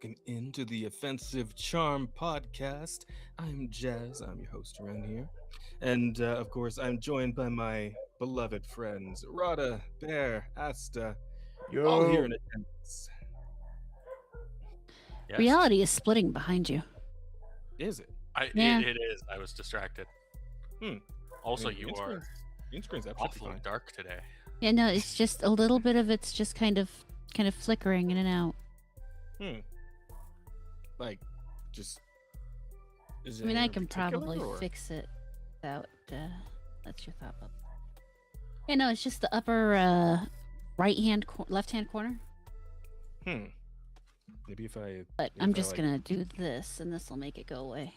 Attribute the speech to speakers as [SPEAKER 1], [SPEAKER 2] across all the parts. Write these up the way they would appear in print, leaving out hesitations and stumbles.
[SPEAKER 1] welcome into the Offensive Charm podcast. I'm Jazz, I'm your host around here. And of course, I'm joined by my beloved friends, Rada, Bear, Asta, all here
[SPEAKER 2] Yo.
[SPEAKER 1] in attendance.
[SPEAKER 3] Yes.
[SPEAKER 4] Reality is splitting behind you.
[SPEAKER 1] Is it?
[SPEAKER 4] Yeah.
[SPEAKER 3] It is. I was distracted. Also,
[SPEAKER 1] I mean,
[SPEAKER 3] you are
[SPEAKER 1] green screen's absolutely
[SPEAKER 3] awfully
[SPEAKER 1] fine.
[SPEAKER 3] dark today.
[SPEAKER 4] Yeah, no, it's just a little bit of it's just kind of flickering in and out.
[SPEAKER 1] Like, just. Is
[SPEAKER 4] I mean,
[SPEAKER 1] it
[SPEAKER 4] I
[SPEAKER 1] in
[SPEAKER 4] can
[SPEAKER 1] particular,
[SPEAKER 4] probably
[SPEAKER 1] or-
[SPEAKER 4] fix it without. That's your thought, Bob. Yeah, no, it's just the upper left hand corner.
[SPEAKER 1] Maybe if I.
[SPEAKER 4] But
[SPEAKER 1] if
[SPEAKER 4] I'm
[SPEAKER 1] I,
[SPEAKER 4] just
[SPEAKER 1] like,
[SPEAKER 4] gonna do this, and this will make it go away.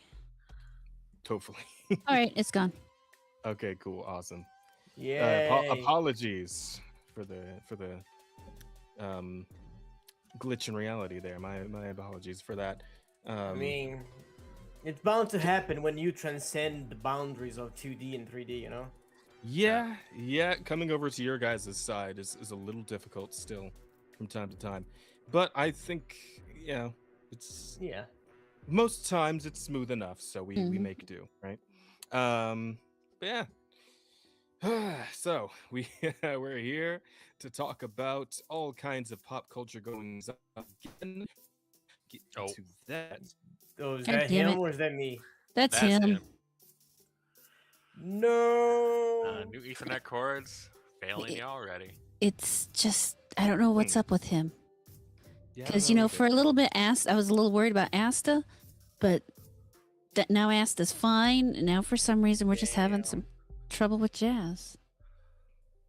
[SPEAKER 1] Hopefully.
[SPEAKER 4] All right, it's gone.
[SPEAKER 1] Okay, cool, awesome.
[SPEAKER 2] Yeah.
[SPEAKER 1] Apologies for the glitch in reality there. My apologies for that.
[SPEAKER 2] I mean, it's bound to happen when you transcend the boundaries of 2D and 3D, you know?
[SPEAKER 1] yeah, coming over to your guys' side is a little difficult still from time to time. But I think, it's
[SPEAKER 2] Yeah.
[SPEAKER 1] most times it's smooth enough, so we make do, right? But yeah. So we're here to talk about all kinds of pop culture goings on again. Get to that.
[SPEAKER 2] Oh, is
[SPEAKER 4] God
[SPEAKER 2] that
[SPEAKER 4] damn
[SPEAKER 2] him
[SPEAKER 4] it.
[SPEAKER 2] or is that me?
[SPEAKER 4] That's him.
[SPEAKER 2] No.
[SPEAKER 3] New Ethernet cords failing you already.
[SPEAKER 4] It's just I don't know what's up with him.
[SPEAKER 1] Yeah,
[SPEAKER 4] Because,
[SPEAKER 1] no,
[SPEAKER 4] for a little bit, I was a little worried about Asta, but that now Asta's fine. And now, for some reason, we're just having some trouble with Jazz.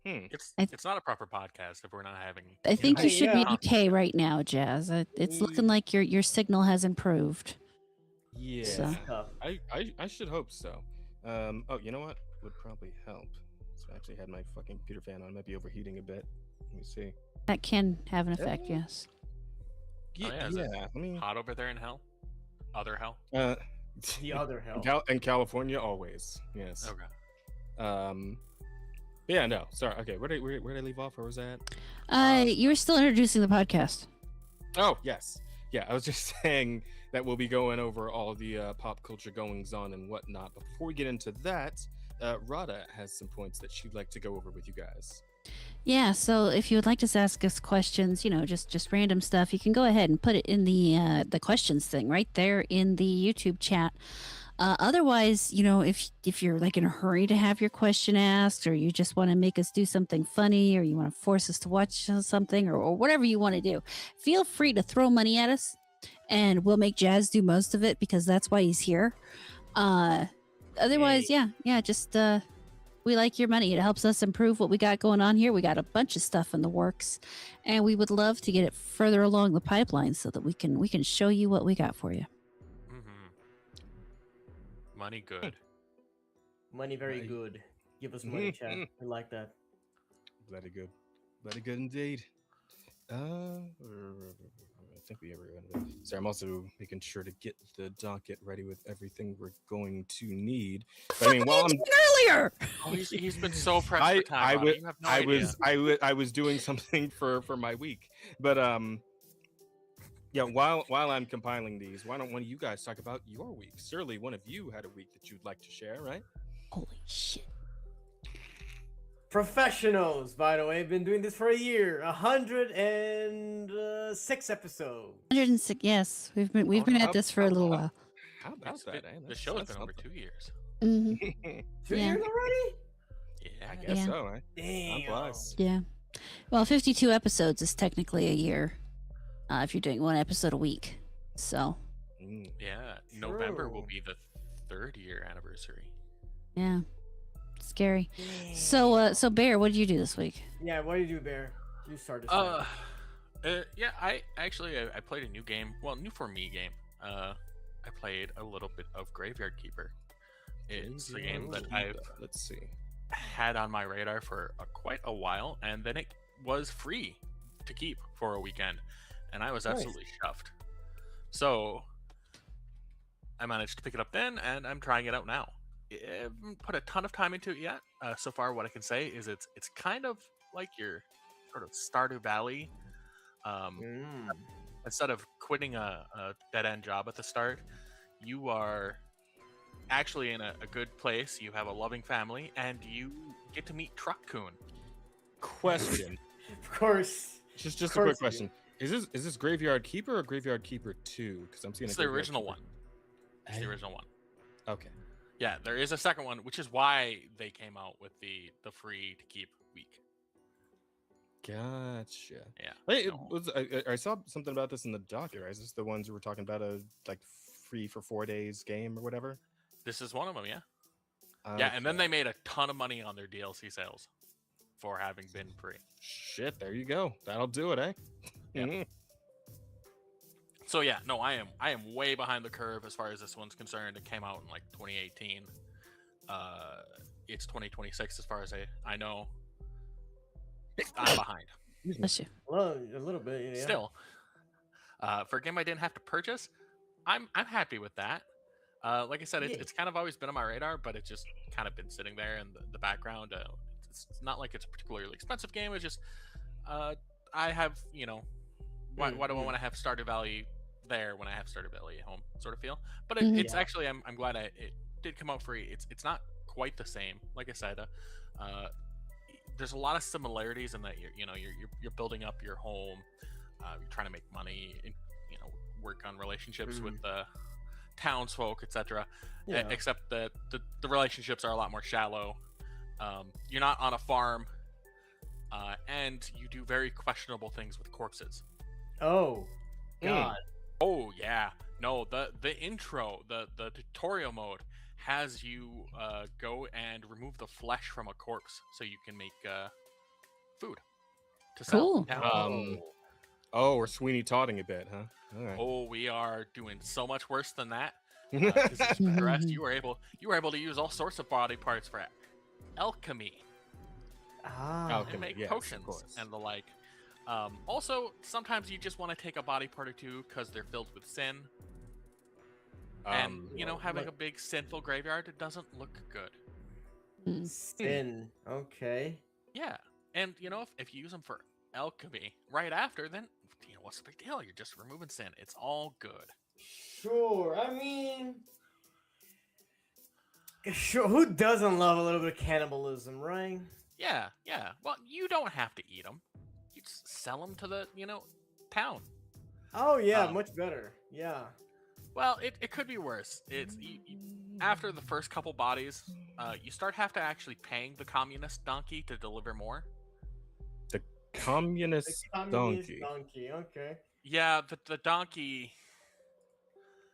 [SPEAKER 3] It's not a proper podcast if we're not having.
[SPEAKER 4] I think you
[SPEAKER 2] Hey,
[SPEAKER 4] should be
[SPEAKER 2] yeah.
[SPEAKER 4] okay right now, Jazz. It's looking like your signal has improved.
[SPEAKER 1] yeah.
[SPEAKER 4] So-
[SPEAKER 2] Tough.
[SPEAKER 1] I should hope so. Oh, you know what would probably help? So I actually had my fucking computer fan on. It might be overheating a bit. Let me see.
[SPEAKER 4] That can have an effect, yes.
[SPEAKER 3] yeah, is it
[SPEAKER 1] Let me.
[SPEAKER 3] hot over there in hell? Other hell?
[SPEAKER 2] The other hell.
[SPEAKER 1] In California, always. Yes.
[SPEAKER 3] Okay.
[SPEAKER 1] Yeah, no. Sorry. Okay, where did I leave off? Where was that?
[SPEAKER 4] You were still introducing the podcast.
[SPEAKER 1] Oh, yes. Yeah, I was just saying that we'll be going over all the pop culture goings on and whatnot. But before we get into that, Rada has some points that she'd like to go over with you guys.
[SPEAKER 4] Yeah, so if you would like to ask us questions, just random stuff, you can go ahead and put it in the questions thing right there in the YouTube chat. Otherwise, if you're like in a hurry to have your question asked, or you just want to make us do something funny, or you want to force us to watch something, or whatever you want to do, feel free to throw money at us, and we'll make Jazz do most of it because that's why he's here. Otherwise, just we like your money. It helps us improve what we got going on here. We got a bunch of stuff in the works, and we would love to get it further along the pipeline so that we can show you what we got for you.
[SPEAKER 3] Money good.
[SPEAKER 2] Money very
[SPEAKER 1] Right.
[SPEAKER 2] good. Give us money, chat. I like that.
[SPEAKER 1] Bloody good. Bloody good indeed. I think we ever went. Sorry, I'm also making sure to get the docket ready with everything we're going to need. But, I mean, while I'm
[SPEAKER 4] Earlier.
[SPEAKER 3] Oh, he's been so pressed for time. Robbie. You have no idea.
[SPEAKER 1] I was doing something for my week, but yeah. While I'm compiling these, why don't one of you guys talk about your week? Surely one of you had a week that you'd like to share, right?
[SPEAKER 4] Holy shit.
[SPEAKER 2] Professionals, by the way, been doing this for a year. 106 episodes.
[SPEAKER 4] 106. Yes, we've been at this for a little while.
[SPEAKER 1] How about
[SPEAKER 3] It's
[SPEAKER 1] that?
[SPEAKER 3] been-
[SPEAKER 1] Eh?
[SPEAKER 3] the show has been over 2 years.
[SPEAKER 4] Hmm.
[SPEAKER 2] 2
[SPEAKER 4] Yeah.
[SPEAKER 2] years already?
[SPEAKER 3] Yeah.
[SPEAKER 1] I guess
[SPEAKER 4] Yeah.
[SPEAKER 1] so. Eh?
[SPEAKER 2] Damn.
[SPEAKER 1] I'm blessed.
[SPEAKER 4] Yeah. Well, 52 episodes is technically a year, if you're doing one episode a week. So
[SPEAKER 3] Yeah. November will
[SPEAKER 2] True.
[SPEAKER 3] be the 3rd-year anniversary.
[SPEAKER 4] yeah, scary. So Bear, what did you do this week?
[SPEAKER 2] Yeah, what do you do, Bear? You start this time.
[SPEAKER 3] Yeah. I played a new game. Well, new for me game. I played a little bit of Graveyard Keeper. It's a game that I've
[SPEAKER 1] Let's see.
[SPEAKER 3] had on my radar for quite a while, and then it was free to keep for a weekend, and I was
[SPEAKER 2] Nice.
[SPEAKER 3] absolutely chuffed. So I managed to pick it up then, and I'm trying it out now. I haven't put a ton of time into it yet. So far, what I can say is it's kind of like your sort of Stardew Valley. Instead of quitting a dead end job at the start, you are actually in a good place. You have a loving family, and you get to meet Truck Coon.
[SPEAKER 1] Question.
[SPEAKER 2] Of course.
[SPEAKER 1] Just
[SPEAKER 2] Of
[SPEAKER 1] a quick
[SPEAKER 2] course you
[SPEAKER 1] question. Is this Graveyard Keeper or Graveyard Keeper 2? Because I'm seeing
[SPEAKER 3] It's
[SPEAKER 1] a
[SPEAKER 3] the
[SPEAKER 1] Graveyard
[SPEAKER 3] original
[SPEAKER 1] Keeper.
[SPEAKER 3] one. It's the original one.
[SPEAKER 1] Okay.
[SPEAKER 3] Yeah, there is a second one, which is why they came out with the free to keep week.
[SPEAKER 1] Gotcha.
[SPEAKER 3] Yeah.
[SPEAKER 1] Wait,
[SPEAKER 3] no.
[SPEAKER 1] I saw something about this in the docket, right? Is this the ones who were talking about a like free for 4 days game or whatever?
[SPEAKER 3] This is one of them, yeah. Yeah, and then
[SPEAKER 1] Okay.
[SPEAKER 3] they made a ton of money on their DLC sales for having been free.
[SPEAKER 1] Shit, there you go. That'll do it, eh?
[SPEAKER 3] Yep.
[SPEAKER 1] Mhm.
[SPEAKER 3] So yeah, no, I am way behind the curve as far as this one's concerned. It came out in like 2018. It's 2026 as far as I know. I'm behind.
[SPEAKER 4] Bless you.
[SPEAKER 2] Well, a little bit, yeah.
[SPEAKER 3] Still, for a game I didn't have to purchase, I'm happy with that. Like I said,
[SPEAKER 2] Yeah.
[SPEAKER 3] it's kind of always been on my radar, but it's just kind of been sitting there in the background. It's not like it's a particularly expensive game. It's just I have, why do I want to have starter value there when I have starter value at home, sort of feel. But it's
[SPEAKER 2] Yeah.
[SPEAKER 3] actually I'm glad it did come out free. It's not quite the same. Like I said, there's a lot of similarities in that you're building up your home, you're trying to make money, and work on relationships with the townsfolk, etc.
[SPEAKER 2] Yeah.
[SPEAKER 3] Except that the relationships are a lot more shallow. You're not on a farm, and you do very questionable things with corpses.
[SPEAKER 2] Oh, God.
[SPEAKER 3] Oh yeah, no, the intro, the tutorial mode has you go and remove the flesh from a corpse so you can make food to sell.
[SPEAKER 4] Cool.
[SPEAKER 3] Yeah.
[SPEAKER 1] Oh, we're Sweeney Todding a bit, huh? All right.
[SPEAKER 3] Oh, we are doing so much worse than that. Because as you progressed, you were able to use all sorts of body parts for alchemy
[SPEAKER 2] Ah.
[SPEAKER 1] Alchemy.
[SPEAKER 3] and make
[SPEAKER 1] yes, of
[SPEAKER 3] potions
[SPEAKER 1] course.
[SPEAKER 3] and the like. Also, sometimes you just want to take a body part or two because they're filled with sin. And having
[SPEAKER 2] like-
[SPEAKER 3] a big sinful graveyard, it doesn't look good.
[SPEAKER 2] Sin. Okay.
[SPEAKER 3] Yeah, and if you use them for alchemy right after, then what's the big deal? You're just removing sin. It's all good.
[SPEAKER 2] Sure. I mean, sure. Who doesn't love a little bit of cannibalism, right?
[SPEAKER 3] Yeah. Well, you don't have to eat them. You just sell them to the town.
[SPEAKER 2] Oh yeah,
[SPEAKER 3] Um,
[SPEAKER 2] much better. Yeah.
[SPEAKER 3] Well, it could be worse. It's after the first couple bodies, you start have to actually paying the communist donkey to deliver more.
[SPEAKER 1] Communist
[SPEAKER 2] Communist
[SPEAKER 1] donkey.
[SPEAKER 2] donkey. Okay.
[SPEAKER 3] Yeah, the donkey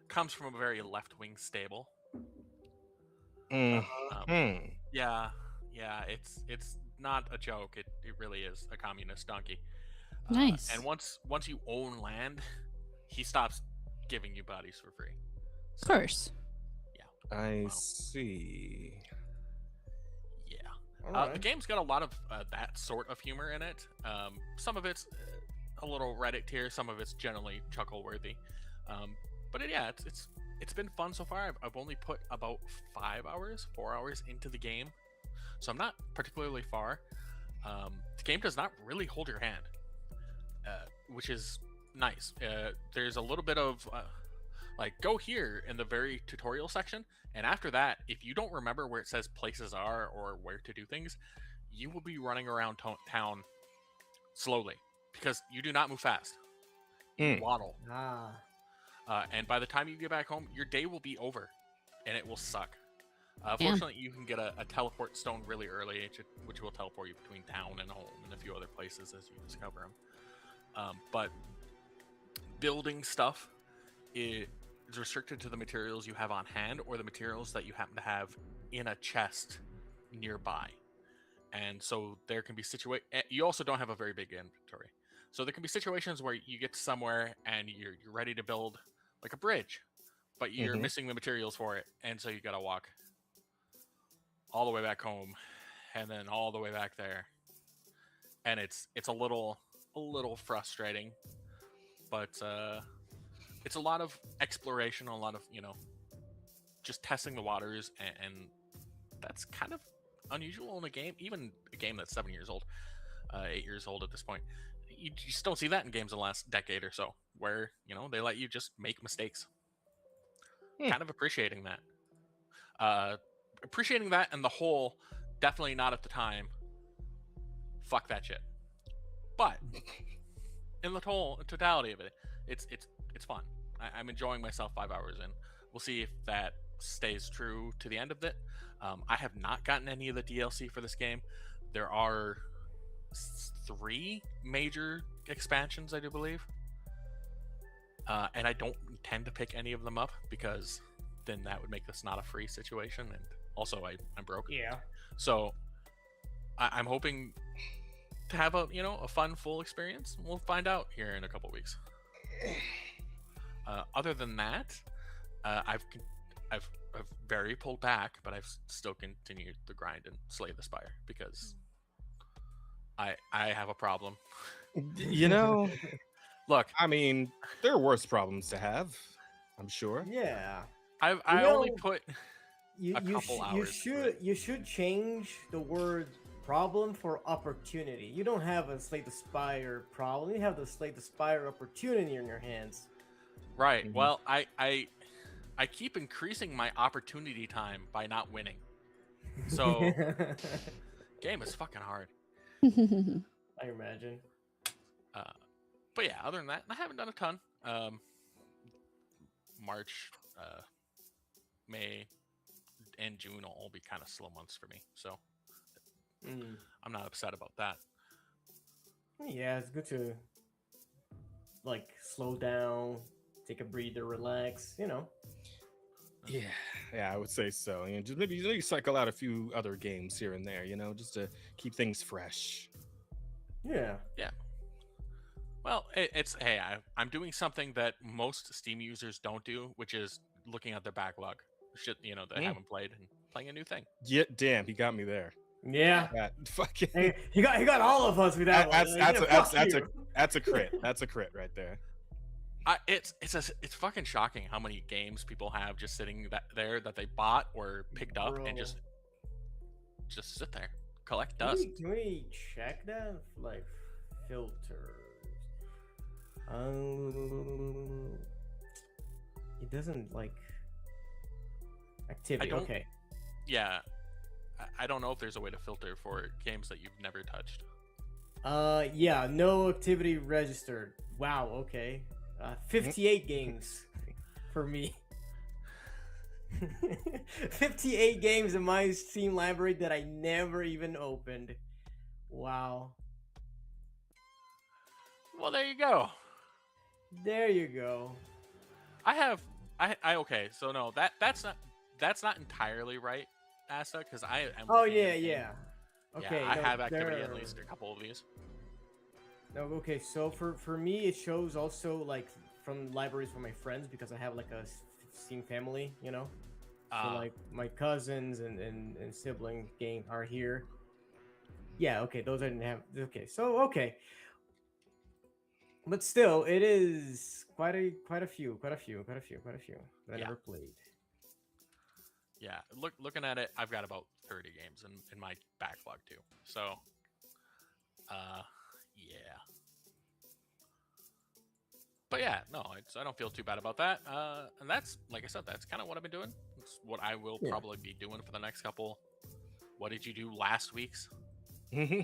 [SPEAKER 3] comes from a very left-wing stable.
[SPEAKER 1] Mm.
[SPEAKER 3] Um, yeah, it's not a joke. It really is a communist donkey.
[SPEAKER 4] Nice.
[SPEAKER 3] And once you own land, he stops giving you bodies for free.
[SPEAKER 4] Of course.
[SPEAKER 1] I
[SPEAKER 3] Wow.
[SPEAKER 1] see.
[SPEAKER 3] Yeah.
[SPEAKER 2] Alright.
[SPEAKER 3] The game's got a lot of that sort of humor in it. Some of it's a little Reddit tier, some of it's generally chuckle worthy. But it's been fun so far. I've only put about 4 hours into the game, so I'm not particularly far. The game does not really hold your hand, which is nice. There's a little bit of like go here in the very tutorial section, and after that, if you don't remember where it says places are or where to do things, you will be running around town slowly because you do not move fast. You
[SPEAKER 1] Mm.
[SPEAKER 3] waddle.
[SPEAKER 2] Ah.
[SPEAKER 3] And by the time you get back home, your day will be over, and it will suck.
[SPEAKER 4] Yeah.
[SPEAKER 3] Fortunately, you can get a teleport stone really early, which will teleport you between town and home and a few other places as you discover them. But building stuff is restricted to the materials you have on hand or the materials that you happen to have in a chest nearby. And so there can be you also don't have a very big inventory. So there can be situations where you get to somewhere and you're ready to build like a bridge, but you're missing the materials for it, and so you gotta walk all the way back home and then all the way back there. And it's a little frustrating, but it's a lot of exploration, a lot of just testing the waters, and that's kind of unusual in a game, even a game that's 7 years old, 8 years old at this point. you just don't see that in games in the last decade or so, where they let you just make mistakes. Kind of appreciating that. And the whole definitely not at the time. Fuck that shit. But in the totality of it, it's fun. I'm enjoying myself 5 hours in. We'll see if that stays true to the end of it. I have not gotten any of the DLC for this game. There are 3 major expansions, I do believe. And I don't intend to pick any of them up because then that would make this not a free situation. And also, I'm broke.
[SPEAKER 2] Yeah.
[SPEAKER 3] So I'm hoping to have a fun full experience. We'll find out here in a couple weeks. Other than that, I've very pulled back, but I've still continued the grind and slay the spire because I have a problem. Look,
[SPEAKER 1] I mean, there are worse problems to have, I'm sure.
[SPEAKER 2] Yeah.
[SPEAKER 3] I only put a couple hours.
[SPEAKER 2] You should change the word problem for opportunity. You don't have a Slay the Spire problem. You have the Slay the Spire opportunity in your hands.
[SPEAKER 3] Right. Mm-hmm. Well, I keep increasing my opportunity time by not winning. So game is fucking hard.
[SPEAKER 2] I imagine.
[SPEAKER 3] But yeah, other than that, I haven't done a ton. March, May, and June will all be kind of slow months for me. So I'm not upset about that.
[SPEAKER 2] Yeah, it's good to slow down, take a breather, relax,
[SPEAKER 1] Yeah, I would say so. Just maybe cycle out a few other games here and there, just to keep things fresh.
[SPEAKER 2] Yeah.
[SPEAKER 3] Well, I'm doing something that most Steam users don't do, which is looking at their backlog. Shit, that I haven't played and playing a new thing.
[SPEAKER 1] Yeah, damn, he got me there.
[SPEAKER 2] Yeah.
[SPEAKER 1] That fucking.
[SPEAKER 2] Hey, he got all of us with that one.
[SPEAKER 1] That's a crit. That's a crit right there.
[SPEAKER 3] It's fucking shocking how many games people have just sitting there that they bought or picked up and just sit there, collect dust.
[SPEAKER 2] Can we check that? Filters. It doesn't activity. Okay.
[SPEAKER 3] Yeah, I don't know if there's a way to filter for games that you've never touched.
[SPEAKER 2] Yeah, no activity registered. Wow. Okay. 58 games for me. 58 games in my Steam library that I never even opened. Wow.
[SPEAKER 3] Well, there you go.
[SPEAKER 2] There you go.
[SPEAKER 3] Okay, so no, that's not entirely right, Asta, because I am.
[SPEAKER 2] Oh yeah. Okay.
[SPEAKER 3] Yeah, I have activity at least a couple of these.
[SPEAKER 2] No, okay. So for me, it shows also from libraries for my friends because I have a Steam family, So my cousins and sibling game are here. Yeah. Okay. Those I didn't have. Okay. So okay. But still, it is quite a few that I never played.
[SPEAKER 3] Yeah, looking at it, I've got about 30 games in my backlog too. So, yeah. But yeah, no, I don't feel too bad about that. And that's, like I said, that's kind of what I've been doing. It's what I will probably be doing for the next couple. What did you do last week's?
[SPEAKER 1] Yeah,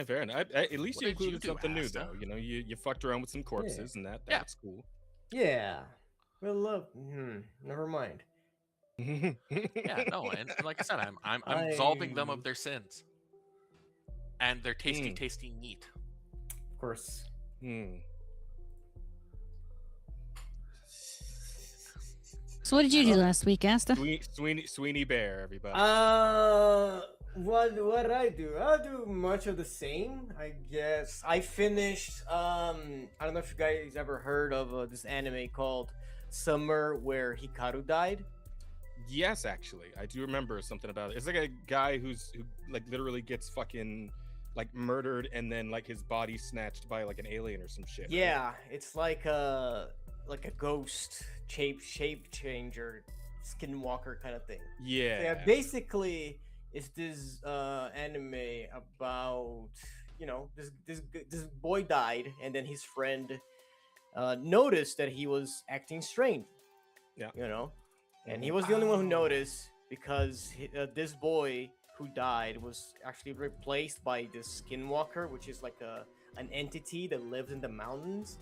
[SPEAKER 1] fair enough. At least you included something new, though. You fucked around with some corpses, and that's cool.
[SPEAKER 2] Yeah. Well, never mind.
[SPEAKER 3] Yeah, no, and like I said, I'm absolving them of their sins and their tasty meat.
[SPEAKER 2] Of course.
[SPEAKER 4] So what did you do last week, Asta?
[SPEAKER 1] Sweeney Bear, everybody.
[SPEAKER 2] What did I do? I'll do much of the same, I guess. I finished, I don't know if you guys ever heard of this anime called Summer where Hikaru died.
[SPEAKER 1] Yes, actually. I do remember something about it. It's like a guy who literally gets fucking murdered and then his body snatched by an alien or some shit.
[SPEAKER 2] Yeah, right? It's like a ghost shape changer, skinwalker kind of thing.
[SPEAKER 1] Yeah.
[SPEAKER 2] So yeah, basically it's this anime about this boy died, and then his friend noticed that he was acting strange.
[SPEAKER 1] Yeah.
[SPEAKER 2] And he was the only one who noticed because this boy who died was actually replaced by this skinwalker, which is like an entity that lives in the mountains,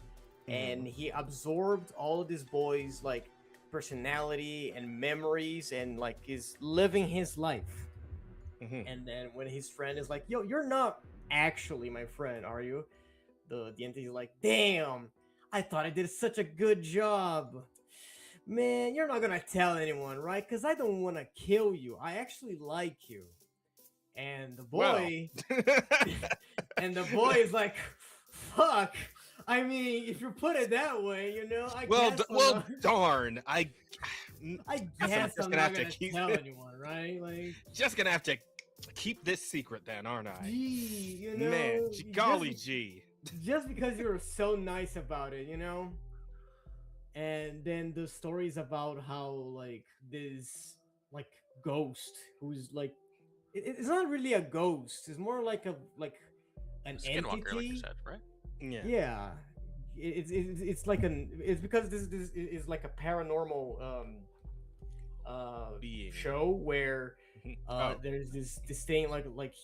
[SPEAKER 2] and he absorbed all of this boy's like personality and memories and like is living his life. And then when his friend is like, "Yo, you're not actually my friend, are you?" The entity's like, "Damn, I thought I did such a good job. Man, you're not gonna tell anyone, right? Because I don't want to kill you. I actually like you." And the boy, and the boy is like, "Fuck. I mean, if you put it that way, I guess.
[SPEAKER 1] Darn.
[SPEAKER 2] I guess I'm not gonna tell
[SPEAKER 1] it.
[SPEAKER 2] anyone, right? Like,
[SPEAKER 1] Just gonna have to keep this secret, then, aren't I?
[SPEAKER 2] Gee,
[SPEAKER 1] Man, golly gee.
[SPEAKER 2] Just because you're so nice about it, And then the stories about how like this like ghost who's like it's not really a ghost. It's more like an
[SPEAKER 3] Skinwalker,
[SPEAKER 2] entity.
[SPEAKER 3] like you said, right?
[SPEAKER 1] Yeah.
[SPEAKER 2] Yeah. It's like it's because this is like a paranormal
[SPEAKER 1] Being.
[SPEAKER 2] show where there's this thing like like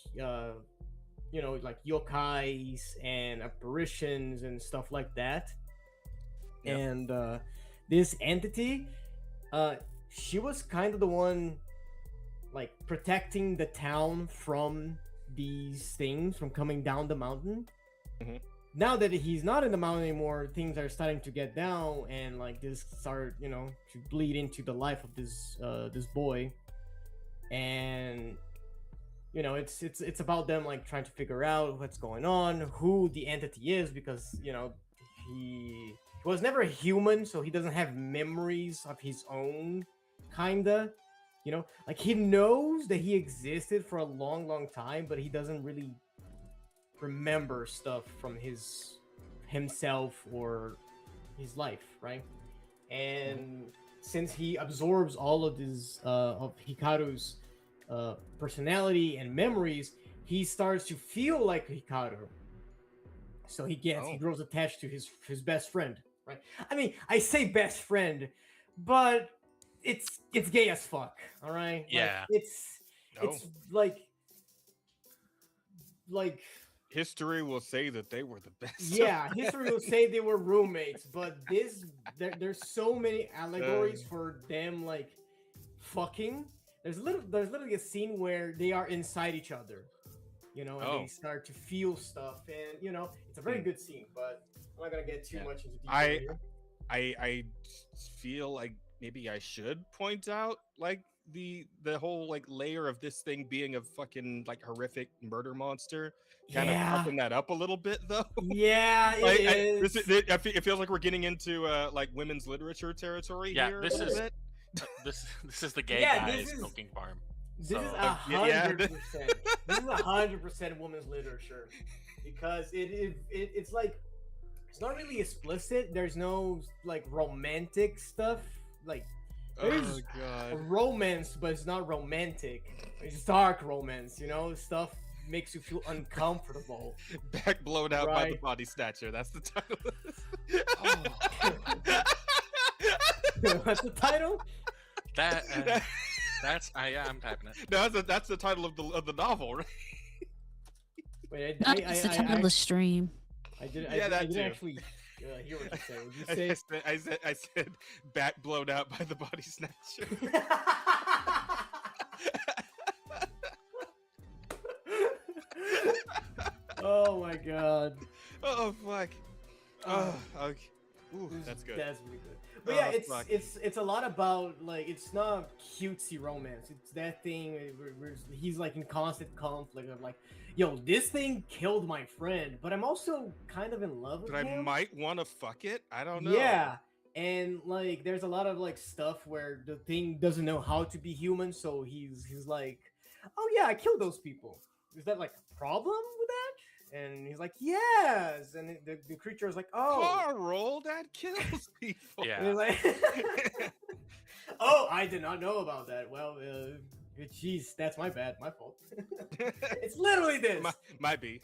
[SPEAKER 2] yokais and apparitions and stuff like that. Yep. And this entity, she was kind of the one like protecting the town from these things from coming down the mountain. Now that he's not in the mountain anymore, things are starting to get down, and like this start to bleed into the life of this boy. And it's about them like trying to figure out what's going on, who the entity is, because he was never a human, so he doesn't have memories of his own, kinda. Like he knows that he existed for a long time, but he doesn't really remember stuff from himself or his life, right? And since he absorbs all of his of Hikaru's personality and memories, he starts to feel like Hikaru. So he grows attached to his best friend, right? I mean, I say best friend, but it's gay as fuck, all right?
[SPEAKER 3] Yeah.
[SPEAKER 2] Like, it's like
[SPEAKER 1] history will say that they were the best.
[SPEAKER 2] Yeah, history will say they were roommates, but there's so many allegories for them like fucking. There's literally a scene where they are inside each other, and they start to feel stuff, and it's a very good scene, but I'm not gonna get too much into detail here.
[SPEAKER 1] I feel like maybe I should point out like the whole like layer of this thing being a fucking like horrific murder monster, kind of fucking that up a little bit though.
[SPEAKER 2] Yeah,
[SPEAKER 1] it feels like we're getting into like women's literature territory here.
[SPEAKER 3] This is the gay guys milking farm.
[SPEAKER 2] This is 100%. This is 100% women's literature, because it's like it's not really explicit. There's no like romantic stuff. Like there's romance, but it's not romantic. It's dark romance. Stuff makes you feel uncomfortable.
[SPEAKER 1] Back blown out by the body snatcher. That's the title.
[SPEAKER 2] What's the title?
[SPEAKER 3] I'm typing it.
[SPEAKER 1] No, that's the title of the novel, right?
[SPEAKER 2] Wait,
[SPEAKER 4] it's the title of the stream.
[SPEAKER 2] I didn't actually hear what you said. Would you say?
[SPEAKER 1] I said back blown out by the body snatcher.
[SPEAKER 2] Oh my god.
[SPEAKER 1] Oh fuck. Oh, okay. Ooh, that's good.
[SPEAKER 2] That's really good. But yeah, it's a lot about like it's not cutesy romance. It's that thing where he's like in constant conflict of like, yo, this thing killed my friend, but I'm also kind of in love with him.
[SPEAKER 1] But I might want to fuck it. I don't know.
[SPEAKER 2] Yeah, and like there's a lot of like stuff where the thing doesn't know how to be human, so he's like, oh yeah, I killed those people. Is that like a problem with that? And he's like, yes. And the creature is like, oh,
[SPEAKER 1] Carl, that kills people.
[SPEAKER 3] Yeah.
[SPEAKER 2] And he's like, oh, I did not know about that. Well, jeez, that's my bad, my fault. It's literally this.
[SPEAKER 1] Might be.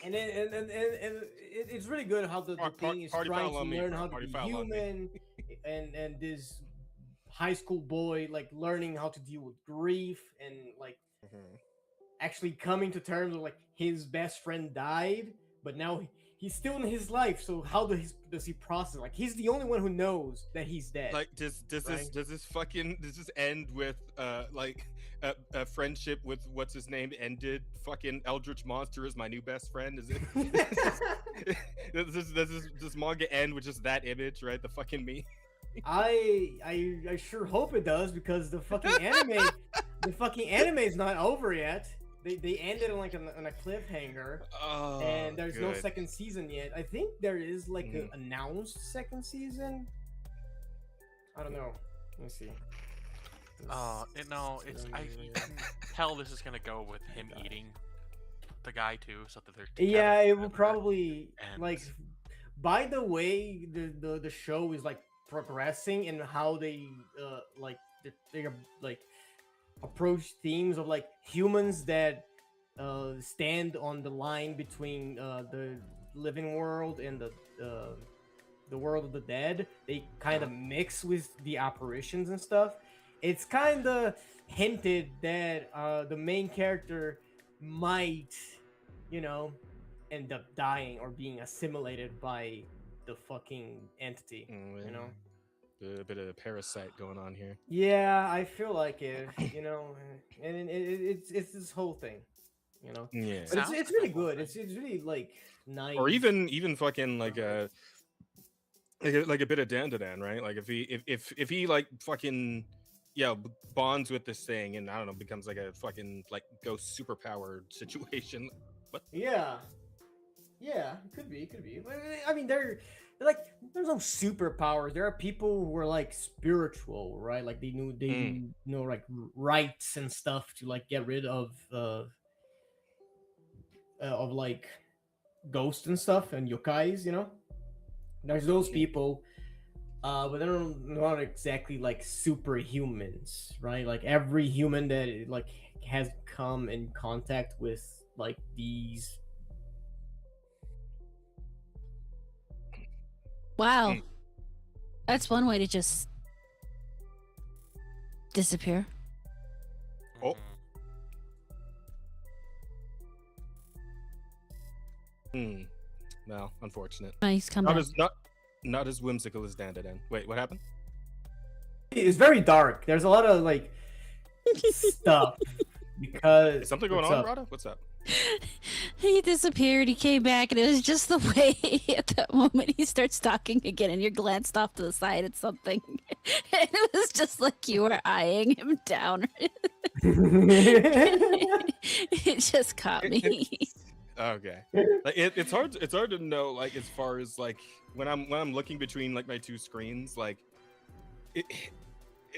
[SPEAKER 2] And it's really good how the thing is
[SPEAKER 1] party
[SPEAKER 2] trying
[SPEAKER 1] foul
[SPEAKER 2] to
[SPEAKER 1] on me,
[SPEAKER 2] learn
[SPEAKER 1] bro.
[SPEAKER 2] how to
[SPEAKER 1] Party
[SPEAKER 2] be
[SPEAKER 1] foul on me.
[SPEAKER 2] human, and this high school boy like learning how to deal with grief and like actually coming to terms with like his best friend died, but now he's still in his life. So how does he process? Like he's the only one who knows that he's dead.
[SPEAKER 1] Like does
[SPEAKER 2] right?
[SPEAKER 1] this end with like a friendship with what's his name ended? Fucking Eldritch Monster is my new best friend. Is it? does this manga end with just that image, right? The fucking me.
[SPEAKER 2] I sure hope it does, because the fucking anime is not over yet. They ended on like on a cliffhanger, and there's no second season yet. I think there is like an announced second season. I don't know. Let me see.
[SPEAKER 3] No, it's you can tell this is gonna go with him eating the guy too, so that they're together.
[SPEAKER 2] Yeah, it will probably like. By the way, the show is like progressing and how they they like approach themes of like humans that stand on the line between the living world and the world of the dead. They kind of mix with the apparitions and stuff. It's kind of hinted that the main character might, end up dying or being assimilated by the fucking entity.
[SPEAKER 1] A bit of a parasite going on here.
[SPEAKER 2] Yeah, I feel like it. And it's this whole thing.
[SPEAKER 1] Yeah,
[SPEAKER 2] but it's really good. It's really like nice.
[SPEAKER 1] Or even fucking like a bit of Dandadan, right? Like if he like fucking bonds with this thing and I don't know, becomes like a fucking like ghost superpowered situation. What?
[SPEAKER 2] Yeah, it could be. I mean, they're like, there's no superpowers. There are people who are like spiritual, right? Like they know like rites and stuff to like get rid of like ghosts and stuff and yokais. There's those people, but they're not exactly like superhumans, right? Like every human that like has come in contact with like these.
[SPEAKER 4] Wow. That's one way to just disappear.
[SPEAKER 1] Oh. No, unfortunate.
[SPEAKER 4] Nice comeback.
[SPEAKER 1] Not as whimsical as Dandadan. Wait, what happened?
[SPEAKER 2] It's very dark. There's a lot of like stuff because
[SPEAKER 1] Is something going on, Rada? What's up?
[SPEAKER 4] He disappeared. He came back, and it was just the way at that moment he starts talking again, and you glanced off to the side at something, and it was just like you were eyeing him down. It just caught me.
[SPEAKER 1] Okay, like it's hard to know, like as far as like when I'm looking between like my two screens, like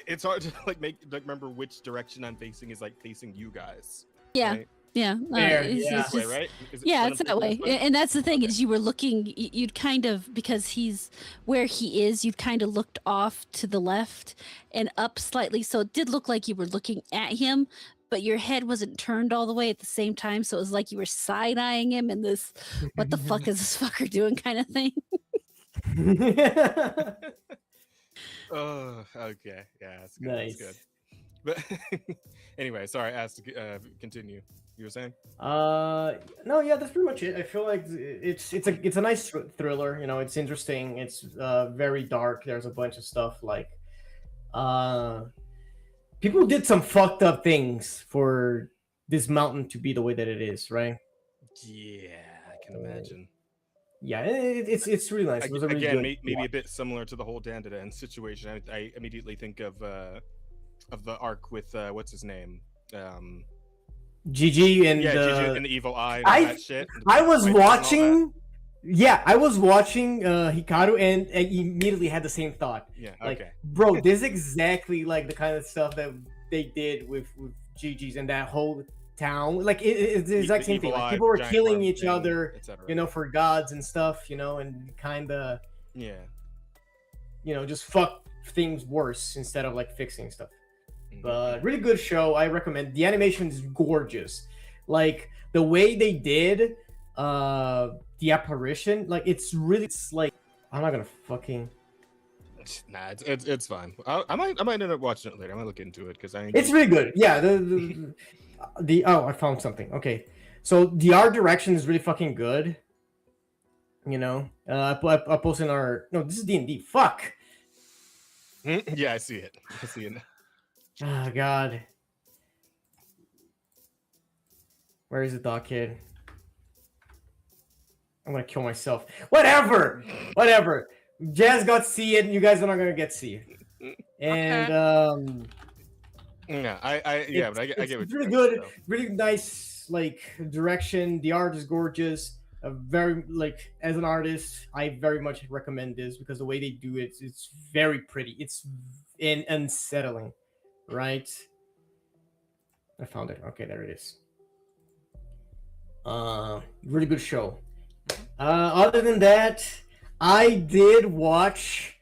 [SPEAKER 1] it's hard to like remember which direction I'm facing is like facing you guys.
[SPEAKER 4] Yeah.
[SPEAKER 1] Right?
[SPEAKER 4] Yeah,
[SPEAKER 2] it's
[SPEAKER 4] just,
[SPEAKER 1] way, right?
[SPEAKER 4] It's that way. And that's the thing is you were looking, you'd kind of, because he's where he is, you'd kind of looked off to the left and up slightly. So it did look like you were looking at him, but your head wasn't turned all the way at the same time. So it was like you were side-eyeing him and this, what the fuck is this fucker doing kind of thing.
[SPEAKER 1] Oh, okay. Yeah, that's good.
[SPEAKER 2] Nice.
[SPEAKER 1] That's good. But anyway, sorry, I asked to continue. You were saying?
[SPEAKER 2] No, yeah, that's pretty much it. I feel like it's a nice thriller. It's interesting. It's very dark. There's a bunch of stuff like people did some fucked up things for this mountain to be the way that it is, right?
[SPEAKER 1] Yeah, I can imagine.
[SPEAKER 2] Yeah, it's really nice. It was a really
[SPEAKER 1] again,
[SPEAKER 2] good
[SPEAKER 1] maybe a bit similar to the whole Dandadan situation. I immediately think of the arc with what's his name,
[SPEAKER 2] GG and
[SPEAKER 1] GG and the evil eye. And that shit.
[SPEAKER 2] I was watching. Yeah, I was watching Hikaru, and I immediately had the same thought.
[SPEAKER 1] Yeah,
[SPEAKER 2] like,
[SPEAKER 1] okay.
[SPEAKER 2] Bro, this is exactly like the kind of stuff that they did with GG's and that whole town. Like it's the exact same thing. Like, people were killing each other, for gods and stuff, and kind of, just fuck things worse instead of like fixing stuff. But really good show. I recommend. The animation is gorgeous. Like the way they did The Apparition. Like it's like I'm not gonna fucking.
[SPEAKER 1] Nah, it's fine. I might end up watching it later. I might look into it because I.
[SPEAKER 2] It's really good. Yeah. I found something. Okay, so the art direction is really fucking good. You know, I posted in our no. This is D&D. Fuck.
[SPEAKER 1] Yeah, I see it. I see it.
[SPEAKER 2] Oh God. Where is the dog kid? I'm gonna kill myself. Whatever. Jazz got to see it, and you guys are not gonna get to see it. And
[SPEAKER 1] yeah, but I get what
[SPEAKER 2] it's
[SPEAKER 1] you're
[SPEAKER 2] really
[SPEAKER 1] saying,
[SPEAKER 2] good,
[SPEAKER 1] so.
[SPEAKER 2] really nice like direction. The art is gorgeous. Very like as an artist, I very much recommend this because the way they do it, it's very pretty. It's unsettling, right? I found it. Okay, there it is. Really good show. Other than that, I did watch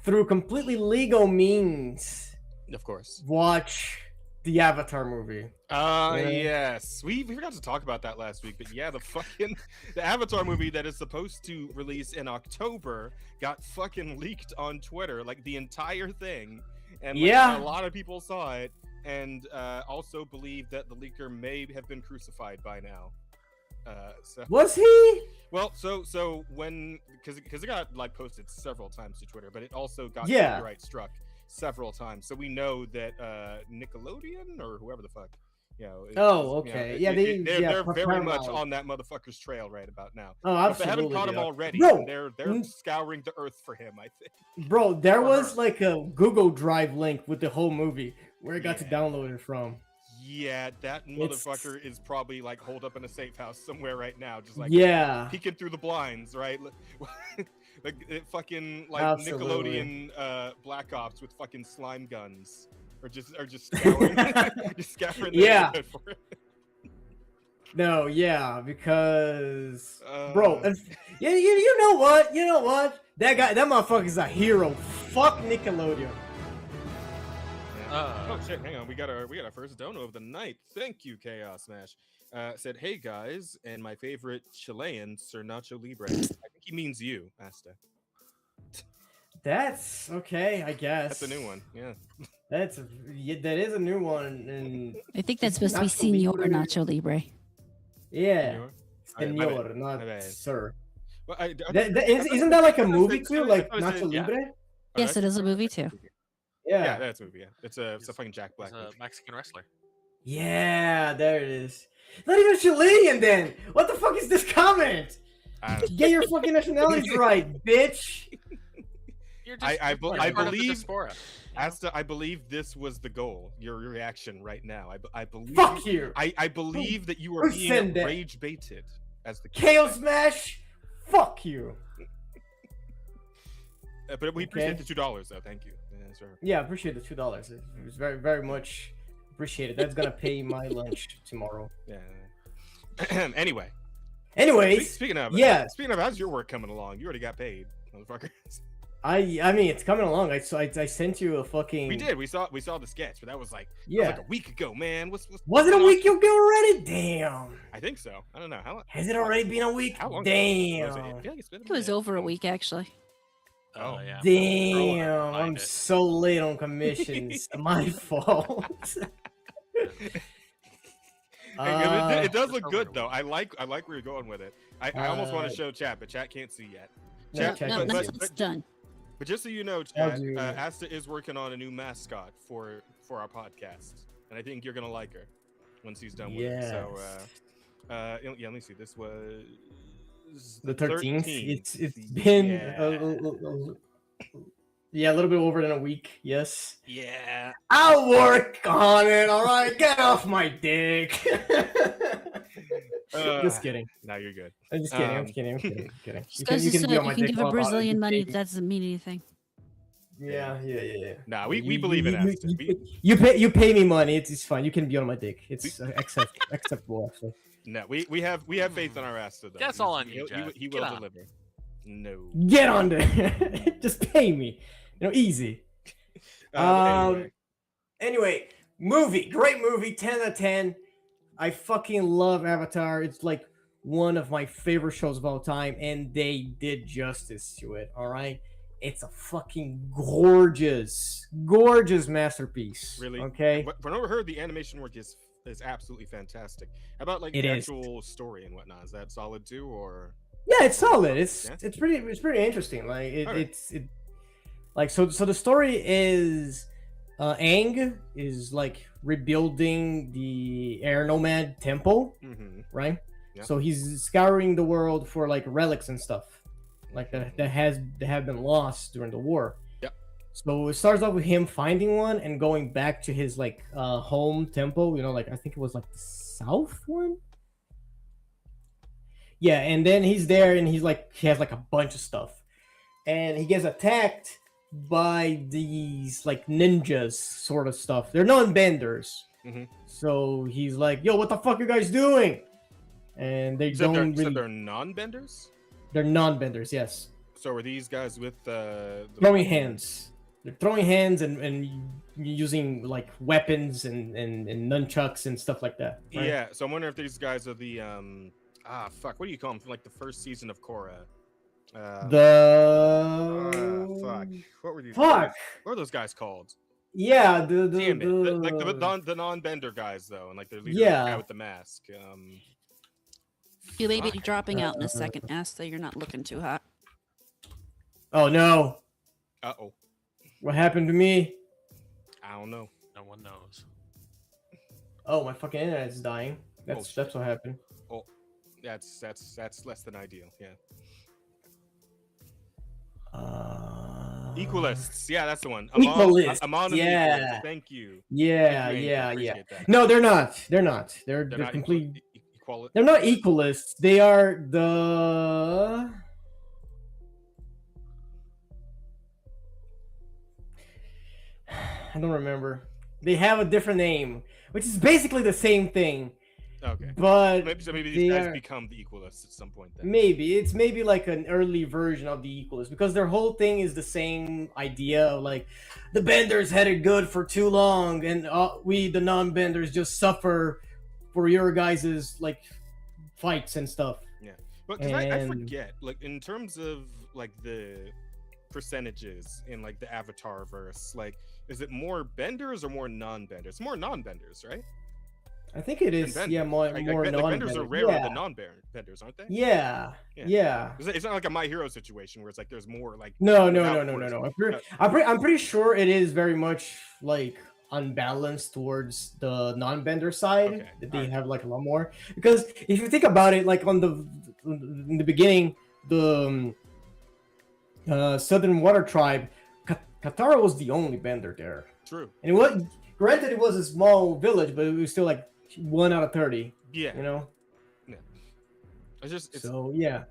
[SPEAKER 2] through completely legal means.
[SPEAKER 1] Of course.
[SPEAKER 2] Watch the Avatar movie.
[SPEAKER 1] Yes. We forgot to talk about that last week, but yeah, the Avatar movie that is supposed to release in October got fucking leaked on Twitter, like the entire thing. And like, a lot of people saw it and also believe that the leaker may have been crucified by now. So
[SPEAKER 2] was he?
[SPEAKER 1] Well, so when because it got like posted several times to Twitter, but it also got copyright struck several times. So we know that Nickelodeon or whoever the fuck,
[SPEAKER 2] okay.
[SPEAKER 1] They're very much on that motherfucker's trail right about now.
[SPEAKER 2] Oh, absolutely.
[SPEAKER 1] If they haven't caught him already,
[SPEAKER 2] bro,
[SPEAKER 1] they're scouring the earth for him, I think.
[SPEAKER 2] Bro, there was like a Google Drive link with the whole movie where I got to download it from.
[SPEAKER 1] Yeah, that motherfucker is probably like holed up in a safe house somewhere right now, just like peeking through the blinds, right? Like it fucking like absolutely. Nickelodeon Black Ops with fucking slime guns, or just scouring, just scouring the neighborhood for it.
[SPEAKER 2] No, because bro, you know what? That motherfucker's a hero. Fuck Nickelodeon.
[SPEAKER 1] Oh shit! Hang on, we got our first dono of the night. Thank you, Chaos Smash. Said, hey guys, and my favorite Chilean, Sir Nacho Libre. I think he means you, Asta.
[SPEAKER 2] That's okay, I guess.
[SPEAKER 1] That's a new one. Yeah.
[SPEAKER 2] That is a new one, and
[SPEAKER 4] I think that's supposed to be Senor Nacho Libre.
[SPEAKER 2] Yeah, Senor, not sir.
[SPEAKER 1] Well,
[SPEAKER 2] isn't that like a movie too, like Nacho Libre?
[SPEAKER 4] Yes, it is a movie too.
[SPEAKER 1] Yeah, that's a movie. Yeah, it's a fucking Jack Black.
[SPEAKER 3] He's a Mexican wrestler.
[SPEAKER 2] Yeah, there it is. Not even Chilean then. What the fuck is this comment? Get your fucking nationalities right, bitch.
[SPEAKER 1] I believe. Asta, I believe this was the goal. Your reaction right now. I believe.
[SPEAKER 2] Fuck you.
[SPEAKER 1] I believe that you are being rage baited as the
[SPEAKER 2] Chaos Smash. Fuck you.
[SPEAKER 1] But we appreciate the $2 though. Thank you.
[SPEAKER 2] Yeah, I appreciate the $2. It was very, very much appreciated. That's gonna pay my lunch tomorrow.
[SPEAKER 1] Yeah.
[SPEAKER 2] Anyways.
[SPEAKER 1] Speaking of, how's your work coming along? You already got paid, motherfuckers.
[SPEAKER 2] I mean, it's coming along. I sent you a fucking.
[SPEAKER 1] We did. We saw the sketch, but that was like a week ago, man. Was
[SPEAKER 2] it a week ago already? Damn.
[SPEAKER 1] I think so. I don't know how.
[SPEAKER 2] Has it already been a week?
[SPEAKER 1] How long?
[SPEAKER 2] Damn.
[SPEAKER 1] I feel like it's been
[SPEAKER 4] it was over a week actually.
[SPEAKER 3] Oh yeah.
[SPEAKER 2] Damn, I'm so late on commissions. My fault.
[SPEAKER 1] It does look good though. I like where you're going with it. I almost want to show chat, but chat can't see yet.
[SPEAKER 4] It's done.
[SPEAKER 1] But just so you know, chat, Asta is working on a new mascot for our podcast, and I think you're gonna like her once he's done with it. So, let me see. This was
[SPEAKER 2] the 13th. It's been a little bit over than a week. Yes.
[SPEAKER 1] Yeah.
[SPEAKER 2] I'll work on it. All right. Get off my dick. Just kidding.
[SPEAKER 1] No, you're good.
[SPEAKER 2] I'm just kidding. I'm kidding.
[SPEAKER 4] You can give a Brazilian money. That doesn't mean anything.
[SPEAKER 2] Yeah.
[SPEAKER 1] Nah, we believe in Asta.
[SPEAKER 2] You pay me money. It's fine. You can be on my dick. It's acceptable actually.
[SPEAKER 1] No, we have faith in our Asta though.
[SPEAKER 3] That's all I need.
[SPEAKER 1] He will deliver. No.
[SPEAKER 2] Get on there. Just pay me. Easy. Anyway, great movie, 10 out of 10. I fucking love Avatar. It's like one of my favorite shows of all time, and they did justice to it. All right, it's a fucking gorgeous masterpiece.
[SPEAKER 1] Really?
[SPEAKER 2] Okay,
[SPEAKER 1] From what I heard, the animation work is absolutely fantastic. How about like
[SPEAKER 2] it
[SPEAKER 1] the
[SPEAKER 2] is.
[SPEAKER 1] actual story and whatnot? Is that solid too, or?
[SPEAKER 2] Yeah, it's solid.
[SPEAKER 1] Yeah?
[SPEAKER 2] It's pretty interesting. Like
[SPEAKER 1] Alright.
[SPEAKER 2] like so the story is Aang is like rebuilding the Air Nomad temple,
[SPEAKER 1] Mm-hmm.
[SPEAKER 2] right?
[SPEAKER 1] Yeah.
[SPEAKER 2] So he's scouring the world for like relics and stuff like that have been lost during the war.
[SPEAKER 1] Yep.
[SPEAKER 2] So it starts off with him finding one and going back to his like home temple, you know, like I think it was like the south one. Yeah, and then he's there and he has like a bunch of stuff. And he gets attacked by these like ninjas sort of stuff. They're non-benders.
[SPEAKER 1] Mm-hmm.
[SPEAKER 2] So he's like, "Yo, what the fuck are you guys doing?" And they don't really.
[SPEAKER 1] They're non-benders.
[SPEAKER 2] They're non-benders, yes.
[SPEAKER 1] So are these guys with
[SPEAKER 2] Throwing hands? They're throwing hands and using like weapons and nunchucks and stuff like that. Right?
[SPEAKER 1] Yeah. So I'm wondering if these guys are the fuck. What do you call them from like the first season of Korra?
[SPEAKER 2] Fuck.
[SPEAKER 1] What were these?
[SPEAKER 2] Fuck.
[SPEAKER 1] What are those guys called?
[SPEAKER 2] Yeah,
[SPEAKER 1] Damn it! Like the non-bender guys though, and like their leader,
[SPEAKER 2] Yeah.
[SPEAKER 1] the guy with the mask.
[SPEAKER 4] You may be
[SPEAKER 1] Fuck.
[SPEAKER 4] dropping out in a second, Asta. You're not looking too hot.
[SPEAKER 2] Oh no!
[SPEAKER 1] Uh-oh.
[SPEAKER 2] What happened to me?
[SPEAKER 1] I don't know.
[SPEAKER 3] No one knows.
[SPEAKER 2] Oh, my fucking internet is dying. That's
[SPEAKER 1] shit.
[SPEAKER 2] what happened.
[SPEAKER 1] Oh, that's less than ideal. Yeah. Equalists. Yeah, that's the one.
[SPEAKER 2] Equalists,
[SPEAKER 1] Amon of
[SPEAKER 2] yeah.
[SPEAKER 1] Equalists. Thank you.
[SPEAKER 2] Yeah,
[SPEAKER 1] Thank you,
[SPEAKER 2] yeah,
[SPEAKER 1] Andrew.
[SPEAKER 2] yeah.
[SPEAKER 1] Appreciate that.
[SPEAKER 2] No, they're not. They're not. They're
[SPEAKER 1] not
[SPEAKER 2] complete.
[SPEAKER 1] equal.
[SPEAKER 2] They're not equalists. They are the. I don't remember. They have a different name, which is basically the same thing.
[SPEAKER 1] Okay.
[SPEAKER 2] But
[SPEAKER 1] Maybe these guys become the Equalists at some point. Then.
[SPEAKER 2] Maybe it's like an early version of the Equalists because their whole thing is the same idea of like the Benders had it good for too long, and we the non-Benders just suffer for your guys's like fights and stuff.
[SPEAKER 1] Yeah, but because I forget, like in terms of like the percentages in like the Avatar verse, like is it more Benders or more non-Benders? It's more non-Benders, right?
[SPEAKER 2] I think it is. Yeah, more non-Benders.
[SPEAKER 1] Benders are rarer than non-Benders, aren't they?
[SPEAKER 2] Yeah.
[SPEAKER 1] It's not like a My Hero situation where it's like there's more like.
[SPEAKER 2] No. I'm pretty sure it is very much like unbalanced towards the non-Bender side.
[SPEAKER 1] Okay.
[SPEAKER 2] That they have like a lot more because if you think about it, like in the beginning, the Southern Water Tribe, Katara was the only Bender there.
[SPEAKER 1] True.
[SPEAKER 2] And it was granted it was a small village, but it was still like 1 out of 30.
[SPEAKER 1] Yeah.
[SPEAKER 2] You know.
[SPEAKER 1] Yeah. It's
[SPEAKER 2] so yeah,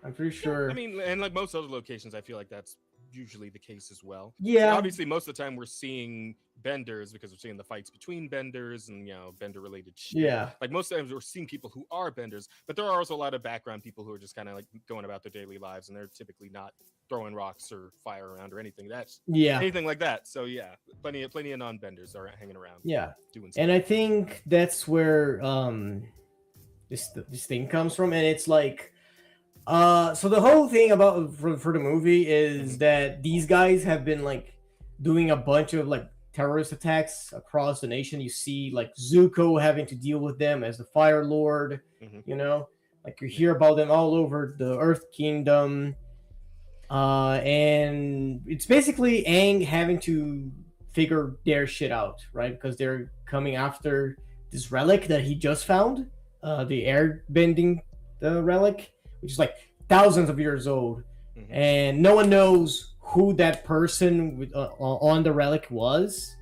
[SPEAKER 2] I'm pretty sure.
[SPEAKER 1] I mean, and like most other locations, I feel like that's usually the case as well.
[SPEAKER 2] Yeah.
[SPEAKER 1] And obviously, most of the time we're seeing Benders because we're seeing the fights between Benders and Bender-related shit.
[SPEAKER 2] Yeah.
[SPEAKER 1] Like most of the times we're seeing people who are Benders, but there are also a lot of background people who are just kind of like going about their daily lives, and they're typically not throwing rocks or fire around or anything. Anything like that. So yeah, plenty of non-Benders are hanging around.
[SPEAKER 2] Yeah.
[SPEAKER 1] Doing stuff.
[SPEAKER 2] And I think that's where this thing comes from, and it's like so the whole thing about for the movie is that these guys have been like doing a bunch of like terrorist attacks across the nation. You see like Zuko having to deal with them as the Fire Lord, you know, like you hear about them all over the Earth Kingdom, and it's basically Aang having to figure their shit out, right? Because they're coming after this relic that he just found, the air bending relic, which is like thousands of years old, and no one knows who that person with, on the relic was,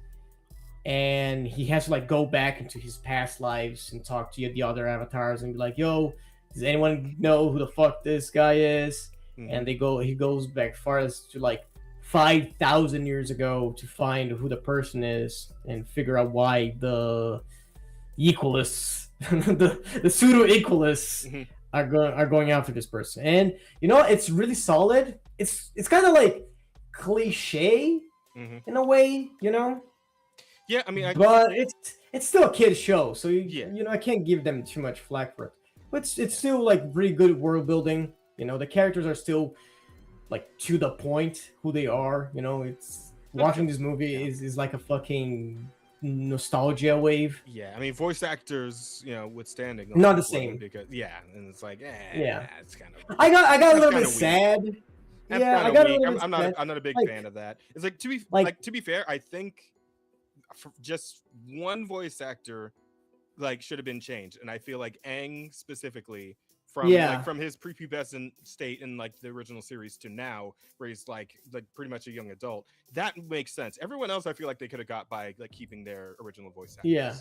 [SPEAKER 2] and he has to like go back into his past lives and talk to the other avatars and be like, "Yo, does anyone know who the fuck this guy is?" And he goes back far as to like 5,000 years ago to find who the person is and figure out why the equalists, the pseudo equalists, are going after this person. And you know, it's really solid. It's kind of like cliche in a way, you know.
[SPEAKER 1] Yeah, I mean,
[SPEAKER 2] but it's still a kid's show, so you know I can't give them too much flack for it. It's still like pretty good world building. You know, the characters are still like to the point who they are. You know, it's watching this movie is like a fucking nostalgia wave.
[SPEAKER 1] Yeah, I mean, voice actors, withstanding.
[SPEAKER 2] Not the same.
[SPEAKER 1] Because and it's like, it's kind of.
[SPEAKER 2] I got a little bit
[SPEAKER 1] weak.
[SPEAKER 2] sad.
[SPEAKER 1] That's
[SPEAKER 2] I got
[SPEAKER 1] weak.
[SPEAKER 2] a little bit sad.
[SPEAKER 1] I'm not a big
[SPEAKER 2] Like,
[SPEAKER 1] fan of that. It's like to be fair, I think just one voice actor should have been changed, and I feel like Aang specifically from his prepubescent state in the original series to now, where he's like pretty much a young adult. That makes sense. Everyone else, I feel like they could have got by keeping their original voice actors.
[SPEAKER 2] Yeah.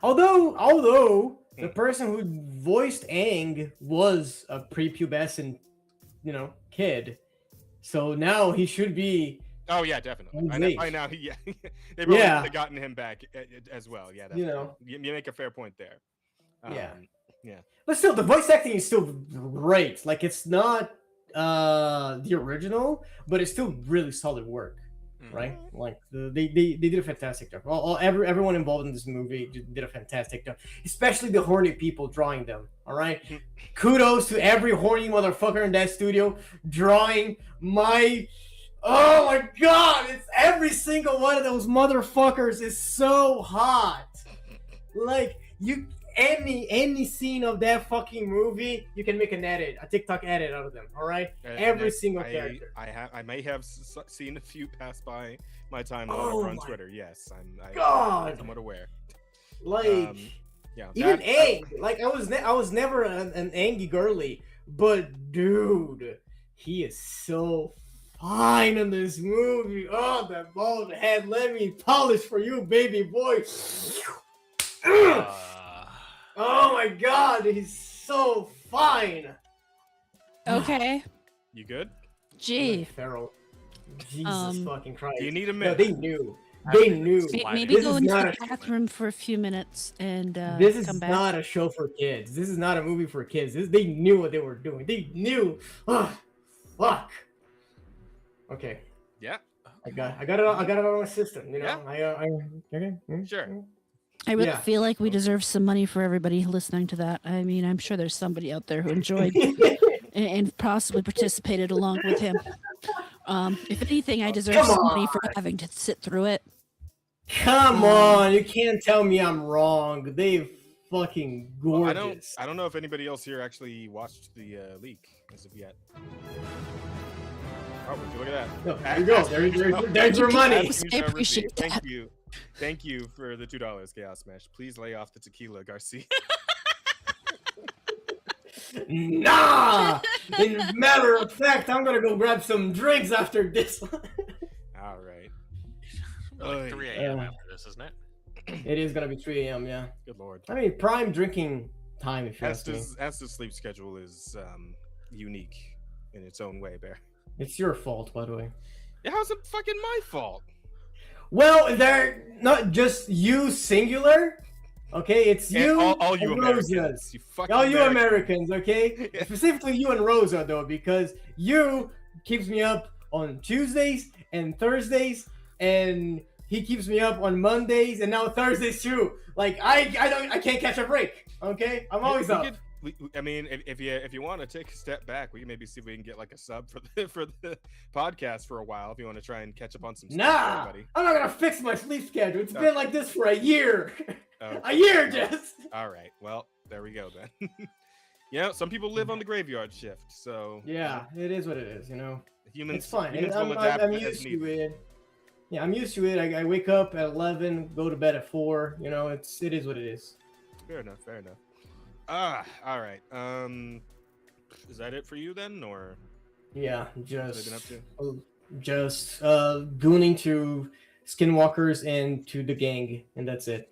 [SPEAKER 2] Although the person who voiced Aang was a prepubescent, kid, so now he should be.
[SPEAKER 1] Oh yeah, definitely. By now, they probably have gotten him back as well. Yeah, that's you make a fair point there. Yeah.
[SPEAKER 2] But still, the voice acting is still great. Like, it's not the original, but it's still really solid work, right? Like they did a fantastic job. Everyone involved in this movie did a fantastic job, especially the horny people drawing them. All right, kudos to every horny motherfucker in that studio drawing my. Oh my god! It's every single one of those motherfuckers is so hot. Like, you. Any scene of that fucking movie, you can make a TikTok edit out of them. All right, every single character.
[SPEAKER 1] I may have seen a few pass by my timeline on Twitter. Yes, I'm somewhat aware.
[SPEAKER 2] Like, even Aang. Like, I was never an Angie girly, but dude, he is so fine in this movie. Oh, that bald head, let me polish for you, baby boy. Oh my god, he's so fine.
[SPEAKER 4] Okay.
[SPEAKER 1] You good?
[SPEAKER 4] Gee.
[SPEAKER 2] Feral. Jesus fucking Christ.
[SPEAKER 1] Do you need a minute?
[SPEAKER 2] No, they knew. They knew.
[SPEAKER 4] Maybe go into the bathroom for a few minutes and
[SPEAKER 2] this is
[SPEAKER 4] come back.
[SPEAKER 2] not a show for kids. This is not a movie for kids. They knew what they were doing. They knew. Fuck. Okay.
[SPEAKER 1] Yeah.
[SPEAKER 2] I got it on my system.
[SPEAKER 1] Yeah.
[SPEAKER 2] Okay.
[SPEAKER 1] Sure.
[SPEAKER 4] I really feel like we deserve some money for everybody listening to that. I mean, I'm sure there's somebody out there who enjoyed and possibly participated along with him. If anything, I deserve some money for having to sit through it.
[SPEAKER 2] Come on, you can't tell me I'm wrong. They fucking gorgeous.
[SPEAKER 1] I don't know if anybody else here actually watched the leak as of yet. Oh, would you look at that?
[SPEAKER 2] No, there you go. There's your money.
[SPEAKER 4] I appreciate that.
[SPEAKER 1] Thank you. Thank you for the $2, Chaos Smash. Please lay off the tequila, Garcia.
[SPEAKER 2] Nah! In matter of fact, I'm gonna go grab some drinks after this one.
[SPEAKER 1] All right.
[SPEAKER 3] Like 3 a.m. after this, isn't it?
[SPEAKER 2] It is gonna be 3 a.m. Yeah.
[SPEAKER 1] Good lord.
[SPEAKER 2] I mean, prime drinking time. If you ask me.
[SPEAKER 1] Esther's sleep schedule is unique in its own way, Bear.
[SPEAKER 2] It's your fault, by the way.
[SPEAKER 1] Yeah, how's it fucking my fault?
[SPEAKER 2] Well, they're not just you singular. Okay, it's you
[SPEAKER 1] and all
[SPEAKER 2] and
[SPEAKER 1] you Americans.
[SPEAKER 2] All you Americans, okay? Specifically you and Rosa, though, because you keeps me up on Tuesdays and Thursdays, and he keeps me up on Mondays and now Thursdays too. Like, I can't catch a break. Okay, I'm always up.
[SPEAKER 1] I mean, if you want to take a step back, we can maybe see if we can get like a sub for the podcast for a while. If you want to try and catch up on some stuff,
[SPEAKER 2] I'm not gonna fix my sleep schedule. It's been like this for a year. A year, Jess.
[SPEAKER 1] All right. Well, there we go then. Some people live on the graveyard shift, so
[SPEAKER 2] yeah, it is what it is.
[SPEAKER 1] Humans.
[SPEAKER 2] It's fine.
[SPEAKER 1] Humans will adapt
[SPEAKER 2] I'm used to it. Yeah, I'm used to it. I wake up at 11, go to bed at 4. It is what it is.
[SPEAKER 1] Fair enough. All right. Is that it for you then, or?
[SPEAKER 2] Yeah, just gooning to skinwalkers and to the gang, and that's it.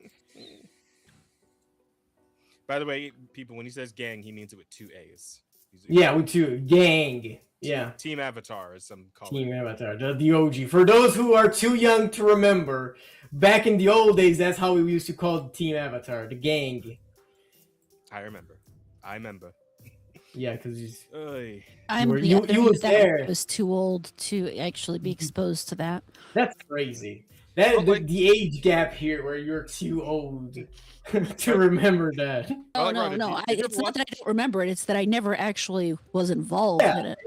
[SPEAKER 1] By the way, people, when he says gang, he means it with 2 A's.
[SPEAKER 2] Yeah, with 2 gang. Yeah.
[SPEAKER 1] Team Avatar, as some call
[SPEAKER 2] Team Avatar, the OG. For those who are too young to remember, back in the old days, that's how we used to call Team Avatar, the gang.
[SPEAKER 1] I remember.
[SPEAKER 2] Yeah, because
[SPEAKER 4] I'm
[SPEAKER 2] you was there.
[SPEAKER 4] Was too old to actually be exposed to that.
[SPEAKER 2] That's crazy. That
[SPEAKER 1] like-
[SPEAKER 2] the age gap here, where you're too old to remember that.
[SPEAKER 4] Oh
[SPEAKER 1] like,
[SPEAKER 4] no,
[SPEAKER 1] Rhonda,
[SPEAKER 4] no,
[SPEAKER 1] did you
[SPEAKER 4] it's
[SPEAKER 1] ever
[SPEAKER 4] not that I don't remember it. It's that I never actually was involved
[SPEAKER 2] Yeah,
[SPEAKER 4] in it.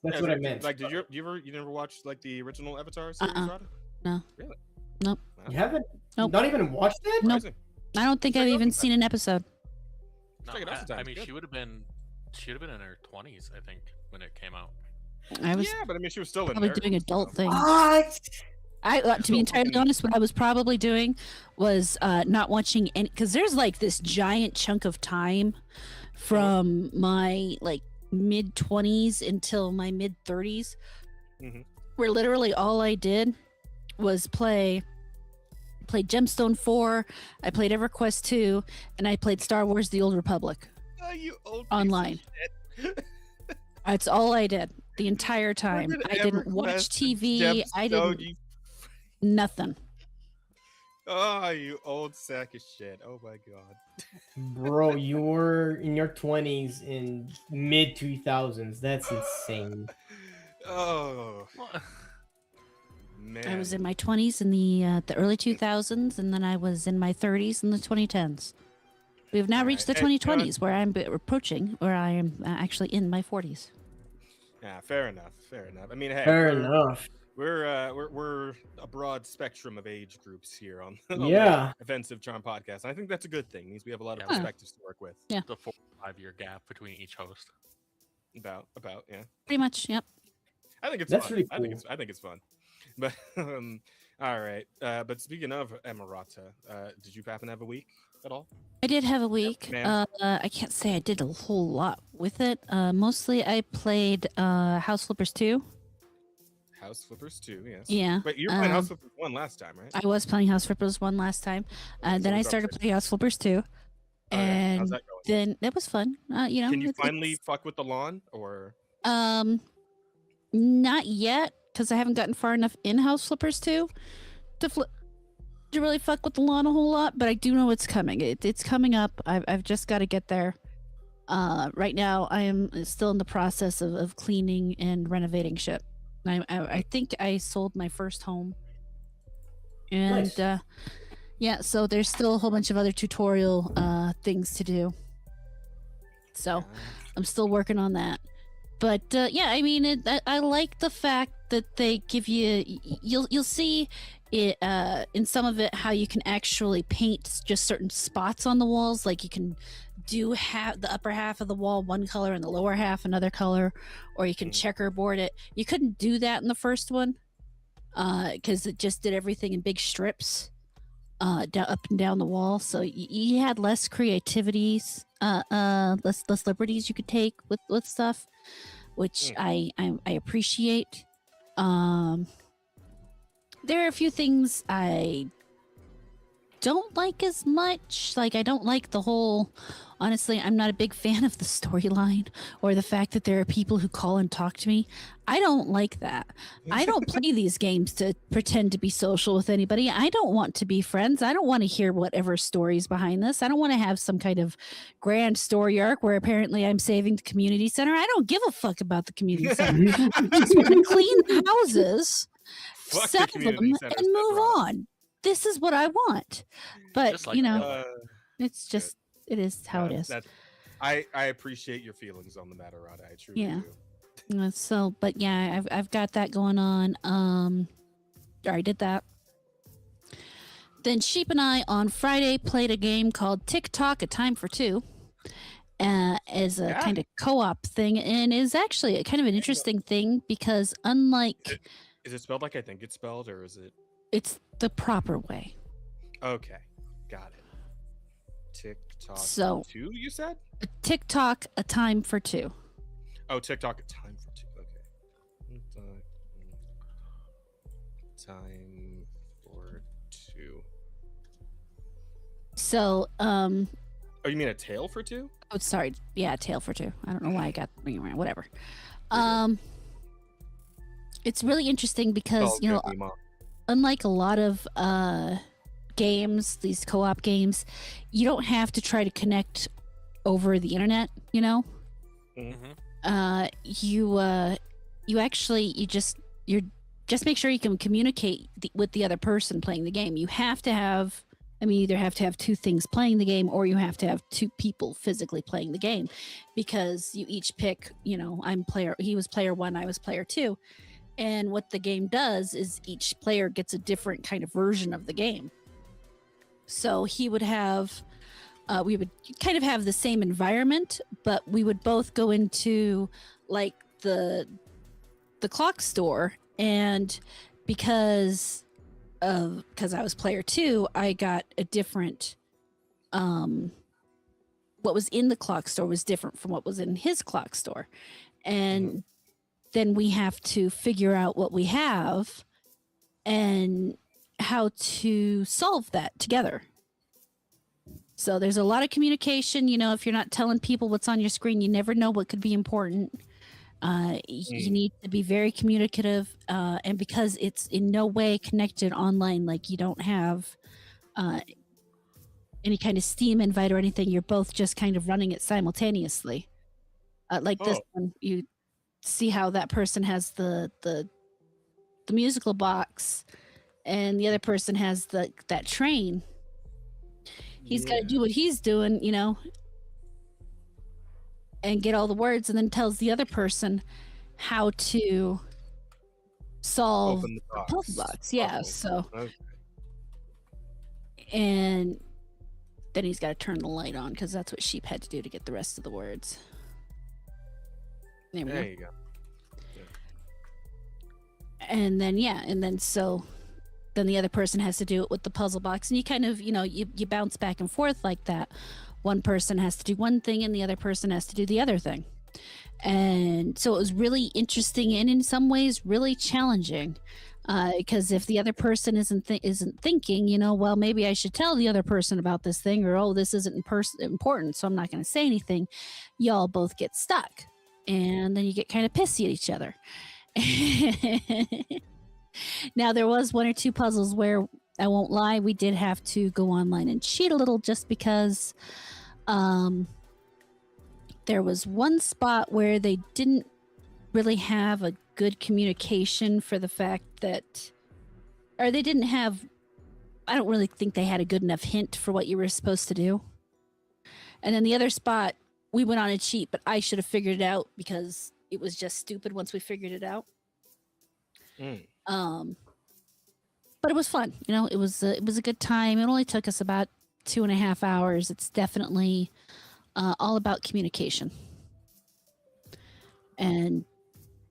[SPEAKER 2] that's what I meant.
[SPEAKER 1] Like, did you never watch like the original Avatar series, Rhonda?
[SPEAKER 4] No.
[SPEAKER 1] Really?
[SPEAKER 4] Nope.
[SPEAKER 1] Wow.
[SPEAKER 2] You haven't?
[SPEAKER 4] Nope.
[SPEAKER 2] Not even watched it?
[SPEAKER 4] Nope.
[SPEAKER 1] Surprising.
[SPEAKER 4] I don't think
[SPEAKER 1] Check
[SPEAKER 4] I've
[SPEAKER 1] it out
[SPEAKER 4] even
[SPEAKER 1] sometime.
[SPEAKER 4] seen an episode.
[SPEAKER 3] No,
[SPEAKER 1] Check it out sometime,
[SPEAKER 3] I
[SPEAKER 1] it's
[SPEAKER 3] mean,
[SPEAKER 1] good.
[SPEAKER 3] she would have been in her 20s, I think, when it came out.
[SPEAKER 4] I was
[SPEAKER 1] Yeah, but I mean, she was still in
[SPEAKER 4] probably
[SPEAKER 1] there.
[SPEAKER 4] doing adult things.
[SPEAKER 2] What?
[SPEAKER 4] To be
[SPEAKER 1] Oh,
[SPEAKER 4] entirely
[SPEAKER 1] fucking-
[SPEAKER 4] honest, what I was probably doing was not watching any, because there's like this giant chunk of time from my like mid 20s until my mid 30s,
[SPEAKER 1] Mhm.
[SPEAKER 4] where literally all I did was played Gemstone 4, I played EverQuest 2, and I played Star Wars: The Old Republic
[SPEAKER 1] Oh, you old piece of
[SPEAKER 4] online.
[SPEAKER 1] shit.
[SPEAKER 4] That's all I did the entire time.
[SPEAKER 1] Look at
[SPEAKER 4] I didn't watch
[SPEAKER 1] EverQuest and
[SPEAKER 4] TV. I
[SPEAKER 1] Gemstone,
[SPEAKER 4] didn't
[SPEAKER 1] you-
[SPEAKER 4] nothing.
[SPEAKER 1] Oh, you old sack of shit. Oh my god.
[SPEAKER 2] Bro, you were in your 20s in mid 2000s. That's insane.
[SPEAKER 1] Oh
[SPEAKER 3] Well,
[SPEAKER 1] man.
[SPEAKER 4] I was in my 20s in the early 2000s, and then I was in my 30s in the 2010s. We have now reached the
[SPEAKER 1] Alright, hey,
[SPEAKER 4] 2020s, where I'm approaching, where I am actually in my 40s.
[SPEAKER 1] Yeah, fair enough. Fair enough. I mean, hey,
[SPEAKER 2] Fair enough.
[SPEAKER 1] We're a broad spectrum of age groups here on the
[SPEAKER 2] Yeah.
[SPEAKER 1] Offensive Charm podcast. I think that's a good thing. It means we have a lot of
[SPEAKER 3] Yeah.
[SPEAKER 1] perspectives to work with.
[SPEAKER 4] Yeah.
[SPEAKER 3] the 4 or 5 year gap between each host.
[SPEAKER 1] About yeah.
[SPEAKER 4] Pretty much, yep.
[SPEAKER 1] I think it's
[SPEAKER 2] That's
[SPEAKER 1] fun.
[SPEAKER 2] really
[SPEAKER 1] I think it's fun. But all right. But speaking of Emirata, did you happen to have a week at all?
[SPEAKER 4] I did have a week.
[SPEAKER 1] ma'am.
[SPEAKER 4] I can't say I did a whole lot with it. Mostly I played House Flippers 2.
[SPEAKER 1] House Flippers 2, yes.
[SPEAKER 4] Yeah.
[SPEAKER 1] But you were playing House
[SPEAKER 4] um,
[SPEAKER 1] Flippers 1 last time, right?
[SPEAKER 4] I was playing House Flippers 1 last time. Then
[SPEAKER 1] So
[SPEAKER 4] I
[SPEAKER 1] what's up,
[SPEAKER 4] started
[SPEAKER 1] sis?
[SPEAKER 4] playing House Flippers 2.
[SPEAKER 1] Okay, how's
[SPEAKER 4] And
[SPEAKER 1] that going?
[SPEAKER 4] then that was fun. You know,
[SPEAKER 1] Can you
[SPEAKER 4] it-
[SPEAKER 1] finally
[SPEAKER 4] it's-
[SPEAKER 1] fuck with the lawn, or
[SPEAKER 4] Not yet, because I haven't gotten far enough in House Flippers 2 to really fuck with the lawn a whole lot. But I do know it's coming. It's coming up. I've just got to get there. Right now, I am still in the process of cleaning and renovating shit. I think I sold my first home, and
[SPEAKER 2] Nice.
[SPEAKER 4] yeah, so there's still a whole bunch of other tutorial things to do. So I'm still working on that. But yeah, I mean, I like the fact that they give you. You'll see it in some of it how you can actually paint just certain spots on the walls. Like you can do have the upper half of the wall one color and the lower half another color, or you can checkerboard it. You couldn't do that in the first one because it just did everything in big strips down, up and down the wall. So you had less creativities, less liberties you could take with stuff, which I appreciate. There are a few things I don't like as much. Like I don't like the whole. Honestly, I'm not a big fan of the storyline or the fact that there are people who call and talk to me. I don't like that. I don't play these games to pretend to be social with anybody. I don't want to be friends. I don't want to hear whatever stories behind this. I don't want to have some kind of grand story arc where apparently I'm saving the community center. I don't give a fuck about the community center. I just want to clean the houses,
[SPEAKER 1] Fuck the
[SPEAKER 4] sell
[SPEAKER 1] community
[SPEAKER 4] them,
[SPEAKER 1] center,
[SPEAKER 4] and
[SPEAKER 1] said
[SPEAKER 4] move
[SPEAKER 1] Rhonda.
[SPEAKER 4] on. This is what I want. But,
[SPEAKER 3] Just like
[SPEAKER 4] you know,
[SPEAKER 3] that.
[SPEAKER 4] it's just, it is how it is.
[SPEAKER 1] I appreciate your feelings on the matter, Rada. I truly
[SPEAKER 4] Yeah.
[SPEAKER 1] do.
[SPEAKER 4] So, but yeah, I've got that going on. I did that. Then Sheep and I on Friday played a game called TikTok: A Time for Two, as a kind of co-op thing, and is actually a kind of an interesting thing because unlike,
[SPEAKER 1] Is it spelled like I think it's spelled, or is it?
[SPEAKER 4] it's the proper way.
[SPEAKER 1] Okay, got it. TikTok.
[SPEAKER 4] So-
[SPEAKER 1] 2, you said?
[SPEAKER 4] TikTok: A Time for Two.
[SPEAKER 1] Oh, TikTok. A time for 2. Okay. Time for 2.
[SPEAKER 4] So,
[SPEAKER 1] Oh, you mean a tale for 2?
[SPEAKER 4] oh, sorry, yeah, Tail for Two. I don't know why I got whatever.
[SPEAKER 1] You're good.
[SPEAKER 4] It's really interesting because
[SPEAKER 1] Oh,
[SPEAKER 4] you know,
[SPEAKER 1] good, Mima.
[SPEAKER 4] unlike a lot of games, these co-op games, you don't have to try to connect over the internet. You know,
[SPEAKER 3] Mhm.
[SPEAKER 4] you actually you're just make sure you can communicate with the other person playing the game. You have to have, you either have to have two things playing the game, or you have to have two people physically playing the game, because you each pick, he was player 1, I was player 2. And what the game does is each player gets a different kind of version of the game. So he would have, we would kind of have the same environment, but we would both go into like the clock store, and because I was player 2, I got a different what was in the clock store was different from what was in his clock store. And then we have to figure out what we have and how to solve that together. So there's a lot of communication. If you're not telling people what's on your screen, you never know what could be important. You need to be very communicative, and because it's in no way connected online, like you don't have any kind of Steam invite or anything, you're both just kind of running it simultaneously. Like this one, you see how that person has the musical box, and the other person has that train. He's got to do what he's doing, and get all the words, and then tells the other person how to solve
[SPEAKER 1] Open
[SPEAKER 4] the puzzle box. Yeah, so
[SPEAKER 1] Okay.
[SPEAKER 4] and then he's got to turn the light on, because that's what Sheep had to do to get the rest of the words. There we go.
[SPEAKER 1] You go.
[SPEAKER 4] And then so then the other person has to do it with the puzzle box, and you kind of you bounce back and forth like that. One person has to do one thing and the other person has to do the other thing. And so it was really interesting, and in some ways really challenging, because if the other person isn't thinking, well, maybe I should tell the other person about this thing, or, oh, this isn't important, so I'm not going to say anything, y'all both get stuck, and then you get kind of pissy at each other. Now, there was one or two puzzles where, I won't lie, we did have to go online and cheat a little, just because there was one spot where they didn't really have a good communication, for the fact that, or they didn't have, I don't really think they had a good enough hint for what you were supposed to do. And then the other spot, we went on a cheat, but I should have figured it out, because it was just stupid once we figured it out. But it was fun. It was a good time. It only took us about 2.5 hours. It's definitely all about communication and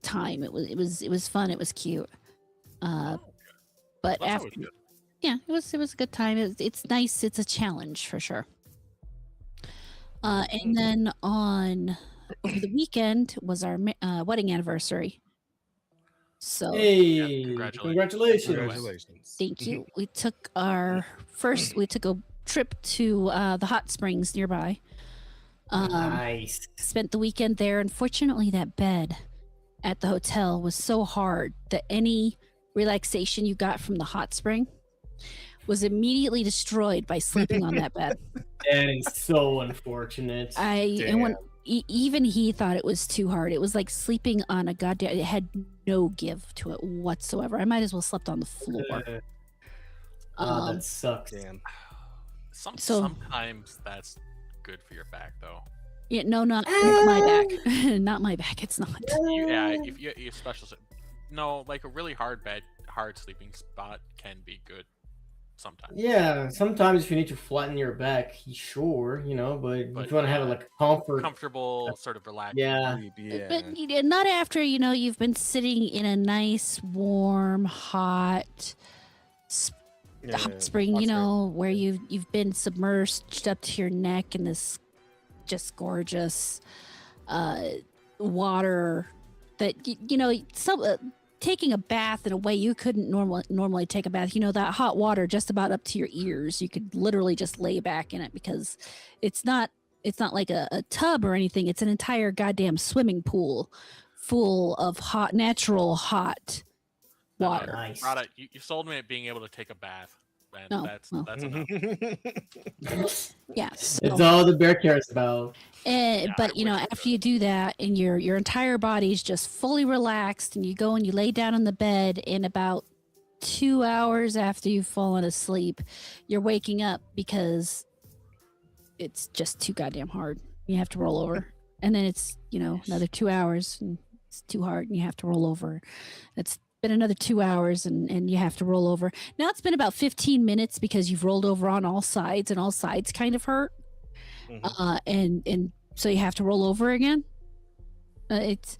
[SPEAKER 4] time. It was fun. It was cute. But
[SPEAKER 3] That's
[SPEAKER 4] after,
[SPEAKER 3] always good.
[SPEAKER 4] yeah, it was a good time. It's nice. It's a challenge for sure. And then over the weekend was our wedding anniversary. So
[SPEAKER 2] Hey,
[SPEAKER 3] congratulations.
[SPEAKER 2] congratulations.
[SPEAKER 4] thank you. We took a trip to the hot springs nearby.
[SPEAKER 2] Nice.
[SPEAKER 4] Spent the weekend there. Unfortunately, that bed at the hotel was so hard that any relaxation you got from the hot spring was immediately destroyed by sleeping on that bed.
[SPEAKER 2] That is so unfortunate.
[SPEAKER 4] Even he thought it was too hard. It was like sleeping on a goddamn. It had no give to it whatsoever. I might as well slept on the floor.
[SPEAKER 2] That sucks.
[SPEAKER 1] Damn.
[SPEAKER 3] Sometimes that's good for your back, though.
[SPEAKER 4] Yeah, no, not my back. Not my back. It's not.
[SPEAKER 3] If you special, no, like a really hard sleeping spot can be good sometimes.
[SPEAKER 2] Yeah, sometimes if you need to flatten your back, sure, but if you want to have like
[SPEAKER 3] comfortable, sort of relaxed.
[SPEAKER 2] Yeah.
[SPEAKER 4] But not after you've been sitting in a nice, warm, hot spring, where you've been submerged up to your neck in this just gorgeous water that taking a bath in a way you couldn't normally take a bath. That hot water just about up to your ears. You could literally just lay back in it, because it's not like a tub or anything. It's an entire goddamn swimming pool full of natural hot water.
[SPEAKER 2] Nice.
[SPEAKER 3] Rada, you sold me at being able to take a bath. and
[SPEAKER 4] No,
[SPEAKER 3] that's
[SPEAKER 4] well.
[SPEAKER 3] that's enough.
[SPEAKER 4] Yeah. So,
[SPEAKER 2] It's all the bear cares about.
[SPEAKER 4] but
[SPEAKER 3] I
[SPEAKER 4] you know,
[SPEAKER 3] wish it
[SPEAKER 4] after
[SPEAKER 3] could.
[SPEAKER 4] you do that, and your entire body's just fully relaxed, and you go and you lay down on the bed, in about 2 hours after you've fallen asleep, you're waking up because it's just too goddamn hard. You have to roll over, and then it's another 2 hours, and it's too hard, and you have to roll over. It's been another 2 hours, and you have to roll over. Now it's been about 15 minutes because you've rolled over on all sides, and all sides kind of hurt. And so you have to roll over again. It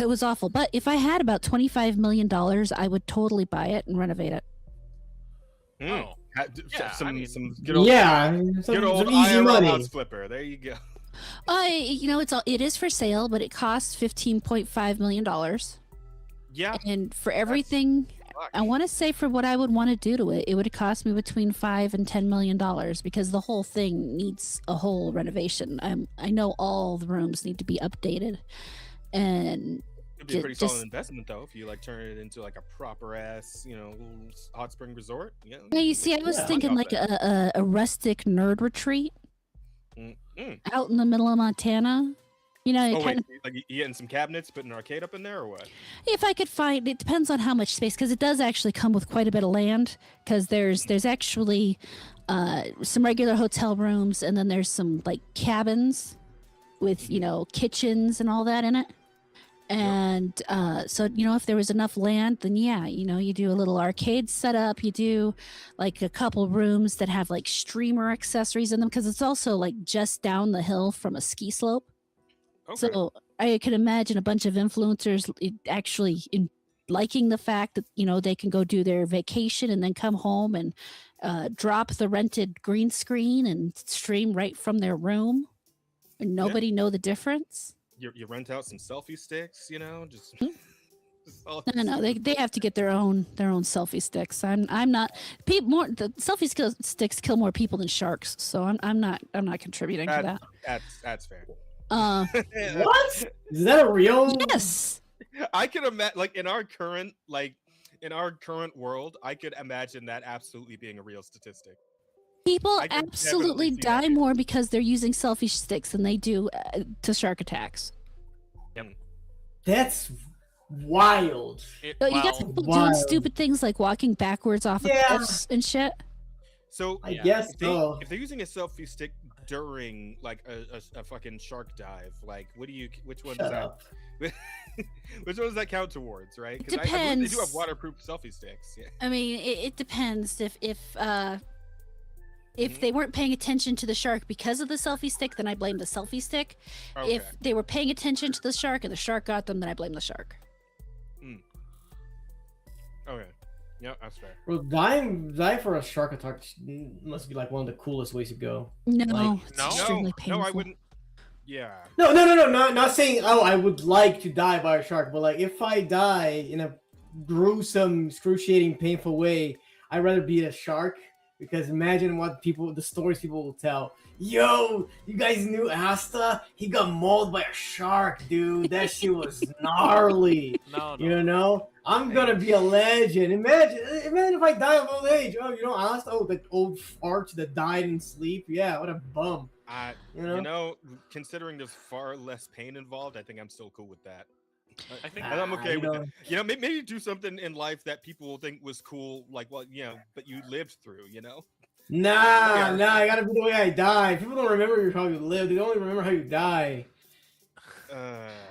[SPEAKER 4] was awful. But if I had about $25 million, I would totally buy it and renovate it.
[SPEAKER 3] Oh. Yeah,
[SPEAKER 1] Some good old,
[SPEAKER 2] Some
[SPEAKER 1] good old
[SPEAKER 2] easy
[SPEAKER 1] IRL
[SPEAKER 2] money.
[SPEAKER 1] house flipper. There you go.
[SPEAKER 4] It is for sale, but it costs $15.5 million.
[SPEAKER 1] Yeah.
[SPEAKER 4] And for everything, I want to say for what I would want to do to it, it would cost me between $5 and $10 million because the whole thing needs a whole renovation. I know all the rooms need to be updated, and
[SPEAKER 1] It'd be a pretty solid investment though if you like turn it into like a proper ass, hot spring resort. Yeah.
[SPEAKER 4] Yeah, you see, I was thinking like a rustic nerd retreat out in the middle of Montana.
[SPEAKER 1] Wait, like you getting some cabinets, putting an arcade up in there, or what?
[SPEAKER 4] If I could find, it depends on how much space, because it does actually come with quite a bit of land. Because there's actually some regular hotel rooms, and then there's some like cabins with kitchens and all that in it. And so if there was enough land, then you do a little arcade setup. You do like a couple rooms that have like streamer accessories in them, because it's also like just down the hill from a ski slope.
[SPEAKER 1] Okay.
[SPEAKER 4] So I could imagine a bunch of influencers actually liking the fact that they can go do their vacation and then come home and drop the rented green screen and stream right from their room, and nobody know the difference.
[SPEAKER 1] You rent out some selfie sticks, just.
[SPEAKER 4] No, they have to get their own selfie sticks. I'm not the selfie sticks kill more people than sharks, so I'm not contributing to that.
[SPEAKER 1] That's fair.
[SPEAKER 2] What? Is that a real?
[SPEAKER 4] Yes.
[SPEAKER 1] I could imagine, like in our current world, I could imagine that absolutely being a real statistic.
[SPEAKER 4] People
[SPEAKER 1] I can
[SPEAKER 4] absolutely
[SPEAKER 1] definitely see that.
[SPEAKER 4] die more because they're using selfie sticks than they do to shark attacks.
[SPEAKER 2] That's wild.
[SPEAKER 4] You got people doing
[SPEAKER 2] Wild.
[SPEAKER 4] stupid things like walking backwards off of cliffs and shit.
[SPEAKER 1] So
[SPEAKER 2] I guess so.
[SPEAKER 1] if they're using a selfie stick during like a fucking shark dive, like which one does that? Which one does that count towards, right?
[SPEAKER 4] It
[SPEAKER 1] I believe they do
[SPEAKER 4] depends.
[SPEAKER 1] have waterproof selfie sticks. Yeah.
[SPEAKER 4] I mean, it depends. If they weren't paying attention to the shark because of the selfie stick, then I blame the selfie stick.
[SPEAKER 1] Okay.
[SPEAKER 4] If they were paying attention to the shark and the shark got them, then I blame the shark.
[SPEAKER 1] Okay. Yeah, that's fair.
[SPEAKER 2] Well, dying for a shark attack must be like one of the coolest ways to go.
[SPEAKER 4] No,
[SPEAKER 2] Like-
[SPEAKER 4] it's
[SPEAKER 3] No?
[SPEAKER 4] extremely painful.
[SPEAKER 1] No, I wouldn't. Yeah.
[SPEAKER 2] No, not saying I would like to die by a shark, but like if I die in a gruesome, excruciating, painful way, I'd rather be a shark, because imagine the stories people will tell. Yo, you guys knew Asta? He got mauled by a shark, dude. That shit was gnarly.
[SPEAKER 3] No.
[SPEAKER 2] I'm gonna be a legend. Imagine if I die of old age. Oh, Asta? Oh, that old fart that died in sleep. Yeah, what a bum.
[SPEAKER 1] Considering there's far less pain involved, I think I'm still cool with that.
[SPEAKER 3] I think
[SPEAKER 1] I'm okay with it. Maybe do something in life that people will think was cool, like but you lived through,
[SPEAKER 2] Nah, I gotta be the way I die. People don't remember how you lived. They only remember how you die.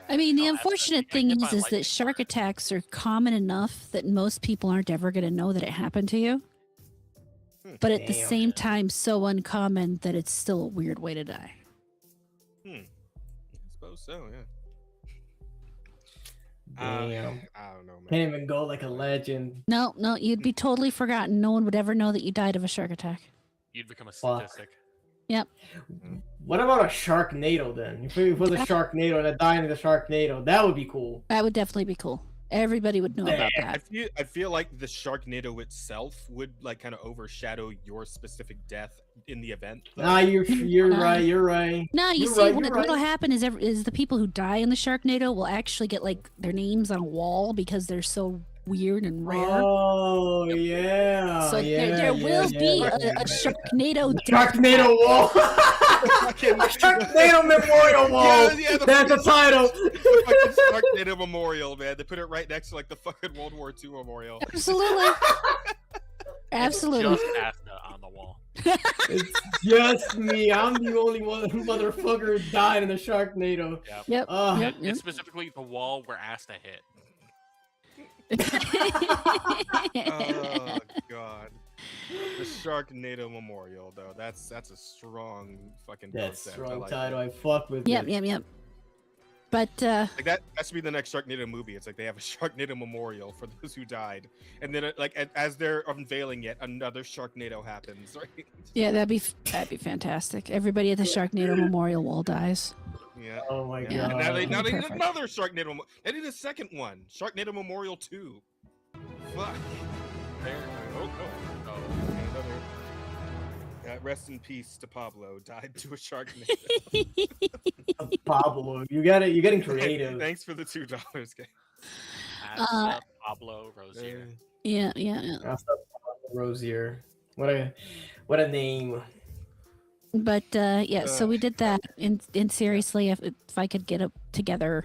[SPEAKER 4] I mean, the
[SPEAKER 3] No,
[SPEAKER 4] unfortunate
[SPEAKER 3] I
[SPEAKER 4] thing
[SPEAKER 3] get
[SPEAKER 4] is
[SPEAKER 3] my
[SPEAKER 4] that
[SPEAKER 3] lightning
[SPEAKER 4] shark attacks are common enough that most people aren't ever going to know that it happened to you. But at the
[SPEAKER 2] Damn.
[SPEAKER 4] same time, so uncommon that it's still a weird way to die.
[SPEAKER 1] I suppose so, yeah.
[SPEAKER 2] Damn.
[SPEAKER 1] I don't know, man.
[SPEAKER 2] Can't even go like a legend.
[SPEAKER 4] No, you'd be totally forgotten. No one would ever know that you died of a shark attack.
[SPEAKER 3] You'd become a
[SPEAKER 2] Fuck.
[SPEAKER 3] statistic.
[SPEAKER 2] What about a Sharknado then? If it was a Sharknado and I died in the Sharknado, that would be cool.
[SPEAKER 4] That would definitely be cool. Everybody would know about that.
[SPEAKER 1] I feel like the Sharknado itself would like kind of overshadow your specific death in the event. though.
[SPEAKER 2] Nah, you're right. You're right.
[SPEAKER 4] No, you
[SPEAKER 2] You're
[SPEAKER 4] see,
[SPEAKER 2] right,
[SPEAKER 4] what'll
[SPEAKER 2] right.
[SPEAKER 4] happen is the people who die in the Sharknado will actually get like their names on a wall because they're so weird and rare.
[SPEAKER 2] Oh yeah.
[SPEAKER 4] So there will be a Sharknado
[SPEAKER 2] Sharknado wall. A Sharknado memorial wall.
[SPEAKER 1] Yeah,
[SPEAKER 2] That's the title.
[SPEAKER 1] Fucking Sharknado Memorial, man. They put it right next to like the fucking World War II memorial.
[SPEAKER 4] Absolutely. Absolutely.
[SPEAKER 3] Just Asta on the wall.
[SPEAKER 2] It's just me. I'm the only one motherfucker who died in the Sharknado.
[SPEAKER 4] Yep.
[SPEAKER 3] It's specifically the wall where Asta hit.
[SPEAKER 1] Oh god. The Sharknado Memorial, though. That's a strong fucking
[SPEAKER 2] That's
[SPEAKER 1] concept.
[SPEAKER 2] strong
[SPEAKER 1] like
[SPEAKER 2] title.
[SPEAKER 1] that.
[SPEAKER 2] I fuck with
[SPEAKER 4] Yep.
[SPEAKER 2] it.
[SPEAKER 4] But
[SPEAKER 1] Like that should be the next Sharknado movie. It's like they have a Sharknado Memorial for those who died, and then as they're unveiling it, another Sharknado happens. Right?
[SPEAKER 4] yeah, that'd be fantastic. Everybody at the Sharknado Memorial Wall dies.
[SPEAKER 1] Yeah.
[SPEAKER 2] Oh my
[SPEAKER 1] Yeah.
[SPEAKER 2] god.
[SPEAKER 1] And now they need
[SPEAKER 4] Perfect.
[SPEAKER 1] another Sharknado. They need a second one. Sharknado Memorial 2. Fuck.
[SPEAKER 3] There. Oh.
[SPEAKER 1] Another. Rest in peace to Pablo. Died to a Sharknado.
[SPEAKER 2] Pablo, you're getting creative.
[SPEAKER 1] Thanks for the $2, guys.
[SPEAKER 3] Asta, Pablo, Rosier.
[SPEAKER 4] Yeah.
[SPEAKER 2] That's Rosier. What a name.
[SPEAKER 4] But so we did that. And seriously, if I could get it together,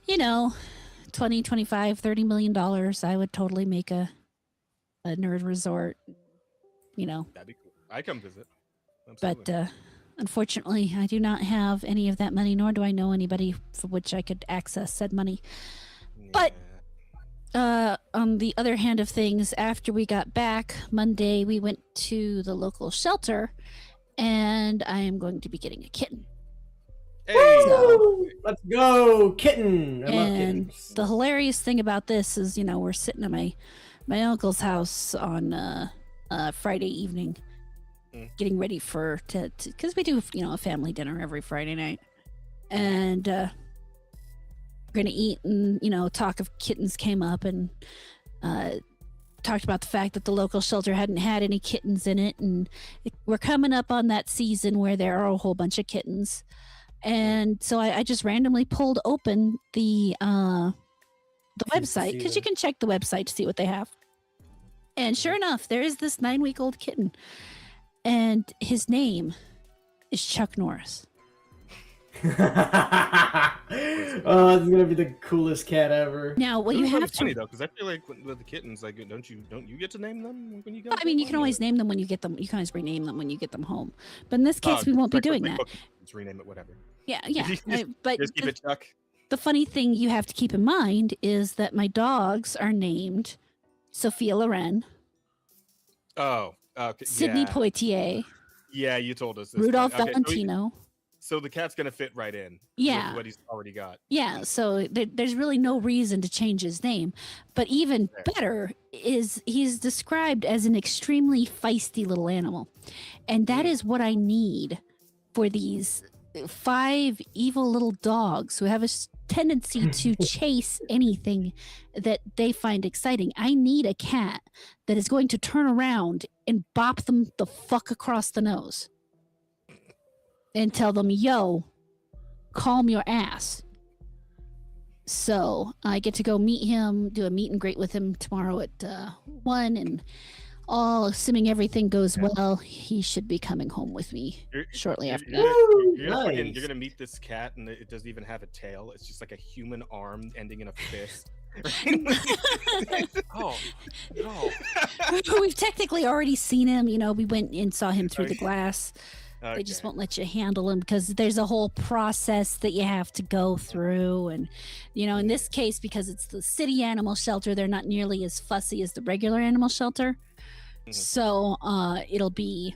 [SPEAKER 4] $20, $25, $30 million, I would totally make a nerd resort.
[SPEAKER 1] That'd be cool. I come visit. Absolutely.
[SPEAKER 4] But unfortunately, I do not have any of that money, nor do I know anybody for which I could access said money. But on the other hand of things, after we got back Monday, we went to the local shelter, and I am going to be getting a kitten.
[SPEAKER 1] Hey,
[SPEAKER 2] Woo! Let's go, kitten. I love
[SPEAKER 4] And
[SPEAKER 2] kittens.
[SPEAKER 4] the hilarious thing about this is, we're sitting at my uncle's house on Friday evening, getting ready because we do a family dinner every Friday night, and we're gonna eat, and talk of kittens came up, and talked about the fact that the local shelter hadn't had any kittens in it, and we're coming up on that season where there are a whole bunch of kittens. And so I just randomly pulled open the website, because you can check the website to see what they have. And sure enough, there is this 9-week-old kitten, and his name is Chuck Norris.
[SPEAKER 2] Oh, this is gonna be the coolest cat ever.
[SPEAKER 4] Now, what you have
[SPEAKER 1] funny
[SPEAKER 4] to,
[SPEAKER 1] though, because I feel like with the kittens, like, don't you get to name them when you go?
[SPEAKER 4] I mean, you can always name them when you get them. You can always rename them when you get them home. But in this case, we won't be doing that.
[SPEAKER 1] Just rename it, whatever.
[SPEAKER 4] Yeah.
[SPEAKER 1] Just
[SPEAKER 4] But
[SPEAKER 1] just keep it Chuck.
[SPEAKER 4] the funny thing you have to keep in mind is that my dogs are named Sophia Loren,
[SPEAKER 1] Oh, okay.
[SPEAKER 4] Sydney Poitier,
[SPEAKER 1] Yeah, you told us this.
[SPEAKER 4] Rudolph
[SPEAKER 1] Okay,
[SPEAKER 4] Valentino.
[SPEAKER 1] So the cat's gonna fit right in.
[SPEAKER 4] Yeah.
[SPEAKER 1] With what he's already got.
[SPEAKER 4] Yeah, so there's really no reason to change his name. But even
[SPEAKER 1] Fair.
[SPEAKER 4] better is he's described as an extremely feisty little animal. And that is what I need for these 5 evil little dogs who have a tendency to chase anything that they find exciting. I need a cat that is going to turn around and bop them the fuck across the nose and tell them, yo, calm your ass. So I get to go meet him, do a meet and greet with him tomorrow at 1, and assuming everything goes well, he should be coming home with me shortly after that.
[SPEAKER 2] Nice.
[SPEAKER 1] You're gonna meet this cat, and it doesn't even have a tail. It's just like a human arm ending in a fist.
[SPEAKER 3] Oh, no.
[SPEAKER 4] We've technically already seen him. We went and saw him through the glass. They just
[SPEAKER 1] Okay.
[SPEAKER 4] won't let you handle him because there's a whole process that you have to go through. And, in this case, because it's the city animal shelter, they're not nearly as fussy as the regular animal shelter.
[SPEAKER 1] Mhm.
[SPEAKER 4] So it'll be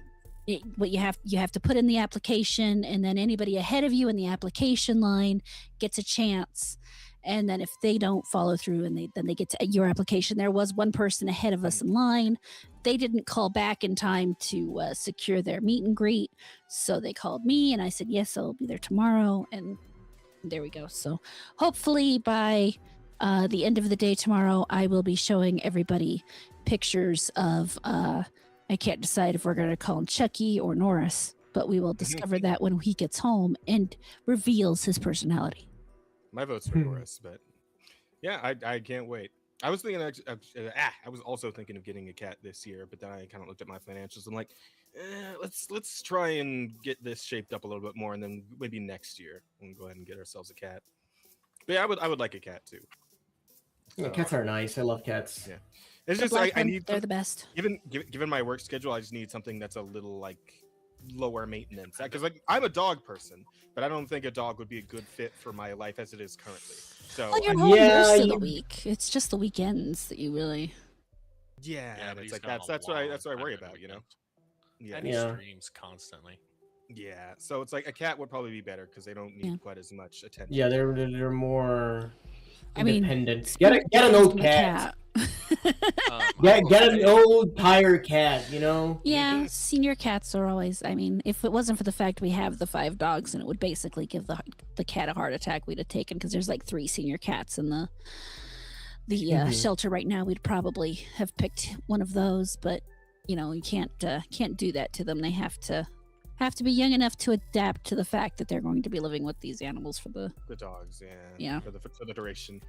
[SPEAKER 4] what you have to put in the application, and then anybody ahead of you in the application line gets a chance. And then if they don't follow through and then they get to your application, there was one person ahead of us in line. They didn't call back in time to secure their meet and greet. So they called me and I said, yes, I'll be there tomorrow. And there we go. So hopefully by the end of the day tomorrow, I will be showing everybody pictures of, I can't decide if we're going to call him Chucky or Norris, but we will discover that when he gets home and reveals his personality.
[SPEAKER 1] My vote's for Norris, but yeah, I can't wait. I was thinking, I was also thinking of getting a cat this year, but then I kind of looked at my financials. I'm like, let's try and get this shaped up a little bit more, and then maybe next year we'll go ahead and get ourselves a cat. But yeah, I would like a cat too.
[SPEAKER 2] Yeah,
[SPEAKER 1] So,
[SPEAKER 2] cats are nice. I love cats.
[SPEAKER 1] Yeah, it's
[SPEAKER 4] The
[SPEAKER 1] just
[SPEAKER 4] black
[SPEAKER 1] I
[SPEAKER 4] one,
[SPEAKER 1] need
[SPEAKER 4] they're the best.
[SPEAKER 1] given my work schedule, I just need something that's a little like lower maintenance. Because like I'm a dog person, but I don't think a dog would be a good fit for my life as it is currently. So
[SPEAKER 4] Well, you're
[SPEAKER 1] I-
[SPEAKER 4] home
[SPEAKER 2] Yeah,
[SPEAKER 4] most of the
[SPEAKER 2] you-
[SPEAKER 4] week. It's just the weekends that you really.
[SPEAKER 1] yeah, and
[SPEAKER 3] but
[SPEAKER 1] it's
[SPEAKER 3] he's
[SPEAKER 1] like
[SPEAKER 3] gone a
[SPEAKER 1] that's what
[SPEAKER 3] long
[SPEAKER 1] I worry
[SPEAKER 3] time on
[SPEAKER 1] about, you know.
[SPEAKER 3] weekends.
[SPEAKER 1] Yeah,
[SPEAKER 3] And he
[SPEAKER 2] Yeah.
[SPEAKER 3] streams constantly.
[SPEAKER 1] yeah. So it's like a cat would probably be better because they don't need
[SPEAKER 4] Yeah.
[SPEAKER 1] quite as much attention.
[SPEAKER 2] Yeah, they're more
[SPEAKER 4] I mean,
[SPEAKER 2] independent. Get an old
[SPEAKER 4] a
[SPEAKER 2] cat.
[SPEAKER 3] I
[SPEAKER 2] Get
[SPEAKER 3] will
[SPEAKER 2] an
[SPEAKER 3] say-
[SPEAKER 2] old tired cat. You know.
[SPEAKER 4] Yeah, senior cats are always. I mean, if it wasn't for the fact we have the 5 dogs and it would basically give the cat a heart attack, we'd have taken because there's like 3 senior cats in the shelter right now. We'd probably have picked one of those, but you know, you can't do that to them. They have to be young enough to adapt to the fact that they're going to be living with these animals for the
[SPEAKER 1] The dogs,
[SPEAKER 4] Yeah.
[SPEAKER 1] for the duration.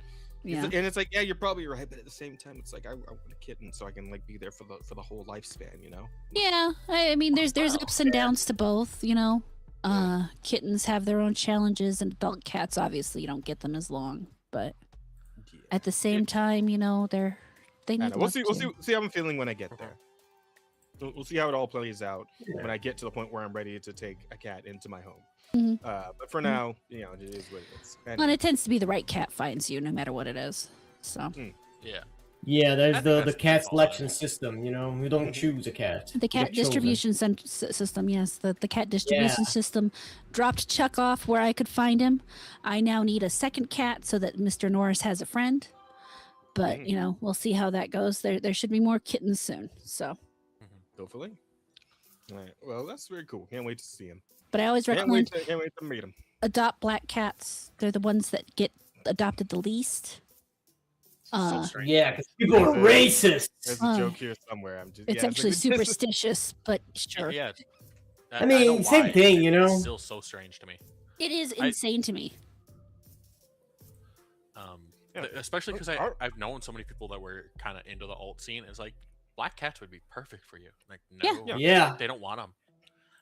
[SPEAKER 4] yeah.
[SPEAKER 1] And it's like, yeah, you're probably right, but at the same time, it's like I want a kitten so I can like be there for the whole lifespan, you know.
[SPEAKER 4] Yeah, I mean, there's
[SPEAKER 3] Well,
[SPEAKER 4] ups and downs to both, you know. Kittens have their own challenges, and adult cats obviously you don't get them as long, but
[SPEAKER 1] Yeah.
[SPEAKER 4] at the same time, you know, they
[SPEAKER 1] I
[SPEAKER 4] need.
[SPEAKER 1] know. We'll
[SPEAKER 4] love
[SPEAKER 1] see.
[SPEAKER 4] too.
[SPEAKER 1] See how I'm feeling when I get there. We'll see how it all plays out
[SPEAKER 2] Yeah.
[SPEAKER 1] when I get to the point where I'm ready to take a cat into my home.
[SPEAKER 4] Mhm.
[SPEAKER 1] But for now, you know, it is what it is. And
[SPEAKER 4] And it tends to be the right cat finds you, no matter what it is. So
[SPEAKER 3] Yeah.
[SPEAKER 2] Yeah, there's
[SPEAKER 3] I think
[SPEAKER 2] the
[SPEAKER 3] that's
[SPEAKER 2] cat
[SPEAKER 3] default.
[SPEAKER 2] selection system. You know, you don't choose a cat.
[SPEAKER 4] the
[SPEAKER 2] You
[SPEAKER 4] cat
[SPEAKER 2] get chosen.
[SPEAKER 4] distribution system, yes, the cat distribution
[SPEAKER 2] Yeah.
[SPEAKER 4] system dropped Chuck off where I could find him. I now need a second cat so that Mr. Norris has a friend. But you know, we'll see how that goes. There should be more kittens soon. So,
[SPEAKER 1] hopefully. All right. Well, that's very cool. Can't wait to see him.
[SPEAKER 4] but I always
[SPEAKER 1] Can't
[SPEAKER 4] recommend
[SPEAKER 1] wait to meet him.
[SPEAKER 4] adopt black cats. They're the ones that get adopted the least.
[SPEAKER 3] So strange.
[SPEAKER 2] Yeah, because people are
[SPEAKER 1] There's
[SPEAKER 2] racist.
[SPEAKER 1] There's
[SPEAKER 4] Oh.
[SPEAKER 1] a joke here somewhere. I'm just.
[SPEAKER 4] It's
[SPEAKER 1] yeah,
[SPEAKER 4] actually
[SPEAKER 1] like,
[SPEAKER 4] superstitious, but sure.
[SPEAKER 3] Yeah.
[SPEAKER 2] I mean,
[SPEAKER 3] know
[SPEAKER 2] same
[SPEAKER 3] why,
[SPEAKER 2] thing,
[SPEAKER 3] but
[SPEAKER 2] you know?
[SPEAKER 3] It's still so strange to me.
[SPEAKER 4] It is insane to me.
[SPEAKER 1] Yeah.
[SPEAKER 3] Especially because
[SPEAKER 1] Our-
[SPEAKER 3] I've known so many people that were kind of into the alt scene. It's like black cats would be perfect for you. Like no,
[SPEAKER 4] Yeah.
[SPEAKER 2] Yeah,
[SPEAKER 3] they don't want them.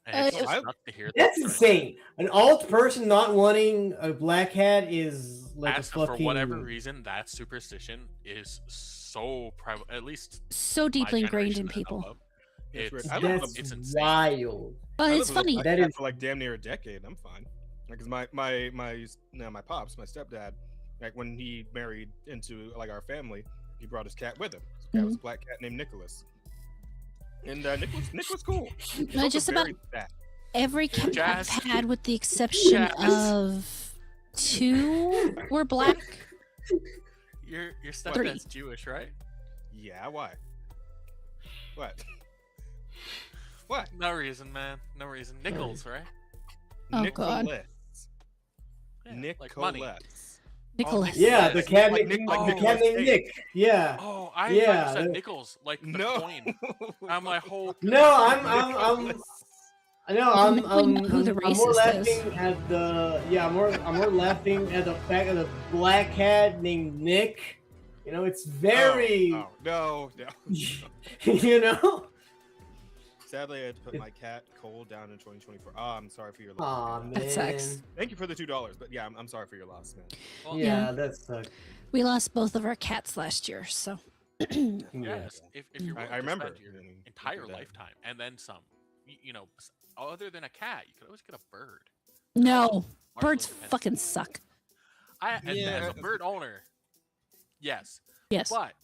[SPEAKER 3] And it's
[SPEAKER 4] Uh,
[SPEAKER 3] just
[SPEAKER 1] I-
[SPEAKER 3] nuts to hear.
[SPEAKER 2] that's
[SPEAKER 3] that.
[SPEAKER 2] insane. An alt person not wanting a black cat is like a
[SPEAKER 3] For
[SPEAKER 2] fucking.
[SPEAKER 3] whatever reason, that superstition is so prevalent. At least
[SPEAKER 4] So
[SPEAKER 3] my
[SPEAKER 4] deeply ingrained in
[SPEAKER 3] generation and
[SPEAKER 4] people.
[SPEAKER 3] above.
[SPEAKER 1] It's
[SPEAKER 3] It's,
[SPEAKER 1] weird. I love
[SPEAKER 2] That's
[SPEAKER 3] it's insane.
[SPEAKER 2] wild.
[SPEAKER 4] But
[SPEAKER 1] I
[SPEAKER 4] it's
[SPEAKER 1] lived with a
[SPEAKER 4] funny.
[SPEAKER 1] black
[SPEAKER 2] That
[SPEAKER 1] cat
[SPEAKER 2] is-
[SPEAKER 1] for like damn near a decade. I'm fine. Because my pops, my stepdad, like when he married into like our family, he brought his cat with him. His cat was a black cat named Nicholas. And Nick was cool. He's also
[SPEAKER 4] Just about
[SPEAKER 1] very fat.
[SPEAKER 4] every cat
[SPEAKER 3] Jazz.
[SPEAKER 4] I've had, with the exception
[SPEAKER 3] Jazz.
[SPEAKER 4] of 2, were black.
[SPEAKER 3] Your
[SPEAKER 4] Three.
[SPEAKER 3] stepdad's Jewish, right?
[SPEAKER 1] Yeah, why? What? What?
[SPEAKER 3] No reason, man. No reason. Nichols, right?
[SPEAKER 4] Oh, God.
[SPEAKER 1] Nicholas.
[SPEAKER 3] Yeah, like money.
[SPEAKER 1] Nicholas.
[SPEAKER 4] Nicholas.
[SPEAKER 2] Yeah, the
[SPEAKER 1] Yes,
[SPEAKER 2] cat
[SPEAKER 1] like
[SPEAKER 2] named
[SPEAKER 1] Nick- like
[SPEAKER 2] the cat
[SPEAKER 1] Nicolas
[SPEAKER 2] named
[SPEAKER 1] Cage.
[SPEAKER 2] Nick. Yeah.
[SPEAKER 3] Oh, I
[SPEAKER 2] Yeah,
[SPEAKER 3] thought you said
[SPEAKER 2] that-
[SPEAKER 3] Nichols, like the
[SPEAKER 1] No.
[SPEAKER 3] coin. I'm like, whole.
[SPEAKER 2] No, I'm
[SPEAKER 1] Nicholas.
[SPEAKER 2] no,
[SPEAKER 4] I'm not who the
[SPEAKER 2] I'm more
[SPEAKER 4] racist is.
[SPEAKER 2] laughing at the I'm more laughing at the fact of the black cat named Nick. You know, it's very
[SPEAKER 1] Oh, no.
[SPEAKER 2] you know.
[SPEAKER 1] Sadly, I had to put my cat Cole down in 2024. Oh, I'm sorry for your
[SPEAKER 2] Aw,
[SPEAKER 1] loss.
[SPEAKER 2] man.
[SPEAKER 4] That sucks.
[SPEAKER 1] Thank you for the $2, but yeah, I'm sorry for your loss, man.
[SPEAKER 3] Well,
[SPEAKER 2] Yeah, that sucks.
[SPEAKER 4] We lost both of our cats last year, so
[SPEAKER 2] Yeah.
[SPEAKER 3] Yes, if you're willing
[SPEAKER 1] I remember.
[SPEAKER 3] to spend your
[SPEAKER 1] when we
[SPEAKER 3] entire
[SPEAKER 1] did that.
[SPEAKER 3] lifetime and then some, you know, other than a cat, you could always get a bird.
[SPEAKER 4] no,
[SPEAKER 3] Marshall
[SPEAKER 4] birds
[SPEAKER 3] depends.
[SPEAKER 4] fucking suck.
[SPEAKER 3] And
[SPEAKER 1] Yeah.
[SPEAKER 3] as a bird owner, yes,
[SPEAKER 4] Yes.
[SPEAKER 3] but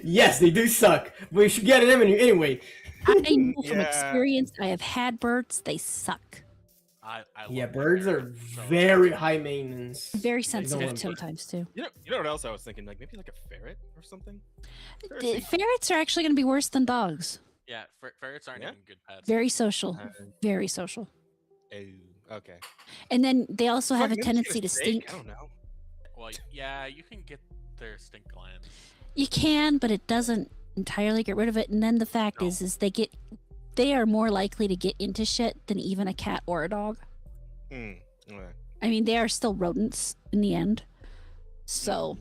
[SPEAKER 2] Yes, they do suck. We should get them anyway.
[SPEAKER 4] I know from
[SPEAKER 1] Yeah.
[SPEAKER 4] experience. I have had birds; they suck.
[SPEAKER 3] I
[SPEAKER 2] Yeah,
[SPEAKER 3] love my
[SPEAKER 2] birds are
[SPEAKER 3] parrot, so-
[SPEAKER 2] very high maintenance.
[SPEAKER 4] Very
[SPEAKER 2] don't
[SPEAKER 4] sensitive
[SPEAKER 2] want
[SPEAKER 4] sometimes too.
[SPEAKER 1] You know what else I was thinking? Like maybe like a ferret or something.
[SPEAKER 4] The ferrets are actually going to be worse than dogs.
[SPEAKER 3] Yeah, ferrets aren't
[SPEAKER 1] Yeah?
[SPEAKER 3] even good pets.
[SPEAKER 4] Very social.
[SPEAKER 1] Uh,
[SPEAKER 4] Very social.
[SPEAKER 1] oh, okay.
[SPEAKER 4] And then they also have a
[SPEAKER 1] Fuck, maybe
[SPEAKER 4] tendency
[SPEAKER 1] get
[SPEAKER 4] to
[SPEAKER 1] a steak?
[SPEAKER 4] stink.
[SPEAKER 1] I don't know.
[SPEAKER 3] Well, yeah, you can get their stink glands.
[SPEAKER 4] You can, but it doesn't entirely get rid of it. And then the fact
[SPEAKER 3] No.
[SPEAKER 4] is they are more likely to get into shit than even a cat or a dog.
[SPEAKER 1] Hmm. All right.
[SPEAKER 4] I mean, they are still rodents in the end. So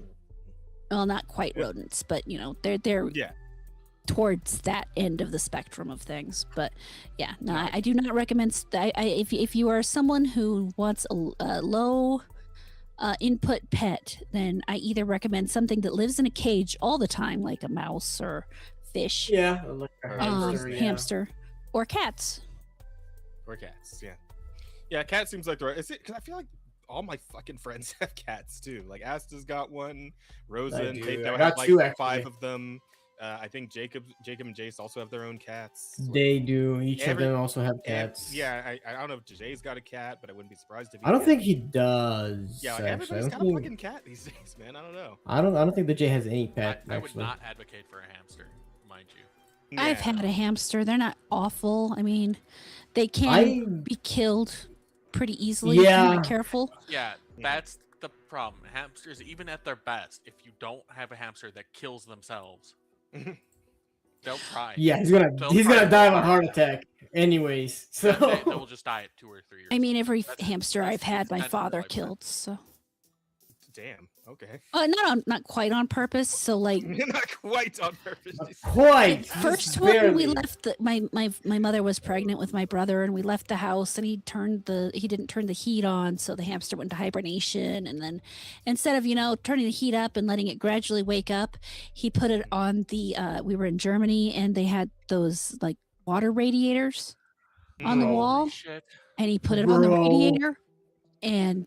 [SPEAKER 4] well, not quite rodents, but they're
[SPEAKER 1] Yeah.
[SPEAKER 4] towards that end of the spectrum of things. But yeah, no,
[SPEAKER 1] No.
[SPEAKER 4] I do not recommend. If you are someone who wants a low input pet, then I either recommend something that lives in a cage all the time, like a mouse or fish,
[SPEAKER 2] Yeah, like a
[SPEAKER 4] hamster, or cats.
[SPEAKER 1] Or cats, yeah. Yeah, cat seems like the right. Is it? Because I feel like all my fucking friends have cats too. Like Asta's got one, Rosa and
[SPEAKER 2] do.
[SPEAKER 1] Kate
[SPEAKER 2] I
[SPEAKER 1] have
[SPEAKER 2] got
[SPEAKER 1] like
[SPEAKER 2] two, actually.
[SPEAKER 1] 5 of them. I think Jacob and Jace also have their own cats.
[SPEAKER 2] They do. Each of them also have
[SPEAKER 1] And-
[SPEAKER 2] cats.
[SPEAKER 1] yeah, I don't know if Jay's got a cat, but I wouldn't be surprised if he
[SPEAKER 2] I don't
[SPEAKER 1] did.
[SPEAKER 2] think he does.
[SPEAKER 1] Yeah,
[SPEAKER 2] actually.
[SPEAKER 1] everybody's got a fucking cat these days, man. I don't know.
[SPEAKER 2] I don't think the Jay has any pet.
[SPEAKER 3] I would
[SPEAKER 2] actually.
[SPEAKER 3] not advocate for a hamster, mind you.
[SPEAKER 4] I've
[SPEAKER 1] Yeah.
[SPEAKER 4] had a hamster. They're not awful. I mean, they can be killed pretty easily if you're
[SPEAKER 2] Yeah.
[SPEAKER 4] not careful.
[SPEAKER 3] Yeah, that's the problem. Hamsters, even at their best, if you don't have a hamster that kills themselves, they'll cry.
[SPEAKER 2] Yeah, he's
[SPEAKER 3] They'll
[SPEAKER 2] gonna
[SPEAKER 3] cry
[SPEAKER 2] die of a
[SPEAKER 3] hard.
[SPEAKER 2] heart attack. Anyways, so
[SPEAKER 3] They will just die at 2 or 3 years
[SPEAKER 4] I mean,
[SPEAKER 3] old.
[SPEAKER 4] every
[SPEAKER 3] That's-
[SPEAKER 4] hamster
[SPEAKER 3] that's
[SPEAKER 4] I've
[SPEAKER 3] the
[SPEAKER 4] had, my
[SPEAKER 3] extent of
[SPEAKER 4] father
[SPEAKER 3] their lifespan.
[SPEAKER 4] killed. So,
[SPEAKER 1] Damn. Okay.
[SPEAKER 4] not quite on purpose. So, like,
[SPEAKER 1] Not quite on purpose.
[SPEAKER 2] quite.
[SPEAKER 4] first
[SPEAKER 2] just
[SPEAKER 4] one we
[SPEAKER 2] barely.
[SPEAKER 4] left. My mother was pregnant with my brother, and we left the house, and he didn't turn the heat on, so the hamster went into hibernation. And then, instead of turning the heat up and letting it gradually wake up, he put it on the. We were in Germany, and they had those like water radiators on the
[SPEAKER 2] Bro.
[SPEAKER 4] wall,
[SPEAKER 3] Holy shit.
[SPEAKER 4] and he put it on the
[SPEAKER 2] Bro.
[SPEAKER 4] radiator and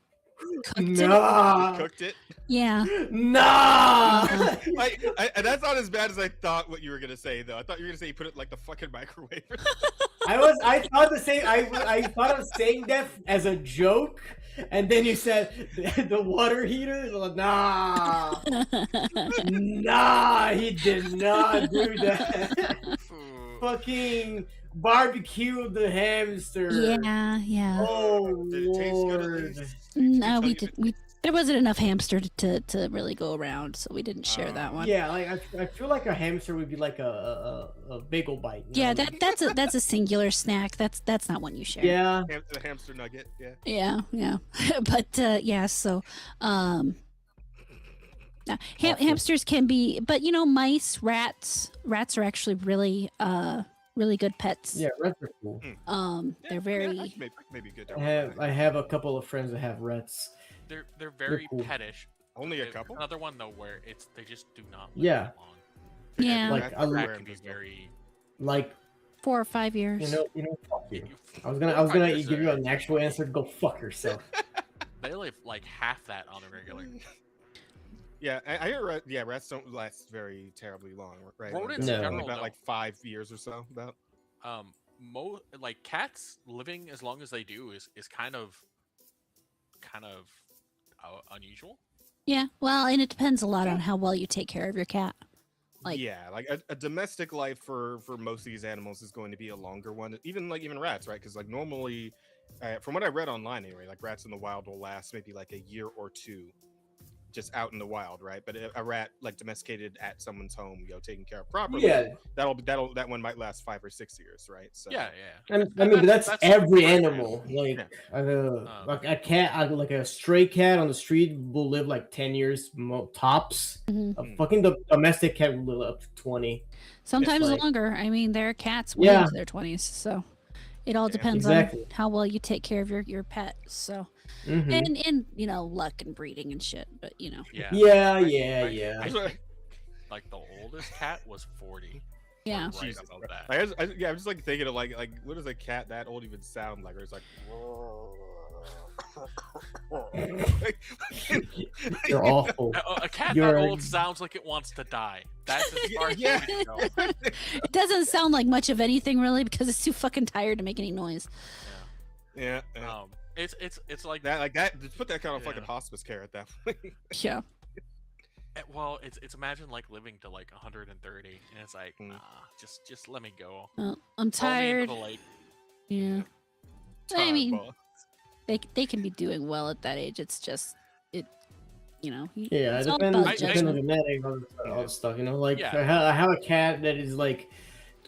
[SPEAKER 4] cooked it.
[SPEAKER 2] Nah,
[SPEAKER 1] Cooked it.
[SPEAKER 4] Yeah.
[SPEAKER 2] nah.
[SPEAKER 1] That's not as bad as I thought what you were gonna say, though. I thought you were gonna say you put it like the fucking microwave.
[SPEAKER 2] I thought the same. I thought of saying that as a joke, and then you said the water heater. Nah, nah, he did not do that. Fucking barbecue the hamster.
[SPEAKER 4] Yeah.
[SPEAKER 2] Oh
[SPEAKER 1] Did it taste good at
[SPEAKER 2] Lord.
[SPEAKER 1] least?
[SPEAKER 4] No,
[SPEAKER 1] Tell
[SPEAKER 4] we
[SPEAKER 1] you
[SPEAKER 4] did.
[SPEAKER 1] if
[SPEAKER 4] We there wasn't enough hamster to really go around, so we didn't share that one.
[SPEAKER 2] Yeah, like I feel like a hamster would be like a bagel bite. you
[SPEAKER 4] Yeah,
[SPEAKER 2] know?
[SPEAKER 4] that's a singular snack. That's not one you share.
[SPEAKER 2] Yeah.
[SPEAKER 1] The hamster nugget. Yeah.
[SPEAKER 4] Yeah. But yeah, so no, hamsters can be, but mice, rats are actually really good pets.
[SPEAKER 2] Yeah, rats are cool.
[SPEAKER 4] They're very
[SPEAKER 1] Maybe good.
[SPEAKER 2] I have a couple of friends that have rats.
[SPEAKER 3] They're very
[SPEAKER 2] cool.
[SPEAKER 3] pettish.
[SPEAKER 1] Only a
[SPEAKER 3] There's
[SPEAKER 1] couple.
[SPEAKER 3] Another one though where they just do not live
[SPEAKER 2] Yeah.
[SPEAKER 3] that long.
[SPEAKER 4] Yeah.
[SPEAKER 2] Like,
[SPEAKER 1] Rats
[SPEAKER 2] I
[SPEAKER 1] are
[SPEAKER 2] like-
[SPEAKER 1] rare
[SPEAKER 3] Rat
[SPEAKER 1] in
[SPEAKER 3] can be
[SPEAKER 1] this world.
[SPEAKER 3] very.
[SPEAKER 2] Like
[SPEAKER 4] 4 or 5 years.
[SPEAKER 2] fuck you. I was
[SPEAKER 3] 4 or
[SPEAKER 2] gonna
[SPEAKER 3] 5 years
[SPEAKER 2] give you
[SPEAKER 3] are-
[SPEAKER 2] an actual answer. Go fuck yourself.
[SPEAKER 3] They live like half that on a regular.
[SPEAKER 1] Yeah, I hear rats don't last very terribly long, right?
[SPEAKER 3] Rodents
[SPEAKER 2] in
[SPEAKER 1] Only
[SPEAKER 2] general
[SPEAKER 1] about
[SPEAKER 3] don't.
[SPEAKER 1] like 5 years or so. About.
[SPEAKER 3] Like cats living as long as they do is kind of unusual.
[SPEAKER 4] Yeah. Well, and it depends a lot on how well you take care of your cat. Like-
[SPEAKER 1] Yeah, like a domestic life for most of these animals is going to be a longer one. Even rats, right? Because like normally, from what I read online anyway, like rats in the wild will last maybe like a year or 2, just out in the wild, right? But a rat like domesticated at someone's home, taken care of properly,
[SPEAKER 2] Yeah,
[SPEAKER 1] that one might last 5 or 6 years, right? So
[SPEAKER 3] Yeah.
[SPEAKER 2] and I mean, but that's every
[SPEAKER 3] very
[SPEAKER 2] animal. Like,
[SPEAKER 1] Yeah.
[SPEAKER 2] like a cat, like a stray cat on the street will live like 10 years tops.
[SPEAKER 4] Mhm.
[SPEAKER 2] A fucking domestic cat will live up to 20.
[SPEAKER 4] Sometimes
[SPEAKER 2] like-
[SPEAKER 4] longer. I mean, there are cats way
[SPEAKER 2] Yeah.
[SPEAKER 4] into their 20s, so it all
[SPEAKER 1] Yeah,
[SPEAKER 4] depends
[SPEAKER 2] exactly.
[SPEAKER 4] on how well you take care of your pet. So
[SPEAKER 2] Mhm.
[SPEAKER 4] and luck and breeding and shit, but
[SPEAKER 3] Yeah.
[SPEAKER 2] Yeah,
[SPEAKER 3] Right,
[SPEAKER 2] yeah,
[SPEAKER 3] right.
[SPEAKER 2] yeah.
[SPEAKER 3] Like the oldest cat was 40.
[SPEAKER 4] yeah.
[SPEAKER 3] Right
[SPEAKER 1] Jesus.
[SPEAKER 3] about that.
[SPEAKER 1] I'm just like thinking of like what does a cat that old even sound like? Or it's like.
[SPEAKER 2] You're awful.
[SPEAKER 3] A cat
[SPEAKER 2] You're-
[SPEAKER 3] that old sounds like it wants to die. That's as far as
[SPEAKER 1] Yeah.
[SPEAKER 3] we go.
[SPEAKER 4] It doesn't sound like much of anything really because it's too fucking tired to make any noise.
[SPEAKER 1] Yeah.
[SPEAKER 3] It's like
[SPEAKER 1] that. Just put that kind of
[SPEAKER 3] Yeah.
[SPEAKER 1] fucking hospice care at that point.
[SPEAKER 4] Yeah.
[SPEAKER 3] well, it's imagine like living to like 130, and it's like
[SPEAKER 1] Mm.
[SPEAKER 3] just let me go.
[SPEAKER 4] Well, I'm
[SPEAKER 3] Throw me into
[SPEAKER 4] tired.
[SPEAKER 3] the lake.
[SPEAKER 4] Yeah. I
[SPEAKER 1] Time
[SPEAKER 4] mean,
[SPEAKER 1] ball.
[SPEAKER 4] they can be doing well at that age. It's just
[SPEAKER 2] Yeah, it
[SPEAKER 4] it's all
[SPEAKER 2] depends,
[SPEAKER 4] about
[SPEAKER 2] depends on
[SPEAKER 4] judgment.
[SPEAKER 2] the genetic, all that stuff, Like,
[SPEAKER 3] Yeah.
[SPEAKER 2] I have a cat that is like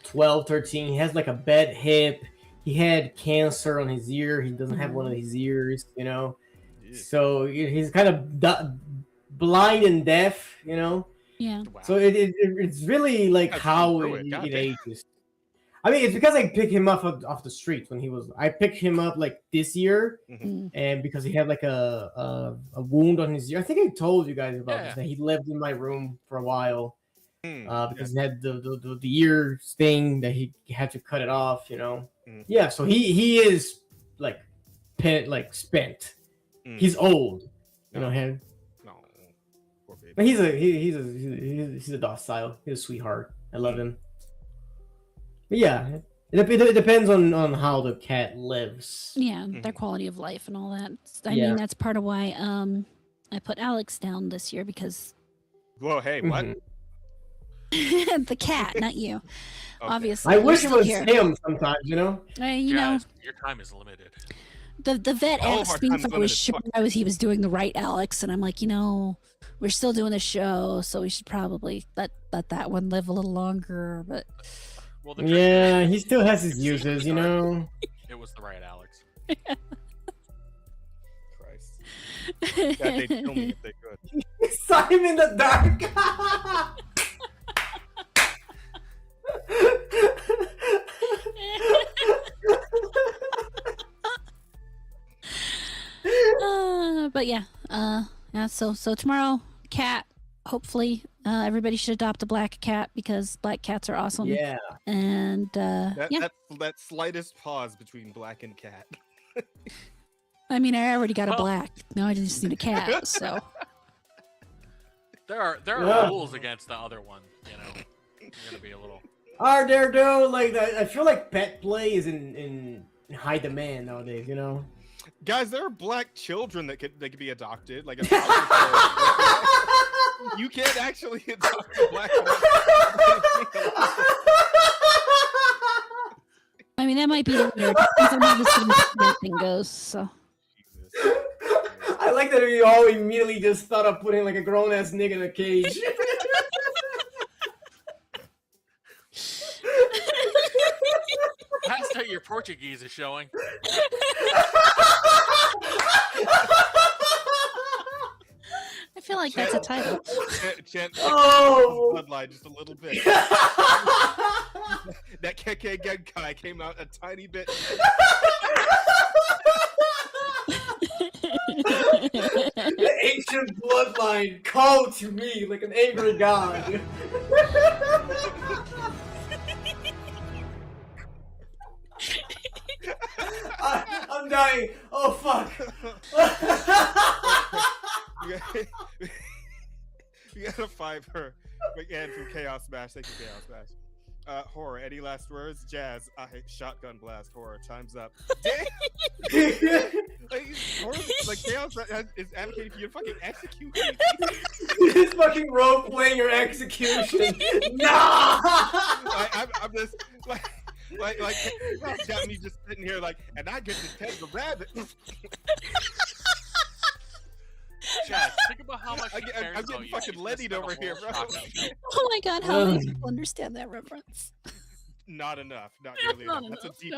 [SPEAKER 2] 12, 13. He has like a bad hip. He had cancer on his ear. He doesn't have one of his ears,
[SPEAKER 1] Yeah.
[SPEAKER 2] So he's kind of blind and deaf, you know.
[SPEAKER 4] Yeah.
[SPEAKER 1] Wow.
[SPEAKER 2] So it's really like
[SPEAKER 1] That's
[SPEAKER 2] how
[SPEAKER 1] through
[SPEAKER 2] it
[SPEAKER 1] goddamn.
[SPEAKER 2] ages. I mean, it's because I picked him up off the street when I picked him up like this year, and because he had like a wound on his ear. I think I told you guys about this, that he lived in my room for a while because he had the ear sting that he had to cut it off, you know. Yeah, so he is like spent. He's old, you know him.
[SPEAKER 1] No, poor baby.
[SPEAKER 2] But he's a docile. He's a sweetheart. I love him. But yeah, it depends on how the cat lives.
[SPEAKER 4] Yeah, their quality of life and all that. I
[SPEAKER 2] Yeah.
[SPEAKER 4] mean, that's part of why I put Alex down this year because
[SPEAKER 1] Whoa, hey, what?
[SPEAKER 4] the cat, not you.
[SPEAKER 1] Okay.
[SPEAKER 4] Obviously,
[SPEAKER 2] I
[SPEAKER 4] you're
[SPEAKER 2] wish it
[SPEAKER 4] still
[SPEAKER 2] was
[SPEAKER 4] here.
[SPEAKER 2] him sometimes, you know.
[SPEAKER 4] You know,
[SPEAKER 3] your time is limited.
[SPEAKER 4] the vet
[SPEAKER 1] All of
[SPEAKER 4] asked
[SPEAKER 1] our
[SPEAKER 4] me
[SPEAKER 1] time's
[SPEAKER 4] if I was
[SPEAKER 1] limited.
[SPEAKER 4] sure he was doing the right Alex, and I'm like, you know, we're still doing the show, so we should probably let that one live a little longer. But
[SPEAKER 3] Well,
[SPEAKER 2] Yeah, he still has his uses, you know.
[SPEAKER 3] It was the right Alex.
[SPEAKER 1] Christ. God, they'd kill me if they could.
[SPEAKER 2] Saw him in the dark.
[SPEAKER 4] but yeah, yeah. So tomorrow, cat. Hopefully, everybody should adopt a black cat because black cats are awesome.
[SPEAKER 2] Yeah.
[SPEAKER 4] And yeah,
[SPEAKER 1] That slightest pause between black and cat.
[SPEAKER 4] I mean, I already got a black. Now I just need a cat. So
[SPEAKER 3] There are rules against the other one. You know, you're gonna be a little.
[SPEAKER 2] Are there though? Like I feel like pet play is in high demand nowadays. You know.
[SPEAKER 1] Guys, there are black children that could be adopted. Like you can't actually adopt a black one.
[SPEAKER 4] I mean, that might be the weird. Depends on how this thing goes. So.
[SPEAKER 2] I like that we all immediately just thought of putting like a grown ass nigga in a cage.
[SPEAKER 3] That's how your Portuguese is showing.
[SPEAKER 4] I feel like that's a title.
[SPEAKER 2] Oh,
[SPEAKER 1] bloodline just a little bit. That Keke Genkai came out a tiny bit.
[SPEAKER 2] the ancient bloodline called to me like an angry god. I'm dying. Oh fuck.
[SPEAKER 1] You gotta find her again from Chaos Smash. Thank you, Chaos Smash. Horror, any last words? Jazz, shotgun blast. Horror, time's up. Damn! like Chaos is advocating for you to fucking execute me.
[SPEAKER 2] This fucking role playing your execution. No!
[SPEAKER 1] I'm just like Chaos got me just sitting here like, and I get to pet the rabbit.
[SPEAKER 3] Chad, think about how much
[SPEAKER 1] I'm getting fucking leadied over here, bro.
[SPEAKER 4] Oh my god, how many people understand that reference?
[SPEAKER 1] Not enough. Not nearly enough.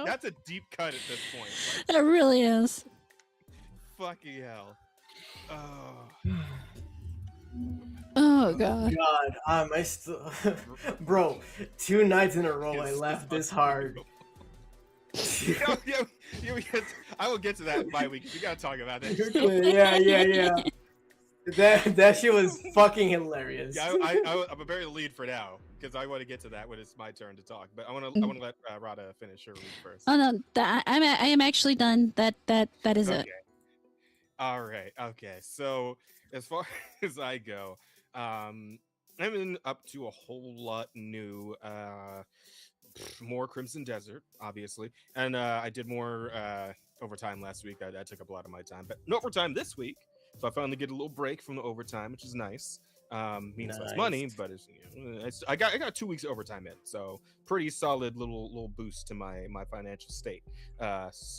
[SPEAKER 1] That's a deep cut at this point.
[SPEAKER 4] It really is.
[SPEAKER 1] Fucking hell. Oh.
[SPEAKER 4] Oh god.
[SPEAKER 2] I still, bro. 2 nights in a row, I laughed this hard.
[SPEAKER 1] I will get to that in my week. We gotta talk about it.
[SPEAKER 2] Yeah. That shit was fucking hilarious.
[SPEAKER 1] Yeah, I'm a very lead for now because I want to get to that when it's my turn to talk. But I want to let Rada finish her read first.
[SPEAKER 4] Oh no, I am actually done. That is
[SPEAKER 1] okay.
[SPEAKER 4] it.
[SPEAKER 1] All right. Okay. So as far as I go, I'm up to a whole lot new. More Crimson Desert, obviously, and I did more overtime last week. I took up a lot of my time, but no overtime this week. So I finally get a little break from the overtime, which is nice. Means less money, but I got 2 weeks overtime in, so pretty solid little boost to my financial state.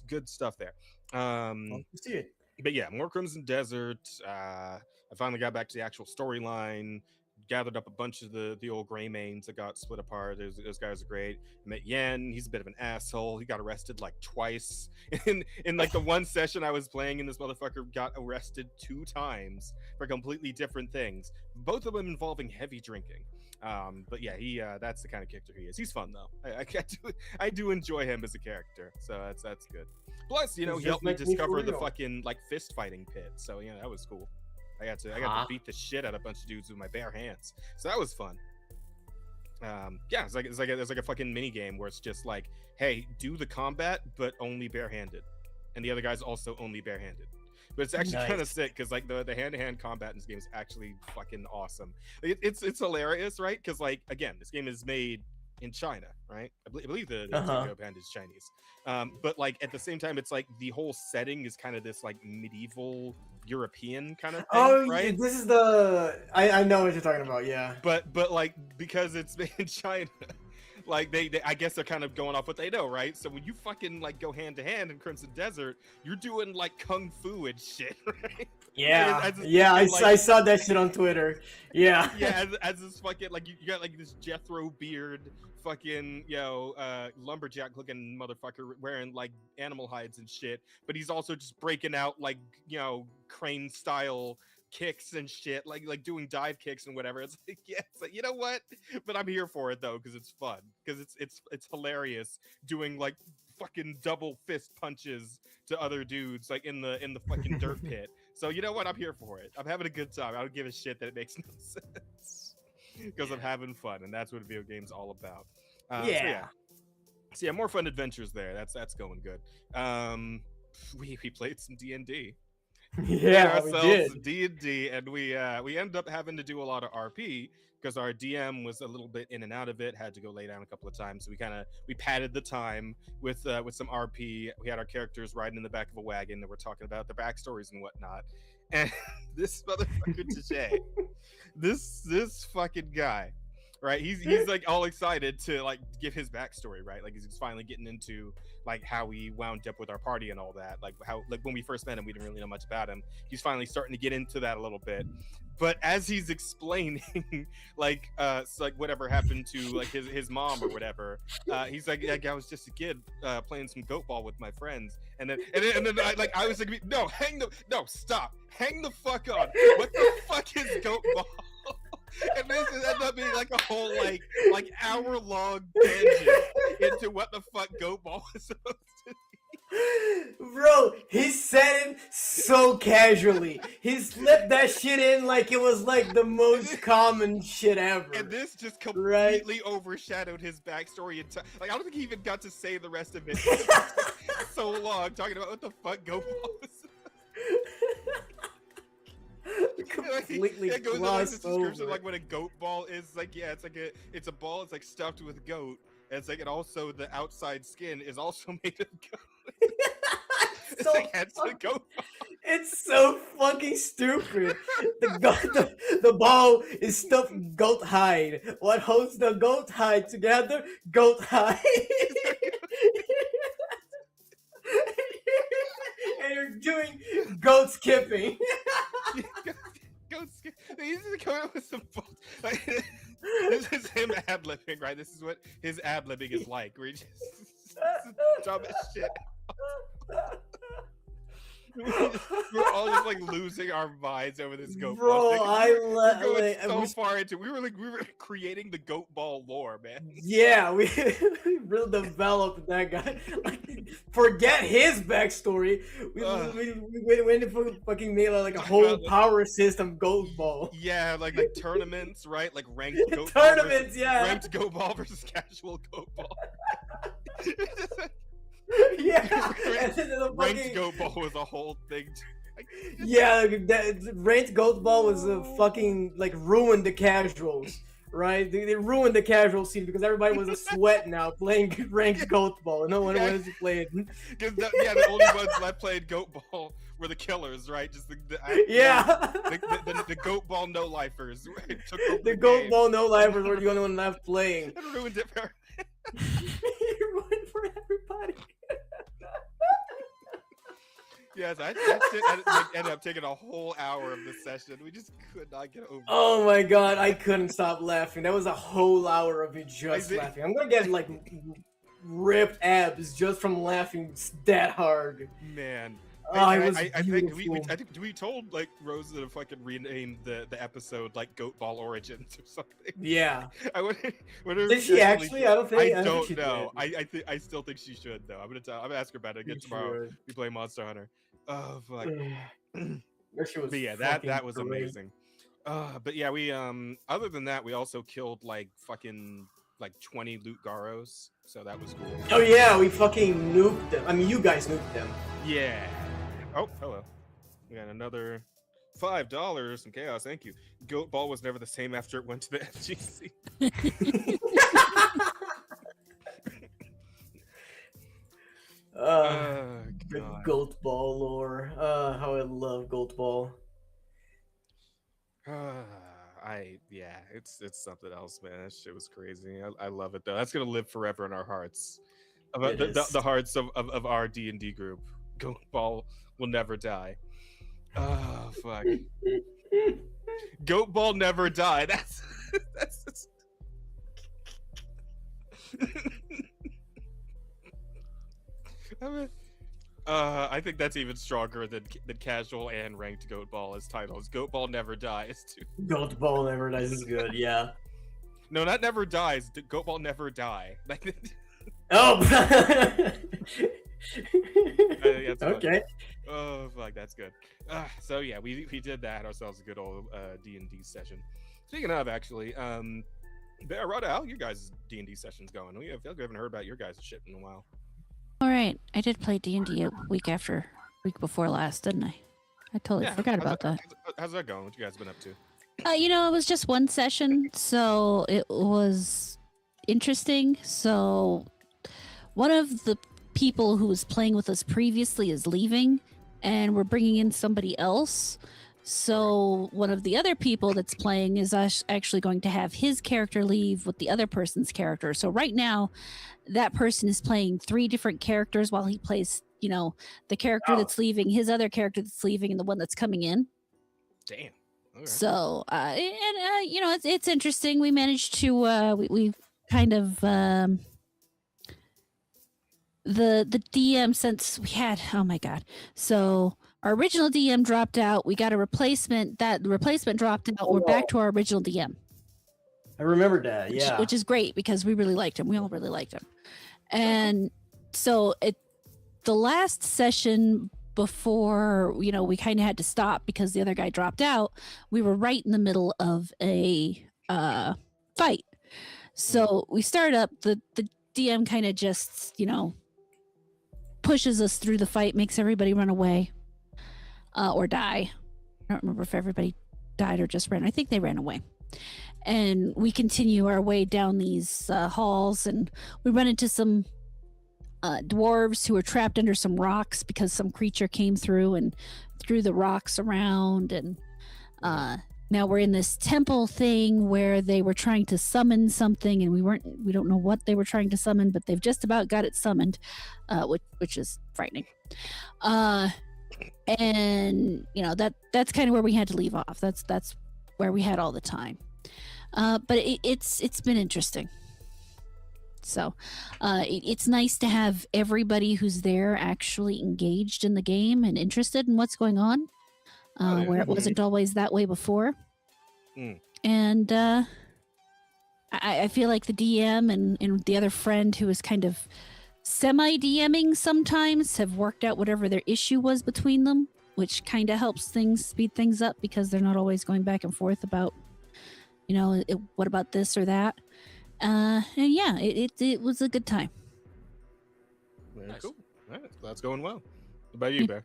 [SPEAKER 1] Good stuff there.
[SPEAKER 2] See it.
[SPEAKER 1] But yeah, more Crimson Desert. I finally got back to the actual storyline. gathered up a bunch of the old gray mains that got split apart. Those guys are great. I met Yen. He's a bit of an asshole. He got arrested like twice in like the one session I was playing, and this motherfucker got arrested 2 times for completely different things, both of them involving heavy drinking. But yeah, he that's the kind of character he is. He's fun though. I do enjoy him as a character, so that's good. Plus, he helped me discover the fucking like fist fighting pit, so that was cool. I got to beat the shit out of a bunch of dudes with my bare hands, so that was fun. Yeah, it's like there's like a fucking mini game where it's just like, hey, do the combat but only barehanded, and the other guy's also only barehanded. But it's actually kind of sick because like the hand-to-hand combat in this game is actually fucking awesome. It's hilarious, right? Because like again, this game is made in China, right? I believe the band is Chinese. But like at the same time, it's like the whole setting is kind of this like medieval European kind of thing, right?
[SPEAKER 2] This is I know what you're talking about, yeah.
[SPEAKER 1] But like because it's made in China, like they I guess they're kind of going off what they know, right? So when you fucking like go hand to hand in Crimson Desert, you're doing like kung fu and shit, right?
[SPEAKER 2] Yeah, I saw that shit on Twitter. Yeah,
[SPEAKER 1] yeah, as this fucking like you got like this Jethro beard, fucking lumberjack looking motherfucker wearing like animal hides and shit, but he's also just breaking out like crane style kicks and shit, like doing dive kicks and whatever. It's like, yeah, it's like, you know what? But I'm here for it though because it's fun, because it's hilarious doing like fucking double fist punches to other dudes like in the fucking dirt pit. So you know what? I'm here for it. I'm having a good time. I don't give a shit that it makes no sense because I'm having fun, and that's what video game's all about. So yeah, more fun adventures there. That's going good. We played some D&D.
[SPEAKER 2] Yeah, we did
[SPEAKER 1] D&D, and we ended up having to do a lot of RP because our DM was a little bit in and out of it, had to go lay down a couple of times. So we padded the time with some RP. We had our characters riding in the back of a wagon that we're talking about their backstories and whatnot. And this motherfucker today, this fucking guy, right? He's like all excited to like give his backstory, right? Like he's finally getting into like how we wound up with our party and all that. Like how like when we first met him, we didn't really know much about him. He's finally starting to get into that a little bit. But as he's explaining like so like whatever happened to like his mom or whatever, he's like I was just a kid playing some goat ball with my friends, and then I was like, no, stop, hang the fuck on. What the fuck is goat ball? And this ended up being like a whole like hour-long tangent into what the fuck goat ball was supposed to be.
[SPEAKER 2] Bro, he said it so casually. He slipped that shit in like it was like the most common shit ever.
[SPEAKER 1] And this just completely overshadowed his backstory. Like I don't think he even got to say the rest of it. So long talking about what the fuck goat ball was.
[SPEAKER 2] Completely
[SPEAKER 1] it goes into like, the description
[SPEAKER 2] over.
[SPEAKER 1] Like what a goat ball is. Like it's a ball. It's like stuffed with goat. And it's like, and also the outside skin is also made of goat.
[SPEAKER 2] It's so fucking stupid. The ball is stuffed with goat hide. What holds the goat hide together? Goat hide. And you're doing goat skipping.
[SPEAKER 1] Goat skipping. He's just coming up with some like, this is him ad-libbing, right? This is what his ad-libbing is like. Where he just dumb as shit. We're all just like losing our minds over this goat ball.
[SPEAKER 2] Bro,
[SPEAKER 1] so far into we were creating the goat ball lore, man.
[SPEAKER 2] Yeah, we really developed that guy. Like, forget his backstory. We went and fucking made like a whole power system goat ball.
[SPEAKER 1] Yeah, like tournaments, right? Like ranked goat
[SPEAKER 2] tournaments,
[SPEAKER 1] ranked goat ball versus casual goat ball.
[SPEAKER 2] Yeah, and then the
[SPEAKER 1] ranked goat ball was a whole thing.
[SPEAKER 2] Yeah, that ranked goat ball was a fucking like ruined the casuals, right? They ruined the casual scene because everybody was a sweat now playing ranked goat ball. No one wanted to play it.
[SPEAKER 1] Because the only ones that played goat ball were the killers, right? Just the goat ball no lifers. Right?
[SPEAKER 2] The goat ball no lifers were the only one left playing.
[SPEAKER 1] It ruined it for
[SPEAKER 2] it ruined for everybody.
[SPEAKER 1] Yes, that shit ended up taking a whole hour of the session. We just could not get over.
[SPEAKER 2] Oh my god, I couldn't stop laughing. That was a whole hour of me just
[SPEAKER 1] think-
[SPEAKER 2] laughing. I'm gonna get like ripped abs just from laughing that hard.
[SPEAKER 1] Man.
[SPEAKER 2] It was
[SPEAKER 1] I
[SPEAKER 2] beautiful.
[SPEAKER 1] think we told like Rosa to fucking rename the episode like Goat Ball Origins or something.
[SPEAKER 2] Yeah.
[SPEAKER 1] I wonder
[SPEAKER 2] Did she actually? I don't think.
[SPEAKER 1] I
[SPEAKER 2] think
[SPEAKER 1] don't
[SPEAKER 2] she
[SPEAKER 1] know.
[SPEAKER 2] did.
[SPEAKER 1] I still think she should though. I'm gonna ask her about it again
[SPEAKER 2] You
[SPEAKER 1] tomorrow.
[SPEAKER 2] should.
[SPEAKER 1] We play Monster Hunter. Oh fuck.
[SPEAKER 2] That shit was
[SPEAKER 1] But yeah,
[SPEAKER 2] fucking
[SPEAKER 1] that was
[SPEAKER 2] great.
[SPEAKER 1] amazing. But yeah, we other than that, we also killed like fucking like 20 loot garos, so that was cool.
[SPEAKER 2] Oh yeah, we fucking nuked them. I mean, you guys nuked them.
[SPEAKER 1] Yeah. Oh, hello. We got another $5 in chaos. Thank you. Goat Ball was never the same after it went to the FGC.
[SPEAKER 2] The
[SPEAKER 1] God.
[SPEAKER 2] Goat Ball lore. How I love Goat Ball.
[SPEAKER 1] It's something else, man. That shit was crazy. I love it though. That's gonna live forever in our hearts. About the hearts of our D&D group. Goat Ball will never die. Oh fuck. Goat Ball never die. That's I think that's even stronger than casual and ranked Goat Ball as titles. Goat Ball never dies too.
[SPEAKER 2] Goat Ball never dies is good. Yeah.
[SPEAKER 1] No, not never dies. Goat Ball never die.
[SPEAKER 2] Oh.
[SPEAKER 1] That's
[SPEAKER 2] Okay.
[SPEAKER 1] Oh fuck, that's good. So yeah, we did that ourselves a good old D&D session. Speaking of, actually, Rhoda, how your guys' D&D sessions going? I feel like we haven't heard about your guys' shit in a while.
[SPEAKER 4] All right, I did play D&D a week before last, didn't I? I totally forgot about that.
[SPEAKER 1] How's that going? What you guys been up to?
[SPEAKER 4] It was just one session, so it was interesting. So one of the people who was playing with us previously is leaving, and we're bringing in somebody else. So one of the other people that's playing is actually going to have his character leave with the other person's character. So right now, that person is playing 3 different characters while he plays, the character that's leaving, his other character that's leaving, and the one that's coming in.
[SPEAKER 1] Damn. Okay.
[SPEAKER 4] So, it's interesting. We managed to, we kind of, the DM, since we had, oh my God. So our original DM dropped out. We got a replacement. The replacement dropped out. We're back to our original DM.
[SPEAKER 2] I remember that, yeah.
[SPEAKER 4] Which is great because we really liked him. We all really liked him. And so the last session before, we kind of had to stop because the other guy dropped out, we were right in the middle of a fight. So we start up, the DM kind of just, pushes us through the fight, makes everybody run away or die. I don't remember if everybody died or just ran. I think they ran away. And we continue our way down these halls, and we run into some dwarves who are trapped under some rocks because some creature came through and threw the rocks around. And now we're in this temple thing where they were trying to summon something, and we don't know what they were trying to summon, but they've just about got it summoned, which is frightening. And that's kind of where we had to leave off. That's where we had all the time. But it's been interesting. So it's nice to have everybody who's there actually engaged in the game and interested in what's going on, where it wasn't always that way before. And I feel like the DM and the other friend who is kind of semi-DMing sometimes have worked out whatever their issue was between them, which kind of helps speed things up because they're not always going back and forth about, what about this or that. And yeah, it was a good time.
[SPEAKER 1] Very
[SPEAKER 3] Nice.
[SPEAKER 1] cool. All right, that's going well. What about you, Bear?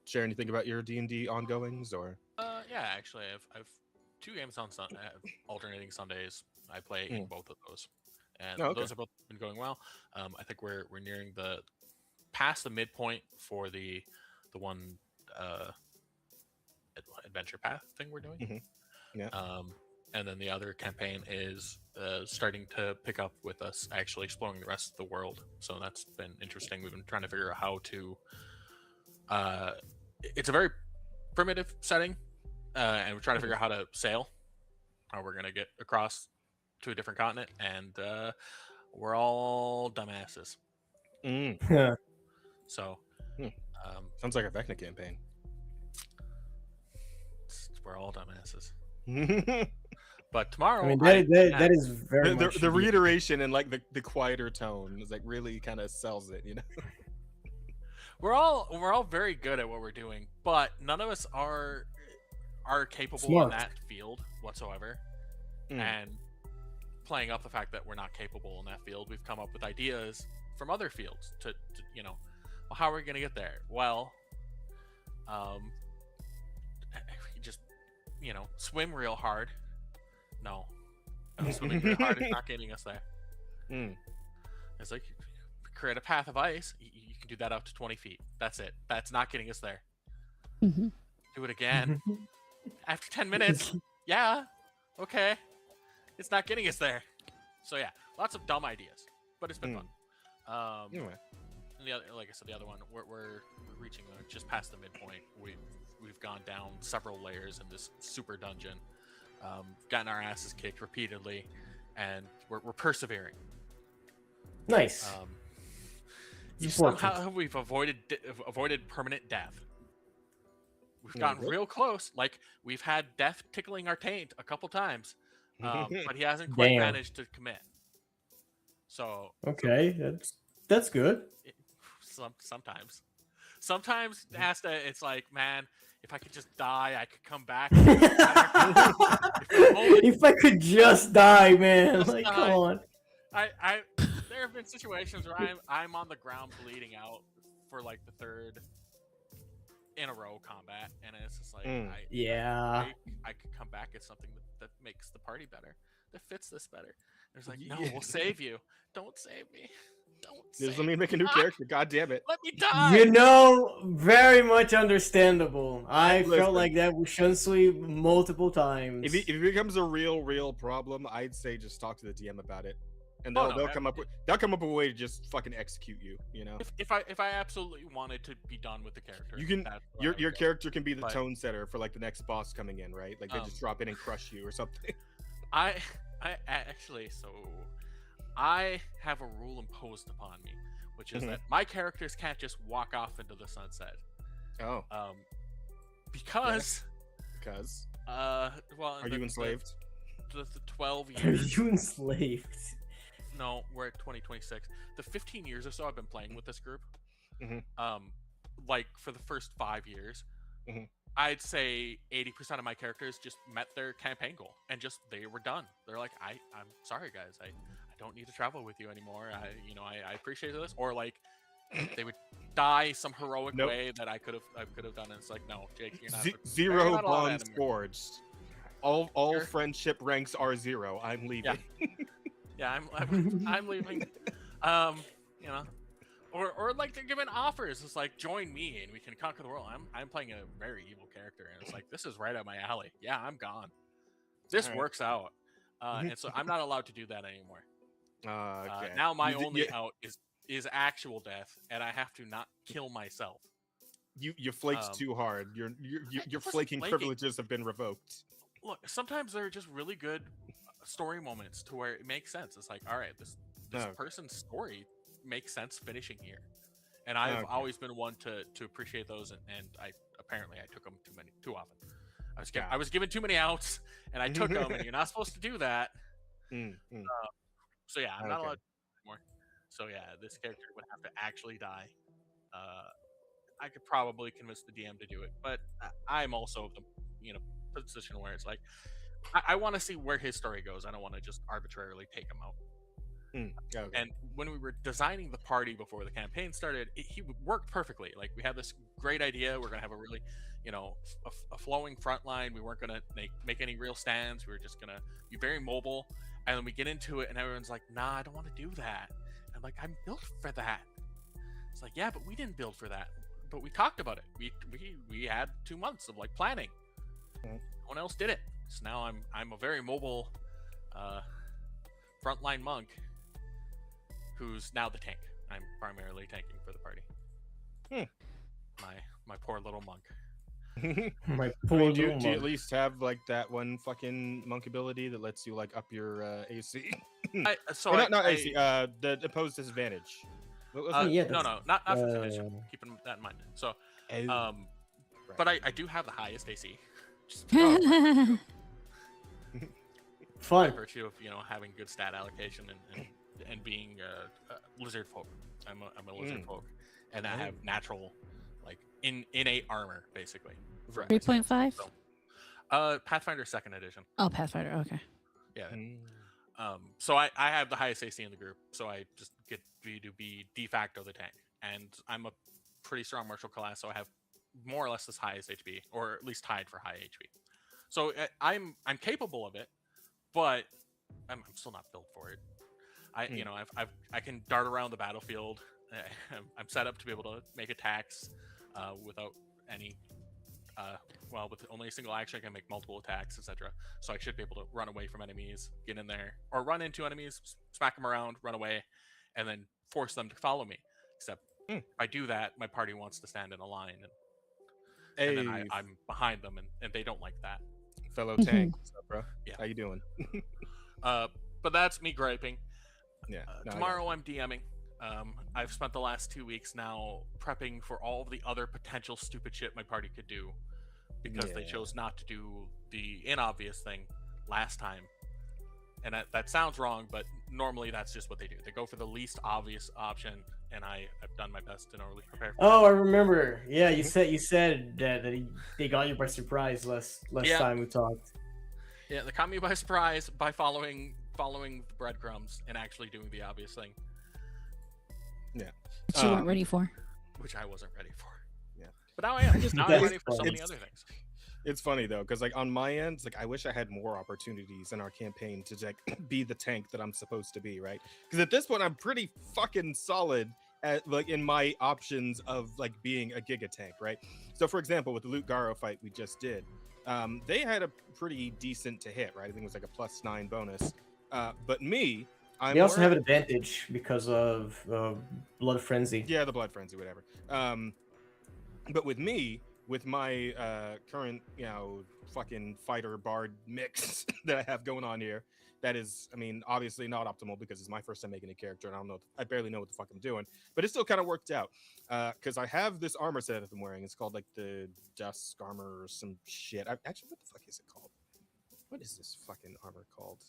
[SPEAKER 1] Share anything about your D&D ongoings or?
[SPEAKER 3] Yeah, actually, I've 2 games on alternating Sundays. I play in both of those, and those have both been going well. I think we're nearing past the midpoint for the one adventure path thing we're doing.
[SPEAKER 1] Mm-hmm. Yeah.
[SPEAKER 3] And then the other campaign is starting to pick up with us actually exploring the rest of the world. So that's been interesting. We've been trying to figure out how to It's a very primitive setting, and we're trying to figure out how to sail, how we're gonna get across to a different continent, and we're all dumbasses.
[SPEAKER 2] Yeah.
[SPEAKER 3] So,
[SPEAKER 1] Sounds like a Vecna campaign.
[SPEAKER 3] we're all dumbasses. But tomorrow,
[SPEAKER 2] I mean, that is very much
[SPEAKER 1] the reiteration and like the quieter tone is like really kind of sells it, you know.
[SPEAKER 3] we're all very good at what we're doing, but none of us are capable
[SPEAKER 2] Smart.
[SPEAKER 3] in that field whatsoever.
[SPEAKER 1] Mm.
[SPEAKER 3] And playing up the fact that we're not capable in that field, we've come up with ideas from other fields to well, how are we going to get there? Well, you just swim real hard. No, swimming real hard is not getting us there. It's like create a path of ice. You can do that up to 20 feet. That's it. That's not getting us there.
[SPEAKER 4] Mhm.
[SPEAKER 3] Do it again. After 10 minutes. Yeah. Okay. It's not getting us there. So yeah, lots of dumb ideas, but it's been fun.
[SPEAKER 1] Anyway.
[SPEAKER 3] And the other, like I said, the other one, we're reaching just past the midpoint. We've gone down several layers in this super dungeon, gotten our asses kicked repeatedly, and we're persevering.
[SPEAKER 2] Nice.
[SPEAKER 3] Somehow we've avoided permanent death. We've gotten real close. Like we've had death tickling our taint a couple times, but he hasn't quite managed to commit. So
[SPEAKER 2] okay, that's good.
[SPEAKER 3] Sometimes it's like, man, if I could just die, I could come back.
[SPEAKER 2] If I could just die, man.
[SPEAKER 3] Just
[SPEAKER 2] like,
[SPEAKER 3] die.
[SPEAKER 2] come on.
[SPEAKER 3] There have been situations where I'm on the ground bleeding out for like the third in a row combat, and it's just like I could come back at something that makes the party better, that fits this better. There's like, no, we'll save you. Don't save me.
[SPEAKER 1] Just let me make a new character. God damn it.
[SPEAKER 3] Let me die.
[SPEAKER 2] Very much understandable. I felt like that with Shunsui multiple times.
[SPEAKER 1] If it becomes a real problem, I'd say just talk to the DM about it, and they'll come up with a way to just fucking execute you. You know.
[SPEAKER 3] If I absolutely wanted to be done with the character,
[SPEAKER 1] you can your character can be the tone setter for like the next boss coming in, right? Like they just drop in and crush you or something.
[SPEAKER 3] I actually I have a rule imposed upon me, which is that my characters can't just walk off into the sunset.
[SPEAKER 1] Oh.
[SPEAKER 3] Because.
[SPEAKER 1] Well, are you enslaved?
[SPEAKER 3] The 12 years.
[SPEAKER 2] Are you enslaved?
[SPEAKER 3] No, we're at 2026. The 15 years or so I've been playing with this group, like for the first 5 years, I'd say 80% of my characters just met their campaign goal and they were done. They're like, I'm sorry guys, I don't need to travel with you anymore. I appreciate this. Or like they would die some heroic way that I could have done. And it's like, no, Jake, you're not.
[SPEAKER 1] Zero bonds forged. All friendship ranks are 0. I'm leaving.
[SPEAKER 3] Yeah, I'm leaving. Or like they're giving offers. It's like, join me and we can conquer the world. I'm playing a very evil character, and it's like, this is right up my alley. Yeah, I'm gone. This works out. And so I'm not allowed to do that anymore.
[SPEAKER 1] Okay.
[SPEAKER 3] Now my only out is actual death, and I have to not kill myself.
[SPEAKER 1] You flaked too hard. Your flaking privileges have been revoked.
[SPEAKER 3] Look, sometimes they're just really good story moments to where it makes sense. It's like, all right, this person's story makes sense finishing here, and I've always been one to appreciate those, and I took them too often. I was given too many outs, and I took them, and you're not supposed to do that. So yeah, I'm not allowed to do that anymore. So yeah, this character would have to actually die. I could probably convince the DM to do it, but I'm also the position where it's like I want to see where his story goes. I don't want to just arbitrarily take him out. And when we were designing the party before the campaign started, he worked perfectly. Like we had this great idea. We're gonna have a really, a flowing front line. We weren't gonna make any real stands. We were just gonna be very mobile. And then we get into it, and everyone's like, "Nah, I don't want to do that." I'm like, "I'm built for that." It's like, "Yeah, but we didn't build for that. But we talked about it. We had 2 months of like planning. No one else did it. So now I'm a very mobile, frontline monk." Who's now the tank. I'm primarily tanking for the party. My poor little monk.
[SPEAKER 2] My
[SPEAKER 1] I
[SPEAKER 2] poor
[SPEAKER 1] mean,
[SPEAKER 2] little
[SPEAKER 1] do you at
[SPEAKER 2] monk.
[SPEAKER 1] least have like that one fucking monk ability that lets you like up your AC? Or not AC. The opposed disadvantage. What was it?
[SPEAKER 2] Yeah,
[SPEAKER 3] no, not fifth edition.
[SPEAKER 2] uh,
[SPEAKER 3] Keeping that in mind. So,
[SPEAKER 1] Oh,
[SPEAKER 3] right. But I do have the highest AC. Just
[SPEAKER 2] fun.
[SPEAKER 3] by virtue of having good stat allocation and being a lizard folk. I'm a lizard folk, and I have natural, like innate armor basically.
[SPEAKER 4] 3.5.
[SPEAKER 3] So, Pathfinder 2nd edition.
[SPEAKER 4] Oh, Pathfinder. Okay.
[SPEAKER 3] Yeah. So I have the highest AC in the group, so I just get to be de facto the tank, and I'm a pretty strong martial class, so I have more or less this highest HP, or at least tied for high HP. So I'm capable of it, but I'm still not built for it. I can dart around the battlefield. I'm set up to be able to make attacks without any. With only a single action, I can make multiple attacks, etc. So I should be able to run away from enemies, get in there, or run into enemies, smack them around, run away, and then force them to follow me. Except if I do that, my party wants to stand in a line, and then I'm behind them, and they don't like that.
[SPEAKER 1] Fellow tank, what's up, bro?
[SPEAKER 3] Yeah.
[SPEAKER 1] How you doing?
[SPEAKER 3] But that's me griping.
[SPEAKER 1] Yeah.
[SPEAKER 3] Tomorrow I'm DMing. I've spent the last 2 weeks now prepping for all of the other potential stupid shit my party could do, because they chose not to do the inobvious thing last time. And that sounds wrong, but normally that's just what they do. They go for the least obvious option, and I've done my best to normally prepare for
[SPEAKER 2] I remember. Yeah, you said that they got you by surprise last time we talked.
[SPEAKER 3] Yeah, they caught me by surprise by following the breadcrumbs and actually doing the obvious thing.
[SPEAKER 1] Yeah.
[SPEAKER 4] Which you weren't ready for.
[SPEAKER 3] Which I wasn't ready for.
[SPEAKER 1] Yeah.
[SPEAKER 3] But now I am. Now I'm ready for so many other things.
[SPEAKER 1] It's funny though, because like on my end, like I wish I had more opportunities in our campaign to like be the tank that I'm supposed to be, right? Because at this point, I'm pretty fucking solid at like in my options of like being a giga tank, right? So for example, with the Luke Garo fight we just did, they had a pretty decent to hit, right? I think it was like a +9 bonus. But me,
[SPEAKER 2] they also have an advantage because of Blood Frenzy.
[SPEAKER 1] Yeah, the Blood Frenzy, whatever. But with me, with my current, fucking fighter bard mix that I have going on here, that is, I mean, obviously not optimal because it's my first time making a character and I barely know what the fuck I'm doing, but it still kind of worked out because I have this armor set that I'm wearing. It's called like the Dusk armor or some shit. Actually, what the fuck is it called? What is this fucking armor called?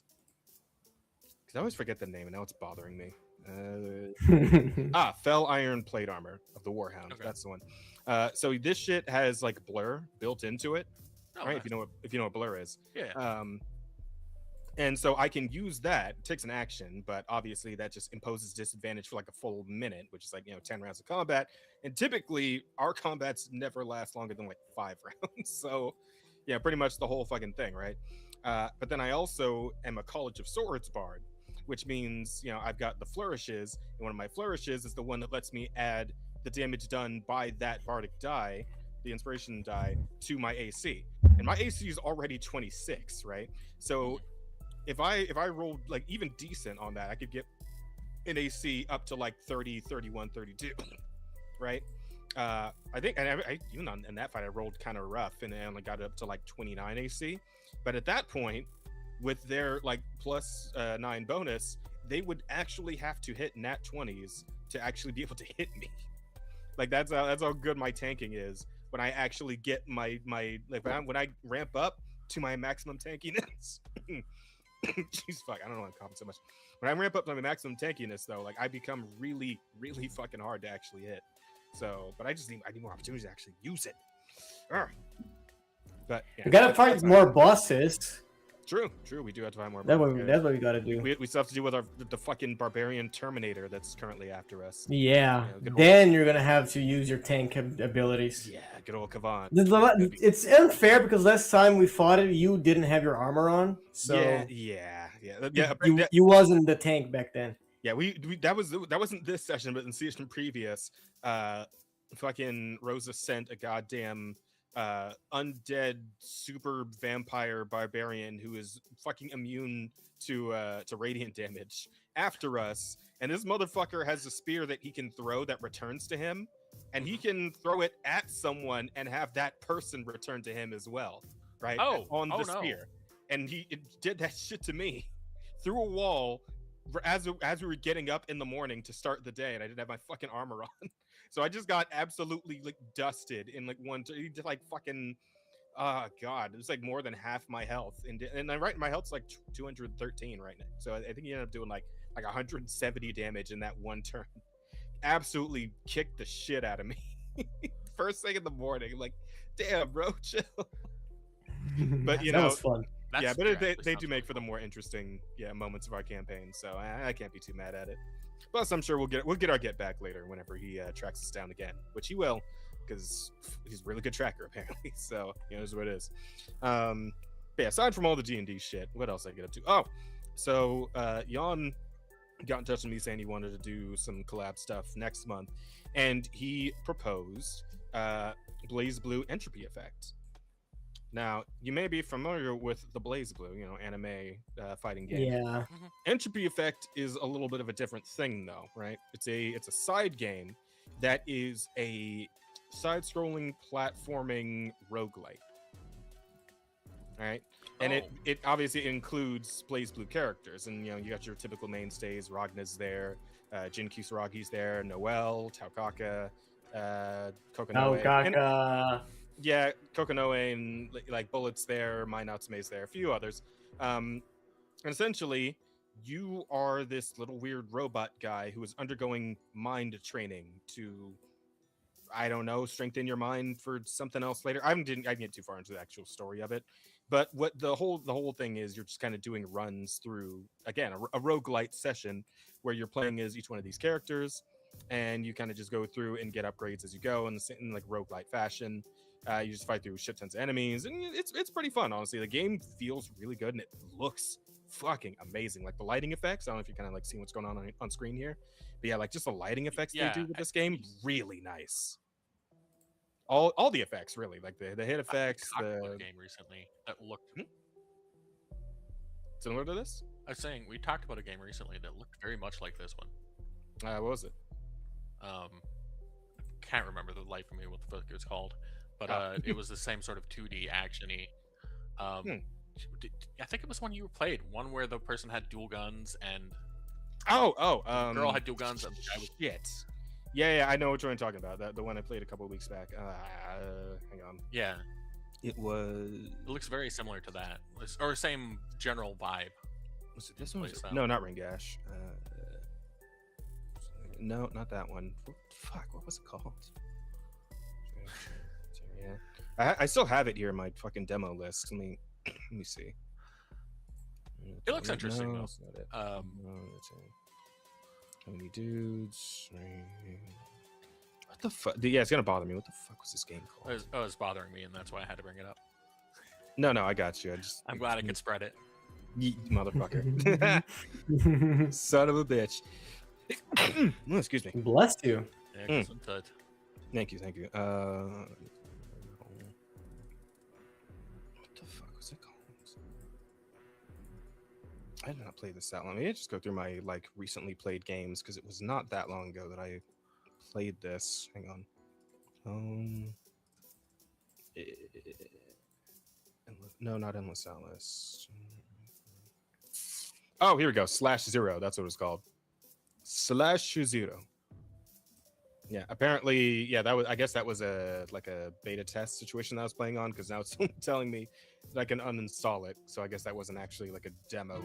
[SPEAKER 1] Because I always forget the name and now it's bothering me. Fell Iron Plate Armor of the Warhound. Okay. That's the one. So this shit has like blur built into it, right? Nice. If you know what blur is.
[SPEAKER 3] Yeah.
[SPEAKER 1] And so I can use that. It takes an action, but obviously that just imposes disadvantage for like a full minute, which is like 10 rounds of combat. And typically our combats never last longer than like 5 rounds. So yeah, pretty much the whole fucking thing, right? But then I also am a College of Swords bard, which means I've got the flourishes, and one of my flourishes is the one that lets me add the damage done by that bardic die, the inspiration die, to my AC. And my AC is already 26, right? So if I rolled like even decent on that, I could get an AC up to like 30, 31, 32, right? I think, and I even in that fight I rolled kind of rough, and I only got it up to like 29 AC. But at that point, with their like +9 bonus, they would actually have to hit nat 20s to actually be able to hit me. Like that's how good my tanking is when I actually get my like when I ramp up to my maximum tankiness. Jeez, fuck, I don't know why I'm coughing so much. When I ramp up to my maximum tankiness, though, like I become really, really fucking hard to actually hit. So, but I need more opportunities to actually use it. Urgh. But yeah,
[SPEAKER 2] we gotta fight more bosses.
[SPEAKER 1] True. We do have to find more.
[SPEAKER 2] That's what we gotta do.
[SPEAKER 1] We still have to deal with the fucking barbarian Terminator that's currently after us.
[SPEAKER 2] Yeah. Then you're gonna have to use your tank abilities.
[SPEAKER 1] Yeah, good old Kavan.
[SPEAKER 2] It's unfair because last time we fought it, you didn't have your armor on. So
[SPEAKER 1] yeah.
[SPEAKER 2] You wasn't the tank back then.
[SPEAKER 1] Yeah, that wasn't this session, but in season previous, fucking Rosa sent a goddamn undead super vampire barbarian who is fucking immune to radiant damage after us, and this motherfucker has a spear that he can throw that returns to him, and he can throw it at someone and have that person return to him as well, right? On the spear. And he did that shit to me through a wall as we were getting up in the morning to start the day, and I didn't have my fucking armor on. So I just got absolutely like dusted in like he did like fucking god, it was like more than half my health, and my health's like 213 right now, so I think he ended up doing like 170 damage in that one turn. Absolutely kicked the shit out of me. First thing in the morning, like, damn, bro, chill. But you know,
[SPEAKER 2] that was fun.
[SPEAKER 1] But they do make for the more interesting moments of our campaign, so I can't be too mad at it. Plus, I'm sure we'll get our get back later whenever he tracks us down again, which he will, because he's a really good tracker apparently. So is what it is. But yeah, aside from all the D&D shit, what else I get up to? Oh, so Jan got in touch with me saying he wanted to do some collab stuff next month, and he proposed Blaze Blue Entropy Effect. Now, you may be familiar with the Blaze Blue, anime fighting game.
[SPEAKER 2] Yeah.
[SPEAKER 1] Entropy Effect is a little bit of a different thing, though, right? It's a side game that is a side-scrolling platforming roguelite. All right, and it obviously includes Blaze Blue characters, and you got your typical mainstays. Ragna's there, Jin Kisaragi's there, Noelle, Taukaka, Kokonoe. Yeah, Kokonoe and like Bullet's there, Mai Natsume's there, a few others. And essentially, you are this little weird robot guy who is undergoing mind training to, I don't know, strengthen your mind for something else later. I didn't get too far into the actual story of it, but what the whole thing is, you're just kind of doing runs through, again, a roguelite session where you're playing as each one of these characters, and you kind of just go through and get upgrades as you go in like roguelite fashion. You just fight through shit tons of enemies, and it's pretty fun, honestly. The game feels really good, and it looks fucking amazing. Like the lighting effects, I don't know if you kind of like seeing what's going on screen here, but yeah, like just the lighting effects they do with this game, really nice. All the effects, really, like the hit effects.
[SPEAKER 3] The game recently that looked
[SPEAKER 1] similar to this.
[SPEAKER 3] I was saying we talked about a game recently that looked very much like this one.
[SPEAKER 1] What was it?
[SPEAKER 3] Can't remember the life of me what the fuck it was called. But it was the same sort of 2D action-y. I think it was one you played. One where the person had dual guns and the girl had dual guns and the guy was
[SPEAKER 1] shit. Yeah, I know what you're talking about. The one I played a couple of weeks back. Hang on.
[SPEAKER 3] Yeah,
[SPEAKER 1] it was.
[SPEAKER 3] It looks very similar to that, or same general vibe.
[SPEAKER 1] Was it this one? No, not Ringash. No, not that one. Fuck, what was it called? Yeah, I still have it here in my fucking demo list. Let me see.
[SPEAKER 3] It looks interesting though.
[SPEAKER 1] That's not it. How many dudes? What the fuck? Yeah, it's gonna bother me. What the fuck was this game called?
[SPEAKER 3] It was bothering me, and that's why I had to bring it up.
[SPEAKER 1] No, I got you.
[SPEAKER 3] I'm glad I could spread it.
[SPEAKER 1] Motherfucker. Son of a bitch. Oh, excuse me.
[SPEAKER 2] Bless you.
[SPEAKER 3] Yeah,
[SPEAKER 1] Thank you. What the fuck was it called? I did not play this that long. Maybe I just go through my like recently played games, because it was not that long ago that I played this. Hang on. No, not Endless Alice. Oh, here we go. /0. That's what it was called. /0. Yeah, apparently, I guess that was a beta test situation that I was playing on, because now it's telling me that I can uninstall it. So I guess that wasn't actually like a demo.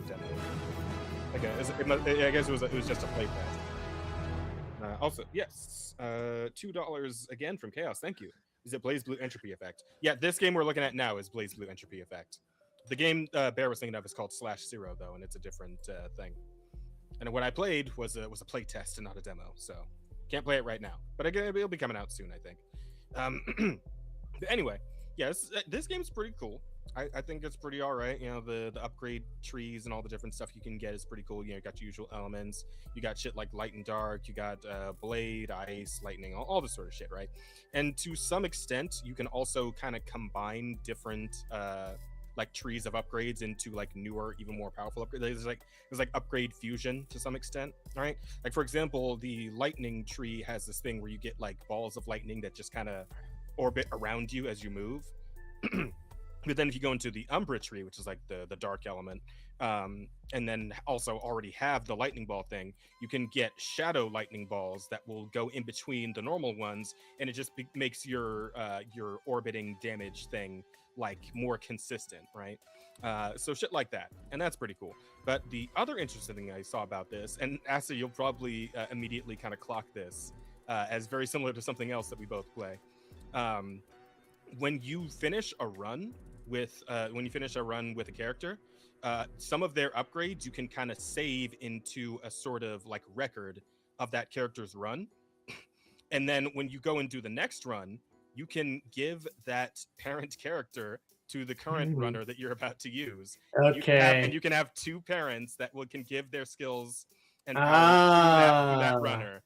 [SPEAKER 1] I guess it was just a play test. Also, yes, $2 again from Chaos. Thank you. Is it Blaze Blue Entropy Effect? Yeah, this game we're looking at now is Blaze Blue Entropy Effect. The game Bear was thinking of is called /0 though, and it's a different thing. And what I played was a play test and not a demo, so can't play it right now. But it'll be coming out soon, I think. But anyway, yeah, this game's pretty cool. I think it's pretty all right. The upgrade trees and all the different stuff you can get is pretty cool. You got your usual elements. You got shit like light and dark. You got blade, ice, lightning, all this sort of shit, right? And to some extent, you can also kind of combine different like trees of upgrades into like newer, even more powerful upgrades. There's like upgrade fusion to some extent. All right, like for example, the lightning tree has this thing where you get like balls of lightning that just kind of orbit around you as you move. But then if you go into the Umbra tree, which is like the dark element, and then also already have the lightning ball thing, you can get shadow lightning balls that will go in between the normal ones, and it just makes your orbiting damage thing like more consistent, right? So shit like that, and that's pretty cool. But the other interesting thing I saw about this, and Asa, you'll probably immediately kind of clock this as very similar to something else that we both play. When you finish a run with a character, some of their upgrades you can kind of save into a sort of like record of that character's run, and then when you go and do the next run, you can give that parent character to the current runner that you're about to use.
[SPEAKER 2] Okay.
[SPEAKER 1] And you can have two parents that can give their skills and power to that runner.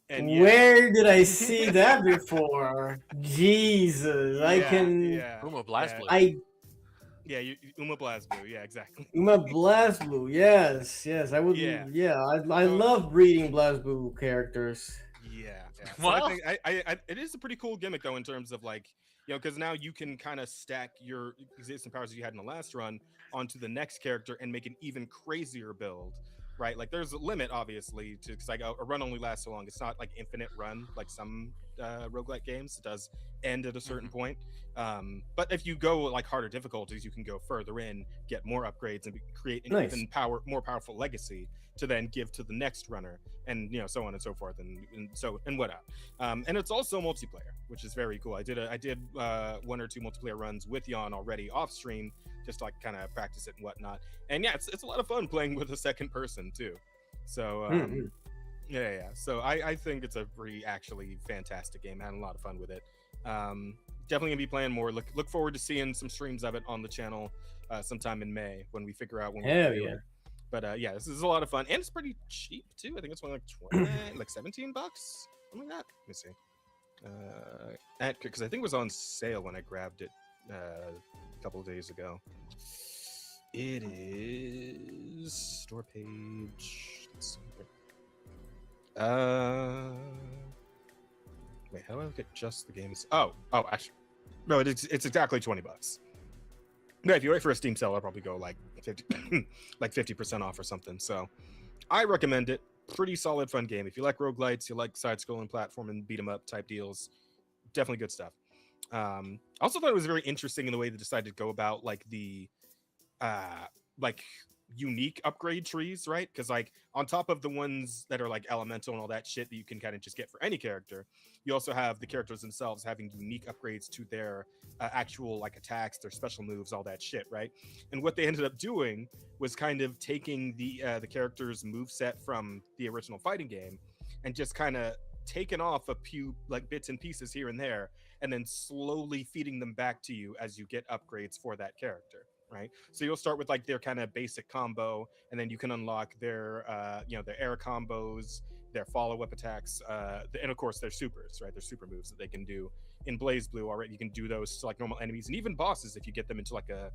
[SPEAKER 1] And
[SPEAKER 2] where did I see that before? Jesus, I can.
[SPEAKER 3] Uma BlazBlue.
[SPEAKER 1] Uma BlazBlue. Yeah, exactly.
[SPEAKER 2] Uma BlazBlue. Yes, I would. Yeah, I love breeding BlazBlue characters.
[SPEAKER 1] Yeah.
[SPEAKER 3] Well,
[SPEAKER 1] so I think it is a pretty cool gimmick though, in terms of like, because now you can kind of stack your existing powers that you had in the last run onto the next character and make an even crazier build, right? Like there's a limit obviously to, because like a run only lasts so long. It's not like infinite run like some roguelike games. It does end at a certain point. But if you go like harder difficulties, you can go further in, get more upgrades, and create an even more powerful legacy to then give to the next runner, and so on and so forth, and whatnot. And it's also multiplayer, which is very cool. I did 1 or 2 multiplayer runs with Jan already off stream, just to like kind of practice it and whatnot. And yeah, it's a lot of fun playing with a second person too. So yeah. So I think it's a pretty actually fantastic game. I had a lot of fun with it. Definitely gonna be playing more. Look forward to seeing some streams of it on the channel sometime in May when we figure out when we're doing it. But yeah, this is a lot of fun, and it's pretty cheap too. I think it's only like 20, like $17, something like that. Let me see. Because I think it was on sale when I grabbed it a couple of days ago. It is store page. Let's see. Wait, how do I look at just the games? Oh, actually, no, it's exactly $20. Yeah, if you wait for a Steam sale, I'll probably go like 50% off or something. So I recommend it. Pretty solid, fun game. If you like roguelites, you like side-scrolling platform and beat 'em up type deals, definitely good stuff. I also thought it was very interesting in the way they decided to go about like the like unique upgrade trees, right? Because like on top of the ones that are like elemental and all that shit that you can kind of just get for any character, you also have the characters themselves having unique upgrades to their actual like attacks, their special moves, all that shit, right? And what they ended up doing was kind of taking the character's moveset from the original fighting game and just kind of taking off a few like bits and pieces here and there, and then slowly feeding them back to you as you get upgrades for that character, right? So you'll start with like their kind of basic combo, and then you can unlock their their air combos, their follow-up attacks, and of course their supers, right? Their super moves that they can do in BlazBlue already. You can do those to like normal enemies and even bosses if you get them into like a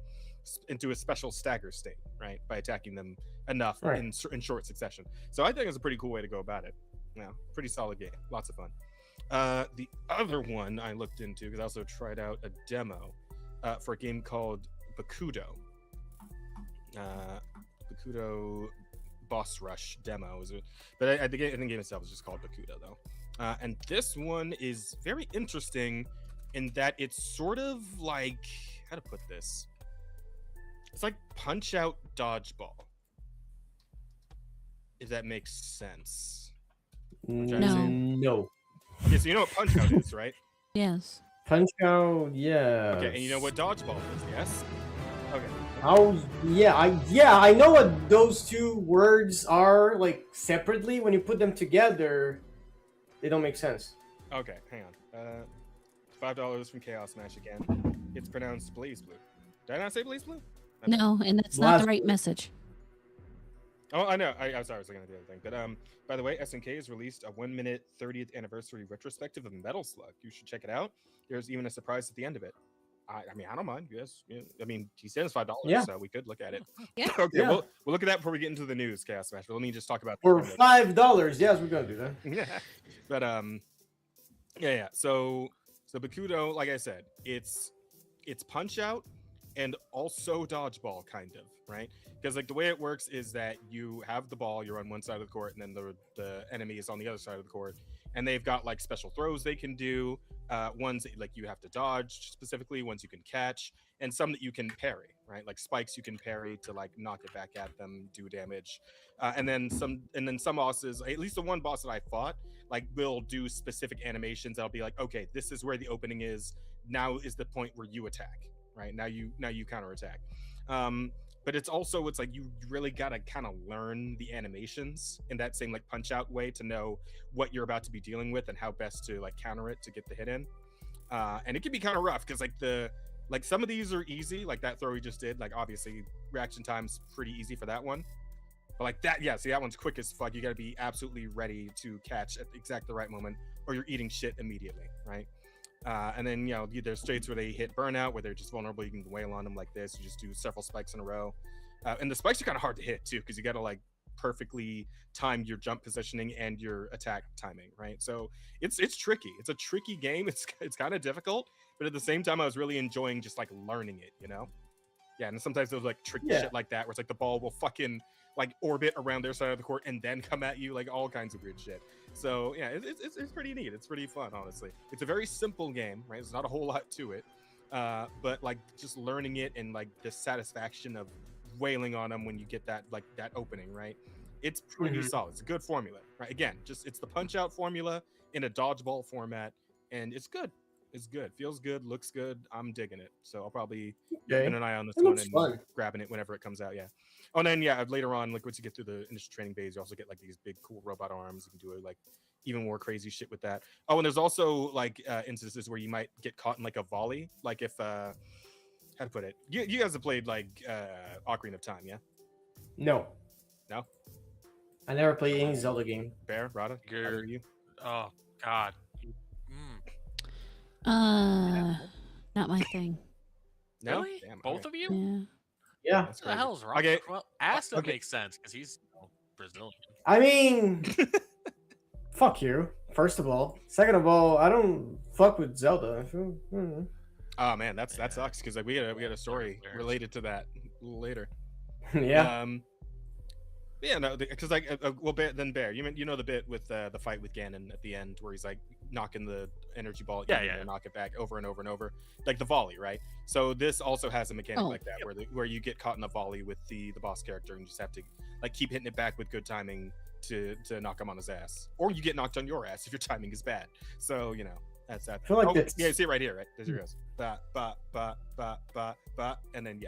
[SPEAKER 1] special stagger state, right? By attacking them enough in short succession. So I think it's a pretty cool way to go about it. Yeah, pretty solid game, lots of fun. The other one I looked into, because I also tried out a demo for a game called Bakudo. Bakudo Boss Rush demo. But I think the game itself is just called Bakudo, though. And this one is very interesting in that it's sort of like, how to put this? It's like Punch-Out Dodgeball, if that makes sense.
[SPEAKER 2] No.
[SPEAKER 1] Okay, so you know what Punch-Out is, right?
[SPEAKER 4] Yes.
[SPEAKER 2] Punch-Out, yeah.
[SPEAKER 1] Okay, and you know what Dodgeball is, yes? Okay.
[SPEAKER 2] I know what those two words are, like, separately. When you put them together, they don't make sense.
[SPEAKER 1] Okay, hang on. $5 from Chaos Match again. It's pronounced BlazBlue. Did I not say BlazBlue?
[SPEAKER 4] No, and that's not the right message.
[SPEAKER 1] Oh, I know. I'm sorry, I was looking at the other thing. But by the way, SNK has released a 1-minute 30th anniversary retrospective of Metal Slug. You should check it out. There's even a surprise at the end of it. I mean, I don't mind. Yes, yeah. I mean, he says $5,
[SPEAKER 2] Yeah.
[SPEAKER 1] so we could look at it.
[SPEAKER 4] Yeah.
[SPEAKER 1] Okay,
[SPEAKER 2] Yeah.
[SPEAKER 1] we'll look at that before we get into the news, Chaos Smash. But let me just talk about
[SPEAKER 2] For
[SPEAKER 1] this
[SPEAKER 2] $5, yes, we're gonna do that.
[SPEAKER 1] yeah, but yeah. So Bakudo, like I said, it's Punch Out and also dodgeball, kind of, right? Because like the way it works is that you have the ball, you're on one side of the court, and then the enemy is on the other side of the court, and they've got like special throws they can do. Ones that, like you have to dodge specifically, ones you can catch, and some that you can parry, right? Like spikes you can parry to like knock it back at them, do damage, and then some bosses, at least the one boss that I fought, like will do specific animations. That'll be like, okay, this is where the opening is. Now is the point where you attack, right? Now you counterattack. But it's like you really gotta kind of learn the animations in that same like Punch Out way to know what you're about to be dealing with and how best to like counter it to get the hit in. And it can be kind of rough because like some of these are easy, like that throw we just did. Like obviously reaction time's pretty easy for that one. But like that, yeah, see that one's quick as fuck. You gotta be absolutely ready to catch at exact the right moment, or you're eating shit immediately, right? And then there's states where they hit burnout, where they're just vulnerable. You can wail on them like this. You just do several spikes in a row, and the spikes are kind of hard to hit too because you got to like perfectly time your jump positioning and your attack timing, right? So it's tricky. It's a tricky game. It's kind of difficult, but at the same time, I was really enjoying just like learning it, Yeah, and sometimes there's like tricky shit like that where it's like the ball will fucking like orbit around their side of the court and then come at you, like all kinds of weird shit. So yeah, it's pretty neat. It's pretty fun, honestly. It's a very simple game, right? There's not a whole lot to it, but like just learning it and like the satisfaction of wailing on them when you get that like that opening, right? It's pretty solid. It's a good formula, right? Again, just it's the Punch Out formula in a dodgeball format, and it's good. It's good. Feels good. Looks good. I'm digging it. So I'll probably keeping an eye on this one and grabbing it whenever it comes out. Yeah. Oh, and then later on, like once you get through the initial training phase, you also get like these big cool robot arms. You can do like even more crazy shit with that. Oh, and there's also like instances where you might get caught in like a volley. Like if how to put it? You guys have played like Ocarina of Time, yeah?
[SPEAKER 2] No.
[SPEAKER 1] No.
[SPEAKER 2] I never played any Zelda game.
[SPEAKER 1] Bear, Rada, either of you?
[SPEAKER 3] Oh God.
[SPEAKER 4] Not my thing.
[SPEAKER 1] No,
[SPEAKER 3] Really?
[SPEAKER 1] damn,
[SPEAKER 3] Both of you?
[SPEAKER 4] Yeah.
[SPEAKER 2] Yeah.
[SPEAKER 3] What the hell's wrong?
[SPEAKER 1] Okay.
[SPEAKER 3] Well, Asta makes sense because he's Brazilian.
[SPEAKER 2] I mean, fuck you. First of all. Second of all, I don't fuck with Zelda.
[SPEAKER 1] Oh man, that sucks because like we had a story related to that later.
[SPEAKER 2] Yeah.
[SPEAKER 1] Yeah, no, because like, well, then Bear, you know the bit with the fight with Ganon at the end where he's like knocking the energy ball at you and knock it back over and over and over, like the volley, right? So this also has a mechanic like that where you get caught in a volley with the boss character and you just have to like keep hitting it back with good timing to knock him on his ass, or you get knocked on your ass if your timing is bad. So that's that.
[SPEAKER 2] I feel like that's...
[SPEAKER 1] Yeah, see it right here, right? There's your goes. Ba, and then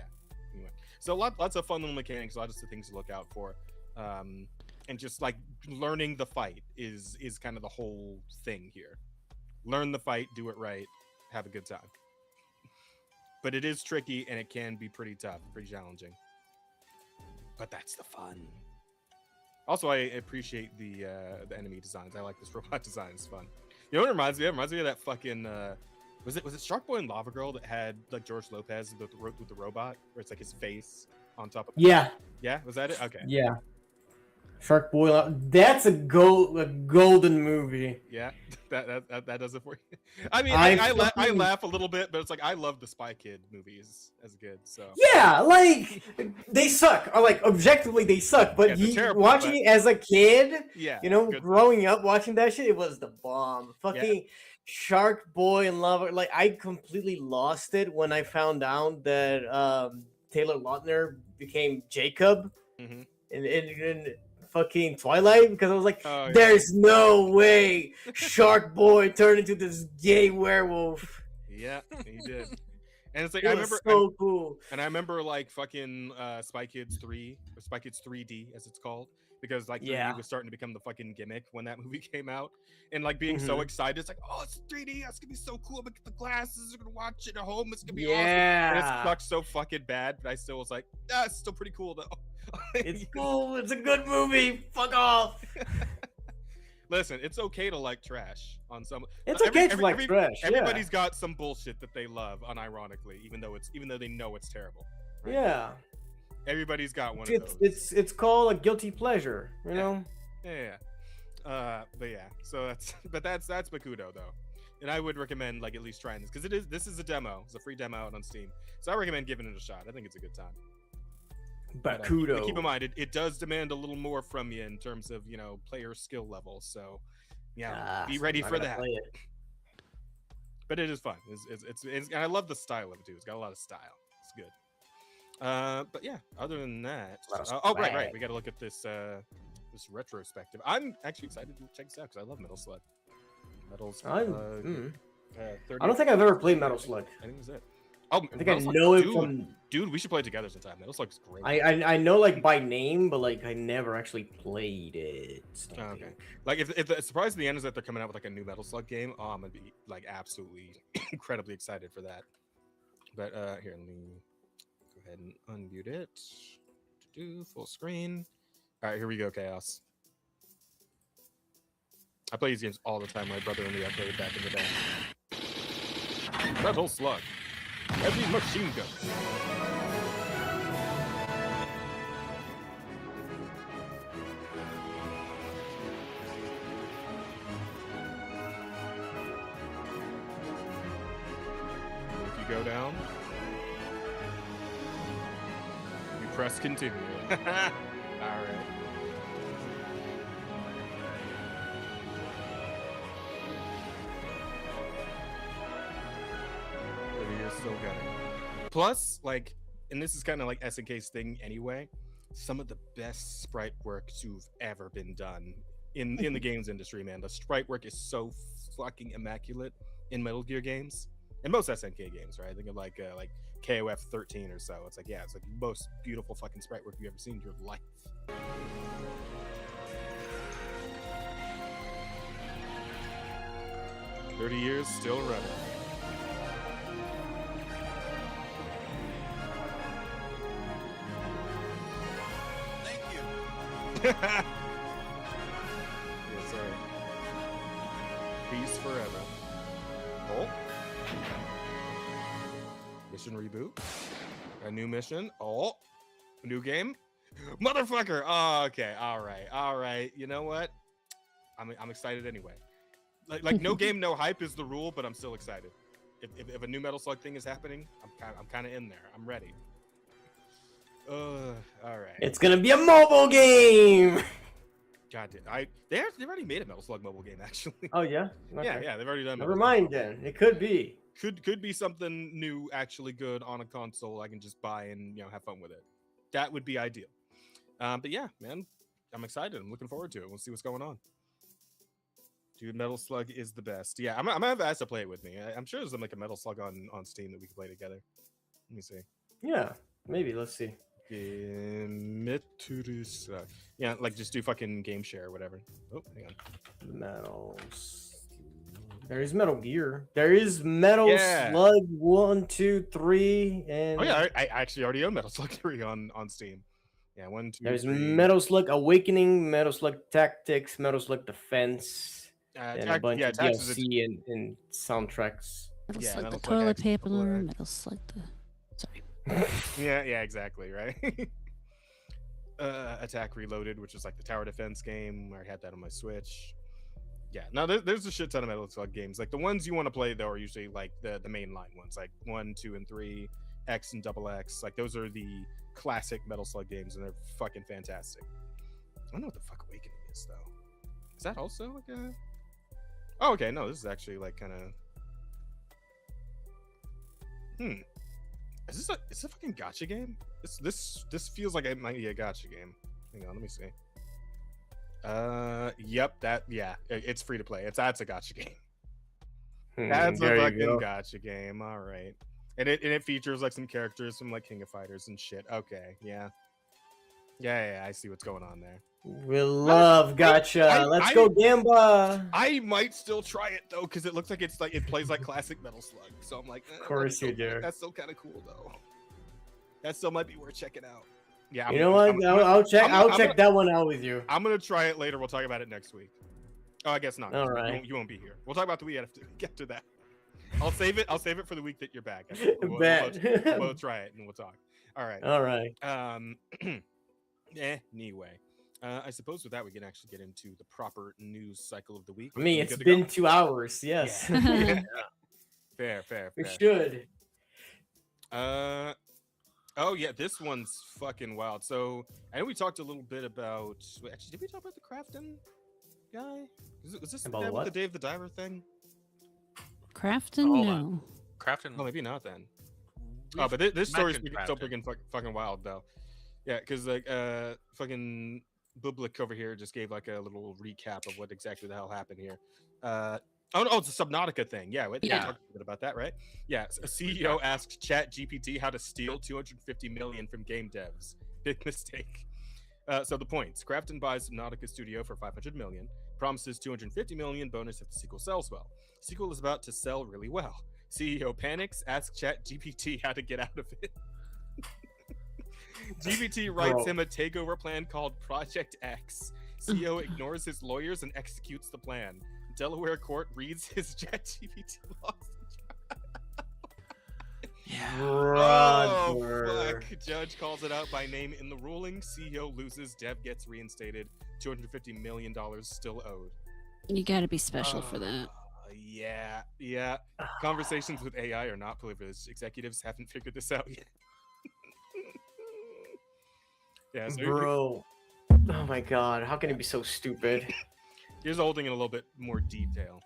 [SPEAKER 1] anyway. So lots of fun little mechanics, lots of things to look out for. And just like learning the fight is kind of the whole thing here. Learn the fight, do it right, have a good time. But it is tricky and it can be pretty tough, pretty challenging. But that's the fun. Also, I appreciate the enemy designs. I like this robot design. It's fun. You know what it reminds me of? It reminds me of that fucking was it Shark Boy and Lava Girl that had like George Lopez with the robot, where it's like his face on top of
[SPEAKER 2] Yeah,
[SPEAKER 1] was that it? Okay.
[SPEAKER 2] Yeah. Shark Boy, that's a golden movie.
[SPEAKER 1] Yeah, that does it for you. I mean, I laugh a little bit, but it's like I love the Spy Kid movies as a kid. So
[SPEAKER 2] yeah, like they suck. Or like objectively, they suck. But watching it as a kid, growing up watching that shit, it was the bomb. Fucking Shark Boy and Lava. Like I completely lost it when I found out that Taylor Lautner became Jacob in fucking Twilight, because I was like, there's no way Shark Boy turned into this gay werewolf.
[SPEAKER 1] Yeah, he did. And it's like,
[SPEAKER 2] I remember so cool.
[SPEAKER 1] And I remember like fucking Spy Kids 3 or Spy Kids 3D as it's called, because like 3D was starting to become the fucking gimmick when that movie came out, and like being so excited. It's like, oh, it's 3D, that's gonna be so cool. I'm gonna get the glasses, I'm gonna watch it at home, it's gonna be awesome. And it sucked so fucking bad, but I still was like, it's still pretty cool though.
[SPEAKER 2] It's cool, it's a good movie, fuck off.
[SPEAKER 1] listen, it's okay to like trash on some.
[SPEAKER 2] It's okay to like trash.
[SPEAKER 1] Everybody's got some bullshit that they love, unironically, even though they know it's terrible. Right?
[SPEAKER 2] Yeah.
[SPEAKER 1] Everybody's got one of those.
[SPEAKER 2] It's called a guilty pleasure, you know.
[SPEAKER 1] Yeah. But yeah, so that's Bakudo though, and I would recommend like at least trying this because this is a demo. It's a free demo out on Steam, so I recommend giving it a shot. I think it's a good time.
[SPEAKER 2] Bakudo.
[SPEAKER 1] But keep in mind, it does demand a little more from you in terms of player skill level. So yeah, be ready for that. But it is fun. It's and I love the style of it too. It's got a lot of style. It's good. But yeah, other than that, right, we got to look at this this retrospective. I'm actually excited to check this out because I love Metal Slug.
[SPEAKER 2] I don't think I've ever played Metal Slug.
[SPEAKER 1] I think it's it. Oh,
[SPEAKER 2] I think I know it from.
[SPEAKER 1] Dude, we should play it together sometime. Metal Slug's great.
[SPEAKER 2] I know like by name, but like I never actually played it.
[SPEAKER 1] Okay. Like if the surprise at the end is that they're coming out with like a new Metal Slug game, I'm gonna be like absolutely incredibly excited for that. But here, let me go ahead and unmute it. Do full screen. All right, here we go, Chaos. I play these games all the time. My brother and me, I played back in the day. Metal Slug. Heavy machine gun. If you go down, you press continue. All right. Still getting. Plus, like, and this is kind of like SNK's thing anyway, some of the best sprite work you've ever been done in the games industry, man. The sprite work is so fucking immaculate in Metal Gear games and most SNK games, right? I think of like KOF 13 or so. It's like, yeah, it's like the most beautiful fucking sprite work you've ever seen in your life. "30 years, still running." Yes, sir. Peace forever. Oh. Mission reboot. A new mission. Oh. A new game. Motherfucker. Oh, okay. All right. You know what? I'm excited anyway. Like no game, no hype is the rule, but I'm still excited. If a new Metal Slug thing is happening, I'm kind of in there. I'm ready. All right.
[SPEAKER 2] It's gonna be a mobile game.
[SPEAKER 1] God damn. They already made a Metal Slug mobile game, actually.
[SPEAKER 2] Oh yeah. Okay.
[SPEAKER 1] Yeah. They've already done.
[SPEAKER 2] Never mind then. It could be.
[SPEAKER 1] Could be something new, actually good on a console. I can just buy and have fun with it. That would be ideal. But yeah, man, I'm excited. I'm looking forward to it. We'll see what's going on. Dude, Metal Slug is the best. Yeah, I'm gonna have Ass to play it with me. I'm sure there's like a Metal Slug on Steam that we can play together. Let me see.
[SPEAKER 2] Yeah, maybe. Let's see.
[SPEAKER 1] Yeah, like just do fucking game share or whatever. Oh, hang on.
[SPEAKER 2] Metal. There is Metal Gear. There is Metal Slug 1, 2, 3, and
[SPEAKER 1] oh yeah, I actually already own Metal Slug 3 on Steam. Yeah, 1, 2.
[SPEAKER 2] There's
[SPEAKER 1] 3.
[SPEAKER 2] Metal Slug Awakening, Metal Slug Tactics, Metal Slug Defense, and a bunch of DLC and soundtracks.
[SPEAKER 4] Metal Slug the toilet paper, Metal Slug the. Sorry.
[SPEAKER 1] yeah, exactly, right. Attack Reloaded, which is like the tower defense game, where I had that on my Switch. Yeah, no, there's a shit ton of Metal Slug games. Like the ones you want to play though are usually like the mainline ones, like 1, 2, and 3, X and Double X. Like those are the classic Metal Slug games, and they're fucking fantastic. I don't know what the fuck Awakening is though. Is that also like a? Oh, okay, no, this is actually like kind of. Is this a fucking gacha game? This feels like it might be a gacha game. Hang on, let me see. Yep, it's free to play. That's a gacha game. That's a fucking gacha game. All right, and it features like some characters from like King of Fighters and shit. Okay, yeah, I see what's going on there.
[SPEAKER 2] We love gacha. Let's go Gamba.
[SPEAKER 1] I might still try it though, because it looks like it plays like classic Metal Slug. So I'm like,
[SPEAKER 2] of course you do.
[SPEAKER 1] That's still kind of cool though. That still might be worth checking out. Yeah,
[SPEAKER 2] you know what? I'll check that one out with you.
[SPEAKER 1] I'm gonna try it later. We'll talk about it next week. Oh, I guess not. 'Cause
[SPEAKER 2] All
[SPEAKER 1] you
[SPEAKER 2] right.
[SPEAKER 1] won't, you won't be here. We'll talk about the Wii after get to that. I'll save it. I'll save it for the week that you're back.
[SPEAKER 2] Bet.
[SPEAKER 1] We'll both try it and we'll talk. All right.
[SPEAKER 2] All right.
[SPEAKER 1] Anyway, I suppose with that we can actually get into the proper news cycle of the week.
[SPEAKER 2] I mean,
[SPEAKER 1] We
[SPEAKER 2] it's
[SPEAKER 1] good to
[SPEAKER 2] been
[SPEAKER 1] go?
[SPEAKER 2] 2 hours. Yes.
[SPEAKER 1] Yeah. Fair.
[SPEAKER 2] We should.
[SPEAKER 1] Oh yeah, this one's fucking wild. So I know we talked a little bit about. Wait, actually, did we talk about the Crafton guy? Was this the
[SPEAKER 2] About
[SPEAKER 1] guy with
[SPEAKER 2] what?
[SPEAKER 1] the Dave the Diver thing?
[SPEAKER 4] Crafton?
[SPEAKER 3] Hold
[SPEAKER 4] No.
[SPEAKER 3] on. Crafton.
[SPEAKER 1] Oh, maybe not then.
[SPEAKER 3] we've
[SPEAKER 1] Oh, but this story's
[SPEAKER 3] mentioned
[SPEAKER 1] still
[SPEAKER 3] Crafton.
[SPEAKER 1] fucking wild though. Yeah, because like fucking Bublik over here just gave like a little recap of what exactly the hell happened here. Oh, it's a Subnautica thing. Yeah, we
[SPEAKER 4] Yeah.
[SPEAKER 1] talked a bit about that, right? Yeah, a CEO asked ChatGPT how to steal 250 million from game devs. Big mistake. So the points: Crafton buys Subnautica Studio for 500 million, promises 250 million bonus if the sequel sells well. Sequel is about to sell really well. CEO panics, asks ChatGPT how to get out of it. GPT writes
[SPEAKER 2] Bro.
[SPEAKER 1] him a takeover plan called Project X. CEO ignores his lawyers and executes the plan. Delaware court reads his ChatGPT loss. Oh,
[SPEAKER 2] Brother.
[SPEAKER 1] fuck. Judge calls it out by name in the ruling. CEO loses. Dev gets reinstated. $250 million still owed.
[SPEAKER 4] You got to be special for that.
[SPEAKER 1] Yeah. Conversations with AI are not privileged. Executives haven't figured this out yet. Yeah, so
[SPEAKER 2] Bro. Oh my god. How can it be so stupid?
[SPEAKER 1] here's the whole thing in a little bit more detail.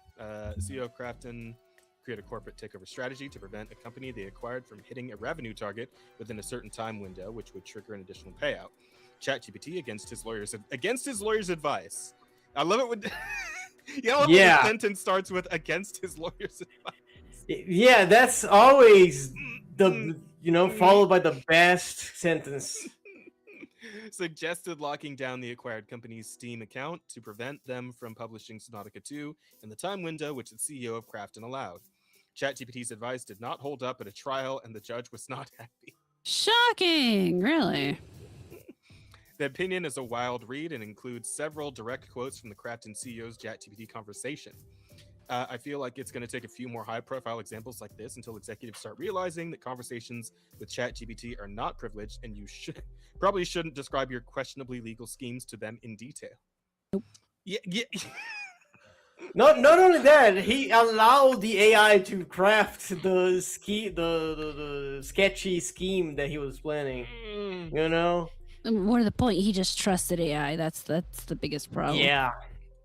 [SPEAKER 1] CEO of Crafton create a corporate takeover strategy to prevent a company they acquired from hitting a revenue target within a certain time window, which would trigger an additional payout. ChatGPT against his lawyer's advice. I love it when when the sentence starts with against his lawyer's advice.
[SPEAKER 2] Yeah, that's always the followed by the best sentence.
[SPEAKER 1] Suggested locking down the acquired company's Steam account to prevent them from publishing Subnautica 2 in the time window which the CEO of Crafton allowed. ChatGPT's advice did not hold up at a trial, and the judge was not happy.
[SPEAKER 4] Shocking, really.
[SPEAKER 1] The opinion is a wild read and includes several direct quotes from the Crafton CEO's ChatGPT conversation. I feel like it's going to take a few more high-profile examples like this until executives start realizing that conversations with ChatGPT are not privileged, and you probably shouldn't describe your questionably legal schemes to them in detail.
[SPEAKER 4] Nope.
[SPEAKER 1] Yeah.
[SPEAKER 2] Not only that, he allowed the AI to craft the sketchy scheme that he was planning. You know?
[SPEAKER 4] More to the point, he just trusted AI. That's the biggest problem.
[SPEAKER 2] Yeah.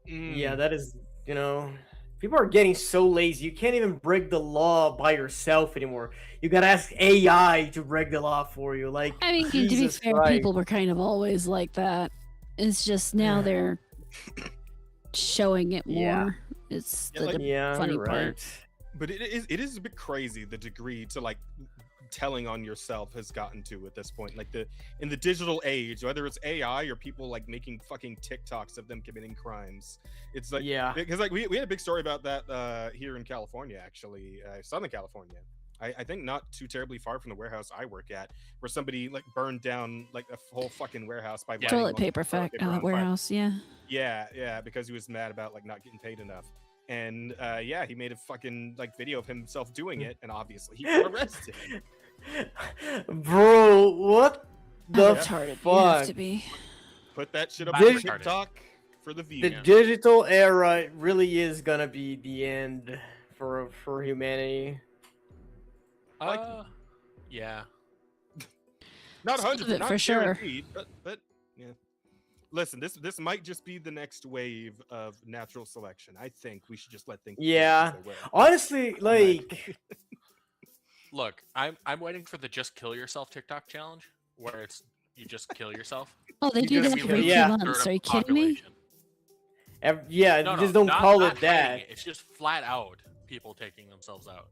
[SPEAKER 2] Yeah, that is, people are getting so lazy. You can't even break the law by yourself anymore. You gotta ask AI to break the law for you. Like,
[SPEAKER 4] I mean, to be
[SPEAKER 2] Jesus
[SPEAKER 4] fair,
[SPEAKER 2] Christ.
[SPEAKER 4] people were kind of always like that. It's just now they're showing it more.
[SPEAKER 2] Yeah.
[SPEAKER 4] It's
[SPEAKER 1] Yeah,
[SPEAKER 4] the
[SPEAKER 1] like-
[SPEAKER 4] funny
[SPEAKER 2] you're
[SPEAKER 4] part.
[SPEAKER 2] right.
[SPEAKER 1] But it is a bit crazy the degree to like telling on yourself has gotten to at this point. Like in the digital age, whether it's AI or people like making fucking TikToks of them committing crimes. It's like,
[SPEAKER 2] Yeah.
[SPEAKER 1] because like we had a big story about that here in California, actually, Southern California. I think not too terribly far from the warehouse I work at, where somebody like burned down like a whole fucking warehouse by lighting
[SPEAKER 4] Toilet
[SPEAKER 1] all the
[SPEAKER 4] paper
[SPEAKER 1] toilet paper on fire.
[SPEAKER 4] warehouse, yeah.
[SPEAKER 1] Yeah, because he was mad about like not getting paid enough. And he made a fucking like video of himself doing it, and obviously he got arrested.
[SPEAKER 2] Bro, what the
[SPEAKER 4] How retarded you have
[SPEAKER 2] fuck?
[SPEAKER 4] to be.
[SPEAKER 1] Put that shit up
[SPEAKER 3] That's
[SPEAKER 1] on
[SPEAKER 3] retarded.
[SPEAKER 1] TikTok for the view.
[SPEAKER 2] The digital era really is gonna be the end for humanity.
[SPEAKER 3] Yeah.
[SPEAKER 1] Not
[SPEAKER 4] Some of
[SPEAKER 1] 100,
[SPEAKER 4] it
[SPEAKER 1] not
[SPEAKER 4] for sure.
[SPEAKER 1] guaranteed, but yeah. Listen, this might just be the next wave of natural selection. I think we should just let things. be
[SPEAKER 2] Yeah.
[SPEAKER 1] as they will.
[SPEAKER 2] Honestly, like,
[SPEAKER 3] Look, I'm waiting for the just kill yourself TikTok challenge, where it's you just kill yourself.
[SPEAKER 4] Oh, they do
[SPEAKER 2] just
[SPEAKER 4] that
[SPEAKER 2] kill-
[SPEAKER 4] every
[SPEAKER 2] yeah.
[SPEAKER 4] few months.
[SPEAKER 3] Third
[SPEAKER 4] Are
[SPEAKER 3] of
[SPEAKER 4] you kidding me?
[SPEAKER 3] population.
[SPEAKER 2] yeah, just don't
[SPEAKER 3] not-
[SPEAKER 2] call
[SPEAKER 3] not
[SPEAKER 2] it that.
[SPEAKER 3] hiding it. It's just flat out people taking themselves out.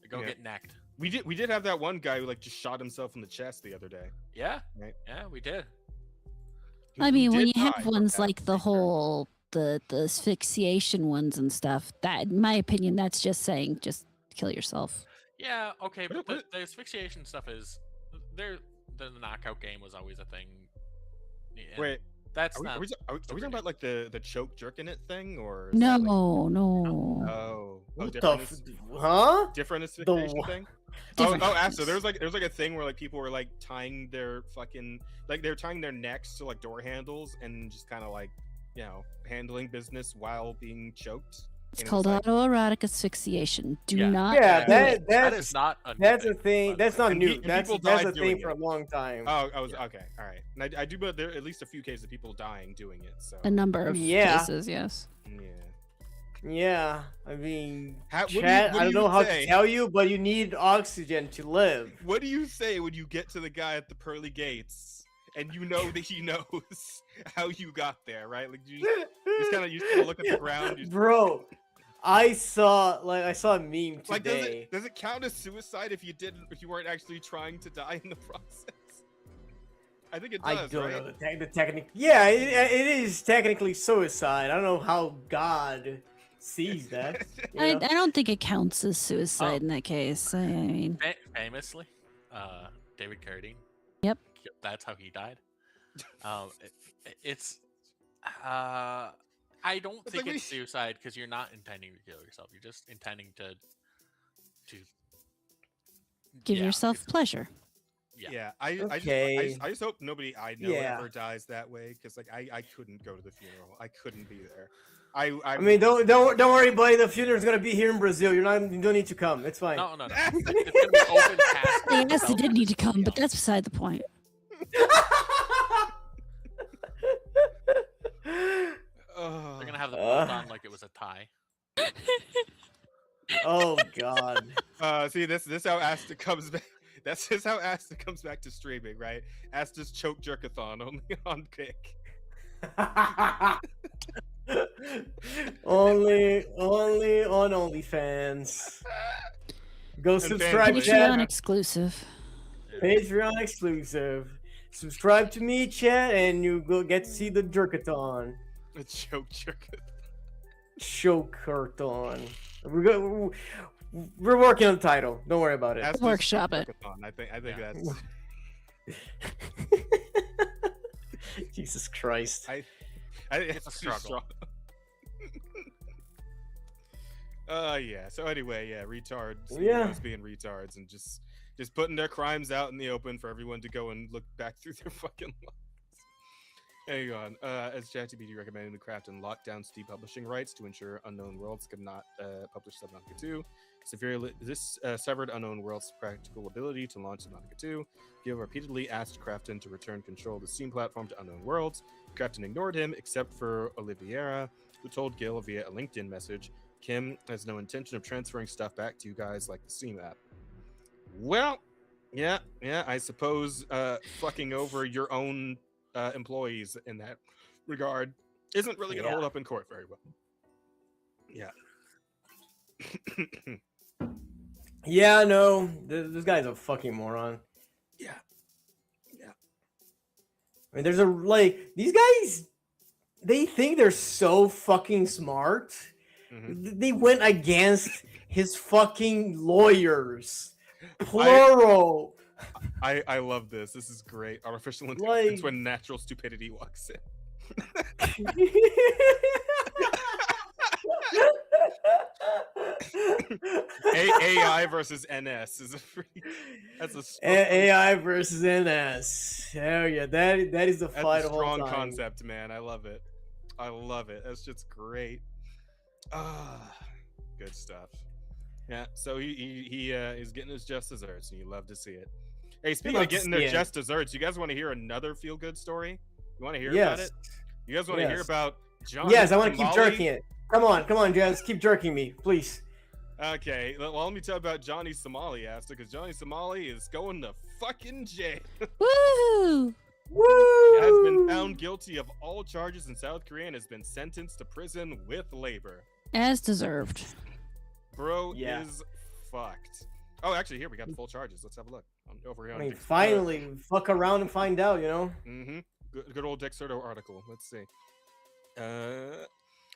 [SPEAKER 3] They go
[SPEAKER 1] Yeah.
[SPEAKER 3] get necked.
[SPEAKER 1] We did have that one guy who like just shot himself in the chest the other day.
[SPEAKER 3] Yeah.
[SPEAKER 1] Right.
[SPEAKER 3] Yeah, we did.
[SPEAKER 4] I mean, when
[SPEAKER 1] did
[SPEAKER 4] you have
[SPEAKER 1] die from
[SPEAKER 4] ones
[SPEAKER 1] that,
[SPEAKER 4] like the
[SPEAKER 1] for sure.
[SPEAKER 4] whole the asphyxiation ones and stuff, that in my opinion, that's just saying just kill yourself.
[SPEAKER 3] Yeah, okay, but
[SPEAKER 1] But-
[SPEAKER 3] the asphyxiation stuff is the knockout game was always a thing. And
[SPEAKER 1] Wait,
[SPEAKER 3] That's
[SPEAKER 1] Are we,
[SPEAKER 3] not.
[SPEAKER 1] are we, are we talking about like the choke jerking it thing, or is
[SPEAKER 4] No,
[SPEAKER 1] that, like,
[SPEAKER 4] no.
[SPEAKER 2] What the
[SPEAKER 1] different
[SPEAKER 2] huh?
[SPEAKER 1] different
[SPEAKER 2] The
[SPEAKER 1] asphyxiation
[SPEAKER 2] wha-
[SPEAKER 1] thing?
[SPEAKER 4] Different.
[SPEAKER 1] So there was like a thing where like people were like tying their fucking like they were tying their necks to like door handles and just kind of like handling business while being choked.
[SPEAKER 4] It's
[SPEAKER 1] And it
[SPEAKER 4] called
[SPEAKER 1] was like,
[SPEAKER 4] autoerotic asphyxiation. Do
[SPEAKER 3] Yeah.
[SPEAKER 4] not
[SPEAKER 2] Yeah,
[SPEAKER 4] do it.
[SPEAKER 3] That is not a new
[SPEAKER 2] that's
[SPEAKER 3] thing,
[SPEAKER 2] a thing.
[SPEAKER 3] by the
[SPEAKER 2] That's
[SPEAKER 3] way.
[SPEAKER 2] not
[SPEAKER 1] And
[SPEAKER 2] new.
[SPEAKER 1] and
[SPEAKER 2] That's
[SPEAKER 1] people
[SPEAKER 2] that's
[SPEAKER 1] died
[SPEAKER 2] a thing
[SPEAKER 1] doing
[SPEAKER 2] for a
[SPEAKER 1] it.
[SPEAKER 2] long time.
[SPEAKER 1] I was
[SPEAKER 3] Yeah.
[SPEAKER 1] okay, all right. And I do, but there are at least a few cases of people dying doing it. So
[SPEAKER 4] A number of
[SPEAKER 2] Yeah.
[SPEAKER 4] cases, yes.
[SPEAKER 1] yeah.
[SPEAKER 2] Yeah, I mean,
[SPEAKER 1] What do you-
[SPEAKER 2] chat.
[SPEAKER 1] what
[SPEAKER 2] I
[SPEAKER 1] do
[SPEAKER 2] don't
[SPEAKER 1] you
[SPEAKER 2] know how
[SPEAKER 1] say?
[SPEAKER 2] to tell you, but you need oxygen to live.
[SPEAKER 1] What do you say when you get to the guy at the pearly gates and you know that he knows how you got there, right? Like you just kind of look at the ground.
[SPEAKER 2] Bro, I saw a meme
[SPEAKER 1] Like
[SPEAKER 2] today.
[SPEAKER 1] does it count as suicide if you weren't actually trying to die in the process? I think it does.
[SPEAKER 2] I don't
[SPEAKER 1] right?
[SPEAKER 2] know the technique. Yeah, it is technically suicide. I don't know how God sees that. you
[SPEAKER 4] I
[SPEAKER 2] know?
[SPEAKER 4] don't think it counts as suicide in that case. I mean,
[SPEAKER 3] Famously, David Carradine.
[SPEAKER 4] Yep.
[SPEAKER 3] That's how he died. It's. I don't
[SPEAKER 1] It's
[SPEAKER 3] think
[SPEAKER 1] like
[SPEAKER 3] it's suicide because you're not intending to kill yourself. You're just intending to.
[SPEAKER 4] give
[SPEAKER 3] Yeah,
[SPEAKER 4] yourself
[SPEAKER 3] it's-
[SPEAKER 4] pleasure.
[SPEAKER 3] Yeah.
[SPEAKER 2] Okay.
[SPEAKER 1] I just hope nobody I know
[SPEAKER 2] Yeah.
[SPEAKER 1] ever dies that way because like I couldn't go to the funeral. I couldn't be there. I
[SPEAKER 2] mean, don't worry, buddy. The funeral's gonna be here in Brazil. You don't need to come. It's fine.
[SPEAKER 3] No. It's gonna be open casket.
[SPEAKER 4] Yes, they
[SPEAKER 3] so
[SPEAKER 4] did need to come,
[SPEAKER 3] nobody
[SPEAKER 4] but
[SPEAKER 3] else.
[SPEAKER 4] that's beside the point.
[SPEAKER 3] They're gonna have the belt on like it was a tie.
[SPEAKER 2] Oh God.
[SPEAKER 1] See this how Asta comes back. That's just how Asta comes back to streaming, right? Asta's choke jerkathon only on Kick.
[SPEAKER 2] only on OnlyFans. Go
[SPEAKER 1] And
[SPEAKER 2] subscribe,
[SPEAKER 1] family.
[SPEAKER 2] chat.
[SPEAKER 4] Patreon exclusive.
[SPEAKER 2] Patreon exclusive. Subscribe to me, chat, and you go get to see the jerkathon.
[SPEAKER 1] A choke jerkathon.
[SPEAKER 2] Chokerthon. We're working on the title. Don't worry about it.
[SPEAKER 1] Asta's
[SPEAKER 4] Workshop
[SPEAKER 1] choke
[SPEAKER 4] it.
[SPEAKER 1] jerkathon. I think
[SPEAKER 3] Yeah.
[SPEAKER 1] that's
[SPEAKER 2] Jesus Christ.
[SPEAKER 3] It's a
[SPEAKER 1] too
[SPEAKER 3] struggle.
[SPEAKER 1] strong. Yeah. So anyway, yeah, retards.
[SPEAKER 2] Yeah.
[SPEAKER 1] Heroes being retards and just putting their crimes out in the open for everyone to go and look back through their fucking lives. Hang on. As ChatGPT recommended, the craft and lockdown Steam publishing rights to ensure Unknown Worlds could not publish Subnautica 2. This severed Unknown Worlds' practical ability to launch Subnautica 2. Gil repeatedly asked Crafton to return control of the Steam platform to Unknown Worlds. Crafton ignored him, except for Oliveira, who told Gil via a LinkedIn message, Kim has no intention of transferring stuff back to you guys like the Steam app. Well, yeah, I suppose fucking over your own employees in that regard isn't really going to hold up in court very well. Yeah.
[SPEAKER 2] Yeah, no, this guy's a fucking moron.
[SPEAKER 1] Yeah.
[SPEAKER 2] I mean, there's these guys. They think they're so fucking smart.
[SPEAKER 1] Mhm.
[SPEAKER 2] They went against his fucking lawyers, plural.
[SPEAKER 1] I love this. This is great. Artificial intelligence when natural stupidity walks in. AI versus NS is that's a strong,
[SPEAKER 2] AI versus NS. Hell yeah, that is the
[SPEAKER 1] that's
[SPEAKER 2] fight
[SPEAKER 1] a
[SPEAKER 2] of all
[SPEAKER 1] strong
[SPEAKER 2] time.
[SPEAKER 1] concept, man. I love it. That's just great. Good stuff. Yeah, so he is getting his just desserts, and you love to see it. Hey, speaking
[SPEAKER 2] love
[SPEAKER 1] of
[SPEAKER 2] to
[SPEAKER 1] getting
[SPEAKER 2] see
[SPEAKER 1] their
[SPEAKER 2] it.
[SPEAKER 1] just desserts, you guys want to hear another feel-good story? You want to hear about
[SPEAKER 2] Yes.
[SPEAKER 1] it? You guys want to hear
[SPEAKER 2] Yes.
[SPEAKER 1] about John?
[SPEAKER 2] Yes, I want to keep jerking it. Come on, Jazz, keep jerking me, please.
[SPEAKER 1] Okay, well, let me tell you about Johnny Somali, Asta, because Johnny Somali is going to fucking jail.
[SPEAKER 4] Woo!
[SPEAKER 2] Woo!
[SPEAKER 1] He has been found guilty of all charges in South Korea and has been sentenced to prison with labor.
[SPEAKER 4] As deserved.
[SPEAKER 1] Bro
[SPEAKER 2] Yeah.
[SPEAKER 1] is fucked. Oh, actually, here we got the full charges. Let's have a look. Over here.
[SPEAKER 2] I mean, finally, fuck around and find out, you know?
[SPEAKER 1] Mm-hmm. Good old Dexerto article. Let's see.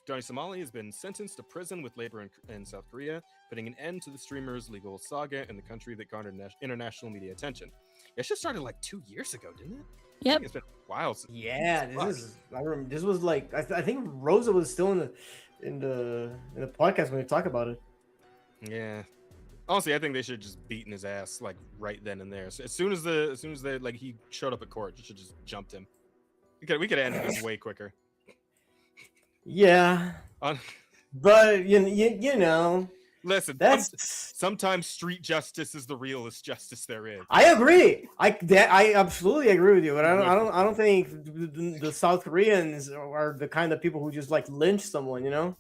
[SPEAKER 1] Johnny Somali has been sentenced to prison with labor in South Korea, putting an end to the streamer's legal saga in the country that garnered international media attention. It just started like 2 years ago, didn't it? I
[SPEAKER 4] Yep.
[SPEAKER 1] think it's been a while since.
[SPEAKER 2] Yeah, I remember this was like I think Rosa was still in the podcast when we talk about it.
[SPEAKER 1] Yeah. Honestly, I think they should just beaten his ass like right then and there. So as soon as they like he showed up at court, you should just jumped him. We could have ended this way quicker.
[SPEAKER 2] Yeah, but you know,
[SPEAKER 1] listen.
[SPEAKER 2] That's
[SPEAKER 1] Sometimes street justice is the realest justice there is.
[SPEAKER 2] I agree. I absolutely agree with you, but I don't think the South Koreans are the kind of people who just like lynch someone. You know.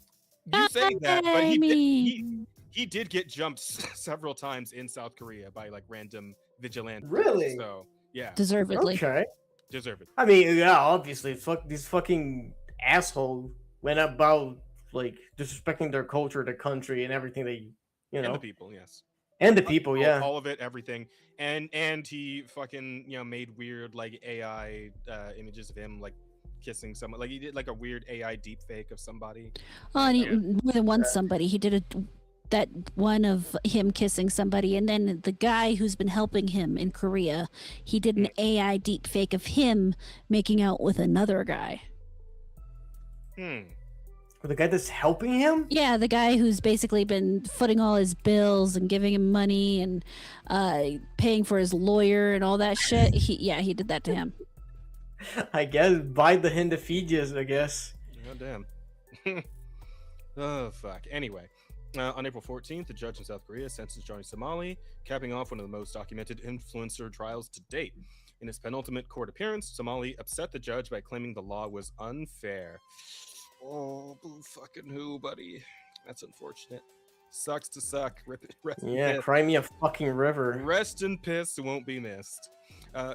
[SPEAKER 1] You say that, but
[SPEAKER 4] I
[SPEAKER 1] he
[SPEAKER 4] mean,
[SPEAKER 1] did get jumped several times in South Korea by like random vigilantes.
[SPEAKER 2] Really?
[SPEAKER 1] So yeah,
[SPEAKER 4] deservedly.
[SPEAKER 2] Okay.
[SPEAKER 1] deserve it.
[SPEAKER 2] I mean, yeah, obviously, fuck this fucking asshole went about like disrespecting their culture, their country, and everything they, you know,
[SPEAKER 1] And the people, yes.
[SPEAKER 2] and the people, yeah.
[SPEAKER 1] All of it, everything, and he fucking made weird like AI images of him like kissing someone. Like he did like a weird AI deep fake of somebody.
[SPEAKER 4] Oh, and he,
[SPEAKER 1] Yeah.
[SPEAKER 4] more than one somebody. He did that one of him kissing somebody, and then the guy who's been helping him in Korea, he did an AI deep fake of him making out with another guy.
[SPEAKER 2] The guy that's helping him?
[SPEAKER 4] Yeah, the guy who's basically been footing all his bills and giving him money and paying for his lawyer and all that shit. He did that to him.
[SPEAKER 2] I guess buy the hand that feeds you, I guess.
[SPEAKER 1] Oh damn. Oh fuck. Anyway. On April 14th, the judge in South Korea sentenced Johnny Somali, capping off one of the most documented influencer trials to date. In his penultimate court appearance, Somali upset the judge by claiming the law was unfair. Oh, boo fucking who, buddy? That's unfortunate. Sucks to suck. Rest
[SPEAKER 2] Yeah, cry me a fucking river.
[SPEAKER 1] Rest in piss won't be missed.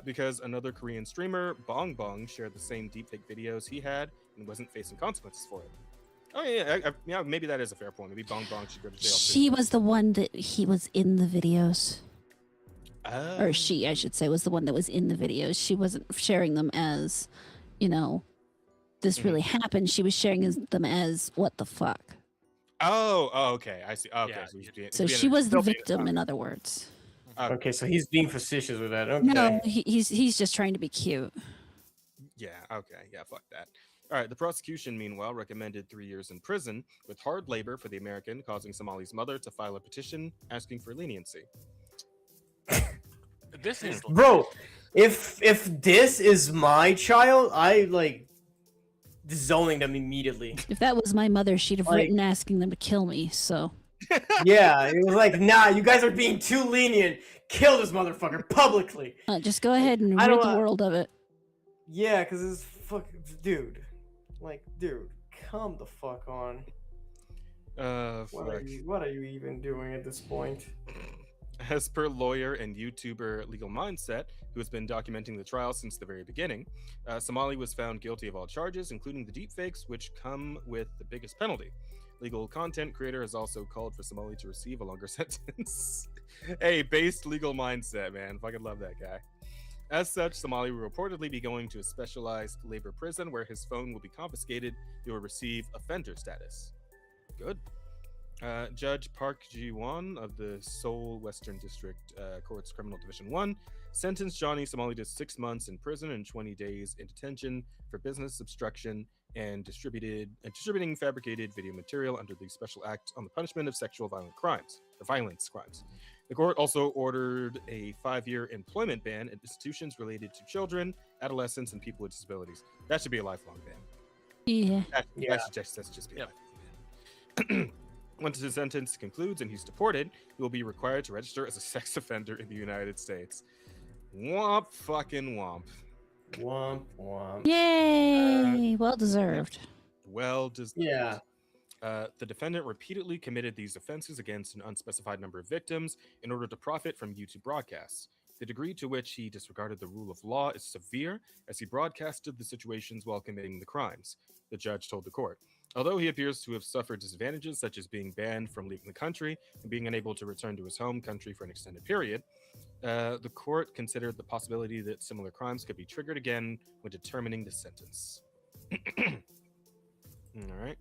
[SPEAKER 1] Because another Korean streamer, Bong Bong, shared the same deepfake videos he had and wasn't facing consequences for it. Oh yeah, maybe that is a fair point. Maybe Bong Bong should go to jail.
[SPEAKER 4] She was the one that he was in the videos. Or she, I should say, was the one that was in the videos. She wasn't sharing them as, this really happened. She was sharing them as, what the fuck?
[SPEAKER 1] Oh, okay. I see. Okay.
[SPEAKER 3] Yeah.
[SPEAKER 4] So she was the victim, in other words.
[SPEAKER 2] Okay, so he's being facetious with that. Okay.
[SPEAKER 4] No, he's just trying to be cute.
[SPEAKER 1] Yeah, okay. Yeah, fuck that. All right, the prosecution, meanwhile, recommended 3 years in prison with hard labor for the American, causing Somali's mother to file a petition asking for leniency.
[SPEAKER 3] This is
[SPEAKER 2] Bro, if this is my child, I like disowning them immediately.
[SPEAKER 4] If that was my mother, she'd have written asking them to kill me, so.
[SPEAKER 2] Yeah, it was like, nah, you guys are being too lenient. Kill this motherfucker publicly.
[SPEAKER 4] Just go ahead and rid the world of it.
[SPEAKER 2] Yeah, because it's fucking... Dude. Like, dude, come the fuck on.
[SPEAKER 1] Fuck.
[SPEAKER 2] What are you even doing at this point?
[SPEAKER 1] As per lawyer and YouTuber Legal Mindset, who has been documenting the trial since the very beginning, Somali was found guilty of all charges, including the deepfakes, which come with the biggest penalty. Legal content creator has also called for Somali to receive a longer sentence. Hey, based Legal Mindset, man. Fucking love that guy. As such, Somali will reportedly be going to a specialized labor prison where his phone will be confiscated. He will receive offender status. Good. Judge Park Ji-won of the Seoul Western District Court's Criminal Division 1 sentenced Johnny Somali to 6 months in prison and 20 days in detention for business obstruction and distributing fabricated video material under the Special Act on the Punishment of Sexual Violence Crimes. The court also ordered a 5-year employment ban at institutions related to children, adolescents, and people with disabilities. That should be a lifelong ban.
[SPEAKER 4] Yeah.
[SPEAKER 1] That should just be a lifelong ban. Once his sentence concludes and he's deported, he will be required to register as a sex offender in the United States. Womp fucking womp.
[SPEAKER 2] Womp womp.
[SPEAKER 4] Yay! Well deserved.
[SPEAKER 1] Well deserved.
[SPEAKER 2] Yeah.
[SPEAKER 1] The defendant repeatedly committed these offenses against an unspecified number of victims in order to profit from YouTube broadcasts. The degree to which he disregarded the rule of law is severe, as he broadcasted the situations while committing the crimes, the judge told the court. Although he appears to have suffered disadvantages such as being banned from leaving the country and being unable to return to his home country for an extended period, the court considered the possibility that similar crimes could be triggered again when determining the sentence. All right.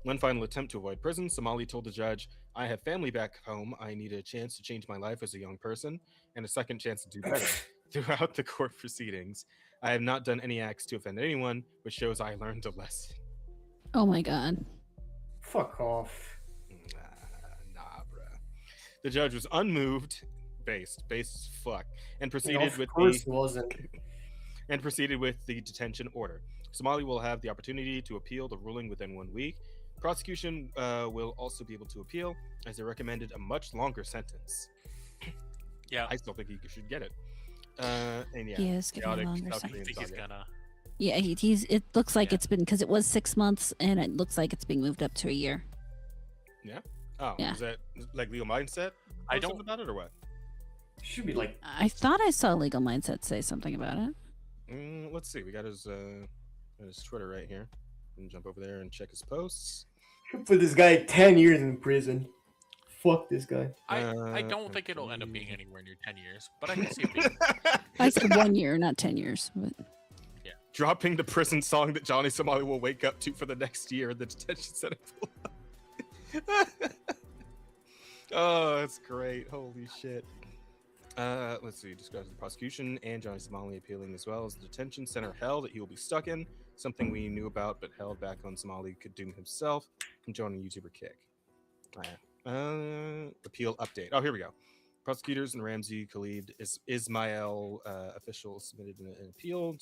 [SPEAKER 1] One final attempt to avoid prison, Somali told the judge, "I have family back home. I need a chance to change my life as a young person and a second chance to do better." Throughout the court proceedings, "I have not done any acts to offend anyone, which shows I learned a lesson."
[SPEAKER 4] Oh my god.
[SPEAKER 2] Fuck off.
[SPEAKER 1] Nah, bruh. The judge was unmoved, based as fuck, and proceeded
[SPEAKER 2] Of course, it wasn't.
[SPEAKER 1] proceeded with the detention order. Somali will have the opportunity to appeal the ruling within 1 week. Prosecution will also be able to appeal, as they recommended a much longer sentence.
[SPEAKER 3] Yeah,
[SPEAKER 1] I still think he should get it. And yeah,
[SPEAKER 4] He is getting a
[SPEAKER 1] chaotic
[SPEAKER 4] longer
[SPEAKER 1] South
[SPEAKER 3] I
[SPEAKER 1] Korean
[SPEAKER 3] think he's
[SPEAKER 1] saga.
[SPEAKER 3] gonna.
[SPEAKER 4] Yeah, he's. It looks like
[SPEAKER 3] Yeah.
[SPEAKER 4] it's been because it was 6 months, and it looks like it's being moved up to a year.
[SPEAKER 1] Oh,
[SPEAKER 4] Yeah.
[SPEAKER 1] is that like Legal Mindset?
[SPEAKER 3] I
[SPEAKER 1] Or
[SPEAKER 3] don't-
[SPEAKER 1] something about it or what?
[SPEAKER 2] Should be like
[SPEAKER 4] I thought I saw Legal Mindset say something about it.
[SPEAKER 1] Let's see. We got his Twitter right here. We can jump over there and check his posts.
[SPEAKER 2] put this guy 10 years in prison. Fuck this guy.
[SPEAKER 3] I don't think it'll end up being anywhere near 10 years, but I can see it being.
[SPEAKER 4] I said 1 year, not 10 years. But
[SPEAKER 1] Dropping the prison song that Johnny Somali will wake up to for the next year in the detention center. Oh, that's great. Holy shit. Let's see. Describes the prosecution and Johnny Somali appealing as well as the detention center hell that he will be stuck in. Something we knew about but held back on Somali could doom himself from joining YouTuber Kick. Appeal update. Oh, here we go. Prosecutors and Ramsey Khalid Ismail officials submitted an appeal.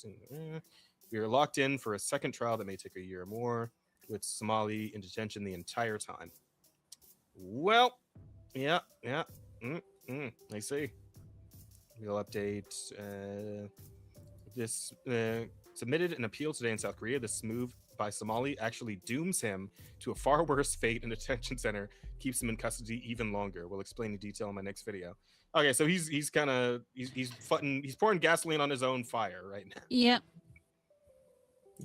[SPEAKER 1] We are locked in for a second trial that may take a year or more, with Somali in detention the entire time. Well, yeah. I see. We'll update this. Submitted an appeal today in South Korea. This move by Somali actually dooms him to a far worse fate in a detention center, keeps him in custody even longer. We'll explain in detail in my next video. Okay, so he's pouring gasoline on his own fire right now.
[SPEAKER 4] yep,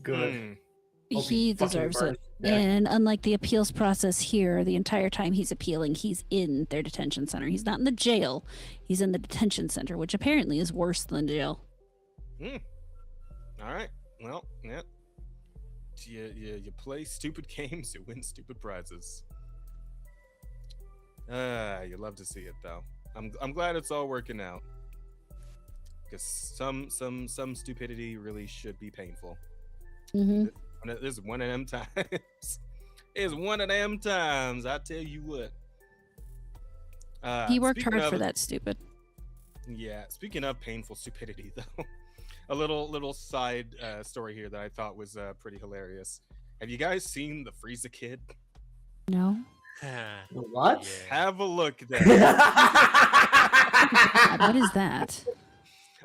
[SPEAKER 2] Good. Hope
[SPEAKER 4] he
[SPEAKER 2] fucking
[SPEAKER 4] deserves
[SPEAKER 2] burns
[SPEAKER 4] it.
[SPEAKER 2] to death.
[SPEAKER 4] And unlike the appeals process here, the entire time he's appealing, he's in their detention center. He's not in the jail. He's in the detention center, which apparently is worse than jail.
[SPEAKER 1] All right. Well, yeah. You play stupid games, you win stupid prizes. You love to see it though. I'm glad it's all working out. Because some stupidity really should be painful.
[SPEAKER 4] Mm-hmm.
[SPEAKER 1] This is one of them times. It's one of them times. I tell you what.
[SPEAKER 4] He worked
[SPEAKER 1] speaking
[SPEAKER 4] hard for
[SPEAKER 1] of-
[SPEAKER 4] that, stupid.
[SPEAKER 1] Yeah. Speaking of painful stupidity, though, a little side story here that I thought was pretty hilarious. Have you guys seen the Frieza Kid?
[SPEAKER 4] No.
[SPEAKER 2] What?
[SPEAKER 3] Yeah.
[SPEAKER 1] Have a look there.
[SPEAKER 4] What is that?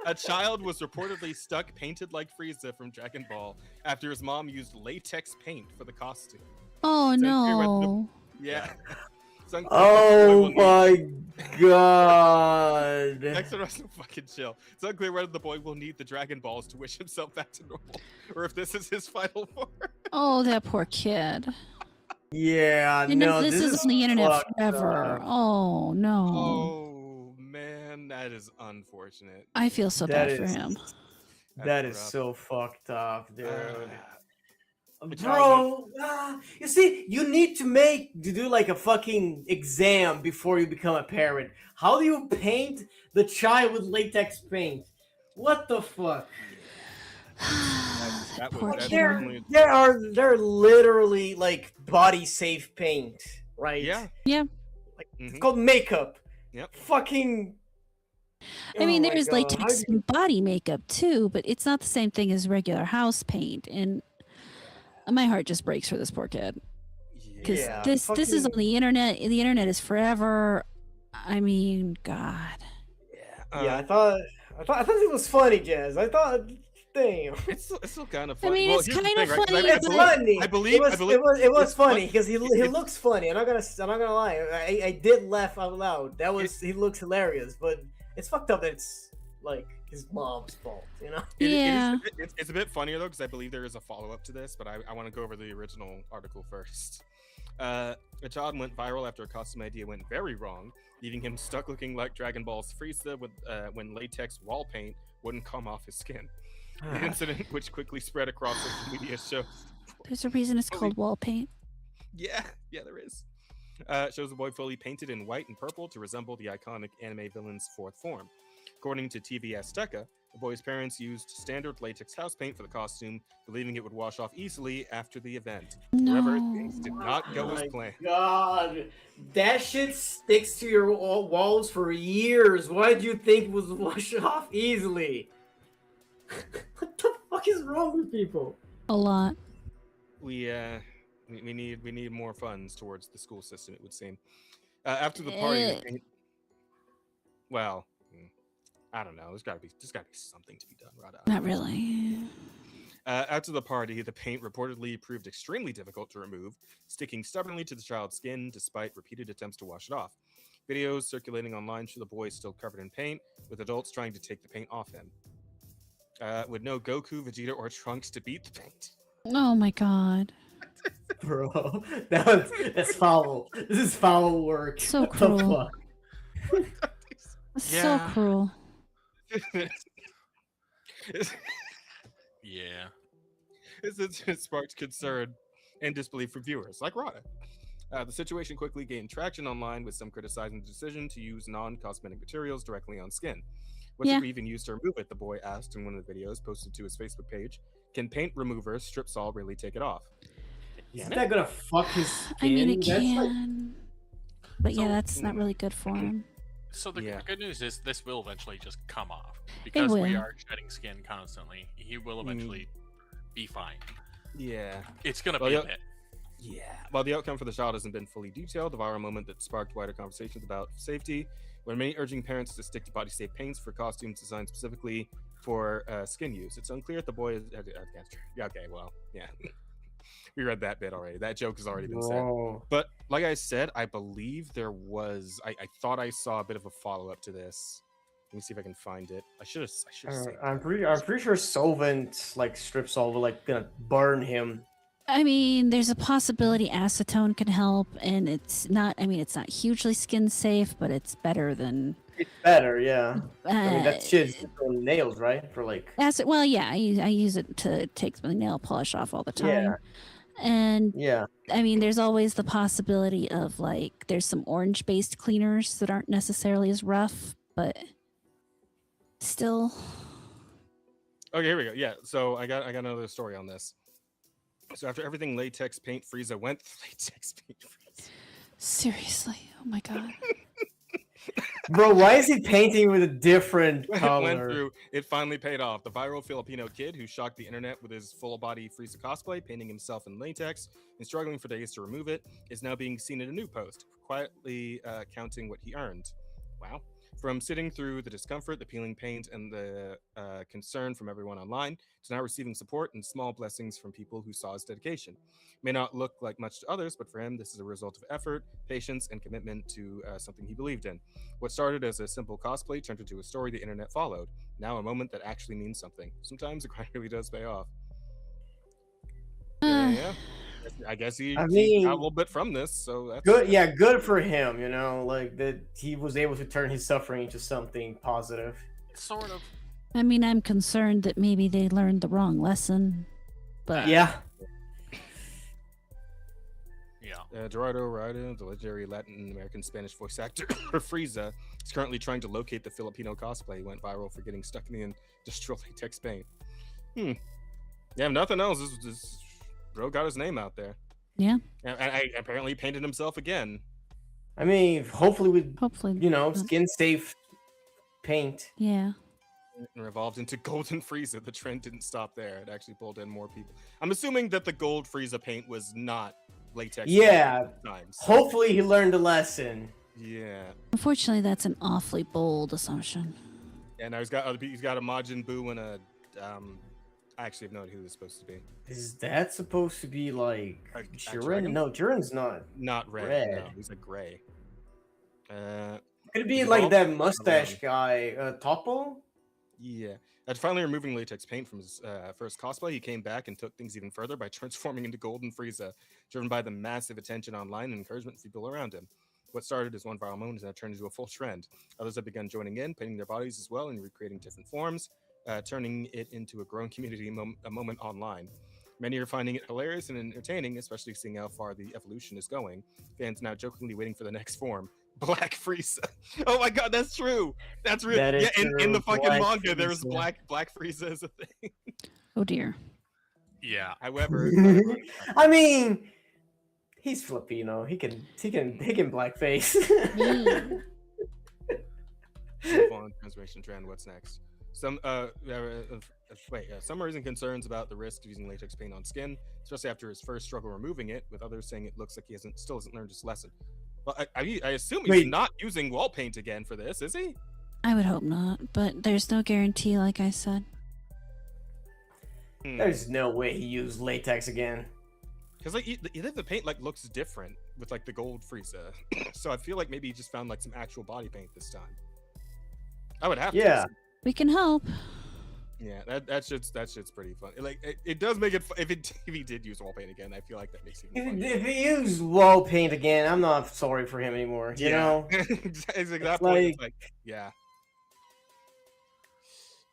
[SPEAKER 1] A child was reportedly stuck painted like Frieza from Dragon Ball after his mom used latex paint for the costume.
[SPEAKER 4] Oh
[SPEAKER 1] So here with the-
[SPEAKER 4] no.
[SPEAKER 1] Yeah. It's unclear
[SPEAKER 2] Oh
[SPEAKER 1] whether the boy will need-
[SPEAKER 2] my god.
[SPEAKER 1] Next to Russell, fucking chill. It's unclear whether the boy will need the Dragon Balls to wish himself back to normal, or if this is his final form.
[SPEAKER 4] Oh, that poor kid.
[SPEAKER 2] Yeah,
[SPEAKER 4] And
[SPEAKER 2] no,
[SPEAKER 4] this is on the internet
[SPEAKER 2] fucked
[SPEAKER 4] forever.
[SPEAKER 2] up.
[SPEAKER 4] Oh no.
[SPEAKER 1] Oh man, that is unfortunate.
[SPEAKER 4] I feel so
[SPEAKER 2] That
[SPEAKER 4] bad for
[SPEAKER 2] is-
[SPEAKER 4] him.
[SPEAKER 1] That's
[SPEAKER 2] That is
[SPEAKER 1] rough.
[SPEAKER 2] so fucked up, dude.
[SPEAKER 1] The
[SPEAKER 2] Bro, you see, you need to do like a fucking exam before you become a parent. How do you paint the child with latex paint? What the fuck?
[SPEAKER 1] That
[SPEAKER 4] Poor
[SPEAKER 1] was
[SPEAKER 4] kid.
[SPEAKER 1] definitely
[SPEAKER 2] They're literally like body safe paint, right?
[SPEAKER 1] yeah.
[SPEAKER 4] Yeah.
[SPEAKER 2] It's
[SPEAKER 1] Mhm.
[SPEAKER 2] called makeup.
[SPEAKER 1] Yep.
[SPEAKER 2] Fucking.
[SPEAKER 4] I mean,
[SPEAKER 2] Oh my
[SPEAKER 4] there's
[SPEAKER 2] God,
[SPEAKER 4] latex
[SPEAKER 2] how do
[SPEAKER 4] body makeup too, but it's not the same thing as regular house paint. And my heart just breaks for this poor kid because
[SPEAKER 2] Yeah,
[SPEAKER 4] this is on
[SPEAKER 2] fucking-
[SPEAKER 4] the internet. The internet is forever. I mean, God.
[SPEAKER 2] Yeah, I thought it was funny, Jazz. I thought, damn.
[SPEAKER 1] it's still kind of
[SPEAKER 4] I
[SPEAKER 1] funny.
[SPEAKER 4] mean,
[SPEAKER 1] Well,
[SPEAKER 4] it's
[SPEAKER 1] here's the
[SPEAKER 4] kind
[SPEAKER 1] thing,
[SPEAKER 4] of
[SPEAKER 1] right? 'Cause
[SPEAKER 4] funny,
[SPEAKER 2] It's
[SPEAKER 4] but-
[SPEAKER 2] funny.
[SPEAKER 1] I believe
[SPEAKER 2] it was
[SPEAKER 1] it's
[SPEAKER 2] funny
[SPEAKER 1] fun-
[SPEAKER 2] because he
[SPEAKER 1] it's-
[SPEAKER 2] looks funny. I'm not gonna lie. I did laugh out loud. He looks hilarious, but it's fucked up that it's like his mom's fault, you know?
[SPEAKER 4] Yeah.
[SPEAKER 1] It's a bit funnier though, because I believe there is a follow up to this, but I want to go over the original article first. A child went viral after a costume idea went very wrong, leaving him stuck looking like Dragon Ball's Frieza with when latex wall paint wouldn't come off his skin. The incident, which quickly spread across social media, shows
[SPEAKER 4] There's a reason it's called wall paint.
[SPEAKER 1] Yeah, there is. Shows a boy fully painted in white and purple to resemble the iconic anime villain's fourth form. According to TVS Tekka, the boy's parents used standard latex house paint for the costume, believing it would wash off easily after the event. However,
[SPEAKER 4] No.
[SPEAKER 1] things did not go as
[SPEAKER 2] My
[SPEAKER 1] planned.
[SPEAKER 2] God, that shit sticks to your walls for years. Why do you think it was washed off easily? What the fuck is wrong with people?
[SPEAKER 4] A lot.
[SPEAKER 1] We need more funds towards the school system. It would seem. After the party, the paint, well, I don't know. There's got to be something to be done, Rada.
[SPEAKER 4] Not really.
[SPEAKER 1] After the party, the paint reportedly proved extremely difficult to remove, sticking stubbornly to the child's skin despite repeated attempts to wash it off. Videos circulating online show the boy still covered in paint, with adults trying to take the paint off him. With no Goku, Vegeta, or Trunks to beat the paint.
[SPEAKER 4] Oh my god.
[SPEAKER 2] Bro, that's foul. This is foul work.
[SPEAKER 4] So
[SPEAKER 2] What the
[SPEAKER 4] cruel.
[SPEAKER 2] fuck?
[SPEAKER 4] That's
[SPEAKER 3] Yeah.
[SPEAKER 4] so cruel.
[SPEAKER 3] Yeah.
[SPEAKER 1] It sparked concern and disbelief from viewers, like Rada. The situation quickly gained traction online, with some criticizing the decision to use non-cosmetic materials directly on skin. What
[SPEAKER 4] Yeah.
[SPEAKER 1] should we even use to remove it? The boy asked in one of the videos posted to his Facebook page. Can paint remover strip saw really take it off?
[SPEAKER 2] Isn't that gonna fuck his skin?
[SPEAKER 4] I mean, it
[SPEAKER 2] That's like-
[SPEAKER 4] can. But yeah,
[SPEAKER 3] So-
[SPEAKER 4] that's not really good for him.
[SPEAKER 3] So the
[SPEAKER 1] Yeah.
[SPEAKER 3] good news is this will eventually just come off because we
[SPEAKER 4] will.
[SPEAKER 3] are shedding skin constantly. He will eventually be fine.
[SPEAKER 1] Yeah.
[SPEAKER 3] It's gonna
[SPEAKER 1] Well,
[SPEAKER 3] be
[SPEAKER 1] yeah.
[SPEAKER 3] a bit.
[SPEAKER 1] Yeah. While the outcome for the child hasn't been fully detailed, the viral moment that sparked wider conversations about safety, when many urging parents to stick to body safe paints for costumes designed specifically for skin use. It's unclear if the boy is. Yeah, okay, well, yeah. We read that bit already. That joke has already been said.
[SPEAKER 2] Bro.
[SPEAKER 1] But like I said, I believe there was. I thought I saw a bit of a follow up to this. Let me see if I can find it. I should have.
[SPEAKER 2] I'm pretty sure solvent like strip saw will like gonna burn him.
[SPEAKER 4] I mean, there's a possibility acetone can help, and it's not. I mean, it's not hugely skin safe, but it's better than.
[SPEAKER 2] It's better, yeah. I mean,
[SPEAKER 4] Uh,
[SPEAKER 2] that shit's for nails, right? For like,
[SPEAKER 4] acid. Well, yeah, I use it to take my nail polish off all the time.
[SPEAKER 2] Yeah.
[SPEAKER 4] And
[SPEAKER 2] yeah.
[SPEAKER 4] I mean, there's always the possibility of like there's some orange-based cleaners that aren't necessarily as rough, but still.
[SPEAKER 1] Okay, here we go. Yeah, so I got another story on this. So after everything latex paint Frieza went latex paint Frieza.
[SPEAKER 4] Seriously, oh my god.
[SPEAKER 2] Bro, why is he painting with a different
[SPEAKER 1] Went
[SPEAKER 2] color?
[SPEAKER 1] through, it finally paid off. The viral Filipino kid who shocked the internet with his full body Frieza cosplay, painting himself in latex and struggling for days to remove it, is now being seen in a new post, quietly counting what he earned. Wow. From sitting through the discomfort, the peeling paint, and the concern from everyone online, to now receiving support and small blessings from people who saw his dedication. May not look like much to others, but for him, this is a result of effort, patience, and commitment to something he believed in. What started as a simple cosplay turned into a story the internet followed. Now a moment that actually means something. Sometimes the grind really does pay off. Yeah. I guess he got a little bit from this, so that's
[SPEAKER 2] good. Yeah, good for him. You know, like that he was able to turn his suffering into something positive.
[SPEAKER 3] Sort of.
[SPEAKER 4] I mean, I'm concerned that maybe they learned the wrong lesson, but
[SPEAKER 2] Yeah.
[SPEAKER 3] Yeah.
[SPEAKER 1] Gerardo Rada, the legendary Latin American Spanish voice actor for Frieza, is currently trying to locate the Filipino cosplay. He went viral for getting stuck in the industrial latex paint. Yeah, if nothing else, this bro got his name out there.
[SPEAKER 4] Yeah.
[SPEAKER 1] And I apparently painted himself again.
[SPEAKER 2] I mean, hopefully with
[SPEAKER 4] hopefully,
[SPEAKER 2] skin safe paint.
[SPEAKER 4] yeah.
[SPEAKER 1] And revolved into Golden Frieza. The trend didn't stop there. It actually pulled in more people. I'm assuming that the Gold Frieza paint was not latex.
[SPEAKER 2] Yeah.
[SPEAKER 1] Times.
[SPEAKER 2] Hopefully he learned a lesson.
[SPEAKER 1] Yeah.
[SPEAKER 4] Unfortunately, that's an awfully bold assumption.
[SPEAKER 1] And he's got a Majin Buu and a I actually have no idea who this is supposed to be.
[SPEAKER 2] Is that supposed to be like
[SPEAKER 1] A
[SPEAKER 2] Jiren?
[SPEAKER 1] dragon?
[SPEAKER 2] No, Jiren's not.
[SPEAKER 1] Not red.
[SPEAKER 2] Red.
[SPEAKER 1] No, he's a gray.
[SPEAKER 2] Could it be
[SPEAKER 1] Is it
[SPEAKER 2] like
[SPEAKER 1] all-
[SPEAKER 2] that mustache guy, Topo?
[SPEAKER 1] Yeah. After finally removing latex paint from his first cosplay, he came back and took things even further by transforming into Golden Frieza, driven by the massive attention online and encouragement from people around him. What started as one viral moment has now turned into a full trend. Others have begun joining in, painting their bodies as well, and recreating different forms, turning it into a growing community moment online. Many are finding it hilarious and entertaining, especially seeing how far the evolution is going. Fans now jokingly waiting for the next form. Black Frieza. Oh my god, that's true. That's real.
[SPEAKER 2] That is
[SPEAKER 1] Yeah, in the
[SPEAKER 2] true.
[SPEAKER 1] fucking
[SPEAKER 2] Black
[SPEAKER 1] manga, there's
[SPEAKER 2] Frieza.
[SPEAKER 1] Black Frieza as a thing.
[SPEAKER 4] Oh dear.
[SPEAKER 3] Yeah.
[SPEAKER 1] However,
[SPEAKER 2] I mean, he's Filipino. He can blackface.
[SPEAKER 4] Mm.
[SPEAKER 1] on transformation trend. What's next? Some some are raising concerns about the risk of using latex paint on skin, especially after his first struggle removing it. With others saying it looks like he still hasn't learned his lesson. Well, I assume he's
[SPEAKER 2] Wait.
[SPEAKER 1] not using wall paint again for this, is he?
[SPEAKER 4] I would hope not, but there's no guarantee, like I said.
[SPEAKER 2] There's no way he used latex again.
[SPEAKER 1] Because like the paint like looks different with like the gold Frieza, so I feel like maybe he just found like some actual body paint this time. I would have to.
[SPEAKER 2] Yeah.
[SPEAKER 4] We can hope.
[SPEAKER 1] Yeah, that shit's pretty fun. Like it does make it if he did use wall paint again, I feel like that makes it even funnier.
[SPEAKER 2] If he used wall paint again, I'm not sorry for him anymore. You know?
[SPEAKER 1] Exactly. That
[SPEAKER 2] It's
[SPEAKER 1] point, it's like, yeah.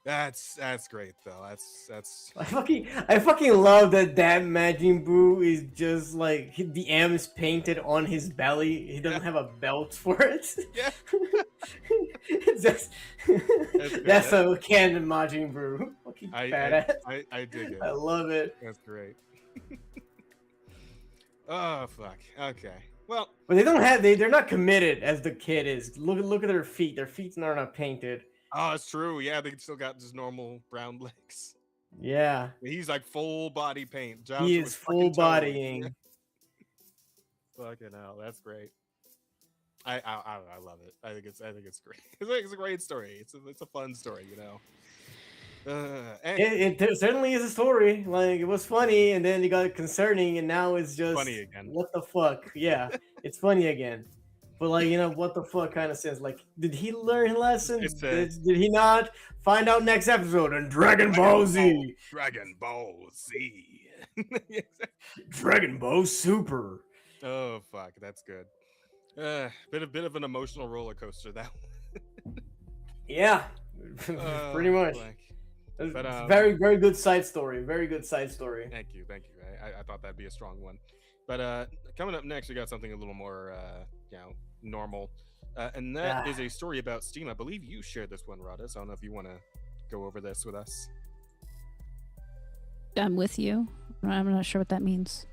[SPEAKER 1] That's great though. That's
[SPEAKER 2] I fucking love that Majin Buu is just like the M is painted on his belly. He doesn't have a belt for it.
[SPEAKER 1] yeah.
[SPEAKER 2] It's just that's a canon Majin Buu. Fucking badass.
[SPEAKER 1] I dig it.
[SPEAKER 2] I love it.
[SPEAKER 1] That's great. Oh fuck. Okay. Well,
[SPEAKER 2] But they don't have they're not committed as the kid is. Look at their feet. Their feet are not painted.
[SPEAKER 1] oh, it's true. Yeah, they still got just normal brown legs.
[SPEAKER 2] Yeah.
[SPEAKER 1] He's like full body paint. Johnson
[SPEAKER 2] He
[SPEAKER 1] was
[SPEAKER 2] is
[SPEAKER 1] fucking
[SPEAKER 2] full
[SPEAKER 1] toad.
[SPEAKER 2] bodying.
[SPEAKER 1] Fucking hell, that's great. I love it. I think it's great. It's a great story. It's a fun story, you know. And
[SPEAKER 2] It certainly is a story. Like, it was funny, and then it got concerning, and now it's just
[SPEAKER 1] Funny again.
[SPEAKER 2] What the fuck? Yeah, it's funny again. But like, you know, what the fuck kind of sense? Like, did he learn his lesson?
[SPEAKER 1] It's,
[SPEAKER 2] Did he not? Find out next episode on Dragon Ball Z.
[SPEAKER 1] Dragon Ball Z.
[SPEAKER 2] Dragon Ball Super.
[SPEAKER 1] Oh fuck, that's good. Bit of an emotional roller coaster that one.
[SPEAKER 2] Yeah, pretty much.
[SPEAKER 1] Fuck.
[SPEAKER 2] It's
[SPEAKER 1] But,
[SPEAKER 2] very, very good side story. Very good side story.
[SPEAKER 1] Thank you. I thought that'd be a strong one. But coming up next, we got something a little more, normal, and that is a story about Steam. I believe you shared this one, Rada. So I don't know if you want to go over this with us.
[SPEAKER 4] I'm with you. I'm not sure what that means.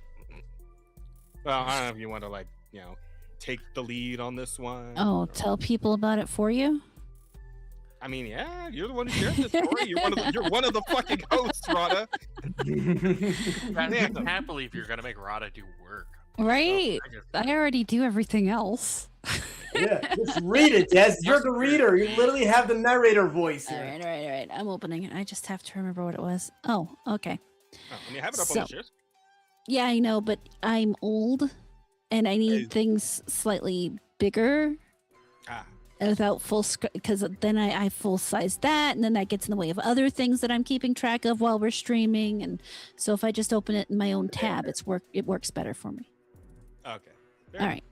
[SPEAKER 1] Well, I don't know if you want to take the lead on this one.
[SPEAKER 4] Oh, tell people about it for you?
[SPEAKER 1] I mean, yeah, you're the one who shared this story. You're one of the fucking hosts, Rada.
[SPEAKER 3] I can't believe you're gonna make Rada do work.
[SPEAKER 4] Right. I already do everything else.
[SPEAKER 2] Yeah, just read it, Des. You're the reader. You literally have the narrator voice
[SPEAKER 4] All
[SPEAKER 2] here.
[SPEAKER 4] right. I'm opening it. I just have to remember what it was. Oh, okay.
[SPEAKER 1] Oh, I mean, have it up on the shit.
[SPEAKER 4] Yeah, I know, but I'm old and I need things slightly bigger. Without full because then I full size that, and then that gets in the way of other things that I'm keeping track of while we're streaming. And so if I just open it in my own tab, it works better for me.
[SPEAKER 1] Okay.
[SPEAKER 4] All right.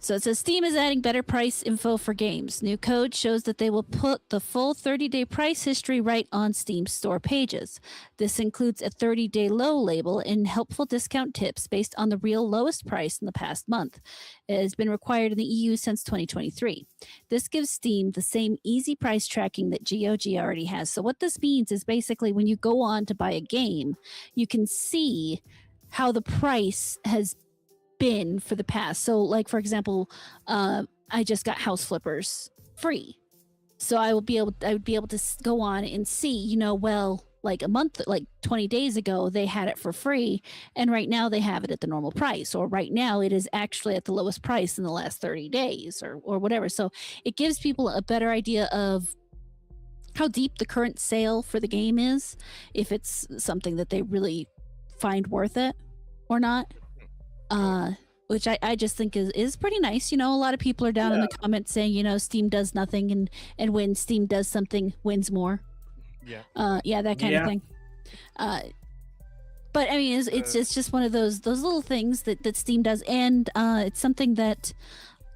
[SPEAKER 4] So it says Steam is adding better price info for games. New code shows that they will put the full 30-day price history right on Steam store pages. This includes a 30-day low label and helpful discount tips based on the real lowest price in the past month. It has been required in the EU since 2023. This gives Steam the same easy price tracking that GOG already has. So what this means is basically when you go on to buy a game, you can see how the price has been for the past. So like, for example, I just got House Flippers free. So I would be able to go on and see, like a month, like 20 days ago, they had it for free. And right now they have it at the normal price, or right now it is actually at the lowest price in the last 30 days or whatever. So it gives people a better idea of how deep the current sale for the game is, if it's something that they really find worth it or not. Which I just think is pretty nice. A lot of people are down in the comments saying, Steam does nothing, and when Steam does something, wins more.
[SPEAKER 1] Yeah.
[SPEAKER 4] That kind of thing. But I mean, it's just one of those little things that Steam does, and it's something that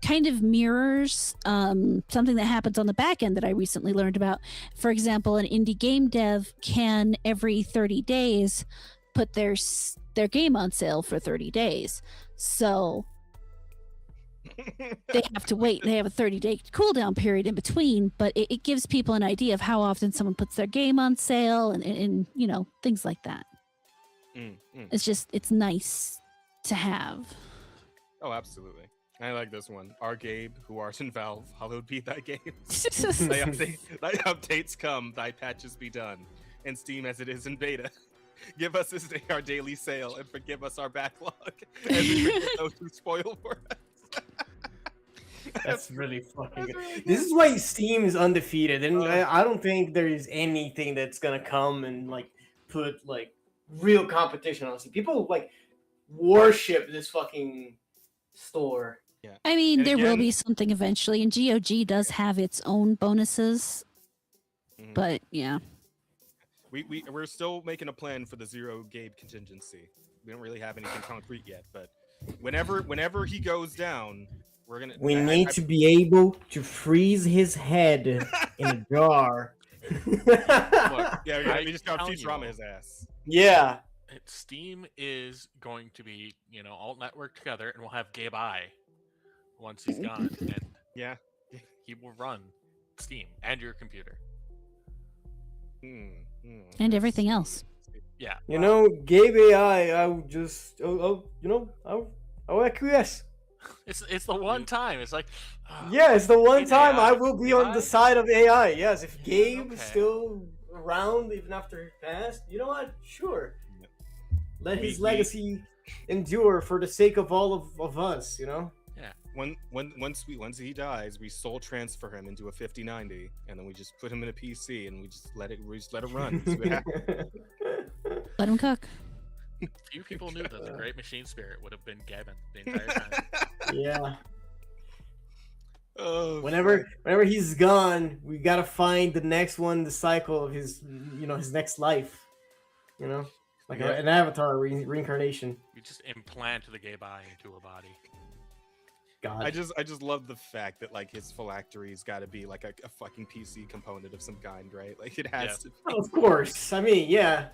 [SPEAKER 4] kind of mirrors something that happens on the back end that I recently learned about. For example, an indie game dev can every 30 days put their game on sale for 30 days. So they have to wait. They have a 30-day cooldown period in between, but it gives people an idea of how often someone puts their game on sale and you know, things like that. It's nice to have.
[SPEAKER 1] Oh, absolutely. I like this one. Our Gabe, who art in Valve, hallowed be thy games. Thy updates come, thy patches be done. And Steam as it is in beta. Give us this day our daily sale and forgive us our backlog. As we forgive those who spoil for us.
[SPEAKER 2] That's really fucking good. This is why Steam is undefeated, and I don't think there is anything that's gonna come and like put like real competition on Steam. People like worship this fucking store.
[SPEAKER 1] Yeah.
[SPEAKER 4] I mean,
[SPEAKER 1] And
[SPEAKER 4] there will
[SPEAKER 1] again-
[SPEAKER 4] be something eventually, and GOG does have its own bonuses. But yeah,
[SPEAKER 1] we're still making a plan for the Zero Gabe contingency. We don't really have anything concrete yet, but whenever he goes down, we're gonna.
[SPEAKER 2] We need to be able to freeze his head in a jar.
[SPEAKER 3] Look,
[SPEAKER 1] Yeah, we just got
[SPEAKER 3] telling
[SPEAKER 1] Futurama
[SPEAKER 3] you.
[SPEAKER 1] his ass.
[SPEAKER 2] Yeah.
[SPEAKER 3] Steam is going to be, you know, all networked together, and we'll have Gabe I once he's gone, and
[SPEAKER 1] Yeah.
[SPEAKER 3] he will run Steam and your computer.
[SPEAKER 4] and everything else.
[SPEAKER 3] Yeah.
[SPEAKER 2] You know, Gabe AI, I would just, I'll acquiesce.
[SPEAKER 3] It's the one time. It's like,
[SPEAKER 2] Yeah, it's the one
[SPEAKER 3] Gabe
[SPEAKER 2] time
[SPEAKER 3] AI,
[SPEAKER 2] I will be on
[SPEAKER 3] AI?
[SPEAKER 2] the side of AI. Yes, if Gabe is
[SPEAKER 3] Okay.
[SPEAKER 2] still around even after he passed, you know what? Sure. Let his
[SPEAKER 1] We-
[SPEAKER 2] legacy endure for the sake of all of us, you know?
[SPEAKER 1] Once he dies, we soul transfer him into a 5090, and then we just put him in a PC, and we just let it run. See what happens.
[SPEAKER 4] Let him cook.
[SPEAKER 3] few people knew that the Great Machine Spirit would have been Gavin the entire time.
[SPEAKER 2] Yeah.
[SPEAKER 1] Oh,
[SPEAKER 2] Whenever he's gone, we gotta find the next one, the cycle of his, his next life. You know, like
[SPEAKER 1] Yeah.
[SPEAKER 2] an avatar reincarnation.
[SPEAKER 3] You just implant the Gabe I into a body.
[SPEAKER 2] God.
[SPEAKER 1] I just love the fact that like his phylactery's got to be like a fucking PC component of some kind, right? Like it has to.
[SPEAKER 2] Of course. I mean, yeah.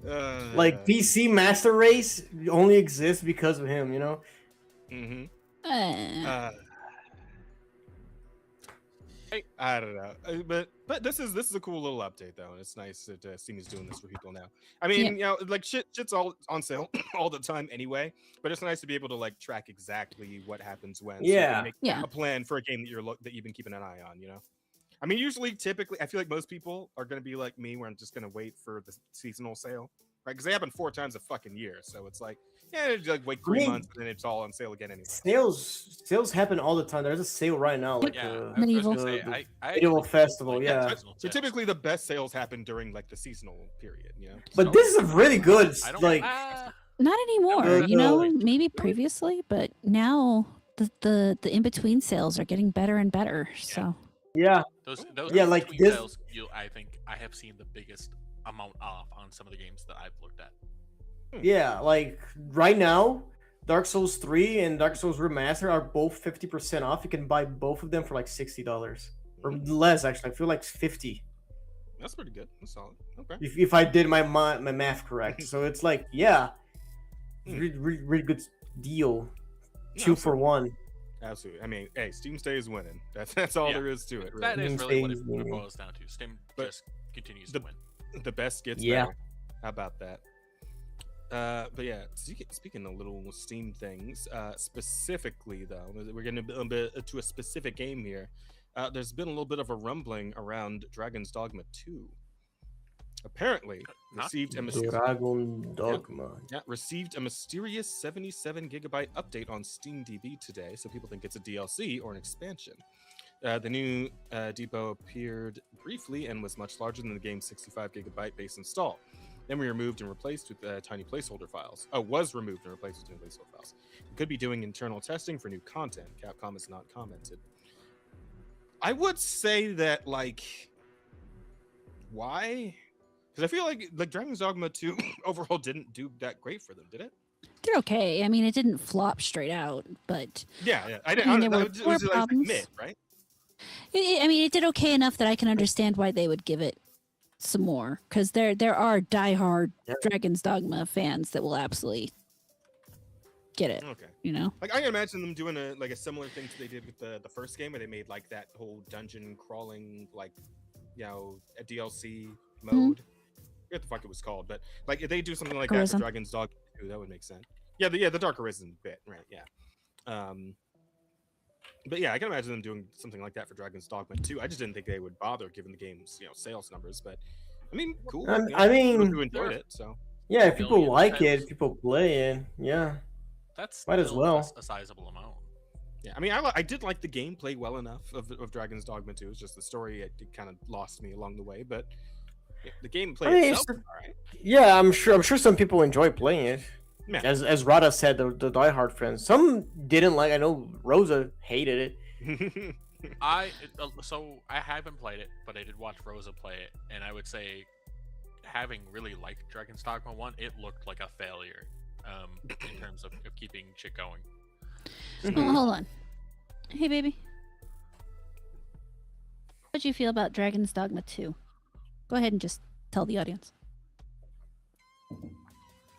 [SPEAKER 1] Be.
[SPEAKER 2] Like PC Master Race only exists because of him. You know.
[SPEAKER 1] Mm-hmm.
[SPEAKER 4] Uh,
[SPEAKER 1] I don't know, but this is a cool little update though, and it's nice that Steam is doing this for people now. I mean, you know, like shit's all on sale all the time anyway, but it's nice to be able to like track exactly what happens when. So you
[SPEAKER 2] Yeah.
[SPEAKER 1] can make
[SPEAKER 4] Yeah.
[SPEAKER 1] a plan for a game that you've been keeping an eye on. You know, I mean, typically, I feel like most people are going to be like me, where I'm just going to wait for the seasonal sale, right? Because they happen 4 times a fucking year, so it's like, yeah, like wait 3 months and then it's all on sale again anyway.
[SPEAKER 2] Sales happen all the time. There's a sale right now, like
[SPEAKER 3] Yeah,
[SPEAKER 2] the
[SPEAKER 3] I was gonna
[SPEAKER 4] Medieval.
[SPEAKER 3] say,
[SPEAKER 2] the
[SPEAKER 3] I
[SPEAKER 2] Medieval Festival.
[SPEAKER 3] like,
[SPEAKER 2] Yeah.
[SPEAKER 3] seasonal
[SPEAKER 1] So
[SPEAKER 3] sales.
[SPEAKER 1] typically, the best sales happen during like the seasonal period. You know.
[SPEAKER 2] But this is a really good,
[SPEAKER 3] I don't
[SPEAKER 2] like,
[SPEAKER 4] not anymore.
[SPEAKER 2] No,
[SPEAKER 4] You know,
[SPEAKER 2] no.
[SPEAKER 4] maybe previously, but now the in between sales are getting better and better. So
[SPEAKER 2] yeah.
[SPEAKER 3] those
[SPEAKER 2] Yeah, like
[SPEAKER 3] between
[SPEAKER 2] this-
[SPEAKER 3] sales, I think I have seen the biggest amount off on some of the games that I've looked at.
[SPEAKER 2] Yeah, like right now, Dark Souls 3 and Dark Souls Remaster are both 50% off. You can buy both of them for like $60 or less. Actually, I feel like 50
[SPEAKER 1] That's pretty good. That's solid. Okay.
[SPEAKER 2] if I did my math correct. So it's like, yeah, really good deal.
[SPEAKER 1] No,
[SPEAKER 2] 2 for 1.
[SPEAKER 1] Absolutely. I mean, hey, Steam stays winning. That's all
[SPEAKER 3] Yeah.
[SPEAKER 1] there is to it.
[SPEAKER 3] That
[SPEAKER 1] Really.
[SPEAKER 3] is really what
[SPEAKER 2] Steam's
[SPEAKER 3] it
[SPEAKER 2] winning.
[SPEAKER 3] boils down to. Steam
[SPEAKER 1] But
[SPEAKER 3] just continues to win.
[SPEAKER 1] The best gets
[SPEAKER 2] Yeah.
[SPEAKER 1] better. How about that? But yeah, speaking of little Steam things, specifically though, we're getting a bit to a specific game here. There's been a little bit of a rumbling around Dragon's Dogma 2. Apparently, received a
[SPEAKER 2] Dragon Dogma.
[SPEAKER 1] received a mysterious 77 gigabyte update on SteamDB today, so people think it's a DLC or an expansion. The new depot appeared briefly and was much larger than the game's 65 gigabyte base install. Then we removed and replaced with tiny placeholder files. Was removed and replaced with tiny placeholder files. It could be doing internal testing for new content. Capcom has not commented. I would say that, like, why? Because I feel like Dragon's Dogma 2 overall didn't do that great for them, did it?
[SPEAKER 4] did okay. I mean, it didn't flop straight out, but
[SPEAKER 1] Yeah. I
[SPEAKER 4] mean, there were
[SPEAKER 1] it was like
[SPEAKER 4] problems.
[SPEAKER 1] mid, right?
[SPEAKER 4] I mean, it did okay enough that I can understand why they would give it some more, because there are diehard
[SPEAKER 2] Yeah.
[SPEAKER 4] Dragon's Dogma fans that will absolutely get it.
[SPEAKER 1] Okay.
[SPEAKER 4] You know,
[SPEAKER 1] Like I can imagine them doing a similar thing to they did with the first game, where they made like that whole dungeon crawling like a DLC mode. I forget what the fuck it was called, but like if they do something like that
[SPEAKER 4] Arisen.
[SPEAKER 1] for Dragon's Dogma 2, that would make sense. Yeah, the Dark Arisen bit, right? Yeah. But yeah, I can imagine them doing something like that for Dragon's Dogma 2. I just didn't think they would bother given the game's sales numbers. But I mean, cool.
[SPEAKER 2] I mean,
[SPEAKER 1] people who enjoyed it. So
[SPEAKER 2] yeah, if people
[SPEAKER 3] Million
[SPEAKER 2] like
[SPEAKER 3] fans.
[SPEAKER 2] it, people play it. Yeah,
[SPEAKER 3] That's
[SPEAKER 2] Might as
[SPEAKER 3] still
[SPEAKER 2] well.
[SPEAKER 3] a sizable amount.
[SPEAKER 1] yeah, I mean, I did like the gameplay well enough of Dragon's Dogma 2. It's just the story it kind of lost me along the way. But the gameplay
[SPEAKER 2] I mean,
[SPEAKER 1] itself,
[SPEAKER 2] it's-
[SPEAKER 1] is all right.
[SPEAKER 2] yeah. I'm sure some people enjoy playing it.
[SPEAKER 1] Yeah.
[SPEAKER 2] As Rada said, the diehard fans. Some didn't like. I know Rosa hated it.
[SPEAKER 3] So I haven't played it, but I did watch Rosa play it, and I would say, having really liked Dragon's Dogma 1, it looked like a failure in terms of keeping shit going.
[SPEAKER 4] Oh, hold on. Hey, baby. How'd you feel about Dragon's Dogma 2? Go ahead and just tell the audience.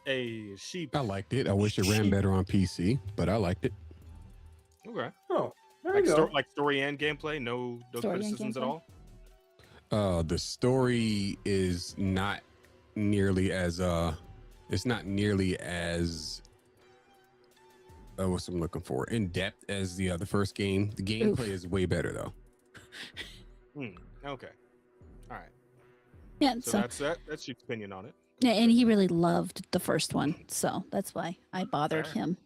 [SPEAKER 1] A sheep.
[SPEAKER 5] I liked it. I wish it ran better on PC, but I liked it.
[SPEAKER 1] Okay.
[SPEAKER 2] Oh, there
[SPEAKER 1] Like,
[SPEAKER 2] you go.
[SPEAKER 1] like story and gameplay, no
[SPEAKER 4] Story and
[SPEAKER 1] criticisms at
[SPEAKER 4] gameplay?
[SPEAKER 1] all.
[SPEAKER 5] The story is not nearly as it's not nearly as what's I'm looking for, in depth as the first game. The gameplay is way better though.
[SPEAKER 1] Okay. All right.
[SPEAKER 4] Yeah,
[SPEAKER 1] So
[SPEAKER 4] so
[SPEAKER 1] that's your opinion on it.
[SPEAKER 4] yeah, and he really loved the first one, so that's why I bothered
[SPEAKER 3] Fair.
[SPEAKER 4] him.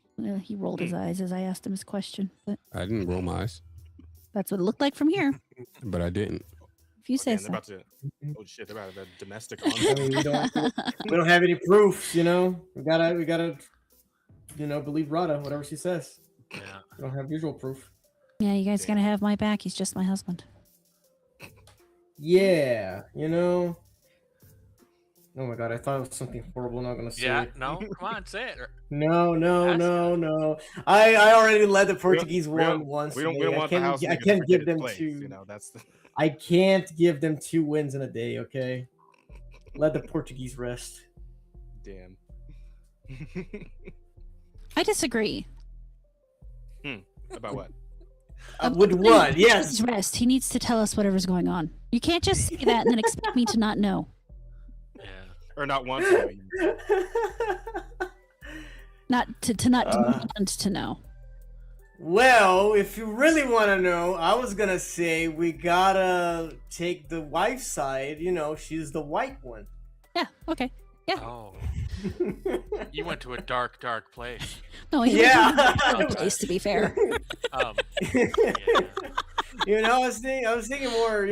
[SPEAKER 4] He rolled his eyes as I asked him his question, but
[SPEAKER 5] I didn't roll my eyes,
[SPEAKER 4] that's what it looked like from here.
[SPEAKER 5] but I didn't.
[SPEAKER 4] If you say
[SPEAKER 1] They're
[SPEAKER 4] so.
[SPEAKER 1] about to. Oh shit! They're about to have a domestic
[SPEAKER 2] I
[SPEAKER 1] onset.
[SPEAKER 2] mean, we don't have any proofs. We gotta believe Rada, whatever she says.
[SPEAKER 3] Yeah.
[SPEAKER 2] We don't have visual proof.
[SPEAKER 4] Yeah, you guys gotta have my back. He's just my husband.
[SPEAKER 2] Yeah, Oh my god, I thought it was something horrible. Not gonna say
[SPEAKER 3] Yeah.
[SPEAKER 2] it.
[SPEAKER 3] No. Come on, say it.
[SPEAKER 2] No.
[SPEAKER 3] Ask
[SPEAKER 2] I already led the Portuguese
[SPEAKER 1] we don't-
[SPEAKER 2] won once.
[SPEAKER 1] We don't
[SPEAKER 2] today.
[SPEAKER 1] want the house.
[SPEAKER 2] I
[SPEAKER 1] niggas to
[SPEAKER 2] can't
[SPEAKER 1] forget
[SPEAKER 2] give
[SPEAKER 1] its
[SPEAKER 2] them
[SPEAKER 1] place,
[SPEAKER 2] two.
[SPEAKER 1] That's the.
[SPEAKER 2] I can't give them 2 wins in a day. Okay, let the Portuguese rest.
[SPEAKER 1] Damn.
[SPEAKER 4] I disagree.
[SPEAKER 1] About what?
[SPEAKER 2] With what? Yes.
[SPEAKER 4] His rest. He needs to tell us whatever's going on. You can't just say that and then expect me to not know.
[SPEAKER 3] Yeah.
[SPEAKER 1] Or not want to.
[SPEAKER 4] Not to not
[SPEAKER 2] Uh.
[SPEAKER 4] want to know.
[SPEAKER 2] Well, if you really want to know, I was gonna say we gotta take the wife's side. She's the white one.
[SPEAKER 4] Yeah. Okay.
[SPEAKER 3] Oh, you went to a dark place.
[SPEAKER 4] No, he
[SPEAKER 2] Yeah.
[SPEAKER 4] yeah. Place to be fair.
[SPEAKER 3] Yeah.
[SPEAKER 2] I was thinking more,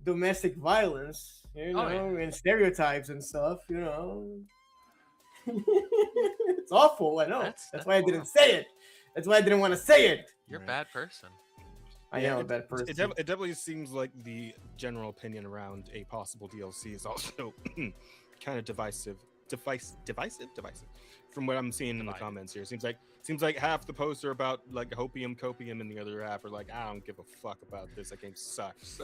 [SPEAKER 2] domestic violence, and stereotypes and stuff, It's awful, I know. That's why I didn't say it. That's why I didn't want to say it.
[SPEAKER 3] You're a bad person.
[SPEAKER 2] I am a bad person.
[SPEAKER 1] It definitely seems like the general opinion around a possible DLC is also kind of divisive. From what I'm seeing in the comments here, seems like half the posts are about like hopium, copium, and the other half are like, I don't give a fuck about this. That game sucks.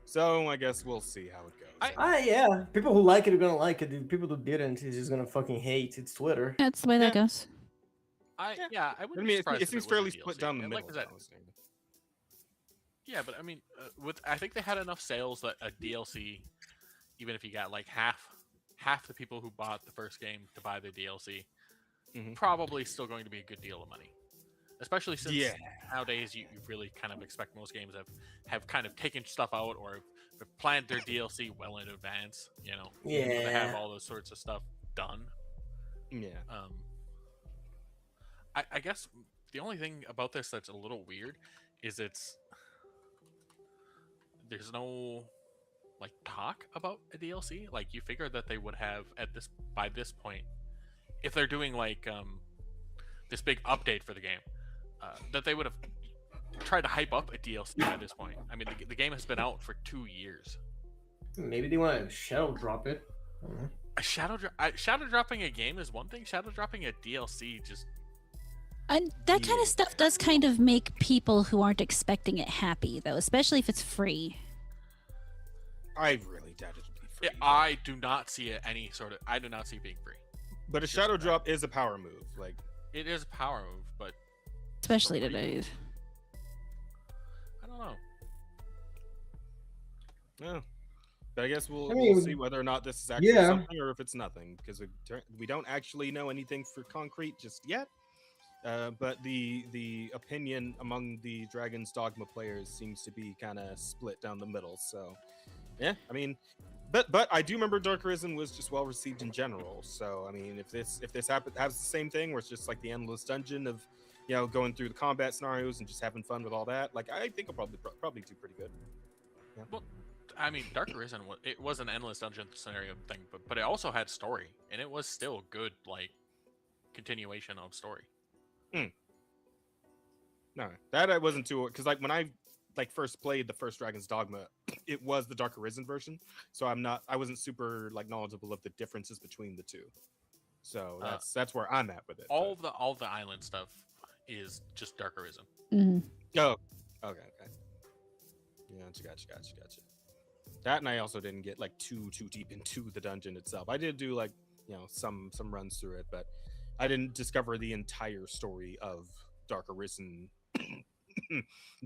[SPEAKER 1] So I guess we'll see how it goes.
[SPEAKER 2] Yeah. People who like it are gonna like it. The people who didn't is just gonna fucking hate. It's Twitter.
[SPEAKER 4] That's the way that goes.
[SPEAKER 3] I wouldn't
[SPEAKER 1] I
[SPEAKER 3] be
[SPEAKER 1] mean,
[SPEAKER 3] surprised
[SPEAKER 1] it
[SPEAKER 3] if
[SPEAKER 1] seems
[SPEAKER 3] was a
[SPEAKER 1] fairly
[SPEAKER 3] DLC.
[SPEAKER 1] split down the
[SPEAKER 3] And
[SPEAKER 1] middle.
[SPEAKER 3] like I said, yeah, but I mean, I think they had enough sales that a DLC, even if you got like half the people who bought the first game to buy the DLC, probably still going to be a good deal of money. Especially since nowadays you really kind of expect most games have kind of taken stuff out or have planned their DLC well in advance. They have all those sorts of stuff done.
[SPEAKER 1] Yeah.
[SPEAKER 3] I guess the only thing about this that's a little weird is there's no like talk about a DLC. Like you figure that they would have by this point, if they're doing like this big update for the game, that they would have tried to hype up a DLC by this point. I mean, the game has been out for 2 years.
[SPEAKER 2] Maybe they want to shadow drop it.
[SPEAKER 3] A shadow dropping a game is one thing. Shadow dropping a DLC just.
[SPEAKER 4] And that kind of stuff does kind of make people who aren't expecting it happy, though, especially if it's free.
[SPEAKER 1] I really doubt it'll be free.
[SPEAKER 3] I do not see it I do not see it being free.
[SPEAKER 1] But a shadow drop is a power move. Like,
[SPEAKER 3] it is a power move, but
[SPEAKER 4] Especially today.
[SPEAKER 3] I don't know.
[SPEAKER 1] yeah. But I guess we'll see whether or not this is actually something or if it's nothing, because we don't actually know anything for concrete just yet. But the opinion among the Dragon's Dogma players seems to be kind of split down the middle. So, yeah, I mean, but I do remember Dark Arisen was just well received in general. So, I mean, if this has the same thing where it's just like the endless dungeon of, you know, going through the combat scenarios and just having fun with all that, like I think I'll probably do pretty good. Yeah.
[SPEAKER 3] Well, I mean, Dark Arisen was an endless dungeon scenario thing, but it also had story, and it was still good, like continuation of story.
[SPEAKER 1] No, that I wasn't too, because like when I first played the first Dragon's Dogma, it was the Dark Arisen version, so I wasn't super like knowledgeable of the differences between the two. So that's where I'm at with it.
[SPEAKER 3] All the island stuff is just Dark Arisen.
[SPEAKER 1] Oh, okay. Gotcha. That, and I also didn't get like too deep into the dungeon itself. I did do like, you know, some runs through it, but I didn't discover the entire story of Dark Arisen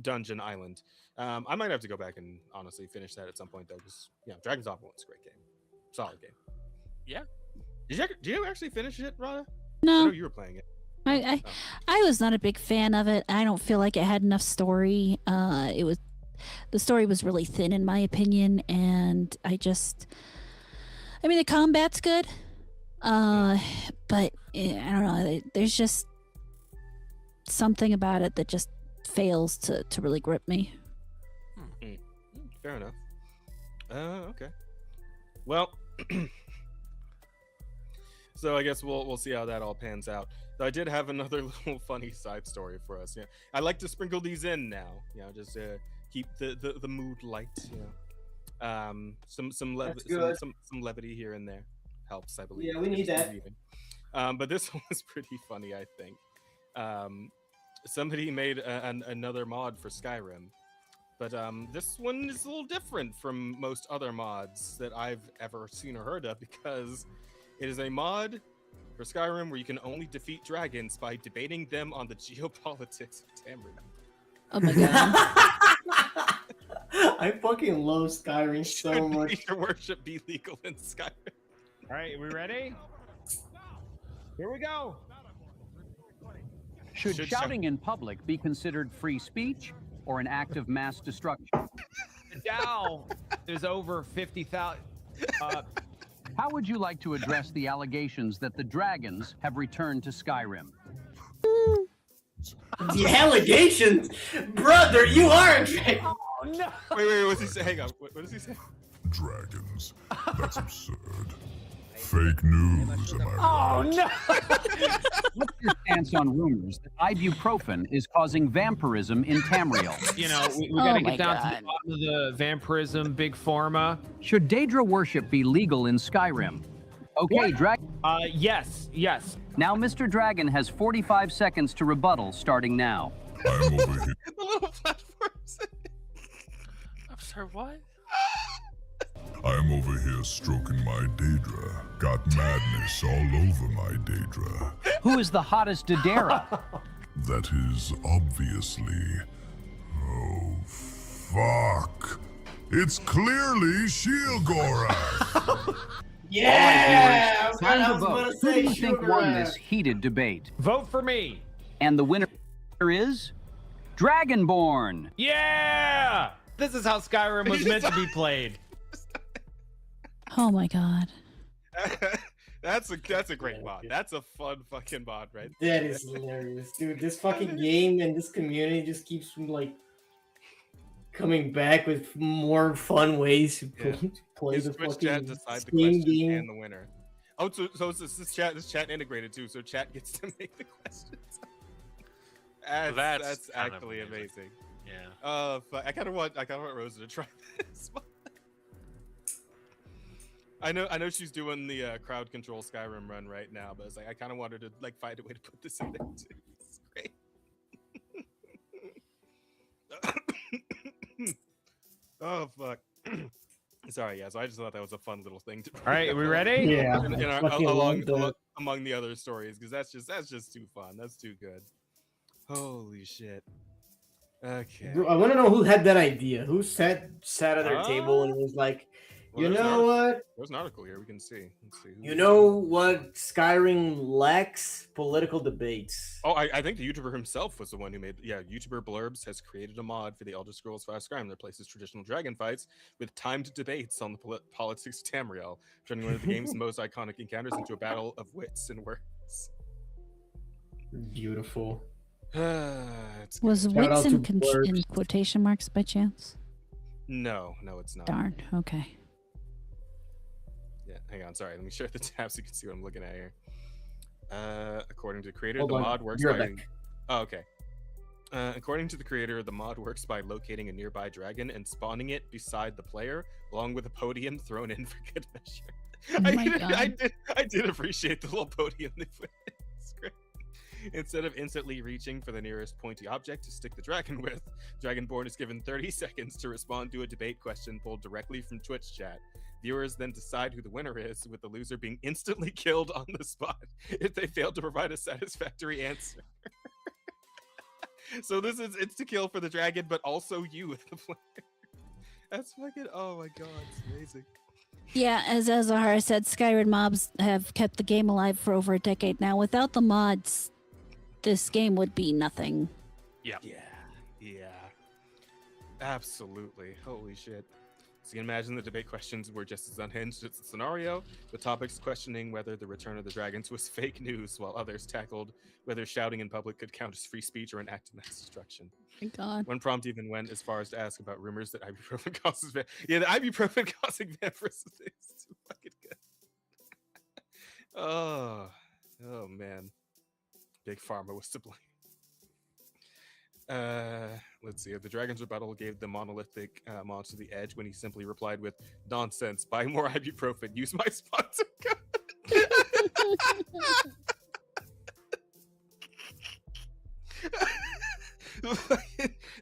[SPEAKER 1] Dungeon Island. I might have to go back and honestly finish that at some point though, because Dragon's Dogma is a great game, solid game.
[SPEAKER 3] Yeah.
[SPEAKER 1] Did you actually finish it, Rada?
[SPEAKER 4] No,
[SPEAKER 1] I know you were playing it.
[SPEAKER 4] I was not a big fan of it. I don't feel like it had enough story. The story was really thin in my opinion, and I mean the combat's good, but I don't know. There's just something about it that just fails to really grip me.
[SPEAKER 1] Fair enough. Okay. Well, so I guess we'll see how that all pans out. I did have another little funny side story for us. Yeah, I like to sprinkle these in now. Just keep the mood light. Some levity here and there helps, I believe.
[SPEAKER 2] Yeah, we need that.
[SPEAKER 1] But this one was pretty funny, I think. Somebody made another mod for Skyrim, but this one is a little different from most other mods that I've ever seen or heard of, because it is a mod for Skyrim where you can only defeat dragons by debating them on the geopolitics of Tamriel.
[SPEAKER 4] Oh my god.
[SPEAKER 2] I fucking love Skyrim so much.
[SPEAKER 1] Your worship be legal in Skyrim.
[SPEAKER 6] All right, we ready? Here we go.
[SPEAKER 7] Should shouting in public be considered free speech or an act of mass destruction?
[SPEAKER 6] The Dow is over 50,000.
[SPEAKER 7] How would you like to address the allegations that the dragons have returned to Skyrim?
[SPEAKER 2] The allegations? Brother, you are a dragon.
[SPEAKER 6] Oh, no.
[SPEAKER 1] Wait, what's he say? Hang on. What does he say?
[SPEAKER 8] Dragons. That's absurd. Fake news, am I right?
[SPEAKER 6] Oh, no.
[SPEAKER 7] What's your stance on rumors that ibuprofen is causing vampirism in Tamriel?
[SPEAKER 6] You know, we gotta get down to the bottom of the vampirism, big pharma.
[SPEAKER 7] Should Daedra worship be legal in Skyrim? Okay, Dragon.
[SPEAKER 6] Yes.
[SPEAKER 7] Now, Mr. Dragon has 45 seconds to rebuttal, starting now.
[SPEAKER 8] I'm over here.
[SPEAKER 1] The little platforms.
[SPEAKER 3] I'm sorry, what?
[SPEAKER 8] I'm over here stroking my Daedra. Got madness all over my Daedra.
[SPEAKER 7] Who is the hottest Daedra?
[SPEAKER 8] That is obviously... Oh, fuck. It's clearly Sheilgorath.
[SPEAKER 2] Yeah!
[SPEAKER 7] Time
[SPEAKER 2] I
[SPEAKER 7] to
[SPEAKER 2] was about
[SPEAKER 7] vote.
[SPEAKER 2] to
[SPEAKER 7] Who
[SPEAKER 2] say
[SPEAKER 7] do you think
[SPEAKER 2] Sugar
[SPEAKER 7] won
[SPEAKER 2] Rat.
[SPEAKER 7] this heated debate?
[SPEAKER 6] Vote for me.
[SPEAKER 7] And the winner is Dragonborn.
[SPEAKER 6] Yeah! This is how Skyrim was meant to be played.
[SPEAKER 4] Oh my god.
[SPEAKER 1] That's a great mod. That's a fun fucking mod, right?
[SPEAKER 2] That is hilarious, dude. This fucking game and this community just keeps like coming back with more fun ways to play
[SPEAKER 1] His
[SPEAKER 2] the
[SPEAKER 1] Twitch
[SPEAKER 2] fucking
[SPEAKER 1] chat decide the
[SPEAKER 2] Steam
[SPEAKER 1] question
[SPEAKER 2] game.
[SPEAKER 1] and the winner. Oh, so this chat integrated too, so chat gets to make the questions. That's
[SPEAKER 3] kind of
[SPEAKER 1] actually amazing.
[SPEAKER 3] Yeah.
[SPEAKER 1] I kind of want Rosa to try this one. I know she's doing the crowd control Skyrim run right now, but it's like I kind of want her to like find a way to put this in there too. It's great. Oh fuck. Sorry, yeah. So I just thought that was a fun little thing to.
[SPEAKER 6] All right, are we ready?
[SPEAKER 2] Yeah.
[SPEAKER 1] Among the other stories, because that's just too fun. That's too good. Holy shit. Okay.
[SPEAKER 2] I want to know who had that idea. Who sat at their table and was like,
[SPEAKER 1] Well,
[SPEAKER 2] you know what?
[SPEAKER 1] There's an article here. We can see. Let's see.
[SPEAKER 2] You know what? Skyrim lacks political debates.
[SPEAKER 1] Oh, I think the YouTuber himself was the one who made. Yeah, YouTuber Blurbs has created a mod for the Elder Scrolls V Skyrim that replaces traditional dragon fights with timed debates on the politics of Tamriel, turning one of the game's most iconic encounters into a battle of wits and words.
[SPEAKER 2] Beautiful.
[SPEAKER 4] Was
[SPEAKER 2] Shout
[SPEAKER 4] wits
[SPEAKER 2] out
[SPEAKER 4] in,
[SPEAKER 2] to
[SPEAKER 4] in
[SPEAKER 2] Blurbs.
[SPEAKER 4] quotation marks by chance?
[SPEAKER 1] No, it's not.
[SPEAKER 4] Darn. Okay.
[SPEAKER 1] Yeah, hang on. Sorry, let me share the tab so you can see what I'm looking at here. According to the creator,
[SPEAKER 2] Hold
[SPEAKER 1] the
[SPEAKER 2] on.
[SPEAKER 1] mod works
[SPEAKER 2] You're
[SPEAKER 1] by.
[SPEAKER 2] back.
[SPEAKER 1] Oh, okay. According to the creator, the mod works by locating a nearby dragon and spawning it beside the player, along with a podium thrown in for good measure.
[SPEAKER 4] Oh my God.
[SPEAKER 1] I did appreciate the little podium they put in the script. Instead of instantly reaching for the nearest pointy object to stick the dragon with, Dragonborn is given 30 seconds to respond to a debate question pulled directly from Twitch chat. Viewers then decide who the winner is, with the loser being instantly killed on the spot if they fail to provide a satisfactory answer. So this is insta-kill for the dragon, but also you, the player. That's fucking, oh my god, it's amazing.
[SPEAKER 4] Yeah, as Azahara said, Skyrim mobs have kept the game alive for over a decade now. Without the mods, this game would be nothing.
[SPEAKER 1] Yeah. Absolutely. Holy shit. So you can imagine the debate questions were just as unhinged as the scenario, with topics questioning whether the return of the dragons was fake news, while others tackled whether shouting in public could count as free speech or an act of mass destruction.
[SPEAKER 4] My God.
[SPEAKER 1] One prompt even went as far as to ask about rumors that ibuprofen causes the ibuprofen causing vampirism is too fucking good. Oh man. Big Pharma was to blame. Let's see. The Dragon's rebuttal gave the monolithic monster the edge when he simply replied with, "Nonsense. Buy more ibuprofen. Use my sponsor code."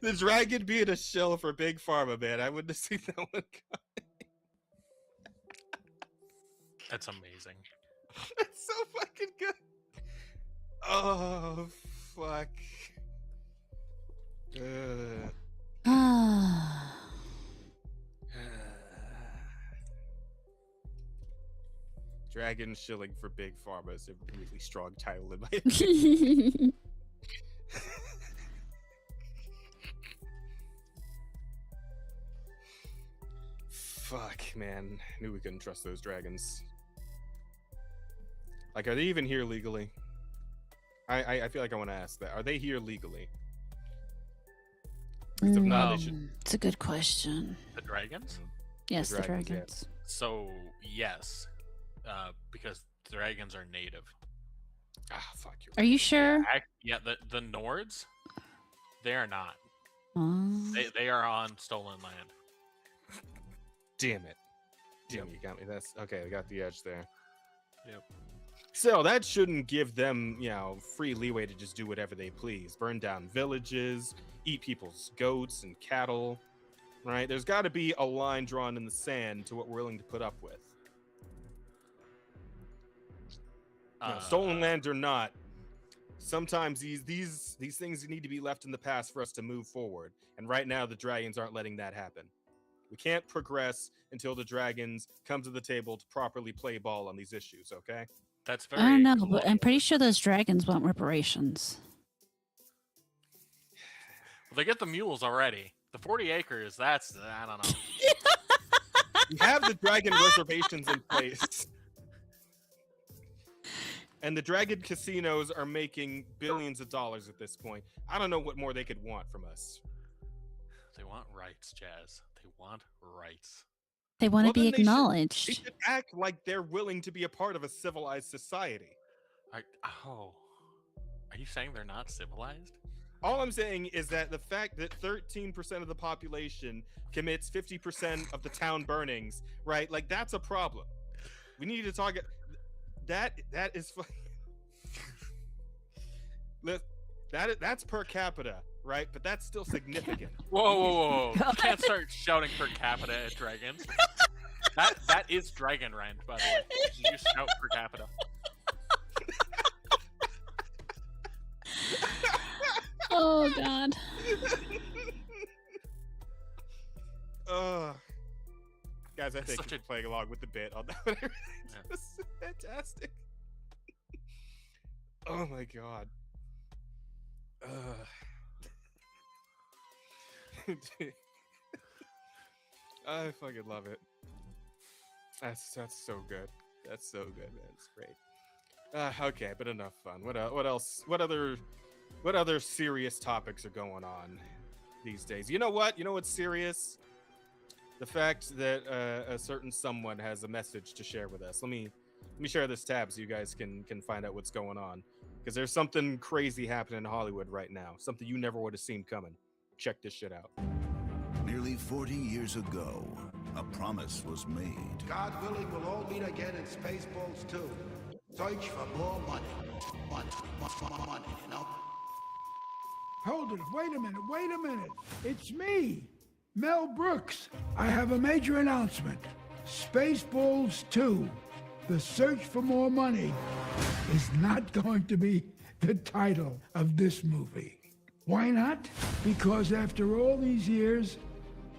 [SPEAKER 1] The dragon being a shill for Big Pharma, man. I wouldn't have seen that one coming.
[SPEAKER 3] That's amazing.
[SPEAKER 1] That's so fucking good. Oh, fuck. Dragon shilling for Big Pharma is a really strong title in my opinion. Fuck, man. Knew we couldn't trust those dragons. Like, are they even here legally? I feel like I want to ask that. Are they here legally? If not, they should.
[SPEAKER 4] It's a good question.
[SPEAKER 3] The dragons?
[SPEAKER 4] Yes, the
[SPEAKER 1] dragons,
[SPEAKER 4] dragons.
[SPEAKER 3] So yes, because dragons are native.
[SPEAKER 1] Ah, fuck you.
[SPEAKER 4] Are you sure?
[SPEAKER 3] Yeah, the Nords, they are not.
[SPEAKER 4] Oh.
[SPEAKER 3] They are on stolen land.
[SPEAKER 1] Damn it. Damn, you got me. That's okay. I got the edge there.
[SPEAKER 3] Yep.
[SPEAKER 1] So that shouldn't give them, free leeway to just do whatever they please. Burn down villages, eat people's goats and cattle, right? There's got to be a line drawn in the sand to what we're willing to put up with. Stolen land or not, sometimes these things need to be left in the past for us to move forward. And right now, the dragons aren't letting that happen. We can't progress until the dragons come to the table to properly play ball on these issues, okay?
[SPEAKER 3] That's very.
[SPEAKER 4] I don't know, but I'm pretty sure those dragons want reparations.
[SPEAKER 3] Well, they get the mules already. The 40 acres, that's, I don't know.
[SPEAKER 1] We have the dragon reservations in place. And the dragon casinos are making billions of dollars at this point. I don't know what more they could want from us.
[SPEAKER 3] They want rights, Jazz. They want rights.
[SPEAKER 4] They want to be
[SPEAKER 1] Then
[SPEAKER 4] acknowledged.
[SPEAKER 1] They should act like they're willing to be a part of a civilized society.
[SPEAKER 3] Are you saying they're not civilized?
[SPEAKER 1] All I'm saying is that the fact that 13% of the population commits 50% of the town burnings, right? Like, that's a problem. We need to talk. That is that's per capita, right? But that's still significant.
[SPEAKER 3] Whoa. You can't start shouting per capita at dragons. That is Dragon Rand, by the way. You shout per capita.
[SPEAKER 4] Oh God.
[SPEAKER 1] Guys, I think
[SPEAKER 3] Such
[SPEAKER 1] you're playing along with the bit on that one. This is fantastic. Oh my God. I fucking love it. That's so good. That's so good, man. It's great. Okay, but enough fun. What else? What other serious topics are going on these days? You know what? You know what's serious? The fact that a certain someone has a message to share with us. Let me share this tab so you guys can find out what's going on. Because there's something crazy happening in Hollywood right now. Something you never would have seen coming. Check this shit out.
[SPEAKER 9] Nearly 40 years ago, a promise was made.
[SPEAKER 10] God willing, we'll all meet again in Spaceballs 2. Search for more money. Money, you know?
[SPEAKER 11] Hold it. Wait a minute. It's me, Mel Brooks. I have a major announcement. Spaceballs 2, The Search for More Money, is not going to be the title of this movie. Why not? Because after all these years,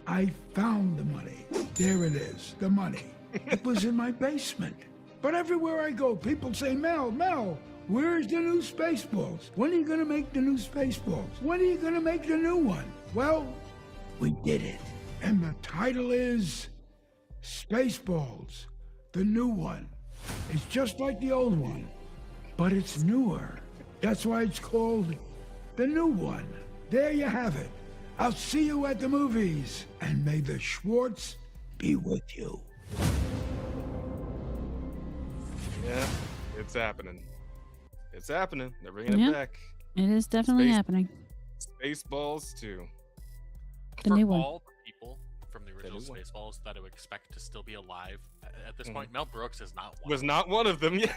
[SPEAKER 11] I found the money. There it is, the money. It was in my basement. But everywhere I go, people say, Mel, where's the new Spaceballs? When are you gonna make the new Spaceballs? When are you gonna make the new one? Well, we did it. And the title is Spaceballs, the new one. It's just like the old one, but it's newer. That's why it's called the new one. There you have it. I'll see you at the movies, and may the Schwartz be with you.
[SPEAKER 1] Yeah, it's happening. It's happening. They're bringing it back.
[SPEAKER 4] It is definitely happening.
[SPEAKER 1] Spaceballs 2.
[SPEAKER 4] The
[SPEAKER 3] For
[SPEAKER 4] new one.
[SPEAKER 3] all the people from the original Spaceballs that I would expect to still be alive at this point, Mel Brooks is not one.
[SPEAKER 1] Was not one of them yet.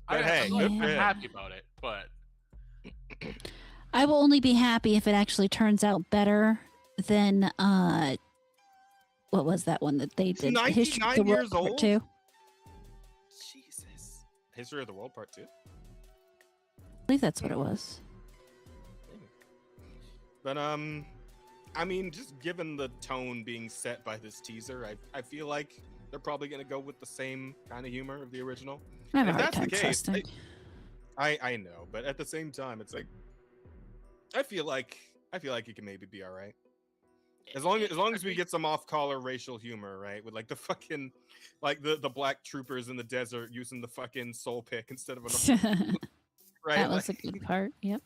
[SPEAKER 1] But hey,
[SPEAKER 3] I'm happy about it, but
[SPEAKER 4] I will only be happy if it actually turns out better than what was that one that they did?
[SPEAKER 1] 99 years old?
[SPEAKER 4] Too.
[SPEAKER 1] Jesus. History of the World Part 2?
[SPEAKER 4] I believe that's what it was.
[SPEAKER 1] But I mean, just given the tone being set by this teaser, I feel like they're probably gonna go with the same kind of humor of the original.
[SPEAKER 4] I have a
[SPEAKER 1] If
[SPEAKER 4] hard
[SPEAKER 1] that's the
[SPEAKER 4] time
[SPEAKER 1] case,
[SPEAKER 4] trusting.
[SPEAKER 1] I know, but at the same time, it's like I feel like it can maybe be all right. As long as we get some off-color racial humor, right? With like the fucking like the black troopers in the desert using the fucking soul pick instead of an right.
[SPEAKER 4] That was a good part. Yep.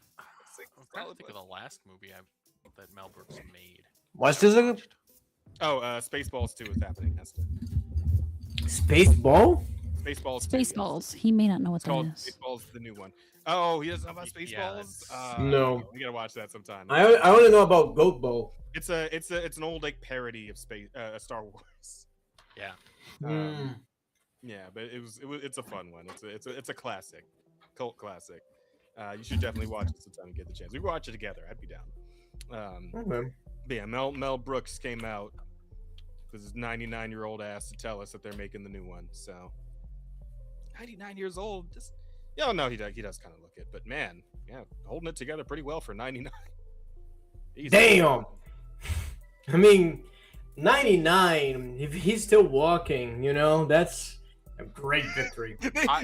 [SPEAKER 3] I'm trying to think of the last movie that Mel Brooks made.
[SPEAKER 2] What's this again?
[SPEAKER 1] Oh, Spaceballs 2 is happening. That's
[SPEAKER 2] Spaceball?
[SPEAKER 1] Spaceballs 2.
[SPEAKER 4] Spaceballs. He may not know what
[SPEAKER 1] It's called
[SPEAKER 4] that is.
[SPEAKER 1] Spaceballs, the new one. Oh, he doesn't know about Spaceballs.
[SPEAKER 2] No.
[SPEAKER 1] We gotta watch that sometime.
[SPEAKER 2] I want to know about Goat Bowl.
[SPEAKER 1] It's an old like parody of Star Wars.
[SPEAKER 3] Yeah.
[SPEAKER 1] Yeah, but it's a fun one. It's a classic, cult classic. You should definitely watch it sometime and get the chance. We watch it together. I'd be down.
[SPEAKER 2] Okay.
[SPEAKER 1] But yeah, Mel Brooks came out with his 99-year-old ass to tell us that they're making the new one. So 99 years old, just no, he does kind of look it, but man, yeah, holding it together pretty well for 99.
[SPEAKER 2] Damn. I mean, 99. If he's still walking, that's a great victory.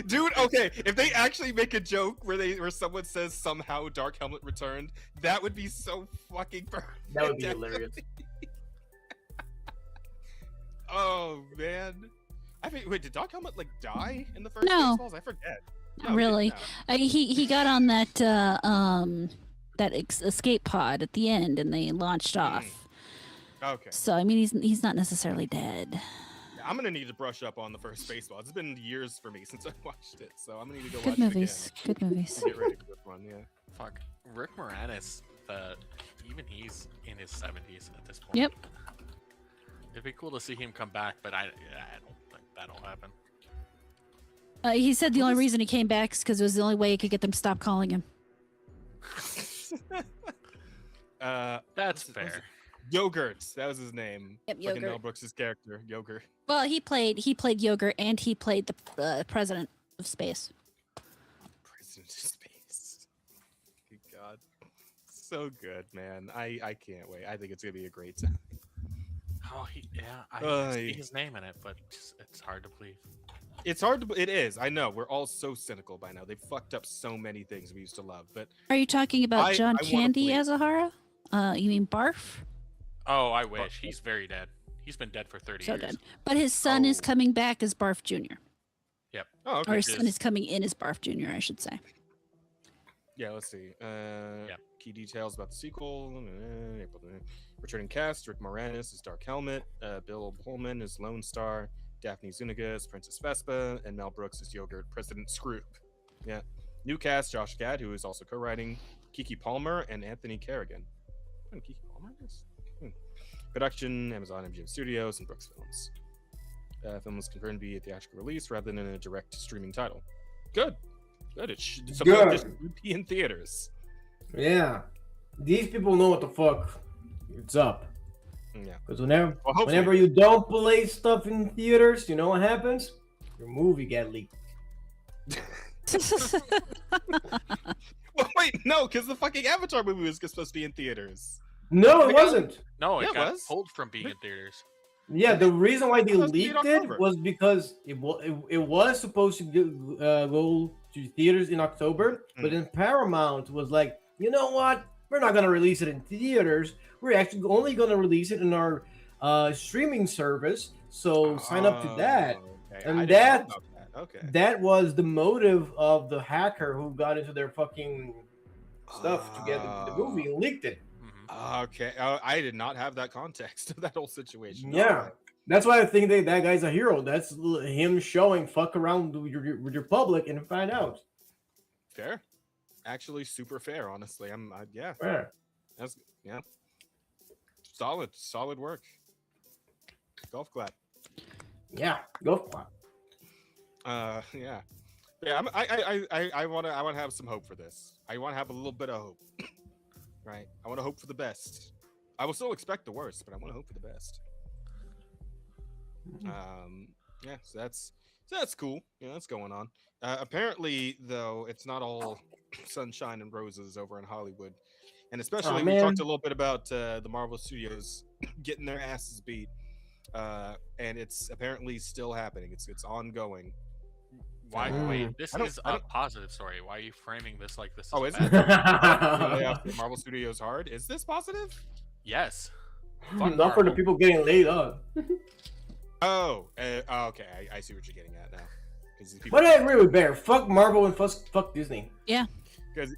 [SPEAKER 1] Dude, okay, if they actually make a joke where someone says somehow Dark Helmet returned, that would be so fucking perfect.
[SPEAKER 2] That would be hilarious.
[SPEAKER 1] Oh man, I think wait, did Dark Helmet like die in the first
[SPEAKER 4] No.
[SPEAKER 1] Spaceballs? I forget.
[SPEAKER 4] Not really. He got on that escape pod at the end, and they launched off.
[SPEAKER 1] Okay.
[SPEAKER 4] So I mean, he's not necessarily dead.
[SPEAKER 1] I'm gonna need to brush up on the first Spaceballs. It's been years for me since I watched it, so I'm gonna need to go
[SPEAKER 4] Good
[SPEAKER 1] watch
[SPEAKER 4] movies.
[SPEAKER 1] it again.
[SPEAKER 4] Good movies.
[SPEAKER 1] Get ready for this one, yeah.
[SPEAKER 3] Fuck. Rick Moranis, even he's in his 70s at this point.
[SPEAKER 4] Yep.
[SPEAKER 3] It'd be cool to see him come back, but I don't think that'll happen.
[SPEAKER 4] He said the only reason he came back is because it was the only way he could get them to stop calling him.
[SPEAKER 3] That's fair.
[SPEAKER 1] Yogurt. That was his name.
[SPEAKER 4] Yep,
[SPEAKER 1] Fucking Mel
[SPEAKER 4] Yogurt.
[SPEAKER 1] Brooks' character, Yogurt.
[SPEAKER 4] Well, he played Yogurt, and he played the president of space.
[SPEAKER 1] President of Space. Good God. So good, man. I can't wait. I think it's gonna be a great time.
[SPEAKER 3] Oh, I see his name in it, but it's hard to believe.
[SPEAKER 1] It's hard to. It is. I know. We're all so cynical by now. They've fucked up so many things we used to love. But
[SPEAKER 4] Are you talking about John
[SPEAKER 1] I wanna
[SPEAKER 4] Candy
[SPEAKER 1] believe.
[SPEAKER 4] as Ahara? You mean Barf?
[SPEAKER 3] Oh, I wish. He's very dead. He's been dead for 30
[SPEAKER 4] So
[SPEAKER 3] years.
[SPEAKER 4] dead. But his son is coming back as Barf Jr.
[SPEAKER 3] Yep.
[SPEAKER 1] Oh, okay.
[SPEAKER 4] Or his son is coming in as Barf Jr., I should say.
[SPEAKER 1] Yeah, let's see. Key details about the sequel. Returning cast: Rick Moranis as Dark Helmet, Bill Pullman as Lone Star, Daphne Zuniga as Princess Vespa, and Mel Brooks as Yogurt, President Scroop. Yeah. New cast: Josh Gad, who is also co-writing, Kiki Palmer, and Anthony Kerrigan. Kiki Palmer is? Production: Amazon MGM Studios and Brooks Films. Film was confirmed to be a theatrical release rather than a direct streaming title. Good. Good. It should just be in theaters.
[SPEAKER 2] Yeah. These people know what the fuck it's up.
[SPEAKER 1] Yeah.
[SPEAKER 2] Because whenever
[SPEAKER 1] hopefully.
[SPEAKER 2] you don't play stuff in theaters, you know what happens? Your movie get leaked.
[SPEAKER 1] Well, wait, no, because the fucking Avatar movie was supposed to be in theaters.
[SPEAKER 2] No, it wasn't.
[SPEAKER 3] No,
[SPEAKER 1] Yeah,
[SPEAKER 3] it
[SPEAKER 1] it
[SPEAKER 3] got
[SPEAKER 1] was.
[SPEAKER 3] pulled from being in theaters.
[SPEAKER 2] Yeah, the reason why they
[SPEAKER 1] Supposed to be in
[SPEAKER 2] leaked it
[SPEAKER 1] October.
[SPEAKER 2] was because it was supposed to go to theaters in October, but then Paramount was like, you know what? We're not gonna release it in theaters. We're actually only gonna release it in our streaming service. So sign up to that.
[SPEAKER 1] Okay.
[SPEAKER 2] And
[SPEAKER 1] I didn't
[SPEAKER 2] that-
[SPEAKER 1] know about that. Okay.
[SPEAKER 2] That was the motive of the hacker who got into their fucking stuff to get the movie and leaked it.
[SPEAKER 1] Okay. I did not have that context of that whole situation.
[SPEAKER 2] Yeah.
[SPEAKER 1] Alright.
[SPEAKER 2] That's why I think that guy's a hero. That's him showing fuck around with your public and find out.
[SPEAKER 1] Fair. Actually, super fair. Honestly, yeah.
[SPEAKER 2] Fair.
[SPEAKER 1] That's solid work. Golf clap.
[SPEAKER 2] Yeah, go for it.
[SPEAKER 1] Yeah. I want to have some hope for this. I want to have a little bit of hope. Right. I want to hope for the best. I will still expect the worst, but I want to hope for the best. Yeah. So that's cool. Yeah, that's going on. Apparently, though, it's not all sunshine and roses over in Hollywood, and especially we talked a little bit about the Marvel Studios getting their asses beat, and it's apparently still happening. It's ongoing.
[SPEAKER 3] Why? Wait, this is a positive story. Why are you framing this like this? Is
[SPEAKER 1] Is
[SPEAKER 3] bad?
[SPEAKER 1] it? Layoff the Marvel Studios hard. Is this positive?
[SPEAKER 3] Yes.
[SPEAKER 2] Not for the people getting laid off.
[SPEAKER 1] Okay. I see what you're getting at now.
[SPEAKER 2] But I agree with Bear. Fuck Marvel and fuck Disney.
[SPEAKER 4] Yeah.
[SPEAKER 1] Because